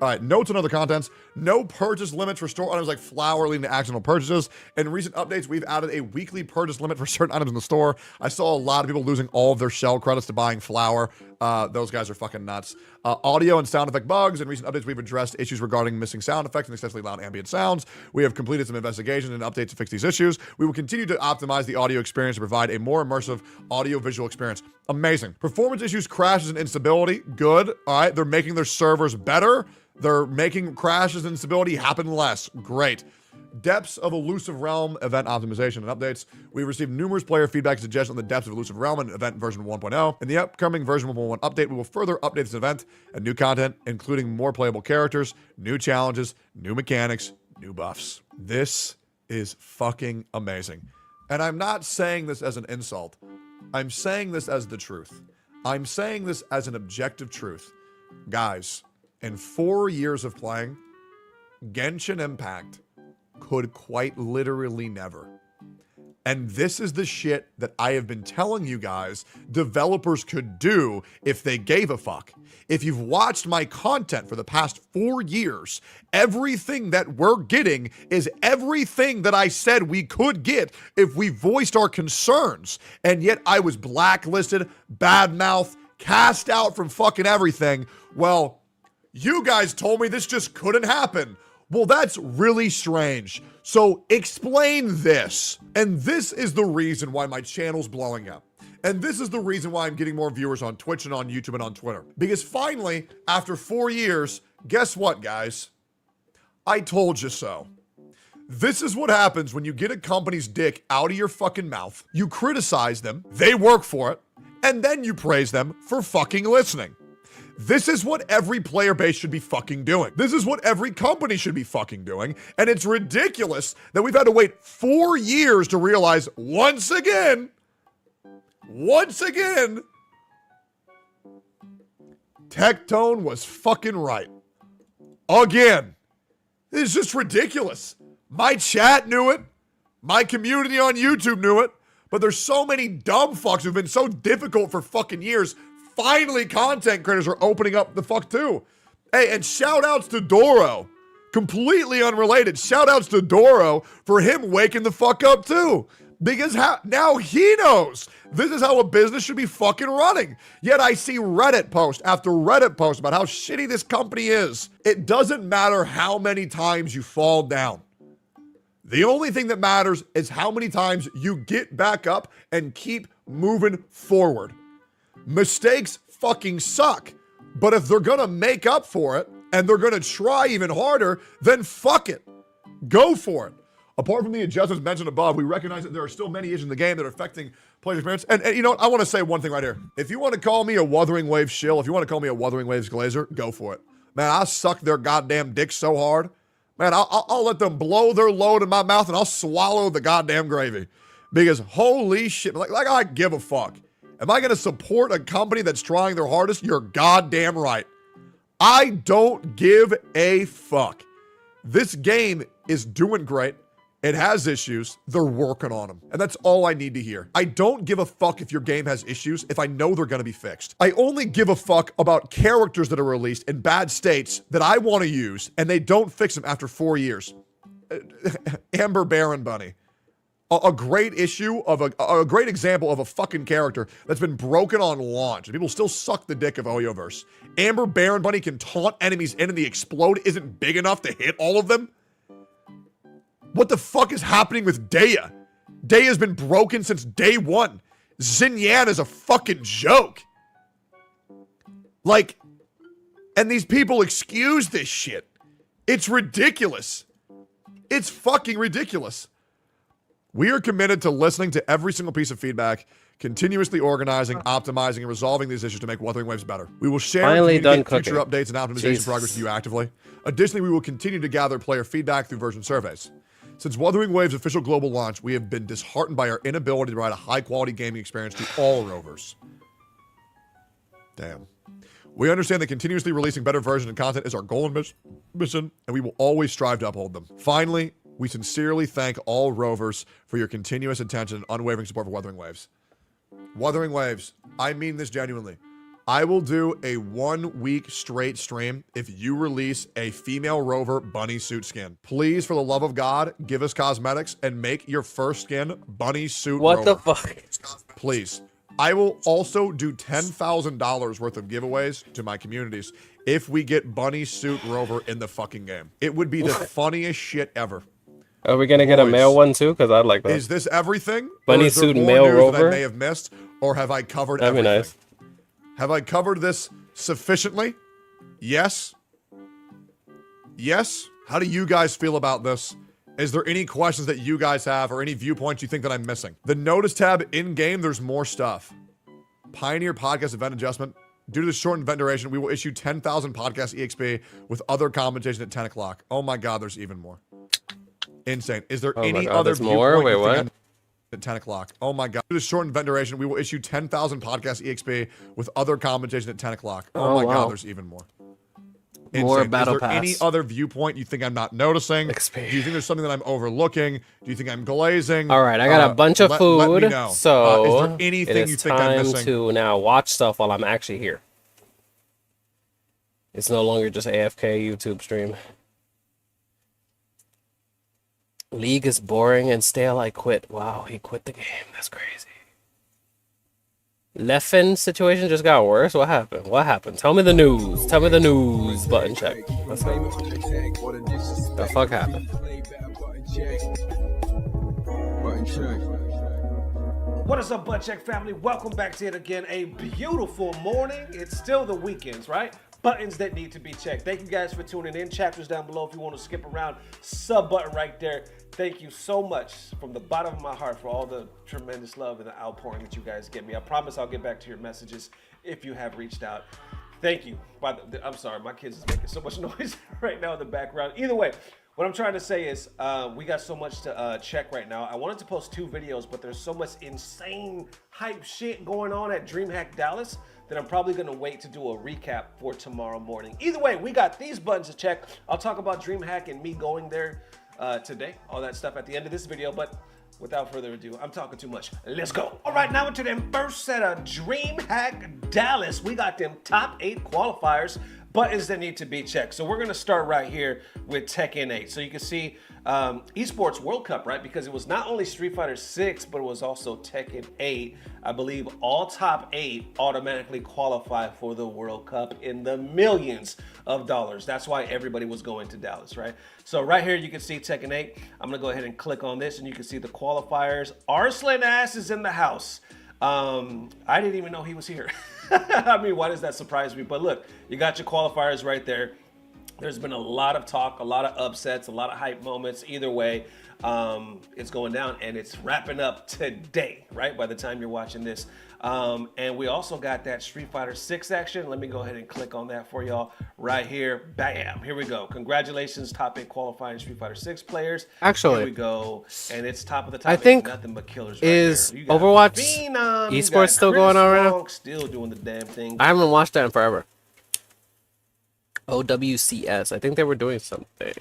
Speaker 21: All right, notes and other contents. No purchase limits for store items like flour leading to accidental purchases. In recent updates, we've added a weekly purchase limit for certain items in the store. I saw a lot of people losing all of their shell credits to buying flour. Those guys are fucking nuts. Audio and sound effect bugs. In recent updates, we've addressed issues regarding missing sound effects and excessively loud ambient sounds. We have completed some investigations and updates to fix these issues. We will continue to optimize the audio experience to provide a more immersive audio-visual experience. Amazing. Performance issues, crashes, and instability. Good. All right, they're making their servers better. They're making crashes and instability happen less. Great. Depths of Elusive Realm event optimization and updates. We received numerous player feedback suggestions on the depths of Elusive Realm and event version 1.0. In the upcoming version 1.1 update, we will further update this event and new content, including more playable characters, new challenges, new mechanics, new buffs. This is fucking amazing. And I'm not saying this as an insult. I'm saying this as the truth. I'm saying this as an objective truth. Guys, in 4 years of playing, Genshin Impact could quite literally never. And this is the shit that I have been telling you guys developers could do if they gave a fuck. If you've watched my content for the past 4 years, everything that we're getting is everything that I said we could get if we voiced our concerns. And yet I was blacklisted, badmouthed, cast out from fucking everything. Well, you guys told me this just couldn't happen. Well, that's really strange. So explain this. And this is the reason why my channel's blowing up. And this is the reason why I'm getting more viewers on Twitch and on YouTube and on Twitter. Because finally, after 4 years, guess what, guys? I told you so. This is what happens when you get a company's dick out of your fucking mouth. You criticize them, they work for it, and then you praise them for fucking listening. This is what every player base should be fucking doing. This is what every company should be fucking doing. And it's ridiculous that we've had to wait 4 years to realize once again, Tectone was fucking right. Again. It's just ridiculous. My chat knew it. My community on YouTube knew it. But there's so many dumb fucks who've been so difficult for fucking years. Finally, content creators are opening up the fuck too. Hey, and shout outs to Doro. Completely unrelated. Shout outs to Doro for him waking the fuck up too. Because now he knows this is how a business should be fucking running. Yet I see Reddit post after Reddit post about how shitty this company is. It doesn't matter how many times you fall down. The only thing that matters is how many times you get back up and keep moving forward. Mistakes fucking suck, but if they're gonna make up for it and they're gonna try even harder, then fuck it. Go for it. Apart from the adjustments mentioned above, we recognize that there are still many issues in the game that are affecting player experience. And you know what? I want to say one thing right here. If you want to call me a Wuthering Waves shill, if you want to call me a Wuthering Waves glazer, go for it. Man, I suck their goddamn dick so hard. Man, I'll let them blow their load in my mouth and I'll swallow the goddamn gravy. Because holy shit, like I give a fuck. Am I going to support a company that's trying their hardest? You're goddamn right. I don't give a fuck. This game is doing great. It has issues. They're working on them. And that's all I need to hear. I don't give a fuck if your game has issues if I know they're going to be fixed. I only give a fuck about characters that are released in bad states that I want to use and they don't fix them after 4 years. Amber Baron Bunny. a great issue of a great example of a fucking character that's been broken on launch, and people still suck the dick of Oyoverse. Amber Baron Bunny can taunt enemies in and the explode isn't big enough to hit all of them? What the fuck is happening with Daya? Daya's been broken since day one. Xinyan is a fucking joke. Like, and these people excuse this shit. It's ridiculous. It's fucking ridiculous. We are committed to listening to every single piece of feedback, continuously organizing, optimizing, and resolving these issues to make Wuthering Waves better. We will share and communicate future updates and optimization progress with you actively. Additionally, we will continue to gather player feedback through version surveys. Since Wuthering Waves' official global launch, we have been disheartened by our inability to provide a high-quality gaming experience to all rovers. Damn. We understand that continuously releasing better versions and content is our goal and mission, and we will always strive to uphold them. Finally, we sincerely thank all rovers for your continuous attention and unwavering support for Wuthering Waves. Wuthering Waves, I mean this genuinely. I will do a 1 week straight stream if you release a female rover bunny suit skin. Please, for the love of God, give us cosmetics and make your first skin bunny suit rover.
Speaker 1: What the fuck?
Speaker 21: Please. I will also do $10,000 worth of giveaways to my communities if we get bunny suit rover in the fucking game. It would be the funniest shit ever.
Speaker 1: Are we gonna get a male one too? Because I'd like that.
Speaker 21: Is this everything?
Speaker 1: Bunny suit male rover?
Speaker 21: That I may have missed, or have I covered
Speaker 1: That'd
Speaker 21: everything?
Speaker 1: be nice.
Speaker 21: Have I covered this sufficiently? Yes. Yes. How do you guys feel about this? Is there any questions that you guys have or any viewpoints you think that I'm missing? The notice tab in-game, there's more stuff. Pioneer podcast event adjustment. Due to the shortened event duration, we will issue 10,000 podcast EXP with other compensation at 10 o'clock. Oh my God, there's even more. Insane. Is there any other viewpoint
Speaker 1: Wait,
Speaker 21: you think
Speaker 1: what?
Speaker 21: I'm at 10 o'clock? Oh my God. Due to the shortened event duration, we will issue 10,000 podcast EXP with other compensation at 10 o'clock. Oh my God, there's even more. Insane.
Speaker 1: More battle
Speaker 21: Is there
Speaker 1: pass.
Speaker 21: any other viewpoint you think I'm not noticing?
Speaker 1: XP.
Speaker 21: Do you think there's something that I'm overlooking? Do you think I'm glazing?
Speaker 1: All right, I got a bunch of food,
Speaker 21: Let me know.
Speaker 1: so
Speaker 21: is there anything
Speaker 1: it is
Speaker 21: you think I'm
Speaker 1: time
Speaker 21: missing?
Speaker 1: to now watch stuff while I'm actually here. It's no longer just AFK YouTube stream. League is boring and stale. I quit. Wow, he quit the game. That's crazy. Leffen situation just got worse. What happened? What happened? Tell me the news. Tell me the news. Button check. Let's go. The fuck happened?
Speaker 4: What is up, Butt Check family? Welcome back to it again. A beautiful morning. It's still the weekends, right? Buttons that need to be checked. Thank you guys for tuning in. Chapters down below if you want to skip around. Sub button right there. Thank you so much from the bottom of my heart for all the tremendous love and the outpouring that you guys give me. I promise I'll get back to your messages if you have reached out. Thank you. I'm sorry, my kids is making so much noise right now in the background. Either way, what I'm trying to say is we got so much to check right now. I wanted to post 2 videos, but there's so much insane hype shit going on at DreamHack Dallas that I'm probably gonna wait to do a recap for tomorrow morning. Either way, we got these buttons to check. I'll talk about DreamHack and me going there today, all that stuff at the end of this video, but without further ado, I'm talking too much. Let's go. All right, now into them first set of DreamHack Dallas. We got them top 8 qualifiers, buttons that need to be checked. So we're gonna start right here with Tekken 8. So you can see Esports World Cup, right? Because it was not only Street Fighter 6, but it was also Tekken 8. I believe all top 8 automatically qualify for the World Cup in the millions of dollars. That's why everybody was going to Dallas, right? So right here, you can see Tekken 8. I'm gonna go ahead and click on this and you can see the qualifiers. Arslan Ass is in the house. I didn't even know he was here. I mean, why does that surprise me? But look, you got your qualifiers right there. There's been a lot of talk, a lot of upsets, a lot of hype moments. Either way, it's going down and it's wrapping up today, right? By the time you're watching this. And we also got that Street Fighter 6 action. Let me go ahead and click on that for y'all right here. Bam, here we go. Congratulations, top 8 qualifying Street Fighter 6 players.
Speaker 1: Actually,
Speaker 4: here we go. And it's top of the top.
Speaker 1: I think
Speaker 4: nothing but killers
Speaker 1: is
Speaker 4: right there.
Speaker 1: Overwatch
Speaker 4: Phenom,
Speaker 1: esports still going on right now?
Speaker 4: Still doing the damn thing.
Speaker 1: I haven't watched that in forever. OWCS. I think they were doing something.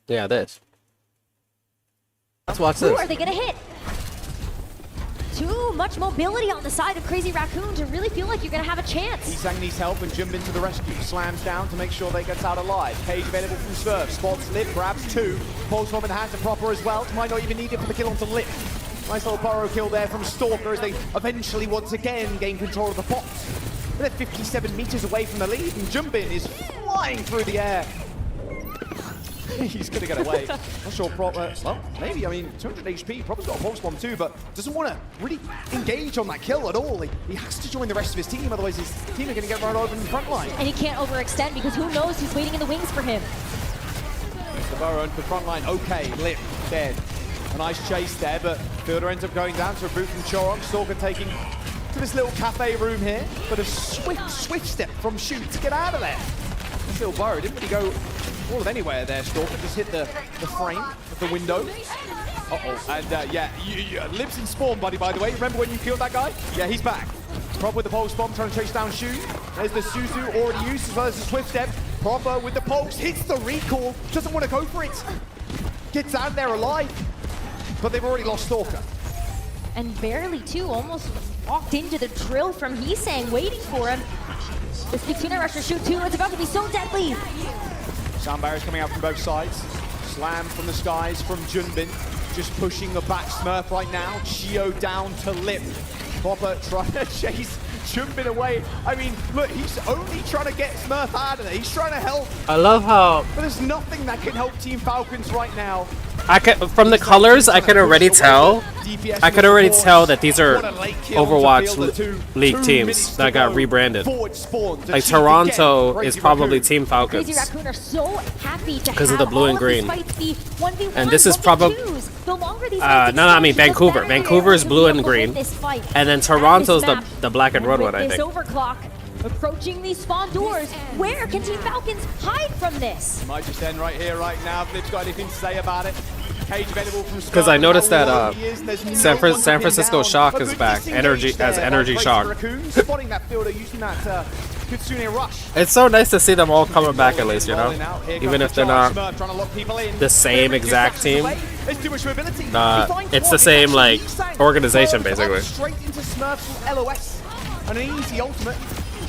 Speaker 1: Yeah, this. Let's watch this.
Speaker 6: Who are they gonna hit?
Speaker 7: too much mobility on the side of Crazy Raccoon to really feel like you're gonna have a chance.
Speaker 22: Isang needs help and jump into the rescue. Slams down to make sure they get out alive. Cage available from Swerve. Spots Lip, grabs 2. Pulse bomb in the hands of Proper as well. Might not even need it for the kill onto Lip. Nice little burrow kill there from Stalker as they eventually once again gain control of the box. They're 57 meters away from the lead, and Jumbin is flying through the air. He's gonna get away. Not sure Proper, well, maybe, I mean, 200 HP, Proper's got a pulse bomb too, but doesn't want to really engage on that kill at all. He has to join the rest of his team, otherwise his team are gonna get run over in the front line.
Speaker 7: And he can't overextend because who knows who's waiting in the wings for him.
Speaker 22: The burrow into the front line, okay, Lip, dead. A nice chase there, but Fielder ends up going down to a boot from Chorong. Stalker taking to this little cafe room here, but a swift step from Shoot to get out of there. This little burrow didn't really go all of anywhere there, Stalker. Just hit the frame of the window. Uh-oh, and yeah, Lib's in spawn, buddy, by the way. Remember when you killed that guy? Yeah, he's back. Prop with the pulse bomb, trying to chase down Shoot. There's the Suzu already used, as well as the swift step. Proper with the pulse, hits the recall, doesn't want to go for it. Gets out there alive. But they've already lost Stalker.
Speaker 7: And barely too, almost walked into the drill from Hisang, waiting for him. This big tuna rusher Shoot 2, it's about to be so deadly.
Speaker 22: Sound barriers coming out from both sides. Slam from the skies from Junbin. Just pushing the back Smurf right now. Chio down to Lip. Popper trying to chase Junbin away. I mean, look, he's only trying to get Smurf out of there. He's trying to help.
Speaker 1: I love how...
Speaker 22: But there's nothing that can help Team Falcons right now.
Speaker 1: From the colors, I can already tell. I could already tell that these are Overwatch League teams that got rebranded. Like Toronto is probably Team Falcons
Speaker 7: Crazy Raccoon are so happy to
Speaker 1: because of the blue and green.
Speaker 7: And
Speaker 1: And this is probably I mean Vancouver. Vancouver is blue and green, and then Toronto's the black and red one, I think.
Speaker 7: Overclock approaching these spawn doors. Where can Team Falcons hide from this?
Speaker 22: Might just end right here, right now. If they've got anything to say about it.
Speaker 1: Because I noticed that San Francisco Shock is back. Energy Shock.
Speaker 22: Spotting that fielder using that Kitsune rush.
Speaker 1: It's so nice to see them all coming back at least, you know? Even if they're not the same exact team. It's the same, like, organization, basically.
Speaker 22: Straight into Smurf's LOS. And an easy ultimate,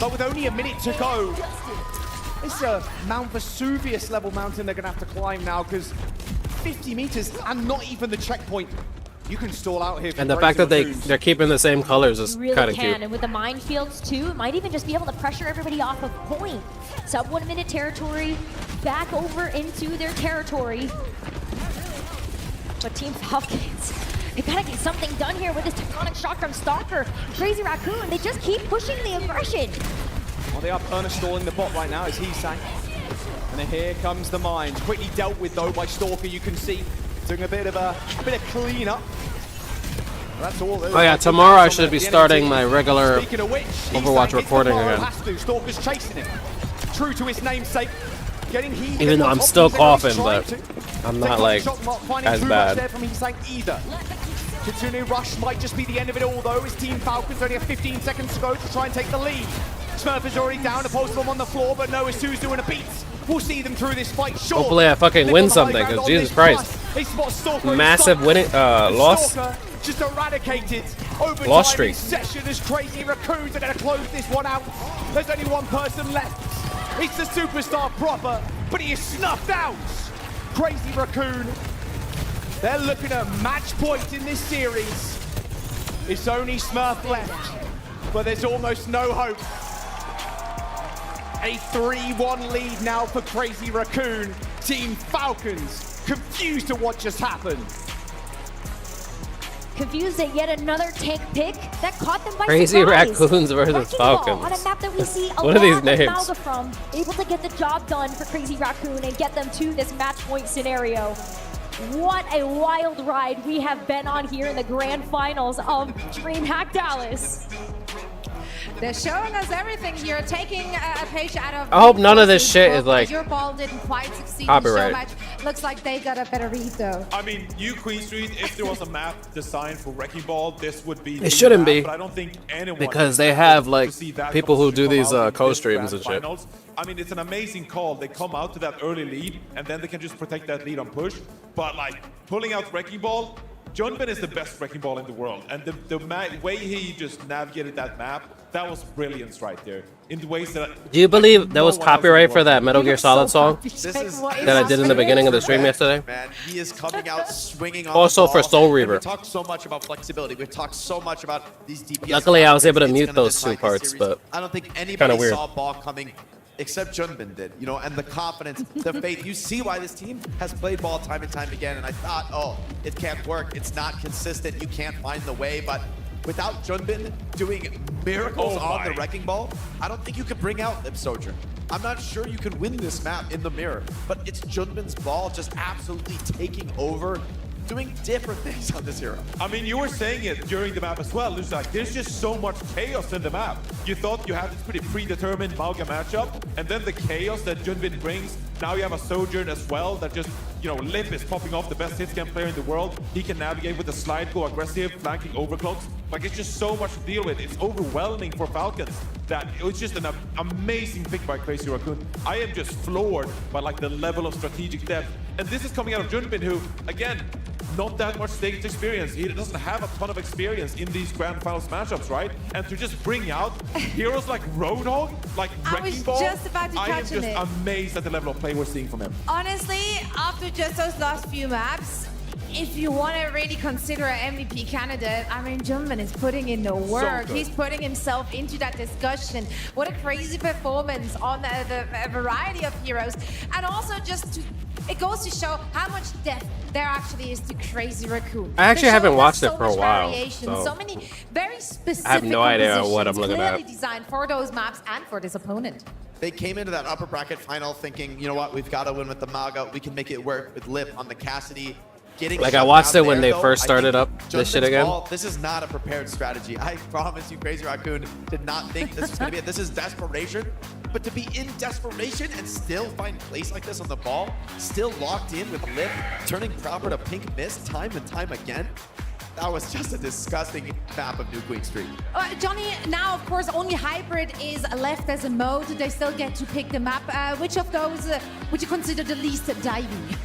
Speaker 22: but with only a minute to go. It's a Mount Vesuvius level mountain they're going to have to climb now, because 50 meters and not even the checkpoint. You can stall out here.
Speaker 1: And the fact that they're keeping the same colors is
Speaker 7: really
Speaker 1: kind of cute.
Speaker 7: And with the minefields too, it might even just be able to pressure everybody off of point. Sub 1 minute territory, back over into their territory. But Team Falcons, they gotta get something done here with this tectonic shock from Stalker. Crazy Raccoon, they just keep pushing the aggression.
Speaker 22: Well, they are Ernest stalling the bot right now as he sank. And then here comes the mines. Quickly dealt with though by Stalker, you can see. Doing a bit of cleanup. That's all.
Speaker 1: Oh yeah, tomorrow I should be starting my regular Overwatch recording again.
Speaker 22: Stalker's chasing him. True to his namesake.
Speaker 1: Even though I'm still coughing, but I'm not like as bad.
Speaker 22: Kitsune Rush might just be the end of it all though. His Team Falcons only have 15 seconds to go to try and take the lead. Smurf is already down, a pulse bomb on the floor, but no, Isu's doing a beat. We'll see them through this fight. Sure.
Speaker 1: Hopefully I fucking win something, because Jesus Christ. Massive winning, loss.
Speaker 22: Just eradicated.
Speaker 1: Loss streak.
Speaker 22: Session as Crazy Raccoons are going to close this one out. There's only one person left. It's the superstar Proper, but he is snuffed out. Crazy Raccoon. They're looking at match point in this series. It's only Smurf left, but there's almost no hope. A 3-1 lead now for Crazy Raccoon. Team Falcons confused at what just happened.
Speaker 7: Confused at yet another tank pick that caught them by
Speaker 1: Crazy
Speaker 7: surprise.
Speaker 1: Raccoons versus Falcons.
Speaker 7: On a map that we see a
Speaker 1: What are these
Speaker 7: lot
Speaker 1: names?
Speaker 7: of from, able to get the job done for Crazy Raccoon and get them to this match point scenario. What a wild ride we have been on here in the grand finals of DreamHack Dallas.
Speaker 23: They're showing us everything here, taking a page out of...
Speaker 1: I hope none of this shit is like
Speaker 23: Your ball didn't quite succeed
Speaker 1: copyright.
Speaker 23: so much. Looks like they got a better read though.
Speaker 24: I mean, Queen Street, if there was a map designed for Wrecking Ball, this would be
Speaker 1: It shouldn't
Speaker 24: map,
Speaker 1: be,
Speaker 24: but I don't think anyone
Speaker 1: because they have like people who do these co-streams and shit.
Speaker 24: finals. I mean, it's an amazing call. They come out to that early lead, and then they can just protect that lead on push. But like, pulling out Wrecking Ball, Junbin is the best wrecking ball in the world, and the way he just navigated that map, that was brilliance right there. In the ways that
Speaker 1: Do you believe that was copyright for that Metal Gear Solid song
Speaker 22: This is
Speaker 1: that I did in the beginning of the stream yesterday?
Speaker 22: Man, he is coming out swinging on
Speaker 1: Also
Speaker 22: the ball.
Speaker 1: for Soul
Speaker 22: And
Speaker 1: Reaver.
Speaker 22: We talked so much about flexibility. We've talked so much about these DPS.
Speaker 1: Luckily, I was able to
Speaker 22: It's
Speaker 1: mute
Speaker 22: gonna
Speaker 1: those
Speaker 22: define
Speaker 1: two
Speaker 22: this
Speaker 1: parts,
Speaker 22: series.
Speaker 1: but
Speaker 22: I don't think
Speaker 1: kinda
Speaker 22: anybody
Speaker 1: weird.
Speaker 22: saw ball coming except Junbin did, you know, and the confidence, the faith. You see why this team has played ball time and time again, and I thought, oh, it can't work. It's not consistent. You can't find the way, but without Junbin doing miracles on the wrecking ball, I don't think you can bring out Lip Soldier. I'm not sure you can win this map in the mirror, but it's Junbin's ball just absolutely taking over, doing different things on this hero.
Speaker 24: I mean, you were saying it during the map as well. It's like, there's just so much chaos in the map. You thought you had this pretty predetermined Mauga matchup, and then the chaos that Junbin brings. Now you have a Sojourn as well that just, you know, Lip is popping off, the best hitscan player in the world. He can navigate with the slide, go aggressive, flanking overclocks. Like, it's just so much to deal with. It's overwhelming for Falcons. That it was just an amazing pick by Crazy Raccoon. I am just floored by like the level of strategic depth. And this is coming out of Junbin, who, again, not that much stage experience. He doesn't have a ton of experience in these grand finals matchups, right? And to just bring out heroes like Roadhog, like Wrecking Ball,
Speaker 23: just about to
Speaker 24: I am
Speaker 23: touch on
Speaker 24: just
Speaker 23: it.
Speaker 24: amazed at the level of play we're seeing from him.
Speaker 23: Honestly, after just those last few maps, if you want to really consider an MVP candidate, I mean, Junbin is putting in the work.
Speaker 24: good.
Speaker 23: He's putting himself into that discussion. What a crazy performance on a variety of heroes. And also it goes to show how much depth there actually is to Crazy Raccoon.
Speaker 1: I actually
Speaker 23: The show
Speaker 1: haven't
Speaker 23: has
Speaker 1: watched it
Speaker 23: so
Speaker 1: for a
Speaker 23: much
Speaker 1: while,
Speaker 23: variation,
Speaker 1: so
Speaker 23: so many very specific
Speaker 1: I have no idea what I'm
Speaker 23: compositions
Speaker 1: looking
Speaker 23: clearly
Speaker 1: at.
Speaker 23: designed for those maps and for this opponent.
Speaker 22: They came into that upper bracket final thinking, you know what, we've got to win with the Mauga. We can make it work with Lip on the Cassidy.
Speaker 1: Like, I watched it when they first started up this shit again.
Speaker 22: This is not a prepared strategy. I promise you, Crazy Raccoon did not think this was going to be it. This is desperation. But to be in desperation and still find place like this on the ball, still locked in with Lip, turning proper to pink mist time and time again, that was just a disgusting map of New Queen Street.
Speaker 23: Johnny, now of course only Hybrid is left as a mode. They still get to pick the map. Which of those would you consider the least diving?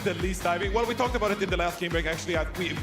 Speaker 24: The least diving. Well, we talked about it in the last game break. Actually,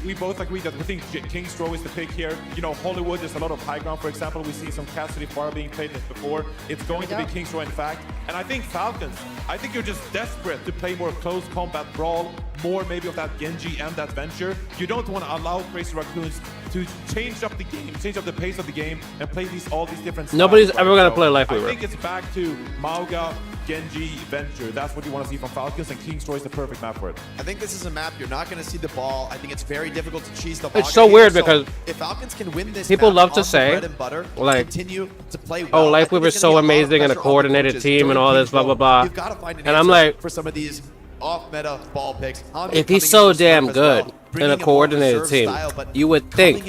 Speaker 24: we both agreed that we think King's Row is the pick here. You know, Hollywood, there's a lot of high ground. For example, we see some Cassidy Far being played before. It's going to be King's Row, in fact. And I think Falcons, I think you're just desperate to play more close combat brawl, more maybe of that Genji and that Venture. You don't want to allow Crazy Raccoons to change up the game, change up the pace of the game, and play all these different styles.
Speaker 1: Nobody's ever going to play Life
Speaker 24: I
Speaker 1: Weaver.
Speaker 24: think it's back to Mauga, Genji, Venture. That's what you want to see from Falcons, and King's Row is the perfect map for it.
Speaker 22: I think this is a map you're not going to see the ball. I think it's very difficult to cheese the ball.
Speaker 1: It's so weird because
Speaker 22: if Falcons can win this
Speaker 1: people
Speaker 22: map
Speaker 1: love to
Speaker 22: on the
Speaker 1: say,
Speaker 22: bread and butter,
Speaker 1: like,
Speaker 22: continue to play well,
Speaker 1: oh,
Speaker 22: I
Speaker 1: Life
Speaker 22: think
Speaker 1: Weaver's
Speaker 22: it's
Speaker 1: so
Speaker 22: gonna be a lot of
Speaker 1: amazing and a
Speaker 22: pressure on the
Speaker 1: coordinated
Speaker 22: coaches
Speaker 1: team and
Speaker 22: during
Speaker 1: all this,
Speaker 22: King's
Speaker 1: blah,
Speaker 22: Row.
Speaker 1: blah, blah.
Speaker 22: You've got to find an
Speaker 1: And I'm
Speaker 22: answer
Speaker 1: like,
Speaker 22: for some of these off-meta ball picks.
Speaker 1: if he's so damn good in a coordinated team, you would think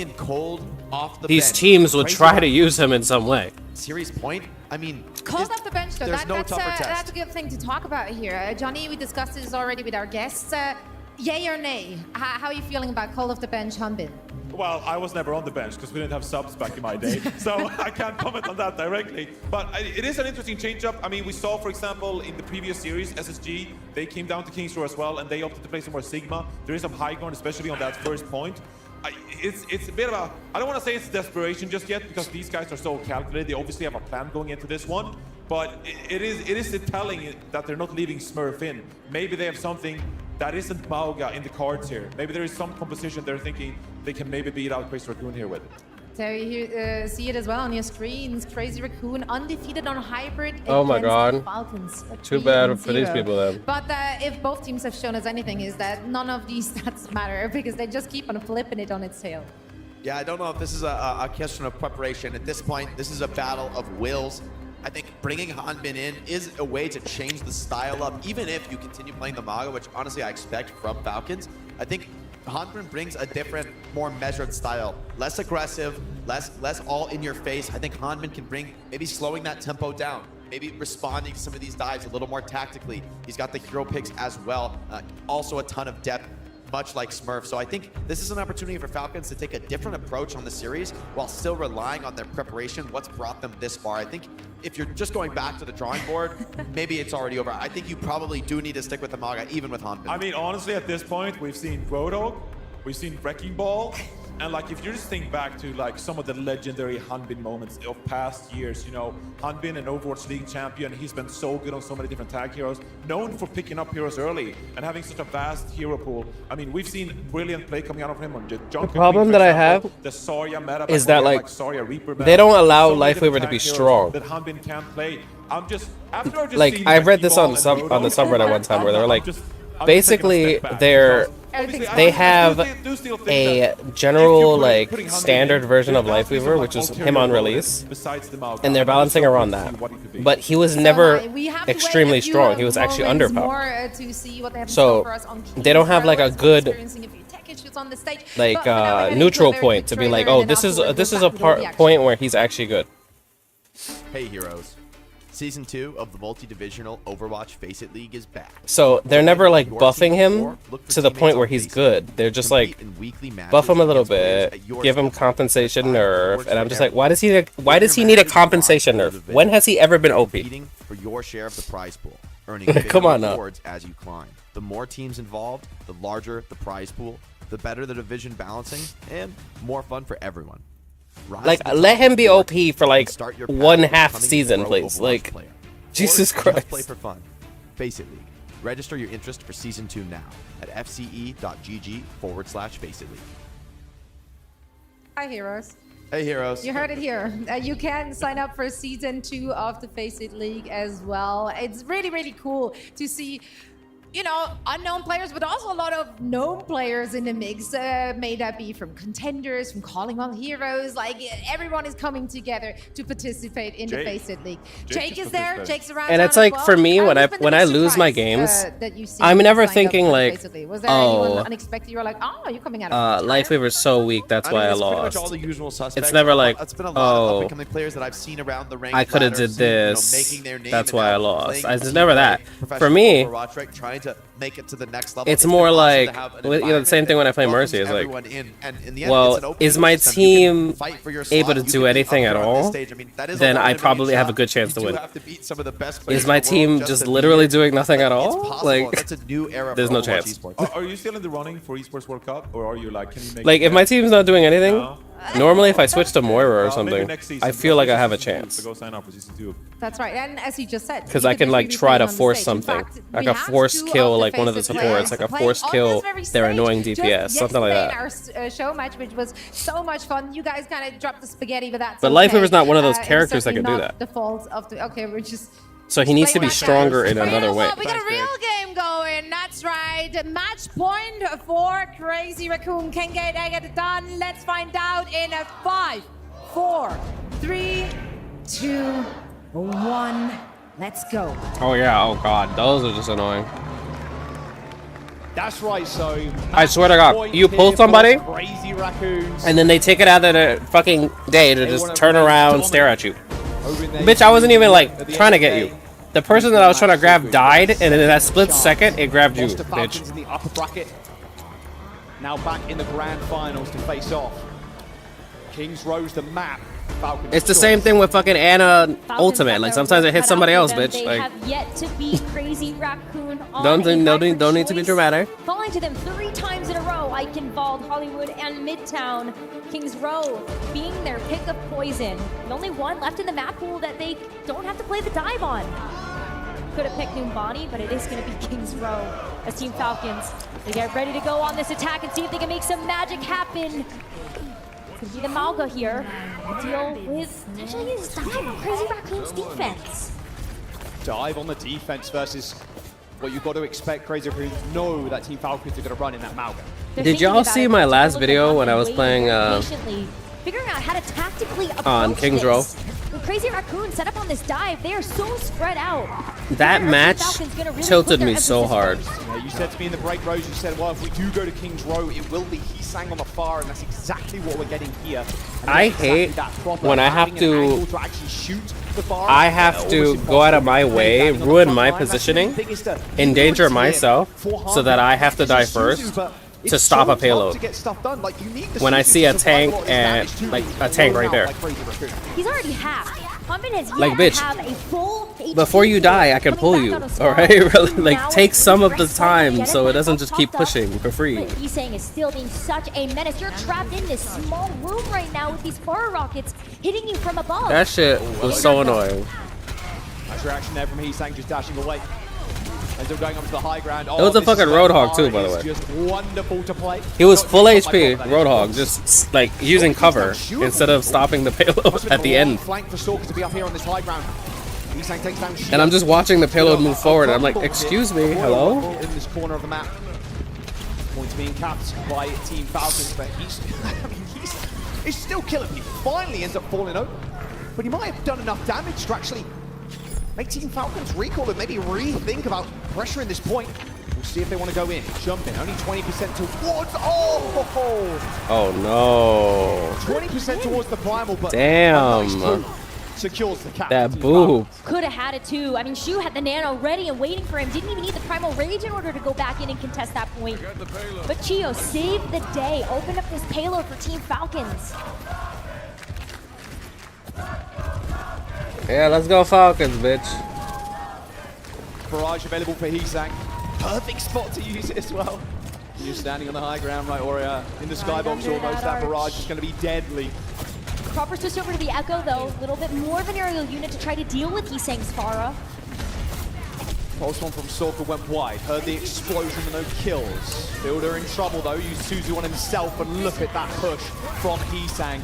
Speaker 1: these teams would try to use him in some way.
Speaker 22: Series point, I mean,
Speaker 23: Cold off the bench, though.
Speaker 22: There's no tougher test.
Speaker 23: That's a good thing to talk about here. Johnny, we discussed this already with our guests. Yay or nay? How are you feeling about cold off the bench, Hanbin?
Speaker 24: Well, I was never on the bench because we didn't have subs back in my day, so I can't comment on that directly. But it is an interesting change-up. I mean, we saw, for example, in the previous series, SSG, they came down to King's Row as well, and they opted to play some more Sigma. There is some high ground, especially on that first point. It's a bit of a, I don't want to say it's desperation just yet, because these guys are so calculated. They obviously have a plan going into this one, but it is telling that they're not leaving Smurf in. Maybe they have something that isn't Mauga in the cards here. Maybe there is some composition they're thinking they can maybe beat out Crazy Raccoon here with.
Speaker 23: So you see it as well on your screens. Crazy Raccoon undefeated on Hybrid.
Speaker 1: Oh my
Speaker 23: against
Speaker 1: God.
Speaker 23: the Falcons.
Speaker 1: Too bad for these people then.
Speaker 23: But if both teams have shown us anything, is that none of these stats matter because they just keep on flipping it on its tail.
Speaker 22: Yeah, I don't know if this is a question of preparation. At this point, this is a battle of wills. I think bringing Hanbin in is a way to change the style up, even if you continue playing the Mauga, which honestly I expect from Falcons. I think Hanbin brings a different, more measured style. Less aggressive, less all in your face. I think Hanbin can bring maybe slowing that tempo down, maybe responding to some of these dives a little more tactically. He's got the hero picks as well. Also a ton of depth, much like Smurf. So I think this is an opportunity for Falcons to take a different approach on the series while still relying on their preparation, what's brought them this far. I think if you're just going back to the drawing board, maybe it's already over. I think you probably do need to stick with the Mauga, even with Hanbin.
Speaker 24: I mean, honestly, at this point, we've seen Roadhog, we've seen Wrecking Ball, and like if you just think back to like some of the legendary Hanbin moments of past years, you know, Hanbin, an Overwatch League champion, he's been so good on so many different tag heroes, known for picking up heroes early and having such a vast hero pool. I mean, we've seen brilliant play coming out of him on Junk.
Speaker 1: The problem that I have
Speaker 24: the Zarya meta
Speaker 1: is that like
Speaker 24: Zarya Reaper meta,
Speaker 1: they don't allow
Speaker 24: so many
Speaker 1: Life
Speaker 24: different
Speaker 1: Weaver to
Speaker 24: tag
Speaker 1: be
Speaker 24: heroes
Speaker 1: strong.
Speaker 24: that Hanbin can't play. I'm just after I've just
Speaker 1: Like
Speaker 24: seen
Speaker 1: I read
Speaker 24: Wrecking
Speaker 1: this
Speaker 24: Ball
Speaker 1: on the
Speaker 24: and Roto,
Speaker 1: subreddit one time where they were like,
Speaker 24: I'm
Speaker 1: basically they have a general like standard version of Life Weaver, which is him on release, and they're balancing around that. But he was never extremely strong. He was actually underpowered. So they don't have like a good like neutral point to be like, oh, this is a point where he's actually good.
Speaker 10: Hey heroes. Season 2 of the multi-divisional Overwatch Face It League is back.
Speaker 1: So they're never like buffing him to the point where he's good. They're just like buff him a little bit, give him compensation nerf, and I'm just like, why does he need a compensation nerf? When has he ever been OP?
Speaker 10: For your share of the prize pool, earning
Speaker 1: Come on now.
Speaker 10: rewards as you climb. The more teams involved, the larger the prize pool, the better the division balancing, and more fun for everyone.
Speaker 1: Like, let him be OP for like 1/2 season, please. Like, Jesus Christ.
Speaker 10: Just play for fun. Face It League. Register your interest for Season 2 now at fce.gg/Face It League.
Speaker 23: Hi, heroes.
Speaker 10: Hey, heroes.
Speaker 23: You heard it here. You can sign up for Season 2 of the Face It League as well. It's really, really cool to see, you know, unknown players, but also a lot of known players in the mix. May that be from contenders, from calling all heroes. Like, everyone is coming together to participate in the Face It League. Jake is there. Jake's around.
Speaker 1: And it's like, for me, when I lose my games, I'm never thinking like,
Speaker 23: was there
Speaker 1: oh,
Speaker 23: anyone unexpected? You were like, oh, you're coming out of
Speaker 1: Life Weaver's so weak, that's why I
Speaker 10: it's pretty much
Speaker 1: lost.
Speaker 10: all the usual suspects.
Speaker 1: It's never like,
Speaker 10: It's been a lot of
Speaker 1: oh,
Speaker 10: up-and-coming players that I've seen around the ranked
Speaker 1: I could have
Speaker 10: ladder,
Speaker 1: did
Speaker 10: seen, you know,
Speaker 1: this,
Speaker 10: making their name
Speaker 1: that's
Speaker 10: and
Speaker 1: why I
Speaker 10: now
Speaker 1: lost.
Speaker 10: playing
Speaker 1: It's never that. For
Speaker 10: professional
Speaker 1: me,
Speaker 10: Overwatch, right, trying to make it to the next level.
Speaker 1: it's more
Speaker 10: been awesome
Speaker 1: like,
Speaker 10: to have an
Speaker 1: you know, the
Speaker 10: environment
Speaker 1: same thing when I
Speaker 10: that
Speaker 1: play Mercy.
Speaker 10: welcomes
Speaker 1: It's
Speaker 10: everyone
Speaker 1: like,
Speaker 10: in, and in the end, it's an
Speaker 1: well,
Speaker 10: open
Speaker 1: is my
Speaker 10: ecosystem. You can
Speaker 1: team
Speaker 10: fight for your
Speaker 1: able
Speaker 10: slot,
Speaker 1: to
Speaker 10: you
Speaker 1: do
Speaker 10: can be
Speaker 1: anything
Speaker 10: up
Speaker 1: at
Speaker 10: here on this
Speaker 1: all?
Speaker 10: stage. I mean, that is a
Speaker 1: Then I
Speaker 10: one-in-a-million
Speaker 1: probably have a
Speaker 10: shot.
Speaker 1: good chance to
Speaker 10: You do
Speaker 1: win.
Speaker 10: have to beat some of the best players
Speaker 1: Is my
Speaker 10: in the world
Speaker 1: team
Speaker 10: just
Speaker 1: just
Speaker 10: to
Speaker 1: literally
Speaker 10: beat it.
Speaker 1: doing nothing at
Speaker 10: It's
Speaker 1: all?
Speaker 10: possible.
Speaker 1: Like,
Speaker 10: That's a new era
Speaker 1: there's
Speaker 10: for
Speaker 1: no
Speaker 10: Overwatch
Speaker 1: chance.
Speaker 10: esports.
Speaker 24: Are you still in the running for Esports World Cup, or are you like, can you make
Speaker 1: Like, if my team's not doing anything,
Speaker 24: No.
Speaker 1: normally if I switch to Moira or
Speaker 24: maybe
Speaker 1: something,
Speaker 24: next season.
Speaker 1: I feel like I have a
Speaker 24: Season 2,
Speaker 1: chance.
Speaker 24: So go sign up for Season 2.
Speaker 23: That's right, and as you just said,
Speaker 1: Because I can like try to force something, like a force kill like one of the supports, like a force kill their annoying DPS, something like that.
Speaker 23: Our show match, which was so much fun. You guys kind of dropped the spaghetti, but that's
Speaker 1: But
Speaker 23: okay.
Speaker 1: Life Weaver's not one of those
Speaker 23: It was
Speaker 1: characters that
Speaker 23: certainly
Speaker 1: can do
Speaker 23: not
Speaker 1: that.
Speaker 23: The fault of the we're just.
Speaker 1: So he needs to be stronger in another way.
Speaker 23: We got a real game going. That's right. Match point for Crazy Raccoon. Can they get it done? Let's find out in a 5, 4, 3, 2, 1. Let's go.
Speaker 1: Oh yeah, oh god, those are just annoying.
Speaker 22: That's right, so
Speaker 1: I swear to God, you pull somebody,
Speaker 22: Crazy Raccoons,
Speaker 1: and then they take it out of their fucking day to just turn around and stare at you. Bitch, I wasn't even like trying to get you. The person that I was trying to grab died, and in that split second, it grabbed you, bitch.
Speaker 22: in the upper bracket. Now back in the grand finals to face off. Kings Rose the map. Falcons
Speaker 1: It's the same thing with fucking Ana Ultimate. Like sometimes it hits somebody else, bitch.
Speaker 7: They
Speaker 1: Like
Speaker 7: have yet to beat Crazy Raccoon on
Speaker 1: don't need to be dramatic.
Speaker 7: Falling to them 3 times in a row. Eichenwald, Hollywood, and Midtown. Kings Row being their pick of poison. And only one left in the map pool that they don't have to play the dive on. Could have picked Numbani, but it is going to be Kings Row as Team Falcons. They get ready to go on this attack and see if they can make some magic happen. It's going to be the Malga here. Deal with actually his dive on Crazy Raccoon's defense.
Speaker 22: Dive on the defense versus what you've got to expect. Crazy Raccoons know that Team Falcons are going to run in that Malga.
Speaker 1: Did y'all see my last video when I was playing
Speaker 7: Figuring out how to tactically
Speaker 1: on Kings Row?
Speaker 7: When Crazy Raccoon set up on this dive, they are so spread out.
Speaker 1: That match tilted me so hard.
Speaker 22: Yeah, you said to me in the break, Rose, you said, well, if we do go to Kings Row, it will be Hisang on the far, and that's exactly what we're getting here. And
Speaker 1: I
Speaker 22: exactly
Speaker 1: hate
Speaker 22: that proper
Speaker 1: when I have
Speaker 22: having an angle
Speaker 1: to
Speaker 22: actually shoot the bar.
Speaker 1: I have to go out of my way, ruin my positioning, endanger myself, so that I have to die first to stop a payload. When I see a tank and like a tank right there.
Speaker 7: He's already half. Humming has yet
Speaker 1: Like,
Speaker 7: to
Speaker 1: bitch,
Speaker 7: have a full HP
Speaker 1: before you die, I can
Speaker 7: coming
Speaker 1: pull
Speaker 7: back
Speaker 1: you.
Speaker 7: out of
Speaker 1: All
Speaker 7: squad.
Speaker 1: right, really, like
Speaker 7: Now
Speaker 1: take
Speaker 7: it's
Speaker 1: some of the
Speaker 7: Rex fighting to
Speaker 1: time
Speaker 7: get
Speaker 1: so
Speaker 7: it
Speaker 1: it doesn't
Speaker 7: back
Speaker 1: just
Speaker 7: up
Speaker 1: keep
Speaker 7: topped up.
Speaker 1: pushing for free.
Speaker 7: But he's saying is still being such a menace. You're trapped in this small room right now with these fire rockets hitting you from above.
Speaker 1: That shit was so annoying.
Speaker 22: Nice reaction there from Heesang, just dashing away. Ends up going up to the high ground.
Speaker 1: It was a
Speaker 22: this
Speaker 1: fucking
Speaker 22: is where
Speaker 1: Roadhog too,
Speaker 22: Mara
Speaker 1: by the
Speaker 22: is
Speaker 1: way.
Speaker 22: Just wonderful to play.
Speaker 1: He was
Speaker 22: Not
Speaker 1: full
Speaker 22: just
Speaker 1: HP,
Speaker 22: like
Speaker 1: Roadhog, just like using cover instead of stopping the payload at the end.
Speaker 22: Flank for Stalker to be up here on this high ground. Heesang takes down
Speaker 1: And I'm just watching the payload move forward, and I'm like, excuse me, hello?
Speaker 22: In this corner of the map. Points being capped by Team Falcons, but he's still killing people. Finally ends up falling over. But he might have done enough damage to actually make Team Falcons recall and maybe rethink about pressuring this point. We'll see if they want to go in. Jump in. Only 20% towards.
Speaker 1: Oh no.
Speaker 22: 20% towards the primal, but
Speaker 1: Damn.
Speaker 22: a nice move secures the cap.
Speaker 1: That boob.
Speaker 7: Could have had it too. I mean, Shu had the nano ready and waiting for him. Didn't even need the primal rage in order to go back in and contest that point. But Chio saved the day. Opened up this payload for Team Falcons.
Speaker 1: Yeah, let's go Falcons, bitch.
Speaker 22: Barrage available for Heesang. Perfect spot to use it as well. You're standing on the high ground, right, or in the skybox almost. That barrage is going to be deadly.
Speaker 7: Proper switch over to the Echo though. A little bit more of an aerial unit to try to deal with Heesang's Pharah.
Speaker 22: Pulse one from Stalker went wide. Heard the explosion and no kills. Builder in trouble though. Used Suzu on himself, and look at that push from Heesang.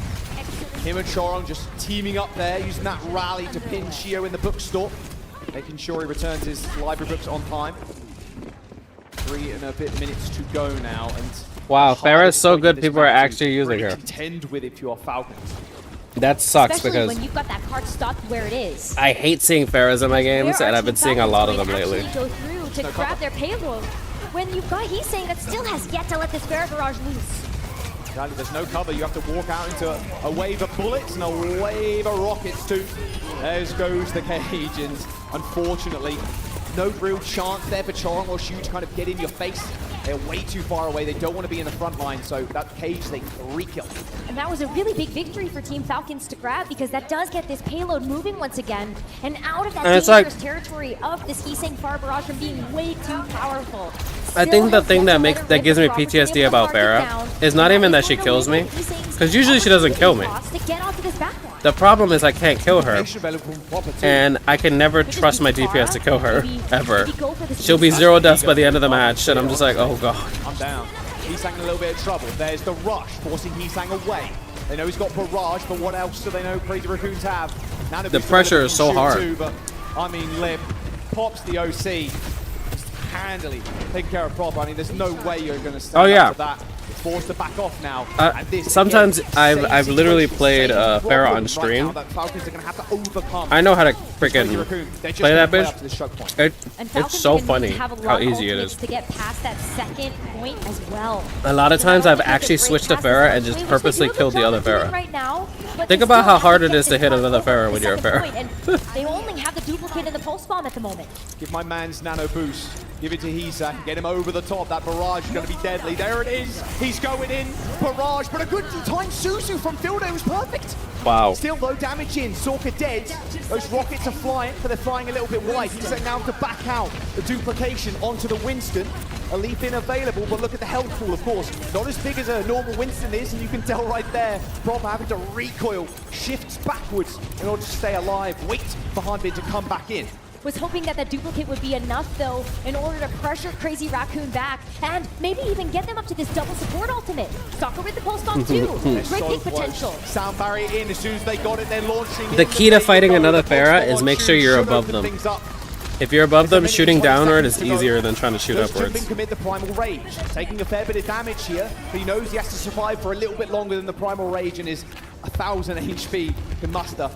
Speaker 22: Him and Chorong just teaming up there, using that rally to pin Shio in the bookstore. Making sure he returns his library books on time. 3 and a bit minutes to go now. And
Speaker 1: Wow, Farah's so good, people are actually using
Speaker 22: really
Speaker 1: her.
Speaker 22: contend with if you are Falcons.
Speaker 1: That sucks
Speaker 7: Especially
Speaker 1: because
Speaker 7: when you've got that card stocked where it is.
Speaker 1: I hate seeing Farahs in my games, and I've been seeing a lot of them lately.
Speaker 7: Go through to grab their payload when you've got Heesang that still has yet to let this Farah barrage loose.
Speaker 22: Exactly, there's no cover. You have to walk out into a wave of bullets and a wave of rockets too. There goes the cage, and unfortunately, no real chance there for Chorong or Shu to kind of get in your face. They're way too far away. They don't want to be in the front line, so that cage, they 3-kill.
Speaker 7: And that was a really big victory for Team Falcons to grab, because that does get this payload moving once again and out of that
Speaker 1: And it's
Speaker 7: dangerous
Speaker 1: like-
Speaker 7: territory of this Heesang Far Barrage from being way too powerful.
Speaker 1: I think the thing that gives me PTSD about Farah is not even that she kills me, because usually she doesn't kill me.
Speaker 7: To get onto this backline.
Speaker 1: The problem is I can't kill her, and I can never trust my DPS to kill her, ever. She'll be 0 deaths by the end of the match, and I'm just like, oh god.
Speaker 22: I'm down. Heesang in a little bit of trouble. There's the rush, forcing Heesang away. They know he's got barrage, but what else do they know Crazy Raccoons have? Nano
Speaker 1: The
Speaker 22: boost
Speaker 1: pressure
Speaker 22: available
Speaker 1: is so
Speaker 22: from Shu
Speaker 1: hard.
Speaker 22: too, but I mean, Lib pops the OC. Just handily taking care of proper. I mean, there's no way you're going to stand
Speaker 1: Oh, yeah.
Speaker 22: up to that. You're forced to back off now. And this,
Speaker 1: Sometimes
Speaker 22: again,
Speaker 1: I've
Speaker 22: same
Speaker 1: literally
Speaker 22: situation,
Speaker 1: played
Speaker 22: same
Speaker 1: Farah
Speaker 22: problem
Speaker 1: on
Speaker 22: right
Speaker 1: stream.
Speaker 22: now that Falcons are going to have to overcome.
Speaker 1: I know how to
Speaker 22: Crazy
Speaker 1: freaking
Speaker 22: Raccoon. They're just
Speaker 1: play
Speaker 22: gonna
Speaker 1: that
Speaker 22: play up to this
Speaker 1: bitch.
Speaker 22: choke point.
Speaker 7: And
Speaker 1: It's
Speaker 7: Falcons
Speaker 1: so
Speaker 7: are gonna
Speaker 1: funny
Speaker 7: need to have a lot
Speaker 1: how
Speaker 7: of
Speaker 1: easy it
Speaker 7: ultimates
Speaker 1: is.
Speaker 7: to get past that second point as well.
Speaker 1: A lot of times I've actually switched to Farah and just purposely killed the other Farah.
Speaker 7: Right now, but
Speaker 1: Think
Speaker 7: they
Speaker 1: about
Speaker 7: still
Speaker 1: how
Speaker 7: have
Speaker 1: hard
Speaker 7: to
Speaker 1: it
Speaker 7: get
Speaker 1: is to
Speaker 7: this
Speaker 1: hit
Speaker 7: one
Speaker 1: another
Speaker 7: over
Speaker 1: Farah
Speaker 7: the
Speaker 1: when you're a
Speaker 7: second
Speaker 1: Farah.
Speaker 7: point, and they only have the duplicate in the pulse bomb at the moment.
Speaker 22: Give my man's nano boost. Give it to Heesang. Get him over the top. That barrage is going to be deadly. There it is. He's going in. Barrage, but a good time Suzu from Fielder was perfect.
Speaker 1: Wow.
Speaker 22: Still low damage in. Sorka dead. Those rockets are flying, but they're flying a little bit wide. Heesang now to back out the duplication onto the Winston. A leap in available, but look at the health pool, of course. Not as big as a normal Winston is, and you can tell right there. Proper having to recoil, shifts backwards in order to stay alive. Wait for Hanbin to come back in.
Speaker 7: Was hoping that duplicate would be enough, though, in order to pressure Crazy Raccoon back and maybe even get them up to this double support ultimate. Stalker with the pulse bomb too. Great pick potential.
Speaker 22: Sound barrier in. As soon as they got it, they're launching.
Speaker 1: The key to fighting another Farah is make sure you're above them. If you're above them, shooting downward is easier than trying to shoot
Speaker 22: Does
Speaker 1: upwards.
Speaker 22: Junbin commit the primal rage? Taking a fair bit of damage here, but he knows he has to survive for a little bit longer than the primal rage, and his 1000 HP can muster.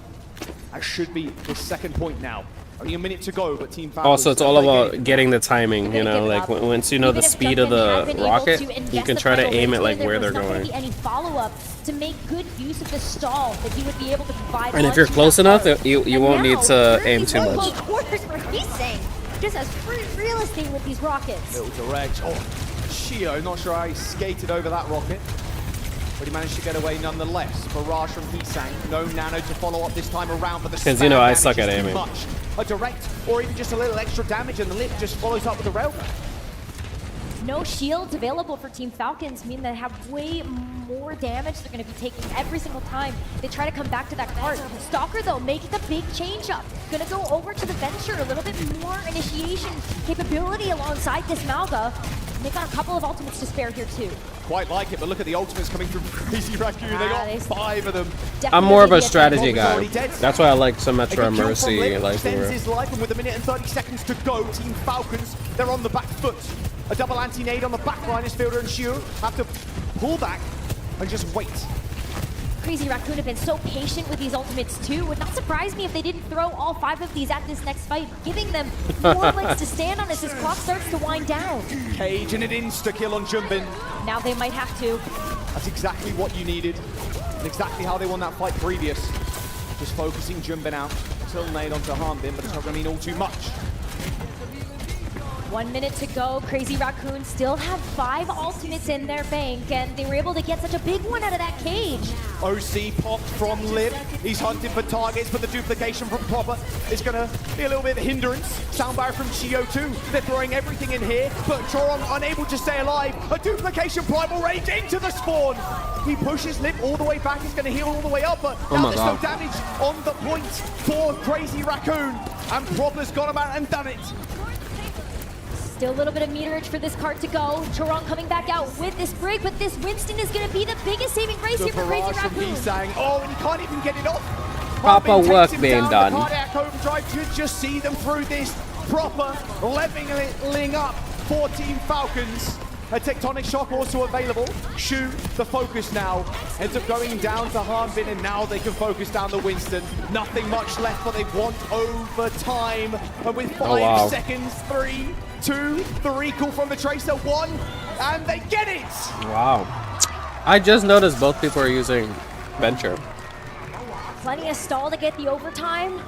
Speaker 22: That should be his second point now. Only a minute to go, but Team Falcons
Speaker 1: Also, it's all about getting the timing, you know, like once you know the speed of the rocket, you can try to aim it like where they're going.
Speaker 7: Any follow-up to make good use of the stall that you would be able to provide.
Speaker 1: And if you're close enough, you won't need to aim too much.
Speaker 7: Quarters where he's saying just has free real estate with these rockets.
Speaker 22: Little direct. Oh, Shio, not sure how he skated over that rocket. but he managed to get away nonetheless. Barrage from Heesang, no nano to follow up this time around, but the
Speaker 1: Because you know I
Speaker 22: spam
Speaker 1: suck at
Speaker 22: damage is too
Speaker 1: aiming.
Speaker 22: much. A direct or even just a little extra damage, and the Lip just follows up with the railgun.
Speaker 7: No shields available for Team Falcons mean they have way more damage they're going to be taking every single time they try to come back to that cart. Stalker, though, making the big change up. Going to go over to the Venture, a little bit more initiation capability alongside this Malga. And they got a couple of ultimates to spare here, too.
Speaker 22: Quite like it, but look at the ultimates coming from Crazy Raccoon. They got 5 of them.
Speaker 1: I'm more of a strategy guy. That's why I like Symmetra, Mercy, like
Speaker 22: Extends his life, and with a minute and 30 seconds to go, Team Falcons, they're on the back foot. A double anti-nade on the back line as Fielder and Shu have to pull back and just wait.
Speaker 7: Crazy Raccoon have been so patient with these ultimates too. Would not surprise me if they didn't throw all 5 of these at this next fight, giving them more legs to stand on as this clock starts to wind down.
Speaker 22: Cage and an insta-kill on Junbin.
Speaker 7: Now they might have to.
Speaker 22: That's exactly what you needed, and exactly how they won that fight previous. Just focusing Junbin out. Still nade onto Hanbin, but it's not going to mean all too much.
Speaker 7: 1 minute to go. Crazy Raccoon still have 5 ultimates in their bank, and they were able to get such a big one out of that cage.
Speaker 22: OC popped from Lip. He's hunting for targets, but the duplication from Proper is going to be a little bit of a hindrance. Soundbar from Chio too. They're throwing everything in here, but Chorong unable to stay alive. A duplication Primal Rage into the spawn. He pushes Lip all the way back. He's going to heal all the way up, but now there's no damage on the point for Crazy Raccoon. And Proper's got him out and done it.
Speaker 7: Still a little bit of meterage for this cart to go. Chorong coming back out with this break, but this Winston is going to be the biggest saving grace here for Crazy Raccoon.
Speaker 22: Oh, and he can't even get it off.
Speaker 1: Proper work being done.
Speaker 22: The cardiac overdrive should just see them through this. Proper leveling up for Team Falcons. A tectonic shock also available. Shu, the focus now, ends up going down to Hanbin, and now they can focus down the Winston. Nothing much left, but they want overtime. And with 5 seconds, 3, 2, 3, call from the Tracer, 1, and they get it!
Speaker 1: Wow. I just noticed both people are using Venture.
Speaker 7: Plenty of stall to get the overtime.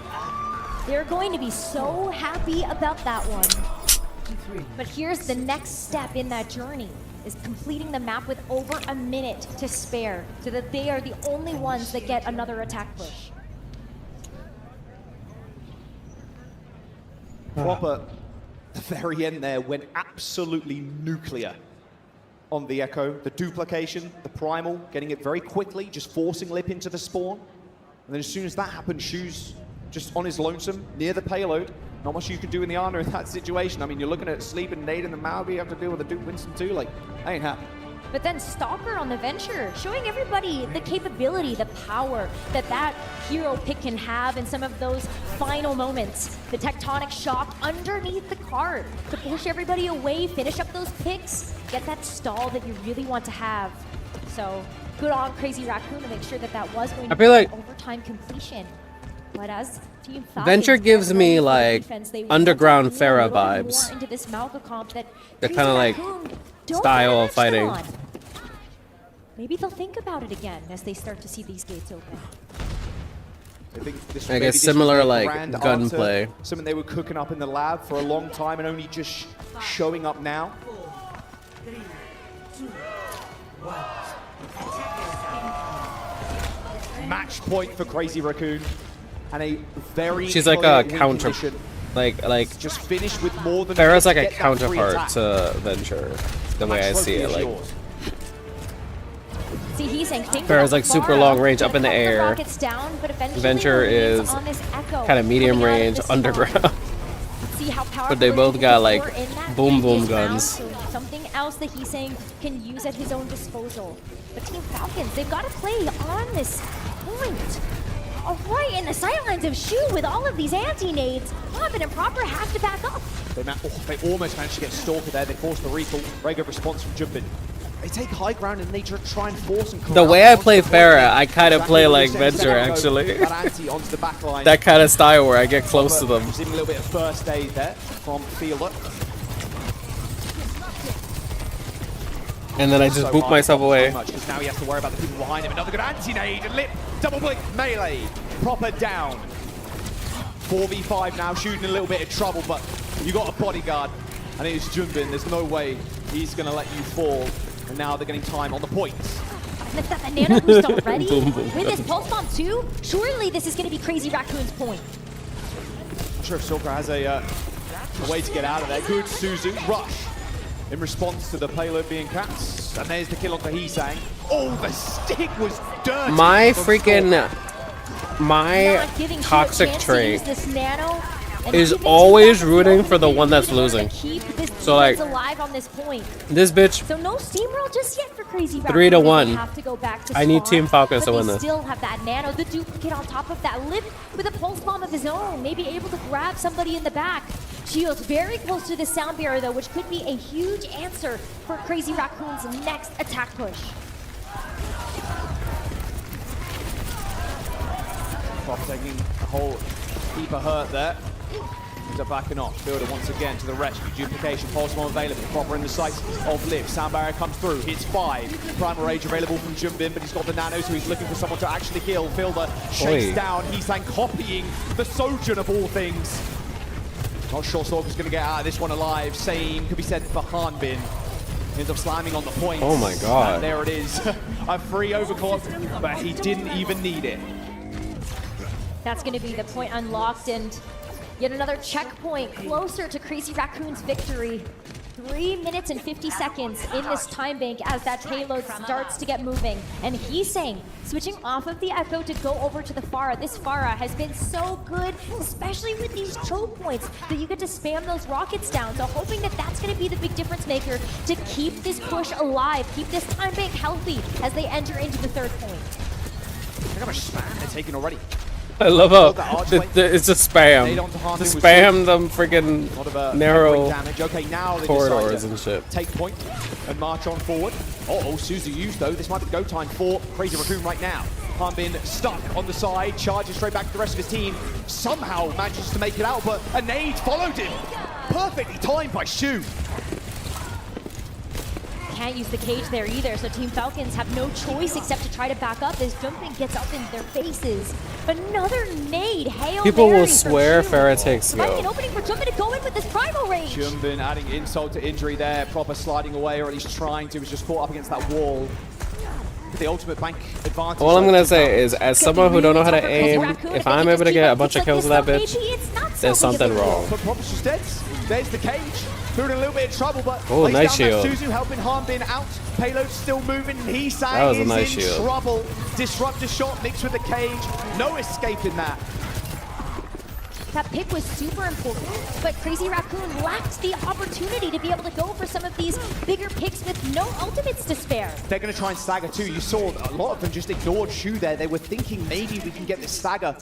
Speaker 7: They're going to be so happy about that one. But here's the next step in that journey, is completing the map with over a minute to spare, so that they are the only ones that get another attack push.
Speaker 22: Proper, the very end there, went absolutely nuclear on the Echo. The duplication, the Primal, getting it very quickly, just forcing Lip into the spawn. And then as soon as that happened, Shu's just on his lonesome, near the payload. Not much you can do in the Ana in that situation. I mean, you're looking at Sleep and Nade and the Malby, you have to deal with the Duke Winston too. Like, that ain't happening.
Speaker 7: But then Stalker on the Venture, showing everybody the capability, the power that hero pick can have in some of those final moments. The tectonic shock underneath the card to push everybody away, finish up those picks, get that stall that you really want to have. So good on Crazy Raccoon to make sure that was going to be
Speaker 1: like
Speaker 7: overtime completion. But as Team Falcons,
Speaker 1: Venture gives me like underground Pharah
Speaker 7: more
Speaker 1: vibes.
Speaker 7: into this Malga comp that
Speaker 1: The kind of like style of fighting.
Speaker 7: Maybe they'll think about it again as they start to see these gates open.
Speaker 1: I guess similar like gunplay.
Speaker 22: Something they were cooking up in the lab for a long time and only just showing up now. Match point for Crazy Raccoon. And a very
Speaker 1: She's like a counter, like
Speaker 22: just finished with more than
Speaker 1: Pharah's like a counterpart to Venture, the way I see it. Like
Speaker 7: see, he's saying
Speaker 1: Pharah's like super long range up in the air. Venture is kind of medium range underground.
Speaker 7: See how powerful
Speaker 1: but they both got like boom boom guns.
Speaker 7: So something else that he's saying can use at his own disposal. But Team Falcons, they've got to play on this point. Right in the sightlines of Shu with all of these anti-nades. Hanbin and Proper have to back up.
Speaker 22: They almost managed to get Stalker there. They forced the recall. Very good response from Junbin. They take high ground and they try and force and
Speaker 1: the way I play Pharah, I kind of play like Venture actually. That kind of style where I get close to them.
Speaker 22: Receiving a little bit of first aid there from Fielder.
Speaker 1: And then I just boop myself away.
Speaker 22: Because now he has to worry about the people behind him. Another good anti-nade and Lip. Double blink melee. Proper down. 4v5 now, shooting a little bit of trouble, but you got a bodyguard. And it is Junbin. There's no way he's going to let you fall. And now they're getting time on the points.
Speaker 7: it's got the nano boost already. With this pulse bomb too, surely this is going to be Crazy Raccoon's point.
Speaker 22: Not sure if Stalker has a way to get out of there. Good Suzu rush in response to the payload being capped. And there's the kill onto Heesang. Oh, the stick was dirty.
Speaker 1: My
Speaker 22: from
Speaker 1: freaking
Speaker 22: Stalker.
Speaker 1: my toxic trait
Speaker 7: This nano
Speaker 1: is always rooting for the one that's losing. So like
Speaker 7: alive on this point.
Speaker 1: this bitch.
Speaker 7: So no steamroll just yet for Crazy Raccoon.
Speaker 1: 3-1.
Speaker 7: They have to go back to
Speaker 1: I need
Speaker 7: spawn,
Speaker 1: Team Falcons
Speaker 7: but
Speaker 1: to win
Speaker 7: they
Speaker 1: this.
Speaker 7: still have that nano, the duplicate on top of that. Live with a pulse bomb of his own, maybe able to grab somebody in the back. Shields very close to the sound barrier though, which could be a huge answer for Crazy Raccoon's next attack push.
Speaker 22: Pop taking a whole heap of hurt there. They're backing off. Builder once again to the rescue. Duplication. Pulse bomb available. Proper in the sights of Liv. Sound barrier comes through. Hits 5. Primal Rage available from Jumbin, but he's got the nano, so he's looking for someone to actually kill. Fielder shakes
Speaker 1: Oi.
Speaker 22: down. He's then copying the Sojourn of all things. Not sure Stalker's going to get out of this one alive. Same could be said for Hanbin. Ends up slamming on the point.
Speaker 1: Oh my god.
Speaker 22: And there it is. A free overclock, but he didn't even need it.
Speaker 7: That's going to be the point unlocked, and yet another checkpoint closer to Crazy Raccoon's victory. 3 minutes and 50 seconds in this time bank as that payload starts to get moving. And he's saying, switching off of the Echo to go over to the Pharah. This Pharah has been so good, especially with these choke points, that you get to spam those rockets down. So hoping that that's going to be the big difference maker to keep this push alive, keep this time bank healthy as they enter into the third point.
Speaker 22: Look how much spam they're taking already.
Speaker 1: I love how it's a spam. Just spam them freaking narrow
Speaker 22: Okay, now they
Speaker 1: corridors
Speaker 22: decide
Speaker 1: and shit.
Speaker 22: to take point and march on forward. Oh, Suzu used though. This might be the go time for Crazy Raccoon right now. Hanbin stuck on the side, charges straight back to the rest of his team. Somehow manages to make it out, but a nade followed him. Perfectly timed by Shu.
Speaker 7: Can't use the cage there either, so Team Falcons have no choice except to try to back up as Jumping gets up in their faces. Another nade, Hail
Speaker 1: People
Speaker 7: Mary
Speaker 1: will
Speaker 7: for
Speaker 1: swear
Speaker 7: Shu.
Speaker 1: Farah takes
Speaker 7: Might be an
Speaker 1: go.
Speaker 7: opening for Jumping to go in with this Primal Rage.
Speaker 22: Jumbin adding insult to injury there, proper sliding away, or at least trying to, was just caught up against that wall. The ultimate bank advantage.
Speaker 1: All I'm gonna say is, as someone who don't know how to aim, if I'm able to get a bunch of kills with that bitch, there's something wrong.
Speaker 22: But Proper's just dead. There's the cage. They're in a little bit of trouble, but
Speaker 1: Oh,
Speaker 22: lays
Speaker 1: nice
Speaker 22: down that
Speaker 1: shield.
Speaker 22: Suzu helping Hanbin out. Payload's still moving, and he's
Speaker 1: That was a
Speaker 22: is
Speaker 1: nice
Speaker 22: in
Speaker 1: shield.
Speaker 22: trouble. Disruptor shot mixed with the cage. No escaping that.
Speaker 7: That pick was super important, but Crazy Raccoon lacked the opportunity to be able to go for some of these bigger picks with no ultimates to spare.
Speaker 22: They're going to try and stagger too. You saw a lot of them just ignored Shu there. They were thinking maybe we can get this stagger.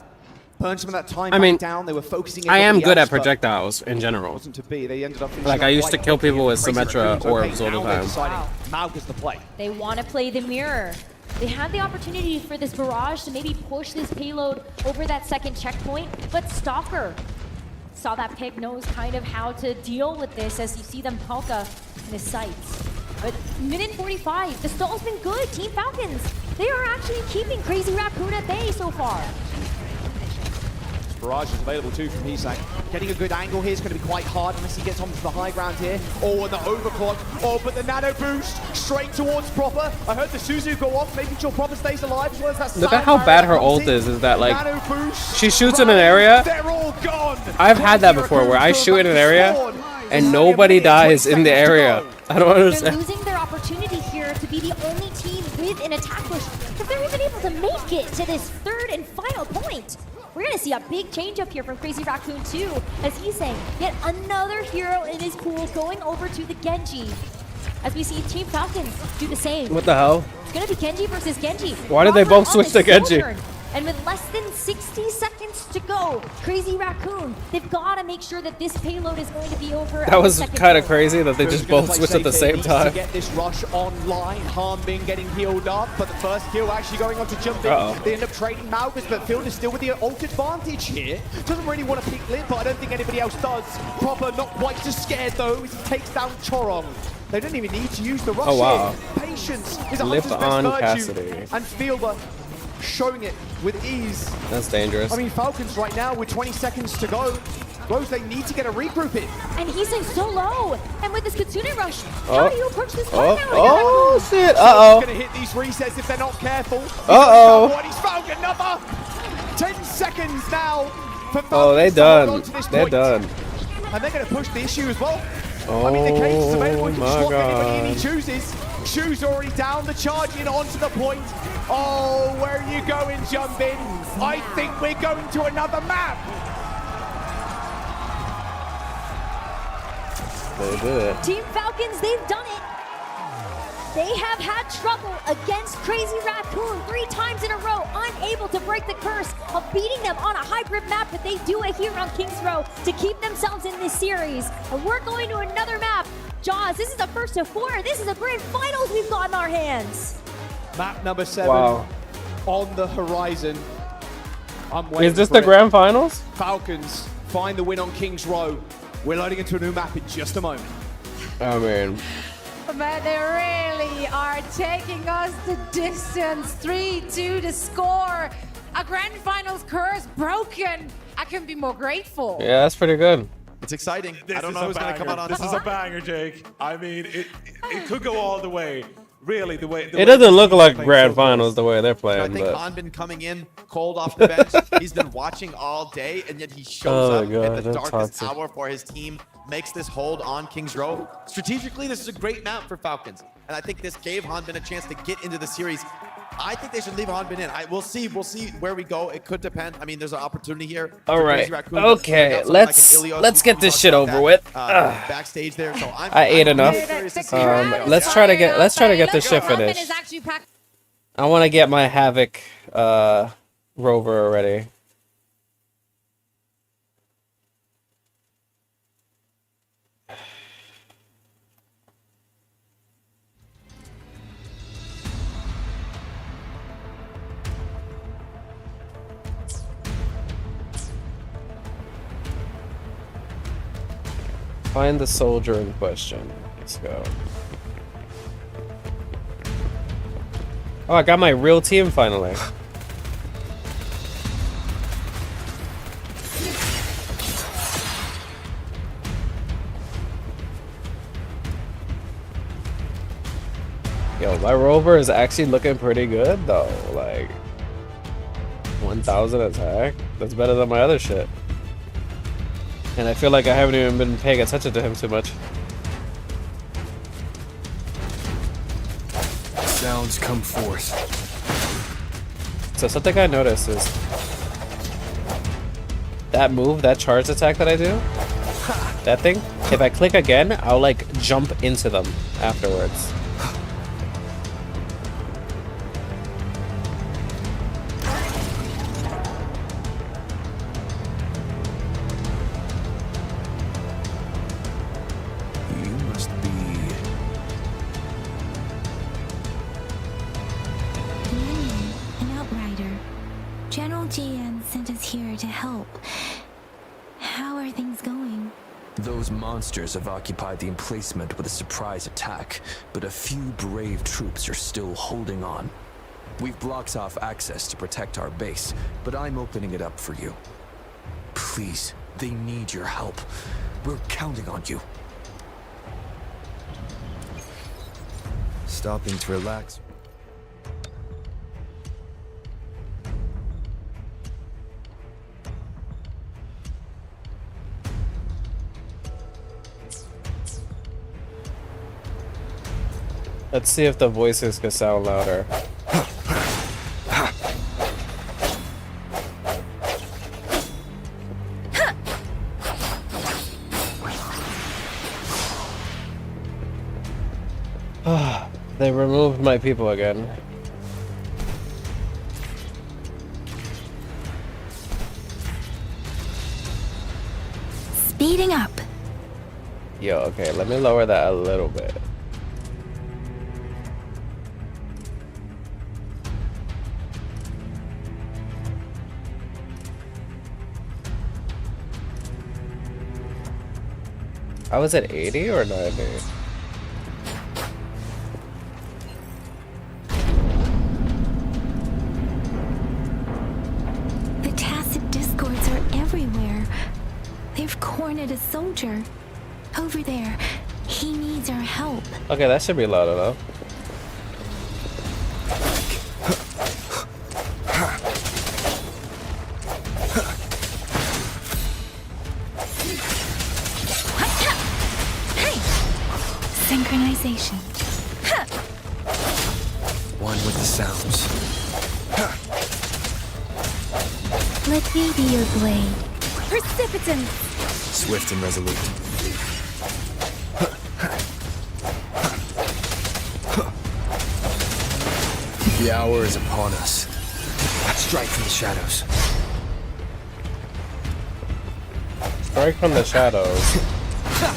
Speaker 22: Burn some of that time
Speaker 1: I mean,
Speaker 22: back down. They were focusing.
Speaker 1: I am
Speaker 22: everybody
Speaker 1: good at
Speaker 22: else, but
Speaker 1: projectiles in general.
Speaker 22: wasn't to be. They ended up
Speaker 1: Like, I used to kill people with
Speaker 22: Crazy
Speaker 1: Symmetra
Speaker 22: Raccoons. Okay,
Speaker 1: orbs all the
Speaker 22: now they're
Speaker 1: time.
Speaker 22: deciding Malka's the play.
Speaker 7: They want to play the mirror. They had the opportunity for this barrage to maybe push this payload over that second checkpoint, but Stalker saw that pick, knows kind of how to deal with this as you see them Palka in his sights. But minute 45, the stall's been good. Team Falcons, they are actually keeping Crazy Raccoon at bay so far.
Speaker 22: Barrage is available too from Heesang. Getting a good angle here is going to be quite hard unless he gets onto the high ground here. Oh, and the overclock. Oh, but the nano boost straight towards Proper. I heard the Suzu go off, making sure Proper stays alive as well as that.
Speaker 1: Look at how bad her ult is that like,
Speaker 22: Nano boost.
Speaker 1: she shoots in an area.
Speaker 22: They're all gone.
Speaker 1: I've had that before where I shoot in an area and nobody dies in the area. I don't
Speaker 7: They're
Speaker 1: understand.
Speaker 7: losing their opportunity here to be the only team with an attack push, if they're even able to make it to this third and final point. We're going to see a big change up here from Crazy Raccoon too, as he's saying, yet another hero in his pool going over to the Genji. As we see Team Falcons do the same.
Speaker 1: What the hell?
Speaker 7: It's going to be Genji versus Genji.
Speaker 1: Why did they
Speaker 7: Proper
Speaker 1: both
Speaker 7: on
Speaker 1: switch
Speaker 7: the
Speaker 1: to Genji?
Speaker 7: Sojourn. And with less than 60 seconds to go, Crazy Raccoon, they've got to make sure that this payload is going to be over.
Speaker 1: That was kind of crazy that they just both switched at the same time.
Speaker 22: To get this rush online, Hanbin getting healed up, but the first kill actually going on to Jumping.
Speaker 1: Uh-oh.
Speaker 22: They end up trading Malgus, but Fielder's still with the ult advantage here. Doesn't really want to pick Lip, but I don't think anybody else does. Proper not quite just scared though, as he takes down Chorong. They don't even need to use the rush
Speaker 1: Oh, wow.
Speaker 22: here. Patience is a
Speaker 1: Lip
Speaker 22: hunter's
Speaker 1: on
Speaker 22: best virtue.
Speaker 1: Cassidy.
Speaker 22: And Fielder showing it with ease.
Speaker 1: That's dangerous.
Speaker 22: I mean, Falcons right now with 20 seconds to go. Rose, they need to get a regroup in.
Speaker 7: And he's like so low. And with this Kitsune rush, how do you approach this card now?
Speaker 1: Oh, shit.
Speaker 22: He's
Speaker 1: Uh-oh.
Speaker 22: going to hit these resets if they're not careful.
Speaker 1: Uh-oh.
Speaker 22: He's found another. 10 seconds now for Falcons
Speaker 1: Oh, they
Speaker 22: to hold on
Speaker 1: done.
Speaker 22: to this
Speaker 1: They're
Speaker 22: point.
Speaker 1: done.
Speaker 22: And they're going to push the issue as well.
Speaker 1: Oh,
Speaker 22: I mean, the cage is available. He can
Speaker 1: my
Speaker 22: swap anybody
Speaker 1: God.
Speaker 22: he chooses. Shu's already down. The charge in onto the point. Oh, where are you going, Jumbin? I think we're going to another map.
Speaker 1: They did it.
Speaker 7: Team Falcons, they've done it. They have had trouble against Crazy Raccoon 3 times in a row, unable to break the curse of beating them on a hybrid map, but they do it here on Kings Row to keep themselves in this series. And we're going to another map. Jaws, this is the first of 4. This is the grand finals we've got in our hands.
Speaker 22: Map number 7
Speaker 1: Wow.
Speaker 22: on the horizon. I'm waiting
Speaker 1: Is this
Speaker 22: for
Speaker 1: the
Speaker 22: it.
Speaker 1: grand finals?
Speaker 22: Falcons find the win on Kings Row. We're loading into a new map in just a moment.
Speaker 1: Oh, man.
Speaker 23: But they really are taking us the distance. 3-2 to score. A grand finals curse broken. I couldn't be more grateful.
Speaker 1: Yeah, that's pretty good.
Speaker 10: It's exciting.
Speaker 24: This
Speaker 10: I don't
Speaker 24: is
Speaker 10: know
Speaker 24: a
Speaker 10: who's going to come out on
Speaker 24: This
Speaker 10: top.
Speaker 24: is a banger, Jake. I mean, it could go all the way. Really, the way.
Speaker 1: It doesn't look like grand finals the way they're
Speaker 10: I
Speaker 1: playing,
Speaker 10: think
Speaker 1: but
Speaker 10: Hanbin coming in cold off the bench. He's been watching all day, and yet he shows
Speaker 1: Oh,
Speaker 10: up
Speaker 1: God,
Speaker 10: at the
Speaker 1: that's
Speaker 10: darkest
Speaker 1: toxic.
Speaker 10: hour for his team, makes this hold on Kings Row. Strategically, this is a great map for Falcons, and I think this gave Hanbin a chance to get into the series. I think they should leave Hanbin in. We'll see where we go. It could depend. I mean, there's an opportunity here.
Speaker 1: all
Speaker 10: for
Speaker 1: right.
Speaker 10: Crazy Raccoon.
Speaker 1: Okay,
Speaker 10: Got someone like
Speaker 1: let's
Speaker 10: an Ilios
Speaker 1: let's
Speaker 10: who
Speaker 1: get this
Speaker 10: talks
Speaker 1: shit
Speaker 10: about
Speaker 1: over
Speaker 10: that,
Speaker 1: with.
Speaker 10: backstage there. So
Speaker 1: I ate
Speaker 10: I'm
Speaker 1: enough.
Speaker 10: really curious to see
Speaker 1: Let's try to get this shit finished. I want to get my Havoc rover already. Find the soldier in question. Let's go. Oh, I got my real team finally. Yo, my rover is actually looking pretty good though. Like 1,000 attack. That's better than my other shit. And I feel like I haven't even been paying attention to him too much.
Speaker 20: Sounds come forth.
Speaker 1: So something I noticed is that move, that charge attack that I do, that thing, if I click again, I'll like jump into them afterwards.
Speaker 2: You must be...
Speaker 18: An outrider. General GN sent us here to help. How are things going?
Speaker 2: Those monsters have occupied the emplacement with a surprise attack, but a few brave troops are still holding on. We've blocked off access to protect our base, but I'm opening it up for you. Please, they need your help. We're counting on you.
Speaker 20: Stopping to relax.
Speaker 1: Let's see if the voices can sound louder. They removed my people again.
Speaker 18: Speeding up.
Speaker 1: Yo, okay, let me lower that a little bit. I was at 80 or 90?
Speaker 18: The tacit discords are everywhere. They've cornered a soldier. Over there. He needs our help.
Speaker 1: Okay, that should be loud enough.
Speaker 18: Synchronization.
Speaker 20: One with the sounds.
Speaker 18: Let me be your blade. Precipitance!
Speaker 20: Swift and resolute. The hour is upon us. Strike from the shadows.
Speaker 1: Strike from the shadows.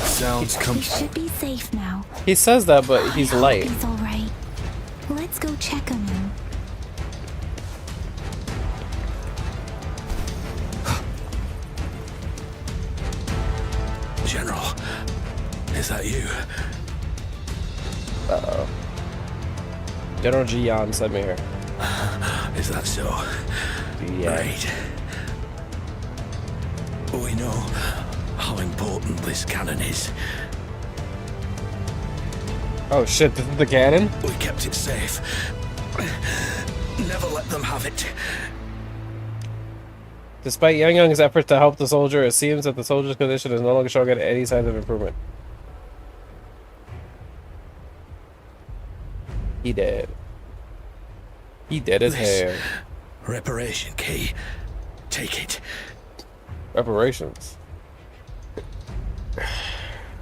Speaker 20: Sounds come.
Speaker 18: We should be safe now.
Speaker 1: He says that, but he's light.
Speaker 18: He's all right. Let's go check on him.
Speaker 3: General, is that you?
Speaker 1: Uh-oh. General Jian sent me here.
Speaker 3: Is that so?
Speaker 1: Yeah.
Speaker 3: Right. We know how important this cannon is.
Speaker 1: Oh shit, this is the cannon?
Speaker 3: We kept it safe. Never let them have it.
Speaker 1: Despite Yang Yang's efforts to help the soldier, it seems that the soldier's condition is no longer showing any signs of improvement. He dead. He dead as hell.
Speaker 3: Reparation key. Take it.
Speaker 1: Reparations.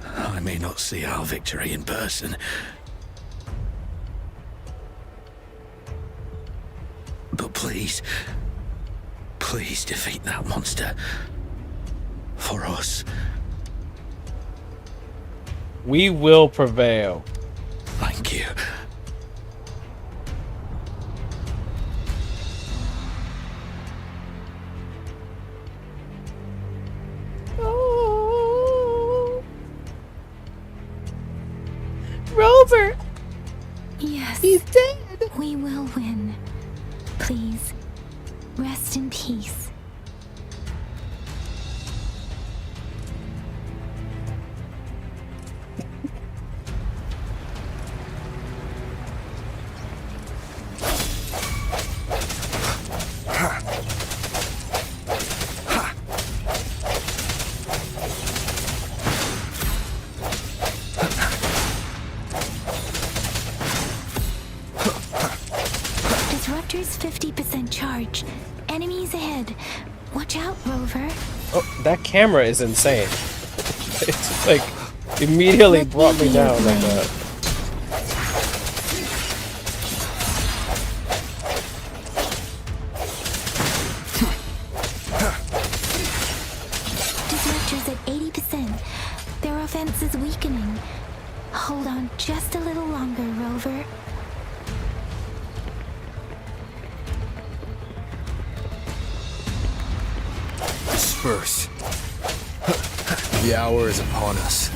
Speaker 3: I may not see our victory in person, but please, please defeat that monster. For us.
Speaker 1: We will prevail.
Speaker 3: Thank you.
Speaker 1: Rover!
Speaker 18: Yes.
Speaker 1: He's dead!
Speaker 18: We will win. Please, rest in peace. Disruptor's 50% charge. Enemies ahead. Watch out, Rover.
Speaker 1: Oh, that camera is insane. It's like immediately brought me down like that.
Speaker 18: Disruptor's at 80%. Their offense is weakening. Hold on just a little longer, Rover.
Speaker 20: Disperse. The hour is upon us.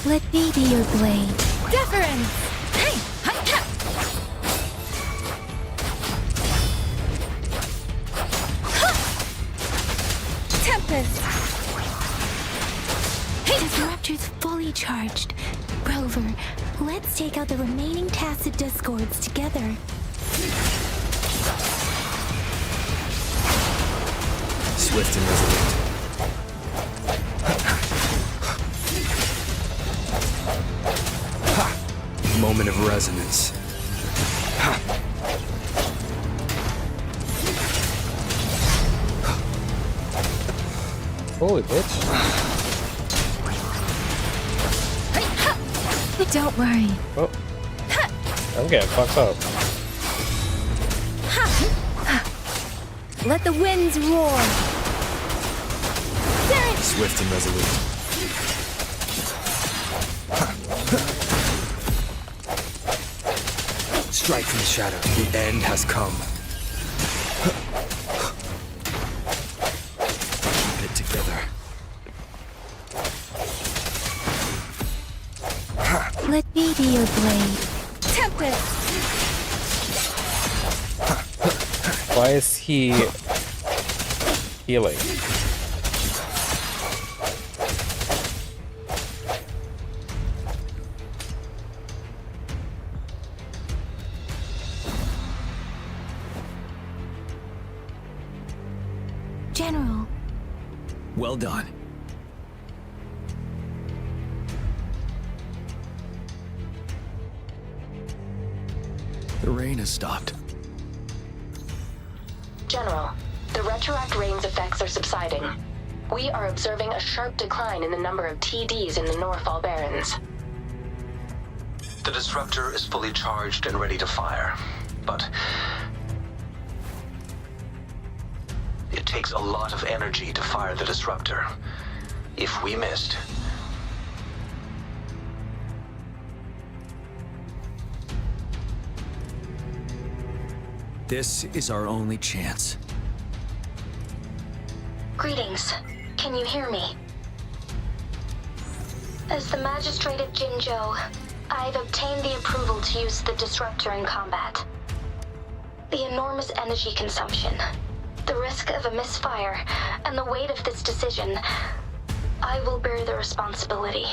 Speaker 18: Let me be your blade.
Speaker 23: Deference! Hey! Tempest!
Speaker 18: Disruptor's fully charged. Rover, let's take out the remaining tacit discords together.
Speaker 20: Swift and resolute. Moment of resonance.
Speaker 1: Holy bitch.
Speaker 18: Don't worry.
Speaker 1: Oh. I'm getting fucked up.
Speaker 18: Let the winds roar.
Speaker 20: Swift and resolute. Strike from the shadow. The end has come. Keep it together.
Speaker 18: Let me be your blade.
Speaker 23: Tempest!
Speaker 1: Why is he healing.
Speaker 18: General.
Speaker 2: Well done. The rain has stopped.
Speaker 17: General, the retroact rain's effects are subsiding. We are observing a sharp decline in the number of TDs in the Northall Barrens.
Speaker 19: The disruptor is fully charged and ready to fire, but it takes a lot of energy to fire the disruptor. If we missed,
Speaker 2: This is our only chance.
Speaker 17: Greetings. Can you hear me? As the Magistrate of Jinzhou, I've obtained the approval to use the disruptor in combat. The enormous energy consumption, the risk of a misfire, and the weight of this decision, I will bear the responsibility.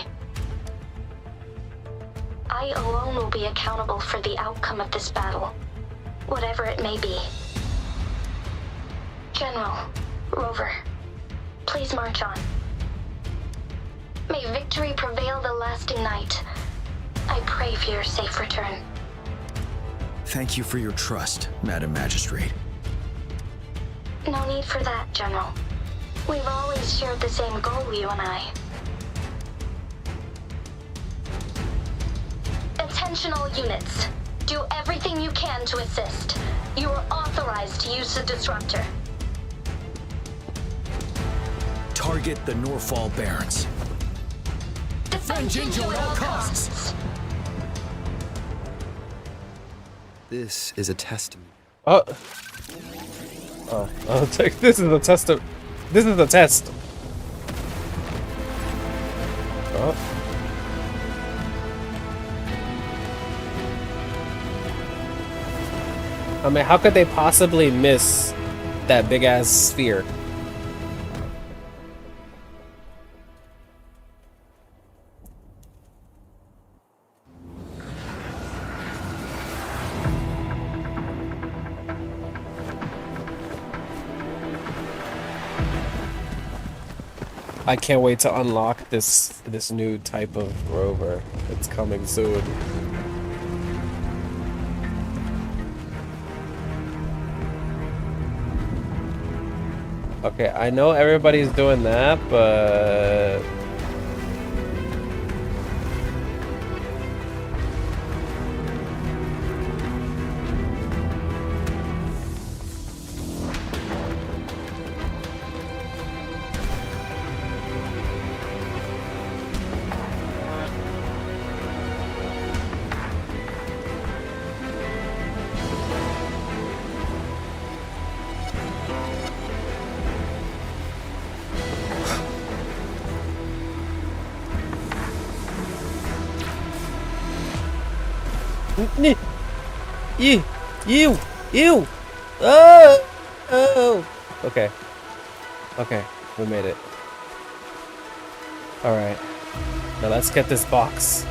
Speaker 17: I alone will be accountable for the outcome of this battle, whatever it may be. General, Rover, please march on. May victory prevail the lasting night. I pray for your safe return.
Speaker 2: Thank you for your trust, Madam Magistrate.
Speaker 17: No need for that, General. We've always shared the same goal, you and I. Attentional units, do everything you can to assist. You are authorized to use the disruptor.
Speaker 2: Target the Northall Barrens.
Speaker 17: Defend Jinzhou at all costs.
Speaker 20: This is a testament.
Speaker 1: I'll take this is a test of. This is the test. Oh. I mean, how could they possibly miss that big ass sphere? I can't wait to unlock this new type of rover. It's coming soon. Okay, I know everybody's doing that, but You! Oh! Okay. Okay, we made it. Alright. Now let's get this box.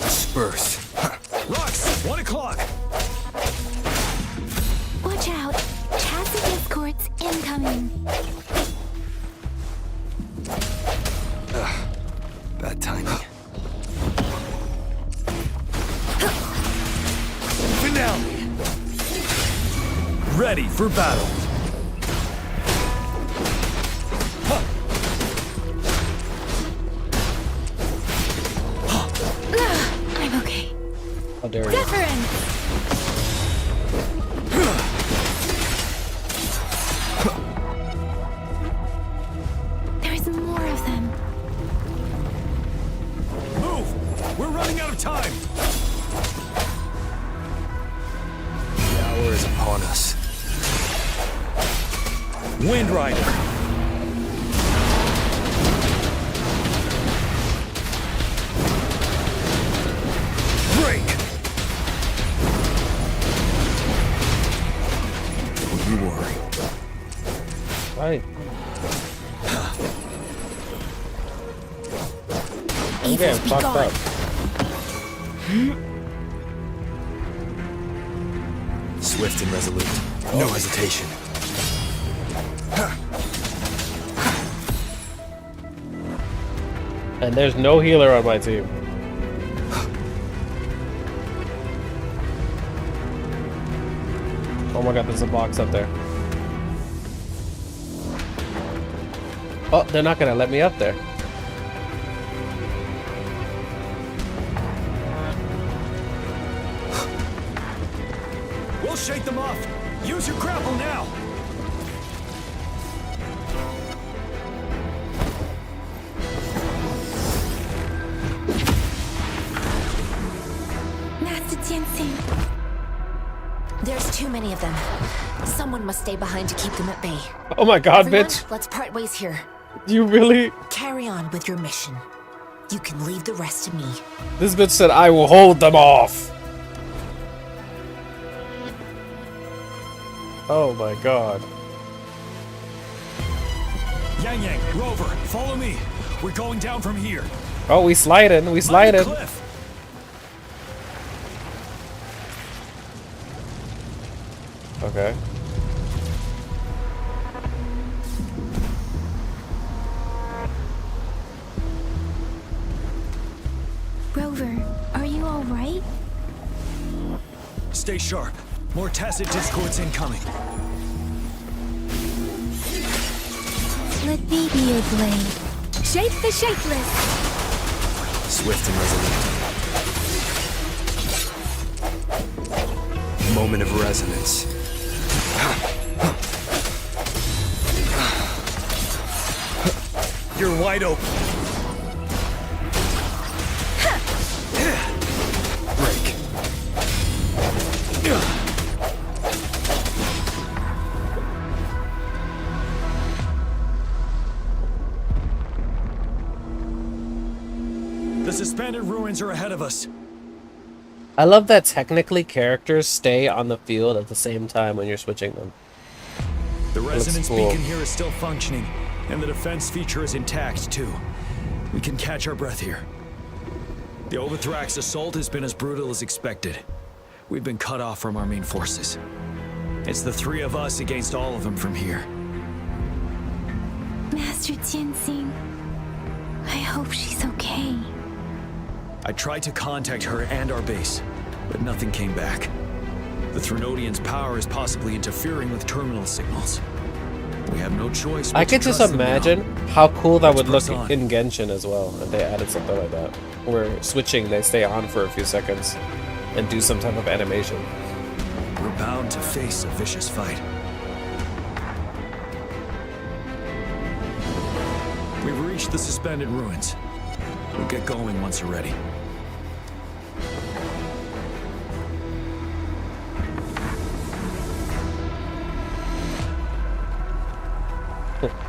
Speaker 2: Disperse. Rocks, 1 o'clock.
Speaker 18: Watch out. Tacit escorts incoming.
Speaker 20: Bad timing.
Speaker 2: Finale. Ready for battle.
Speaker 18: I'm okay.
Speaker 1: How dare you?
Speaker 18: Deference. There's more of them.
Speaker 2: Move! We're running out of time!
Speaker 20: The hour is upon us.
Speaker 2: Wind Rider. Break. Don't you worry.
Speaker 1: Right. I'm getting fucked up.
Speaker 2: Swift and resolute. No hesitation.
Speaker 1: And there's no healer on my team. Oh my god, there's a box up there. Oh, they're not gonna let me up there.
Speaker 2: We'll shake them off. Use your grapple now.
Speaker 18: Master Genshin.
Speaker 9: There's too many of them. Someone must stay behind to keep them at bay.
Speaker 1: Oh my god,
Speaker 9: Everyone,
Speaker 1: bitch.
Speaker 9: let's part ways here.
Speaker 1: You really?
Speaker 9: Carry on with your mission. You can leave the rest to me.
Speaker 1: This bitch said I will hold them off. Oh my god.
Speaker 2: Yang Yang, Rover, follow me. We're going down from here.
Speaker 1: Oh, we sliding. We sliding.
Speaker 2: Cliff.
Speaker 1: Okay.
Speaker 18: Rover, are you all right?
Speaker 2: Stay sharp. More tacit discords incoming.
Speaker 18: Let me be your blade. Shape the shapeless.
Speaker 2: Swift and resolute.
Speaker 20: Moment of resonance.
Speaker 2: You're wide open.
Speaker 20: Break.
Speaker 2: The suspended ruins are ahead of us.
Speaker 1: I love that technically characters stay on the field at the same time when you're switching them.
Speaker 2: The resonance
Speaker 1: cool.
Speaker 2: beacon here is still functioning, and the defense feature is intact, too. We can catch our breath here. The Overthrax assault has been as brutal as expected. We've been cut off from our main forces. It's the three of us against all of them from here.
Speaker 18: Master Genshin, I hope she's okay.
Speaker 2: I tried to contact her and our base, but nothing came back. The Threnodian's power is possibly interfering with terminal signals. We have no choice but
Speaker 1: I could
Speaker 2: to
Speaker 1: just
Speaker 2: trust them
Speaker 1: imagine
Speaker 2: now.
Speaker 1: how cool that
Speaker 2: Let's
Speaker 1: would look
Speaker 2: press on.
Speaker 1: in Genshin as well if they added something like that. Where switching, they stay on for a few seconds and do some type of animation.
Speaker 2: We're bound to face a vicious fight. We've reached the suspended ruins. We'll get going once you're ready.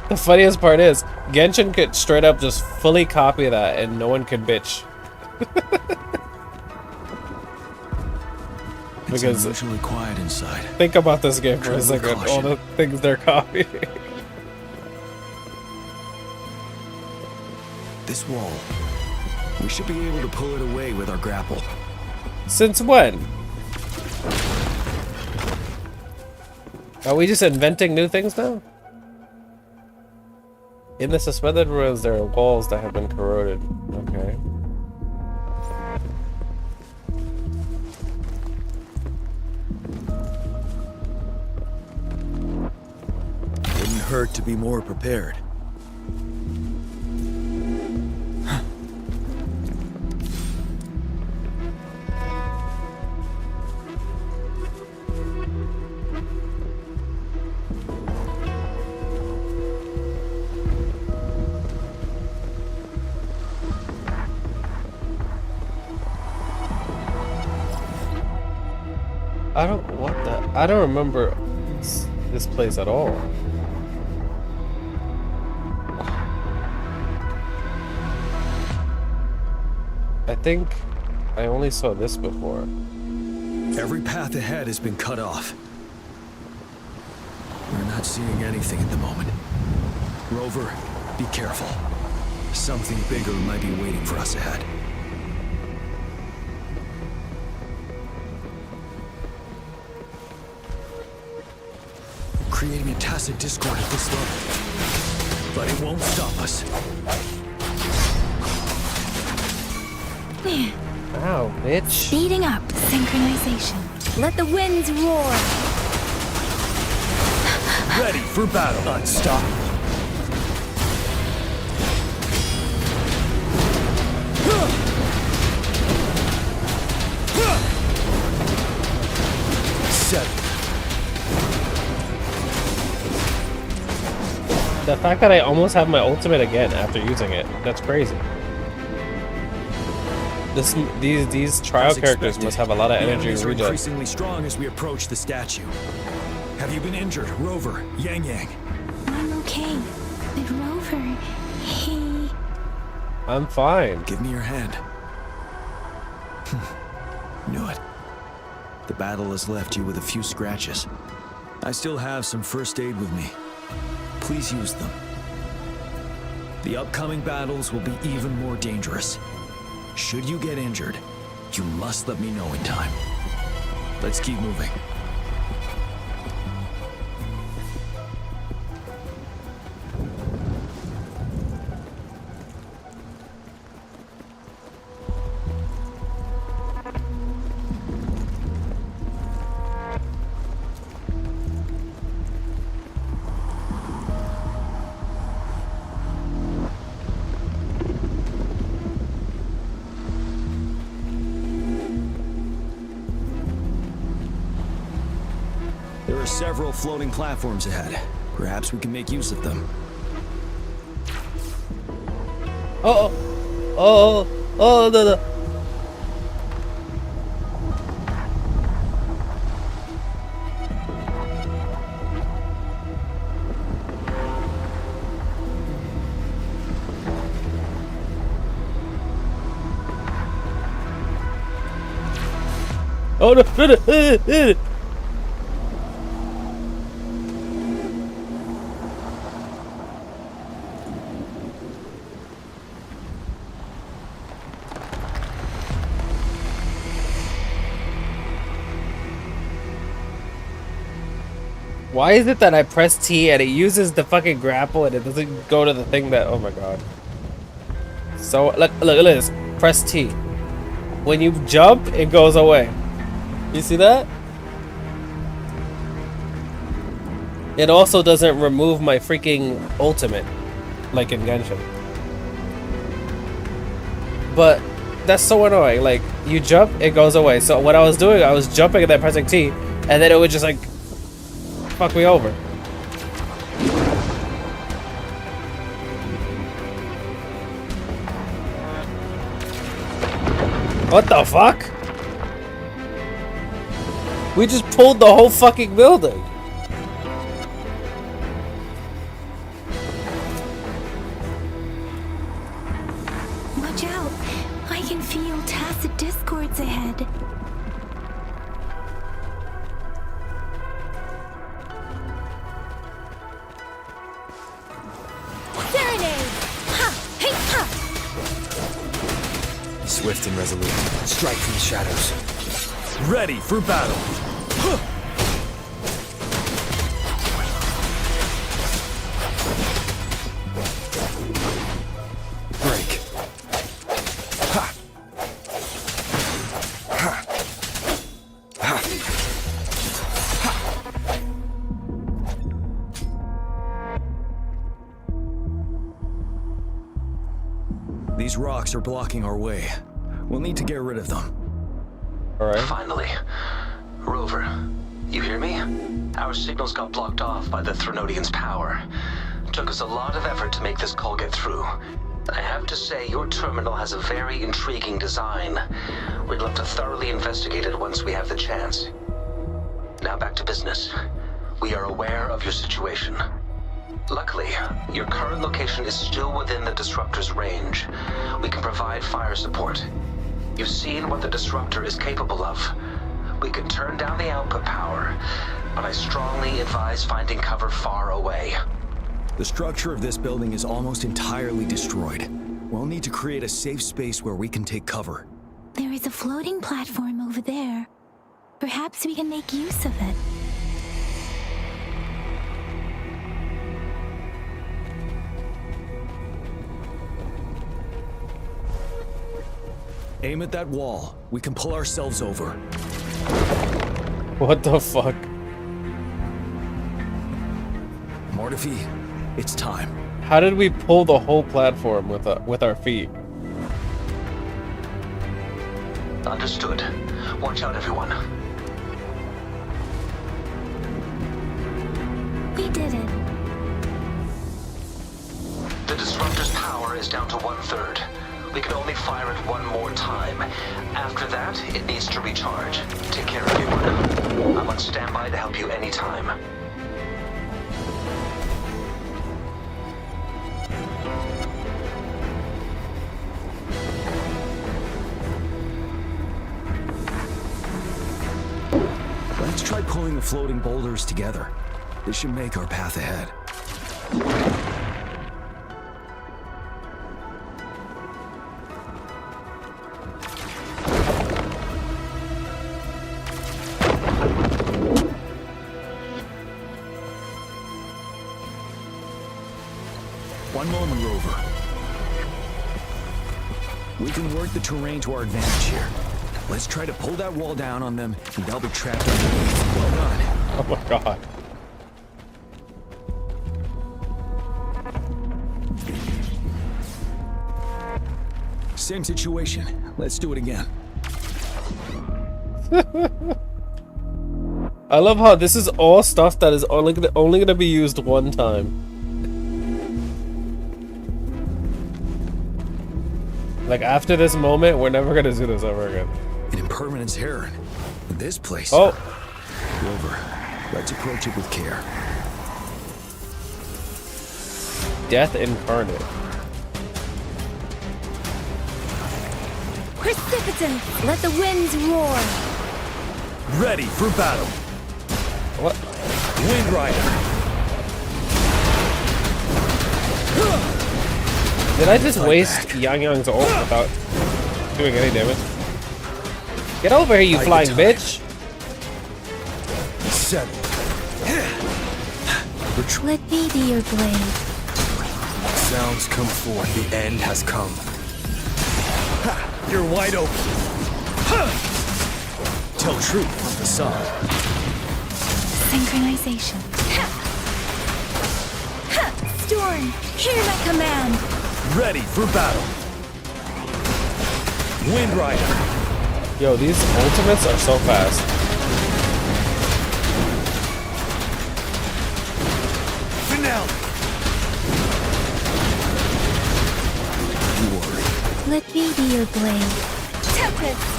Speaker 1: The funniest part is, Genshin could straight up just fully copy that and no one could bitch.
Speaker 2: It's
Speaker 1: Because
Speaker 2: unusually quiet inside.
Speaker 1: think about this game for a
Speaker 2: Tread with
Speaker 1: second, all
Speaker 2: caution.
Speaker 1: the things they're copying.
Speaker 2: This wall. We should be able to pull it away with our grapple.
Speaker 1: Since when? Are we just inventing new things now? In the suspended ruins, there are walls that have been corroded. Okay.
Speaker 2: Wouldn't hurt to be more prepared.
Speaker 1: I don't remember this place at all. I think I only saw this before.
Speaker 2: Every path ahead has been cut off. We're not seeing anything at the moment. Rover, be careful. Something bigger might be waiting for us ahead. Creating a tacit discord at this level. But it won't stop us.
Speaker 1: Ow, bitch.
Speaker 18: Speeding up synchronization. Let the winds roar.
Speaker 2: Ready for battle. Unstoppable.
Speaker 1: The fact that I almost have my ultimate again after using it, that's crazy. These trial
Speaker 2: As
Speaker 1: characters
Speaker 2: expected,
Speaker 1: must have a lot of
Speaker 2: the
Speaker 1: energy
Speaker 2: enemies
Speaker 1: and
Speaker 2: are
Speaker 1: regen.
Speaker 2: increasingly strong as we approach the statue. Have you been injured, Rover? Yang Yang.
Speaker 18: I'm okay. But Rover, he...
Speaker 1: I'm fine.
Speaker 2: Give me your hand. Knew it. The battle has left you with a few scratches. I still have some first aid with me. Please use them. The upcoming battles will be even more dangerous. Should you get injured, you must let me know in time. Let's keep moving. There are several floating platforms ahead. Perhaps we can make use of them.
Speaker 1: No. Oh no. Why is it that I press T and it uses the fucking grapple and it doesn't go to the thing that... Oh my god. So, look at this. Press T. When you jump, it goes away. You see that? It also doesn't remove my freaking ultimate, like in Genshin. But that's so annoying. Like, you jump, it goes away. So what I was doing, I was jumping and then pressing T, and then it would just like... fuck me over. What the fuck? We just pulled the whole fucking building.
Speaker 18: Watch out. I can feel tacit discords ahead.
Speaker 20: Swift and resolute. Strike from the shadows.
Speaker 2: Ready for battle.
Speaker 20: Break. Ha. Ha. Ha.
Speaker 2: These rocks are blocking our way. We'll need to get rid of them.
Speaker 1: Alright.
Speaker 19: Finally. Rover, you hear me? Our signals got blocked off by the Threnodian's power. Took us a lot of effort to make this call get through. I have to say, your terminal has a very intriguing design. We'd love to thoroughly investigate it once we have the chance. Now back to business. We are aware of your situation. Luckily, your current location is still within the Disruptor's range. We can provide fire support. You've seen what the disruptor is capable of. We can turn down the output power, but I strongly advise finding cover far away.
Speaker 2: The structure of this building is almost entirely destroyed. We'll need to create a safe space where we can take cover.
Speaker 18: There is a floating platform over there. Perhaps we can make use of it.
Speaker 2: Aim at that wall. We can pull ourselves over.
Speaker 1: What the fuck?
Speaker 2: Mortefi, it's time.
Speaker 1: How did we pull the whole platform with our feet?
Speaker 19: Understood. Watch out, everyone.
Speaker 18: We did it.
Speaker 19: The disruptor's power is down to 1/3. We can only fire it one more time. After that, it needs to recharge. Take care, everyone. I'm on standby to help you anytime.
Speaker 2: Let's try pulling the floating boulders together. This should make our path ahead. One moment, Rover. We can work the terrain to our advantage here. Let's try to pull that wall down on them, and they'll be trapped underneath. Well done.
Speaker 1: Oh my god.
Speaker 2: Same situation. Let's do it again.
Speaker 1: I love how this is all stuff that is only gonna be used one time. Like after this moment, we're never gonna do this ever again.
Speaker 2: An impermanence heron. This place.
Speaker 1: Oh.
Speaker 2: Rover, let's approach it with care.
Speaker 1: Death incarnate.
Speaker 18: Precipitant, let the winds roar.
Speaker 2: Ready for battle.
Speaker 1: What?
Speaker 2: Wind Rider.
Speaker 1: Did I just waste Yang Yang's ult without doing any damage? Get over here, you flying bitch!
Speaker 2: 7.
Speaker 18: Let me be your blade.
Speaker 20: Sounds come forth. The end has come.
Speaker 2: You're wide open. Tell truth from the sun.
Speaker 18: Synchronization. Storm, hear my command.
Speaker 2: Ready for battle. Wind Rider.
Speaker 1: Yo, these ultimates are so fast.
Speaker 2: Finale.
Speaker 18: Let me be your blade. Tempest.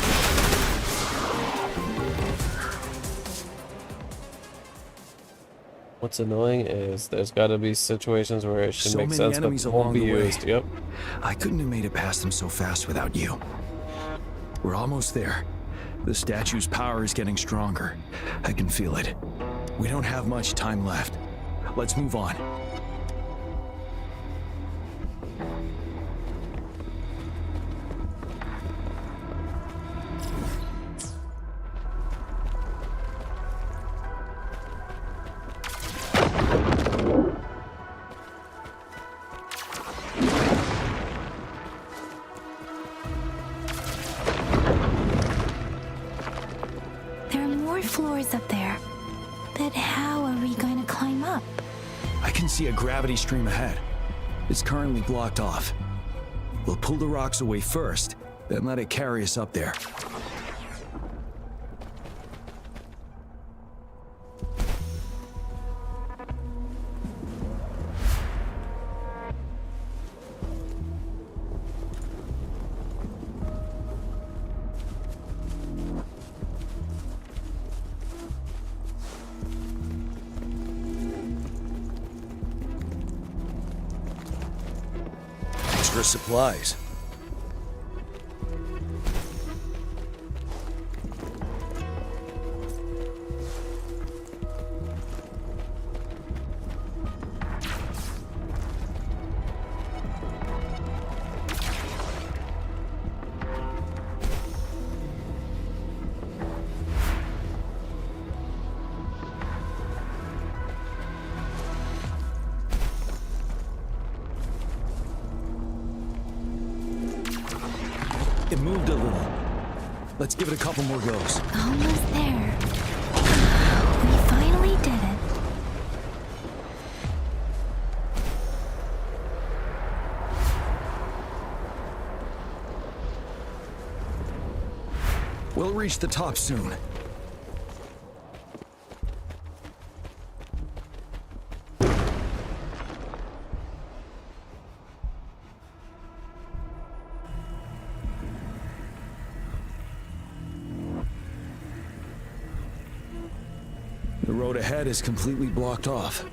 Speaker 1: What's annoying is there's got to be situations where it should
Speaker 2: So
Speaker 1: make
Speaker 2: many
Speaker 1: sense,
Speaker 2: enemies
Speaker 1: but won't
Speaker 2: along
Speaker 1: be
Speaker 2: the way.
Speaker 1: used. Yep.
Speaker 2: I couldn't have made it past them so fast without you. We're almost there. The statue's power is getting stronger. I can feel it. We don't have much time left. Let's move on.
Speaker 18: There are more floors up there. But how are we going to climb up?
Speaker 2: I can see a gravity stream ahead. It's currently blocked off. We'll pull the rocks away first, then let it carry us up there. Extra supplies. It moved a little. Let's give it a couple more goes.
Speaker 18: Almost there. We finally did it.
Speaker 2: We'll reach the top soon. The road ahead is completely blocked off.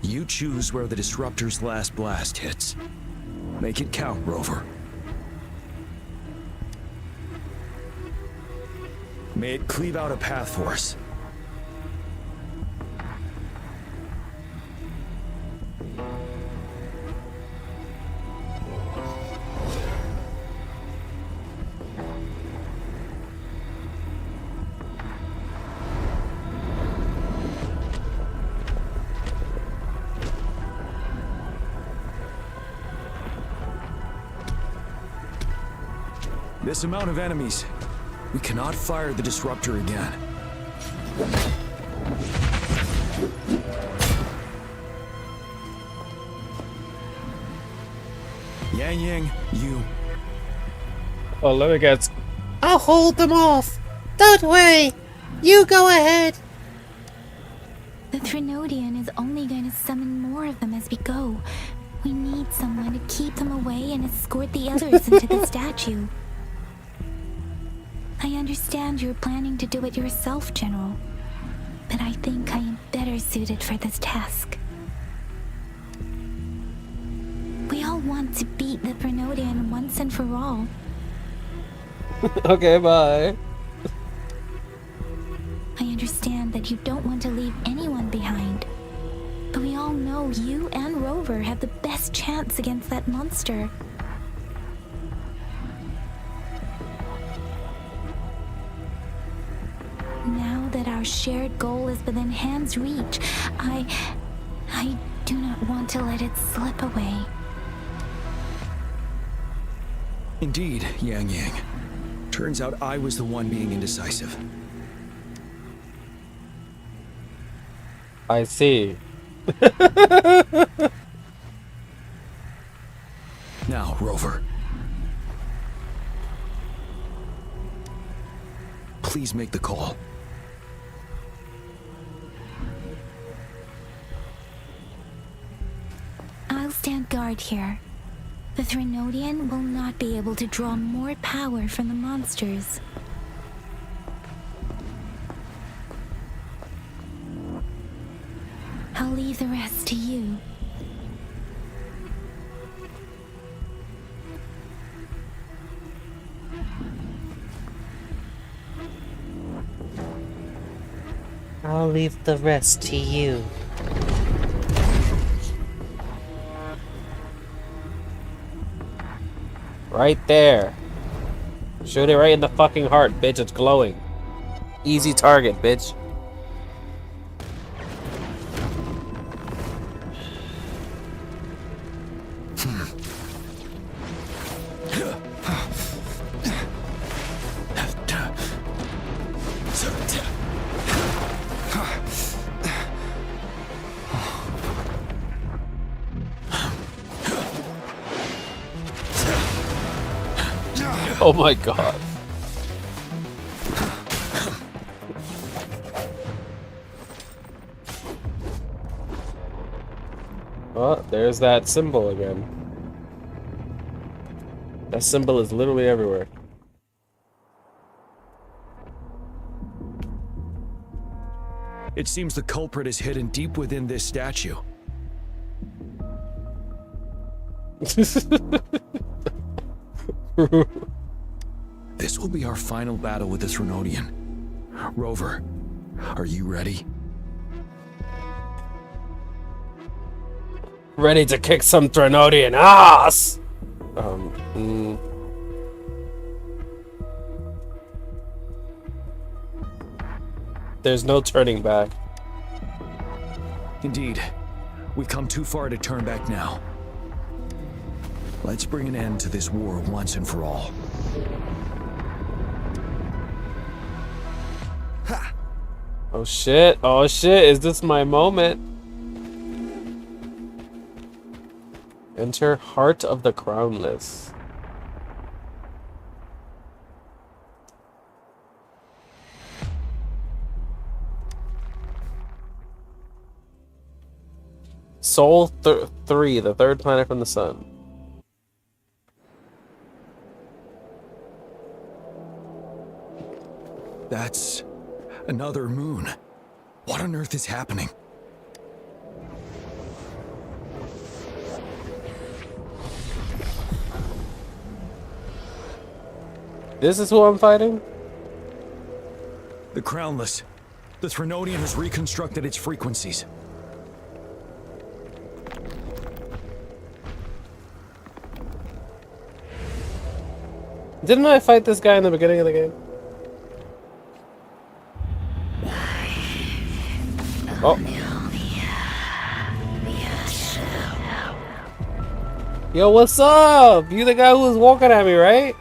Speaker 2: You choose where the Disruptor's last blast hits. Make it count, Rover. May it cleave out a path for us. This amount of enemies, we cannot fire the Disruptor again. Yang Yang, you.
Speaker 1: Oh, let me guess.
Speaker 8: I'll hold them off. Don't worry. You go ahead.
Speaker 18: The Threnodian is only going to summon more of them as we go. We need someone to keep them away and escort the others into the statue. I understand you're planning to do it yourself, General, but I think I am better suited for this task. We all want to beat the Threnodian once and for all.
Speaker 1: Okay, bye.
Speaker 18: I understand that you don't want to leave anyone behind, but we all know you and Rover have the best chance against that monster. Now that our shared goal is within hand's reach, I do not want to let it slip away.
Speaker 2: Indeed, Yang Yang. Turns out I was the one being indecisive.
Speaker 1: I see.
Speaker 2: Now, Rover. Please make the call.
Speaker 18: I'll stand guard here. The Threnodian will not be able to draw more power from the monsters. I'll leave the rest to you.
Speaker 8: I'll leave the rest to you.
Speaker 1: Right there. Shoot it right in the fucking heart, bitch. It's glowing. Easy target, bitch. Oh my god. Oh, there's that symbol again. That symbol is literally everywhere.
Speaker 2: It seems the culprit is hidden deep within this statue. This will be our final battle with the Threnodian. Rover, are you ready?
Speaker 1: Ready to kick some Threnodian ass! There's no turning back.
Speaker 2: Indeed. We've come too far to turn back now. Let's bring an end to this war once and for all.
Speaker 1: Oh shit, oh shit, is this my moment? Enter Heart of the Crownless. Sol 3, the third planet from the sun.
Speaker 2: That's another moon. What on earth is happening?
Speaker 1: This is who I'm fighting?
Speaker 2: The Crownless. The Threnodian has reconstructed its frequencies.
Speaker 1: Didn't I fight this guy in the beginning of the game? Oh. Yo, what's up? You the guy who was walking at me, right?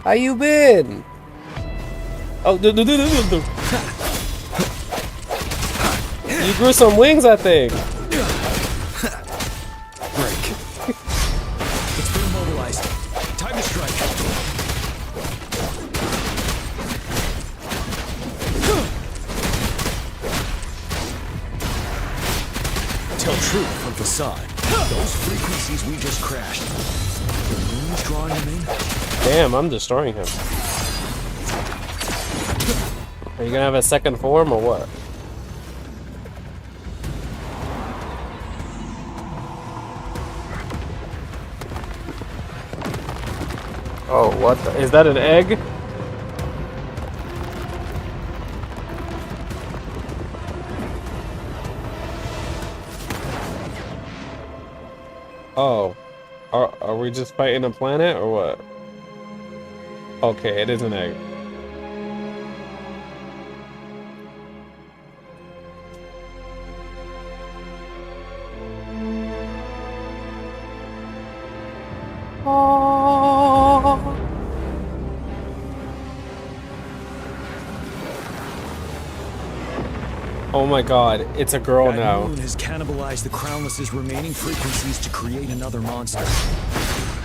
Speaker 1: How you been? Oh, you grew some wings, I think.
Speaker 2: Break. It's been immobilized. Time to strike. Tell truth from facade. Those frequencies we just crashed. The moon's drawing them in.
Speaker 1: Damn, I'm destroying him. Are you gonna have a second form or what? Oh, what the? Is that an egg? Oh. Are we just fighting a planet or what? Okay, it is an egg. Oh my god, it's a girl now.
Speaker 2: That moon has cannibalized the Crownless's remaining frequencies to create another monster.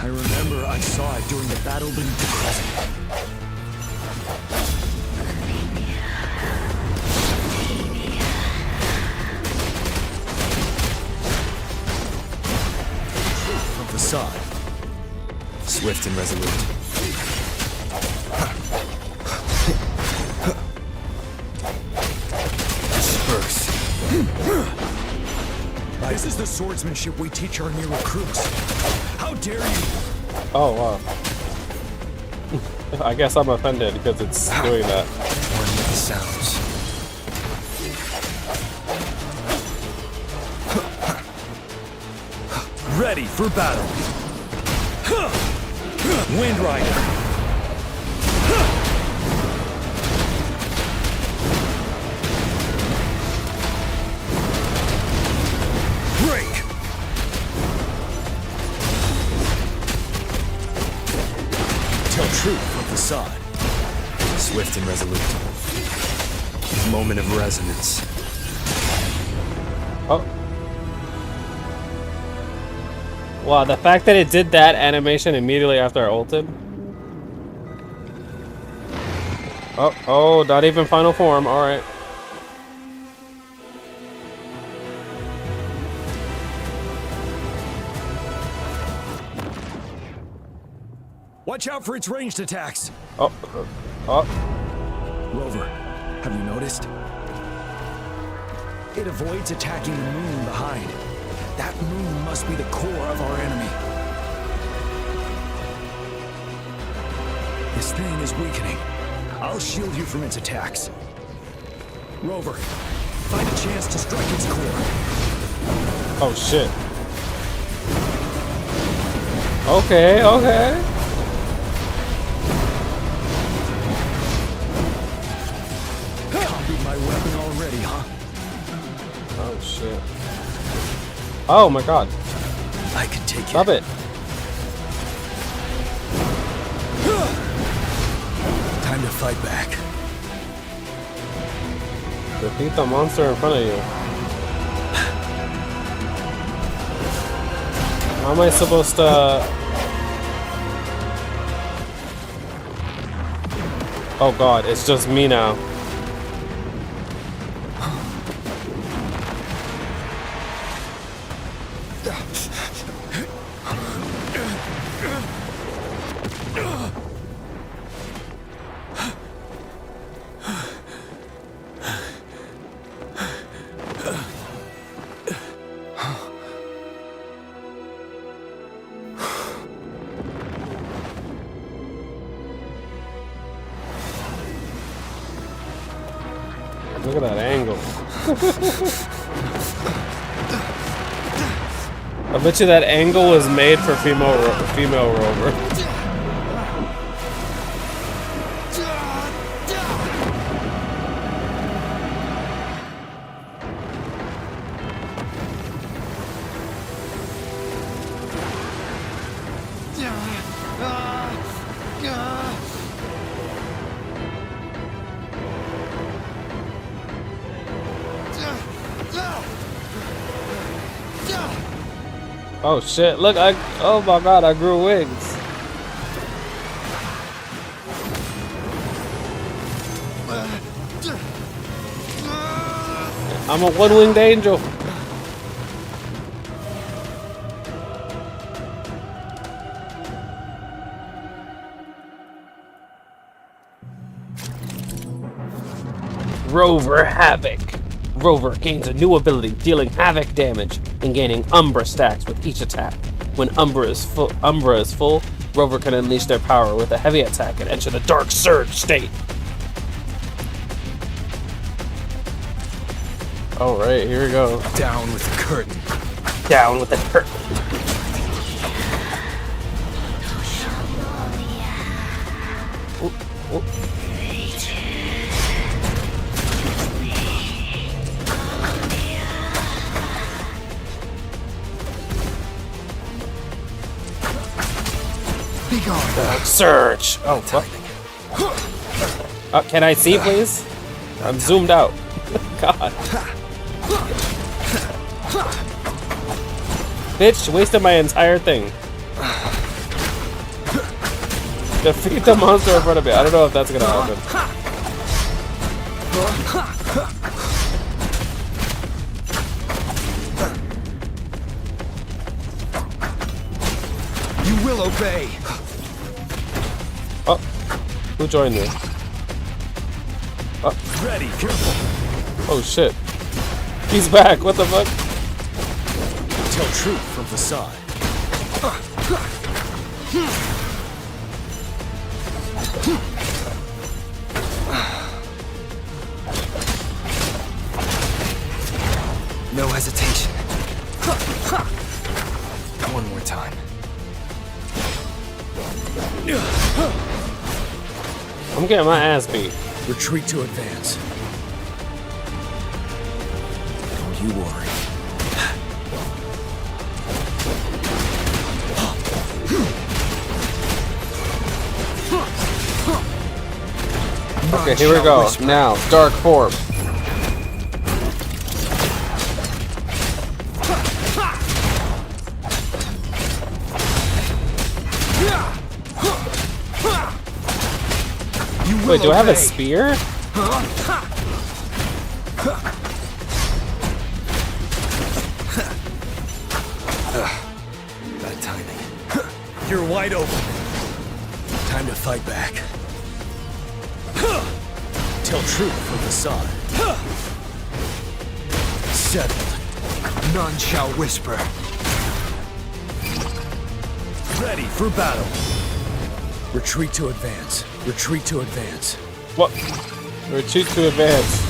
Speaker 2: I remember I saw it during the battle beneath the crescent. From facade.
Speaker 20: Swift and resolute. Disperse.
Speaker 2: This is the swordsmanship we teach our new recruits. How dare you?
Speaker 1: Oh, wow. I guess I'm offended because it's doing that.
Speaker 20: One with the sounds.
Speaker 2: Ready for battle. Wind Rider. Break. Tell truth from facade.
Speaker 20: Swift and resolute. Moment of resonance.
Speaker 1: Oh. Wow, the fact that it did that animation immediately after I ulted. Oh, not even final form, alright.
Speaker 2: Watch out for its ranged attacks.
Speaker 1: Oh.
Speaker 2: Rover, have you noticed? It avoids attacking the moon behind. That moon must be the core of our enemy. This thing is weakening. I'll shield you from its attacks. Rover, find a chance to strike its core.
Speaker 1: Oh shit. Okay.
Speaker 2: Copied my weapon already, huh?
Speaker 1: Oh shit. Oh my god.
Speaker 2: I can take
Speaker 1: Stop it.
Speaker 3: Time to fight back.
Speaker 1: Defeat the monster in front of you. How am I supposed to... Oh god, it's just me now. Look at that angle. I bet you that angle was made for female rover. Oh shit, look, oh my god, I grew wings. I'm a one-winged angel. Rover Havoc. Rover gains a new ability, dealing havoc damage and gaining Umbra stacks with each attack. When Umbra is full, Rover can unleash their power with a heavy attack and enter the Dark Surge state. Alright, here we go.
Speaker 3: Down with the curtain.
Speaker 1: Down with the curtain. Ooh, ooh. Dark Surge! Oh, fuck. Can I see, please? I'm zoomed out. God. Bitch, wasted my entire thing. Defeat the monster in front of me. I don't know if that's gonna happen.
Speaker 3: You will obey.
Speaker 1: Oh, who joined me? Oh.
Speaker 3: Ready, careful.
Speaker 1: Oh shit. He's back, what the fuck?
Speaker 3: Tell truth from facade. No hesitation. One more time.
Speaker 1: I'm getting my ass beat.
Speaker 3: Retreat to advance. Don't you worry.
Speaker 1: Okay, here we go. Now, dark form. Wait, do I have a spear?
Speaker 3: Bad timing. You're wide open. Time to fight back. Tell truth from facade. Settled. None shall whisper. Ready for battle. Retreat to advance. Retreat to advance.
Speaker 1: What? Retreat to advance.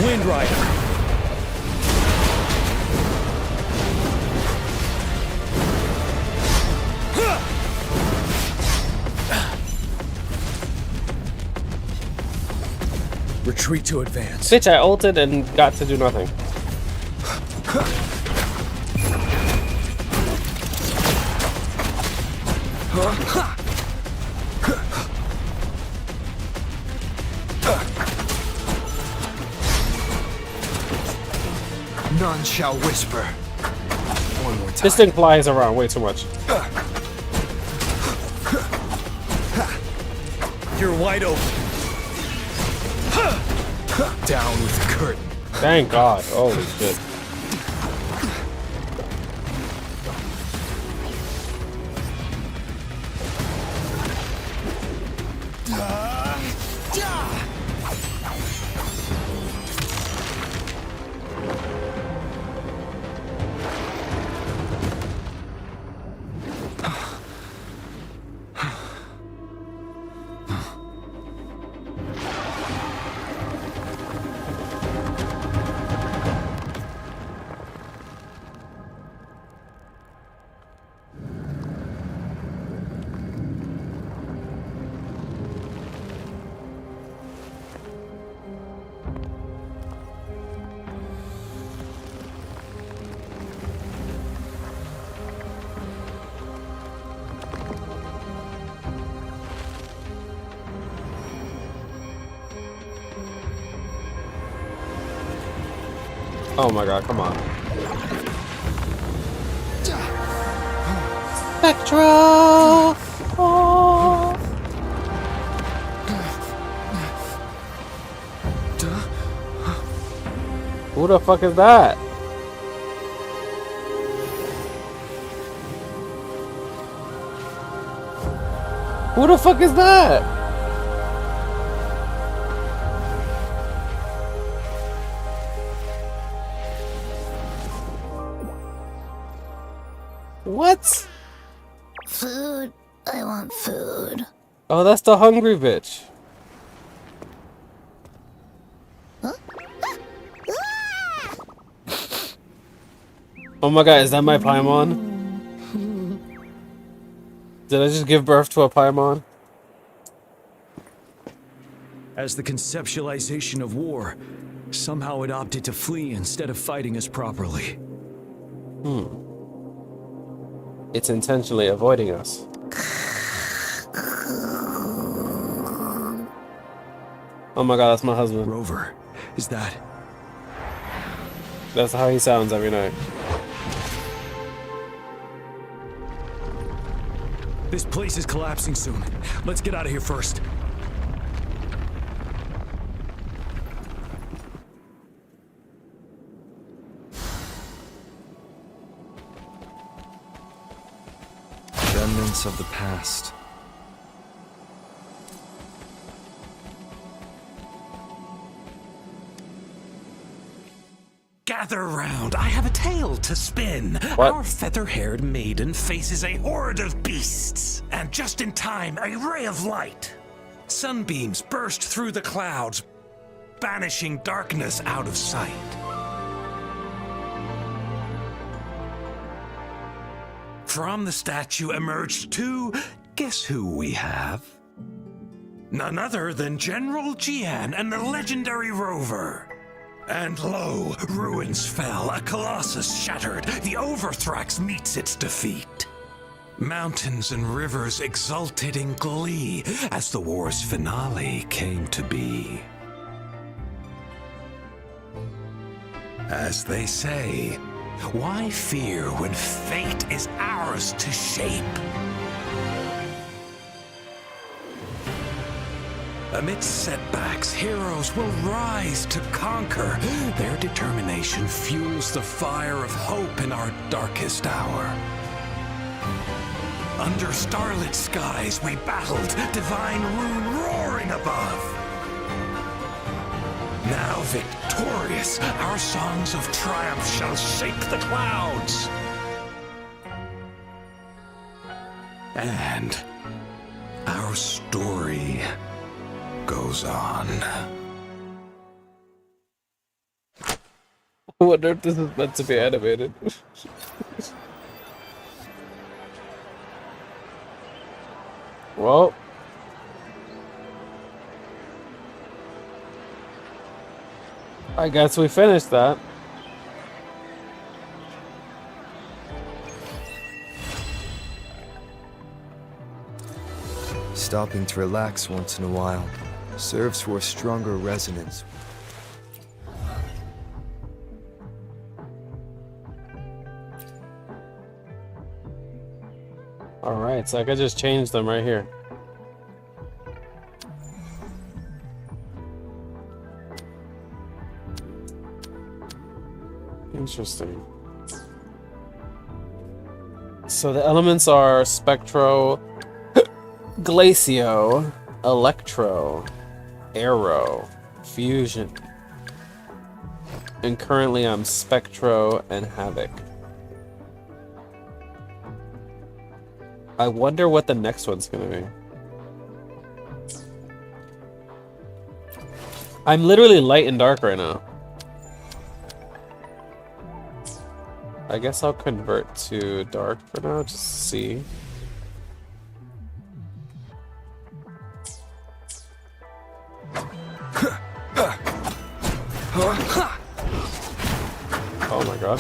Speaker 3: Wind Rider. Retreat to advance.
Speaker 1: Bitch, I ulted and got to do nothing.
Speaker 20: None shall whisper. One more time.
Speaker 1: This thing flies around way too much.
Speaker 3: You're wide open.
Speaker 20: Down with the curtain.
Speaker 1: Thank God. Holy shit. Oh my God, come on.
Speaker 8: Spectro! Oh.
Speaker 1: Who the fuck is that? Who the fuck is that? What?
Speaker 6: Food. I want food.
Speaker 1: Oh, that's the hungry bitch. Oh my God, is that my Paimon? Did I just give birth to a Paimon?
Speaker 2: As the conceptualization of war, somehow it opted to flee instead of fighting us properly.
Speaker 1: It's intentionally avoiding us. Oh my God, that's my husband.
Speaker 2: Rover, is that?
Speaker 1: That's how he sounds every night.
Speaker 2: This place is collapsing soon. Let's get out of here first.
Speaker 20: Remnants of the past.
Speaker 15: Gather round, I have a tale to spin.
Speaker 1: What?
Speaker 15: Our feather-haired maiden faces a horde of beasts. And just in time, a ray of light. Sunbeams burst through the clouds, banishing darkness out of sight. From the statue emerged two, guess who we have? None other than General Jian and the legendary Rover. And lo, ruins fell, a colossus shattered, the Overthrax meets its defeat. Mountains and rivers exulted in glee as the war's finale came to be. As they say, why fear when fate is ours to shape? Amidst setbacks, heroes will rise to conquer. Their determination fuels the fire of hope in our darkest hour. Under starlit skies we battled, divine rune roaring above. Now victorious, our songs of triumph shall shake the clouds. And our story goes on.
Speaker 1: I wonder if this is meant to be animated. Well, I guess we finished that.
Speaker 20: Stopping to relax once in a while serves for a stronger resonance.
Speaker 1: Alright, so I could just change them right here. Interesting. So the elements are Spectro, Glacio, Electro, Aero, Fusion. And currently I'm Spectro and Havoc. I wonder what the next one's gonna be. I'm literally light and dark right now. I guess I'll convert to dark for now, just to see. Oh my god.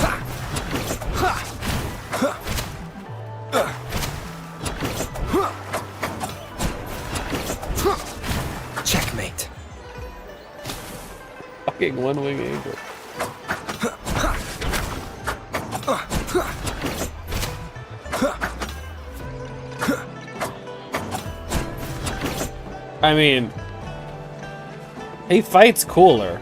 Speaker 20: Checkmate.
Speaker 1: Fucking one-wing angel. I mean, he fights cooler.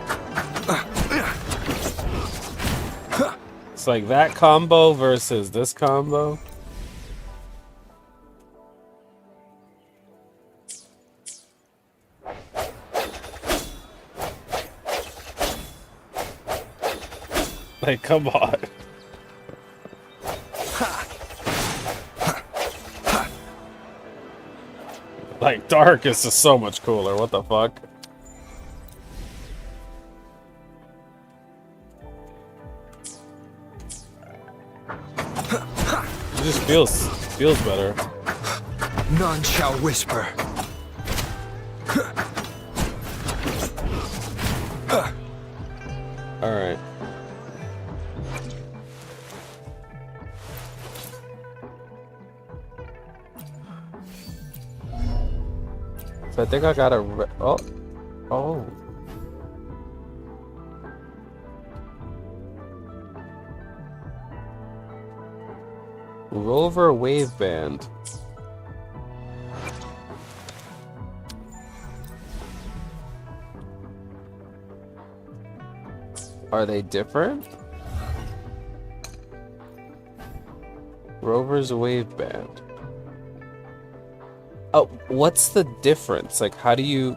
Speaker 1: It's like that combo versus this combo. Like, come on. Like, dark is just so much cooler. What the fuck? It just feels better.
Speaker 20: None shall whisper.
Speaker 1: All right. So I think I got a oh. Rover Wave Band. Are they different? Rover's Wave Band. Oh, what's the difference? Like, how do you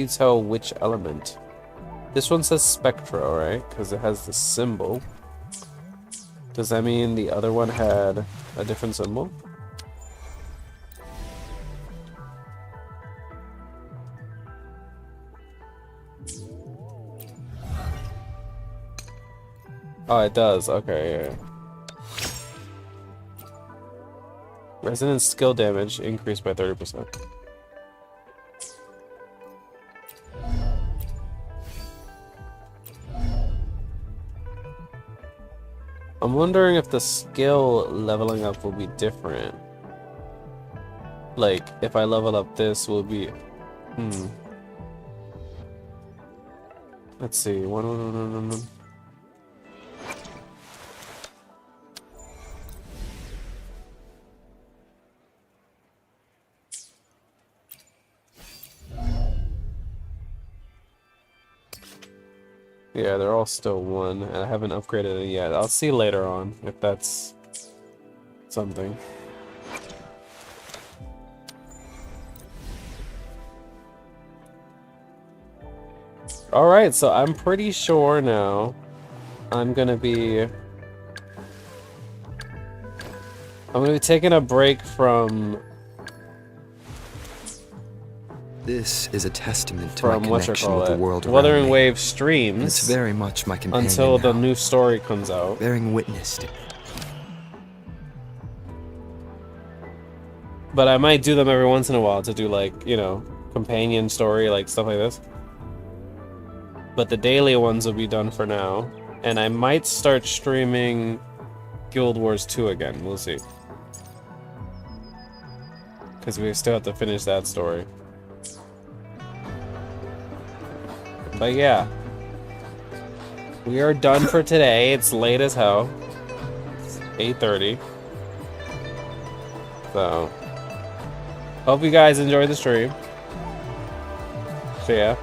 Speaker 1: tell which element? This one says Spectro, right? Because it has the symbol. Does that mean the other one had a different symbol? Oh, it does. Okay, yeah. Resonance skill damage increased by 30%. I'm wondering if the skill leveling up will be different. Like, if I level up this, will be... Let's see. One. Yeah, they're all still 1, and I haven't upgraded it yet. I'll see later on if that's something. Alright, so I'm pretty sure now I'm gonna be taking a break from...
Speaker 20: This is a testament to my
Speaker 1: from
Speaker 20: connection with the world around
Speaker 1: Wuthering
Speaker 20: me.
Speaker 1: Waves streams.
Speaker 20: And it's very much my companion
Speaker 1: until the
Speaker 20: now,
Speaker 1: new story comes out.
Speaker 20: bearing witness to.
Speaker 1: But I might do them every once in a while to do, like, you know, companion story, like stuff like this. But the daily ones will be done for now. And I might start streaming Guild Wars 2 again. We'll see. Because we still have to finish that story. But yeah. We are done for today. It's late as hell. It's 8:30. So, hope you guys enjoyed the stream. So yeah.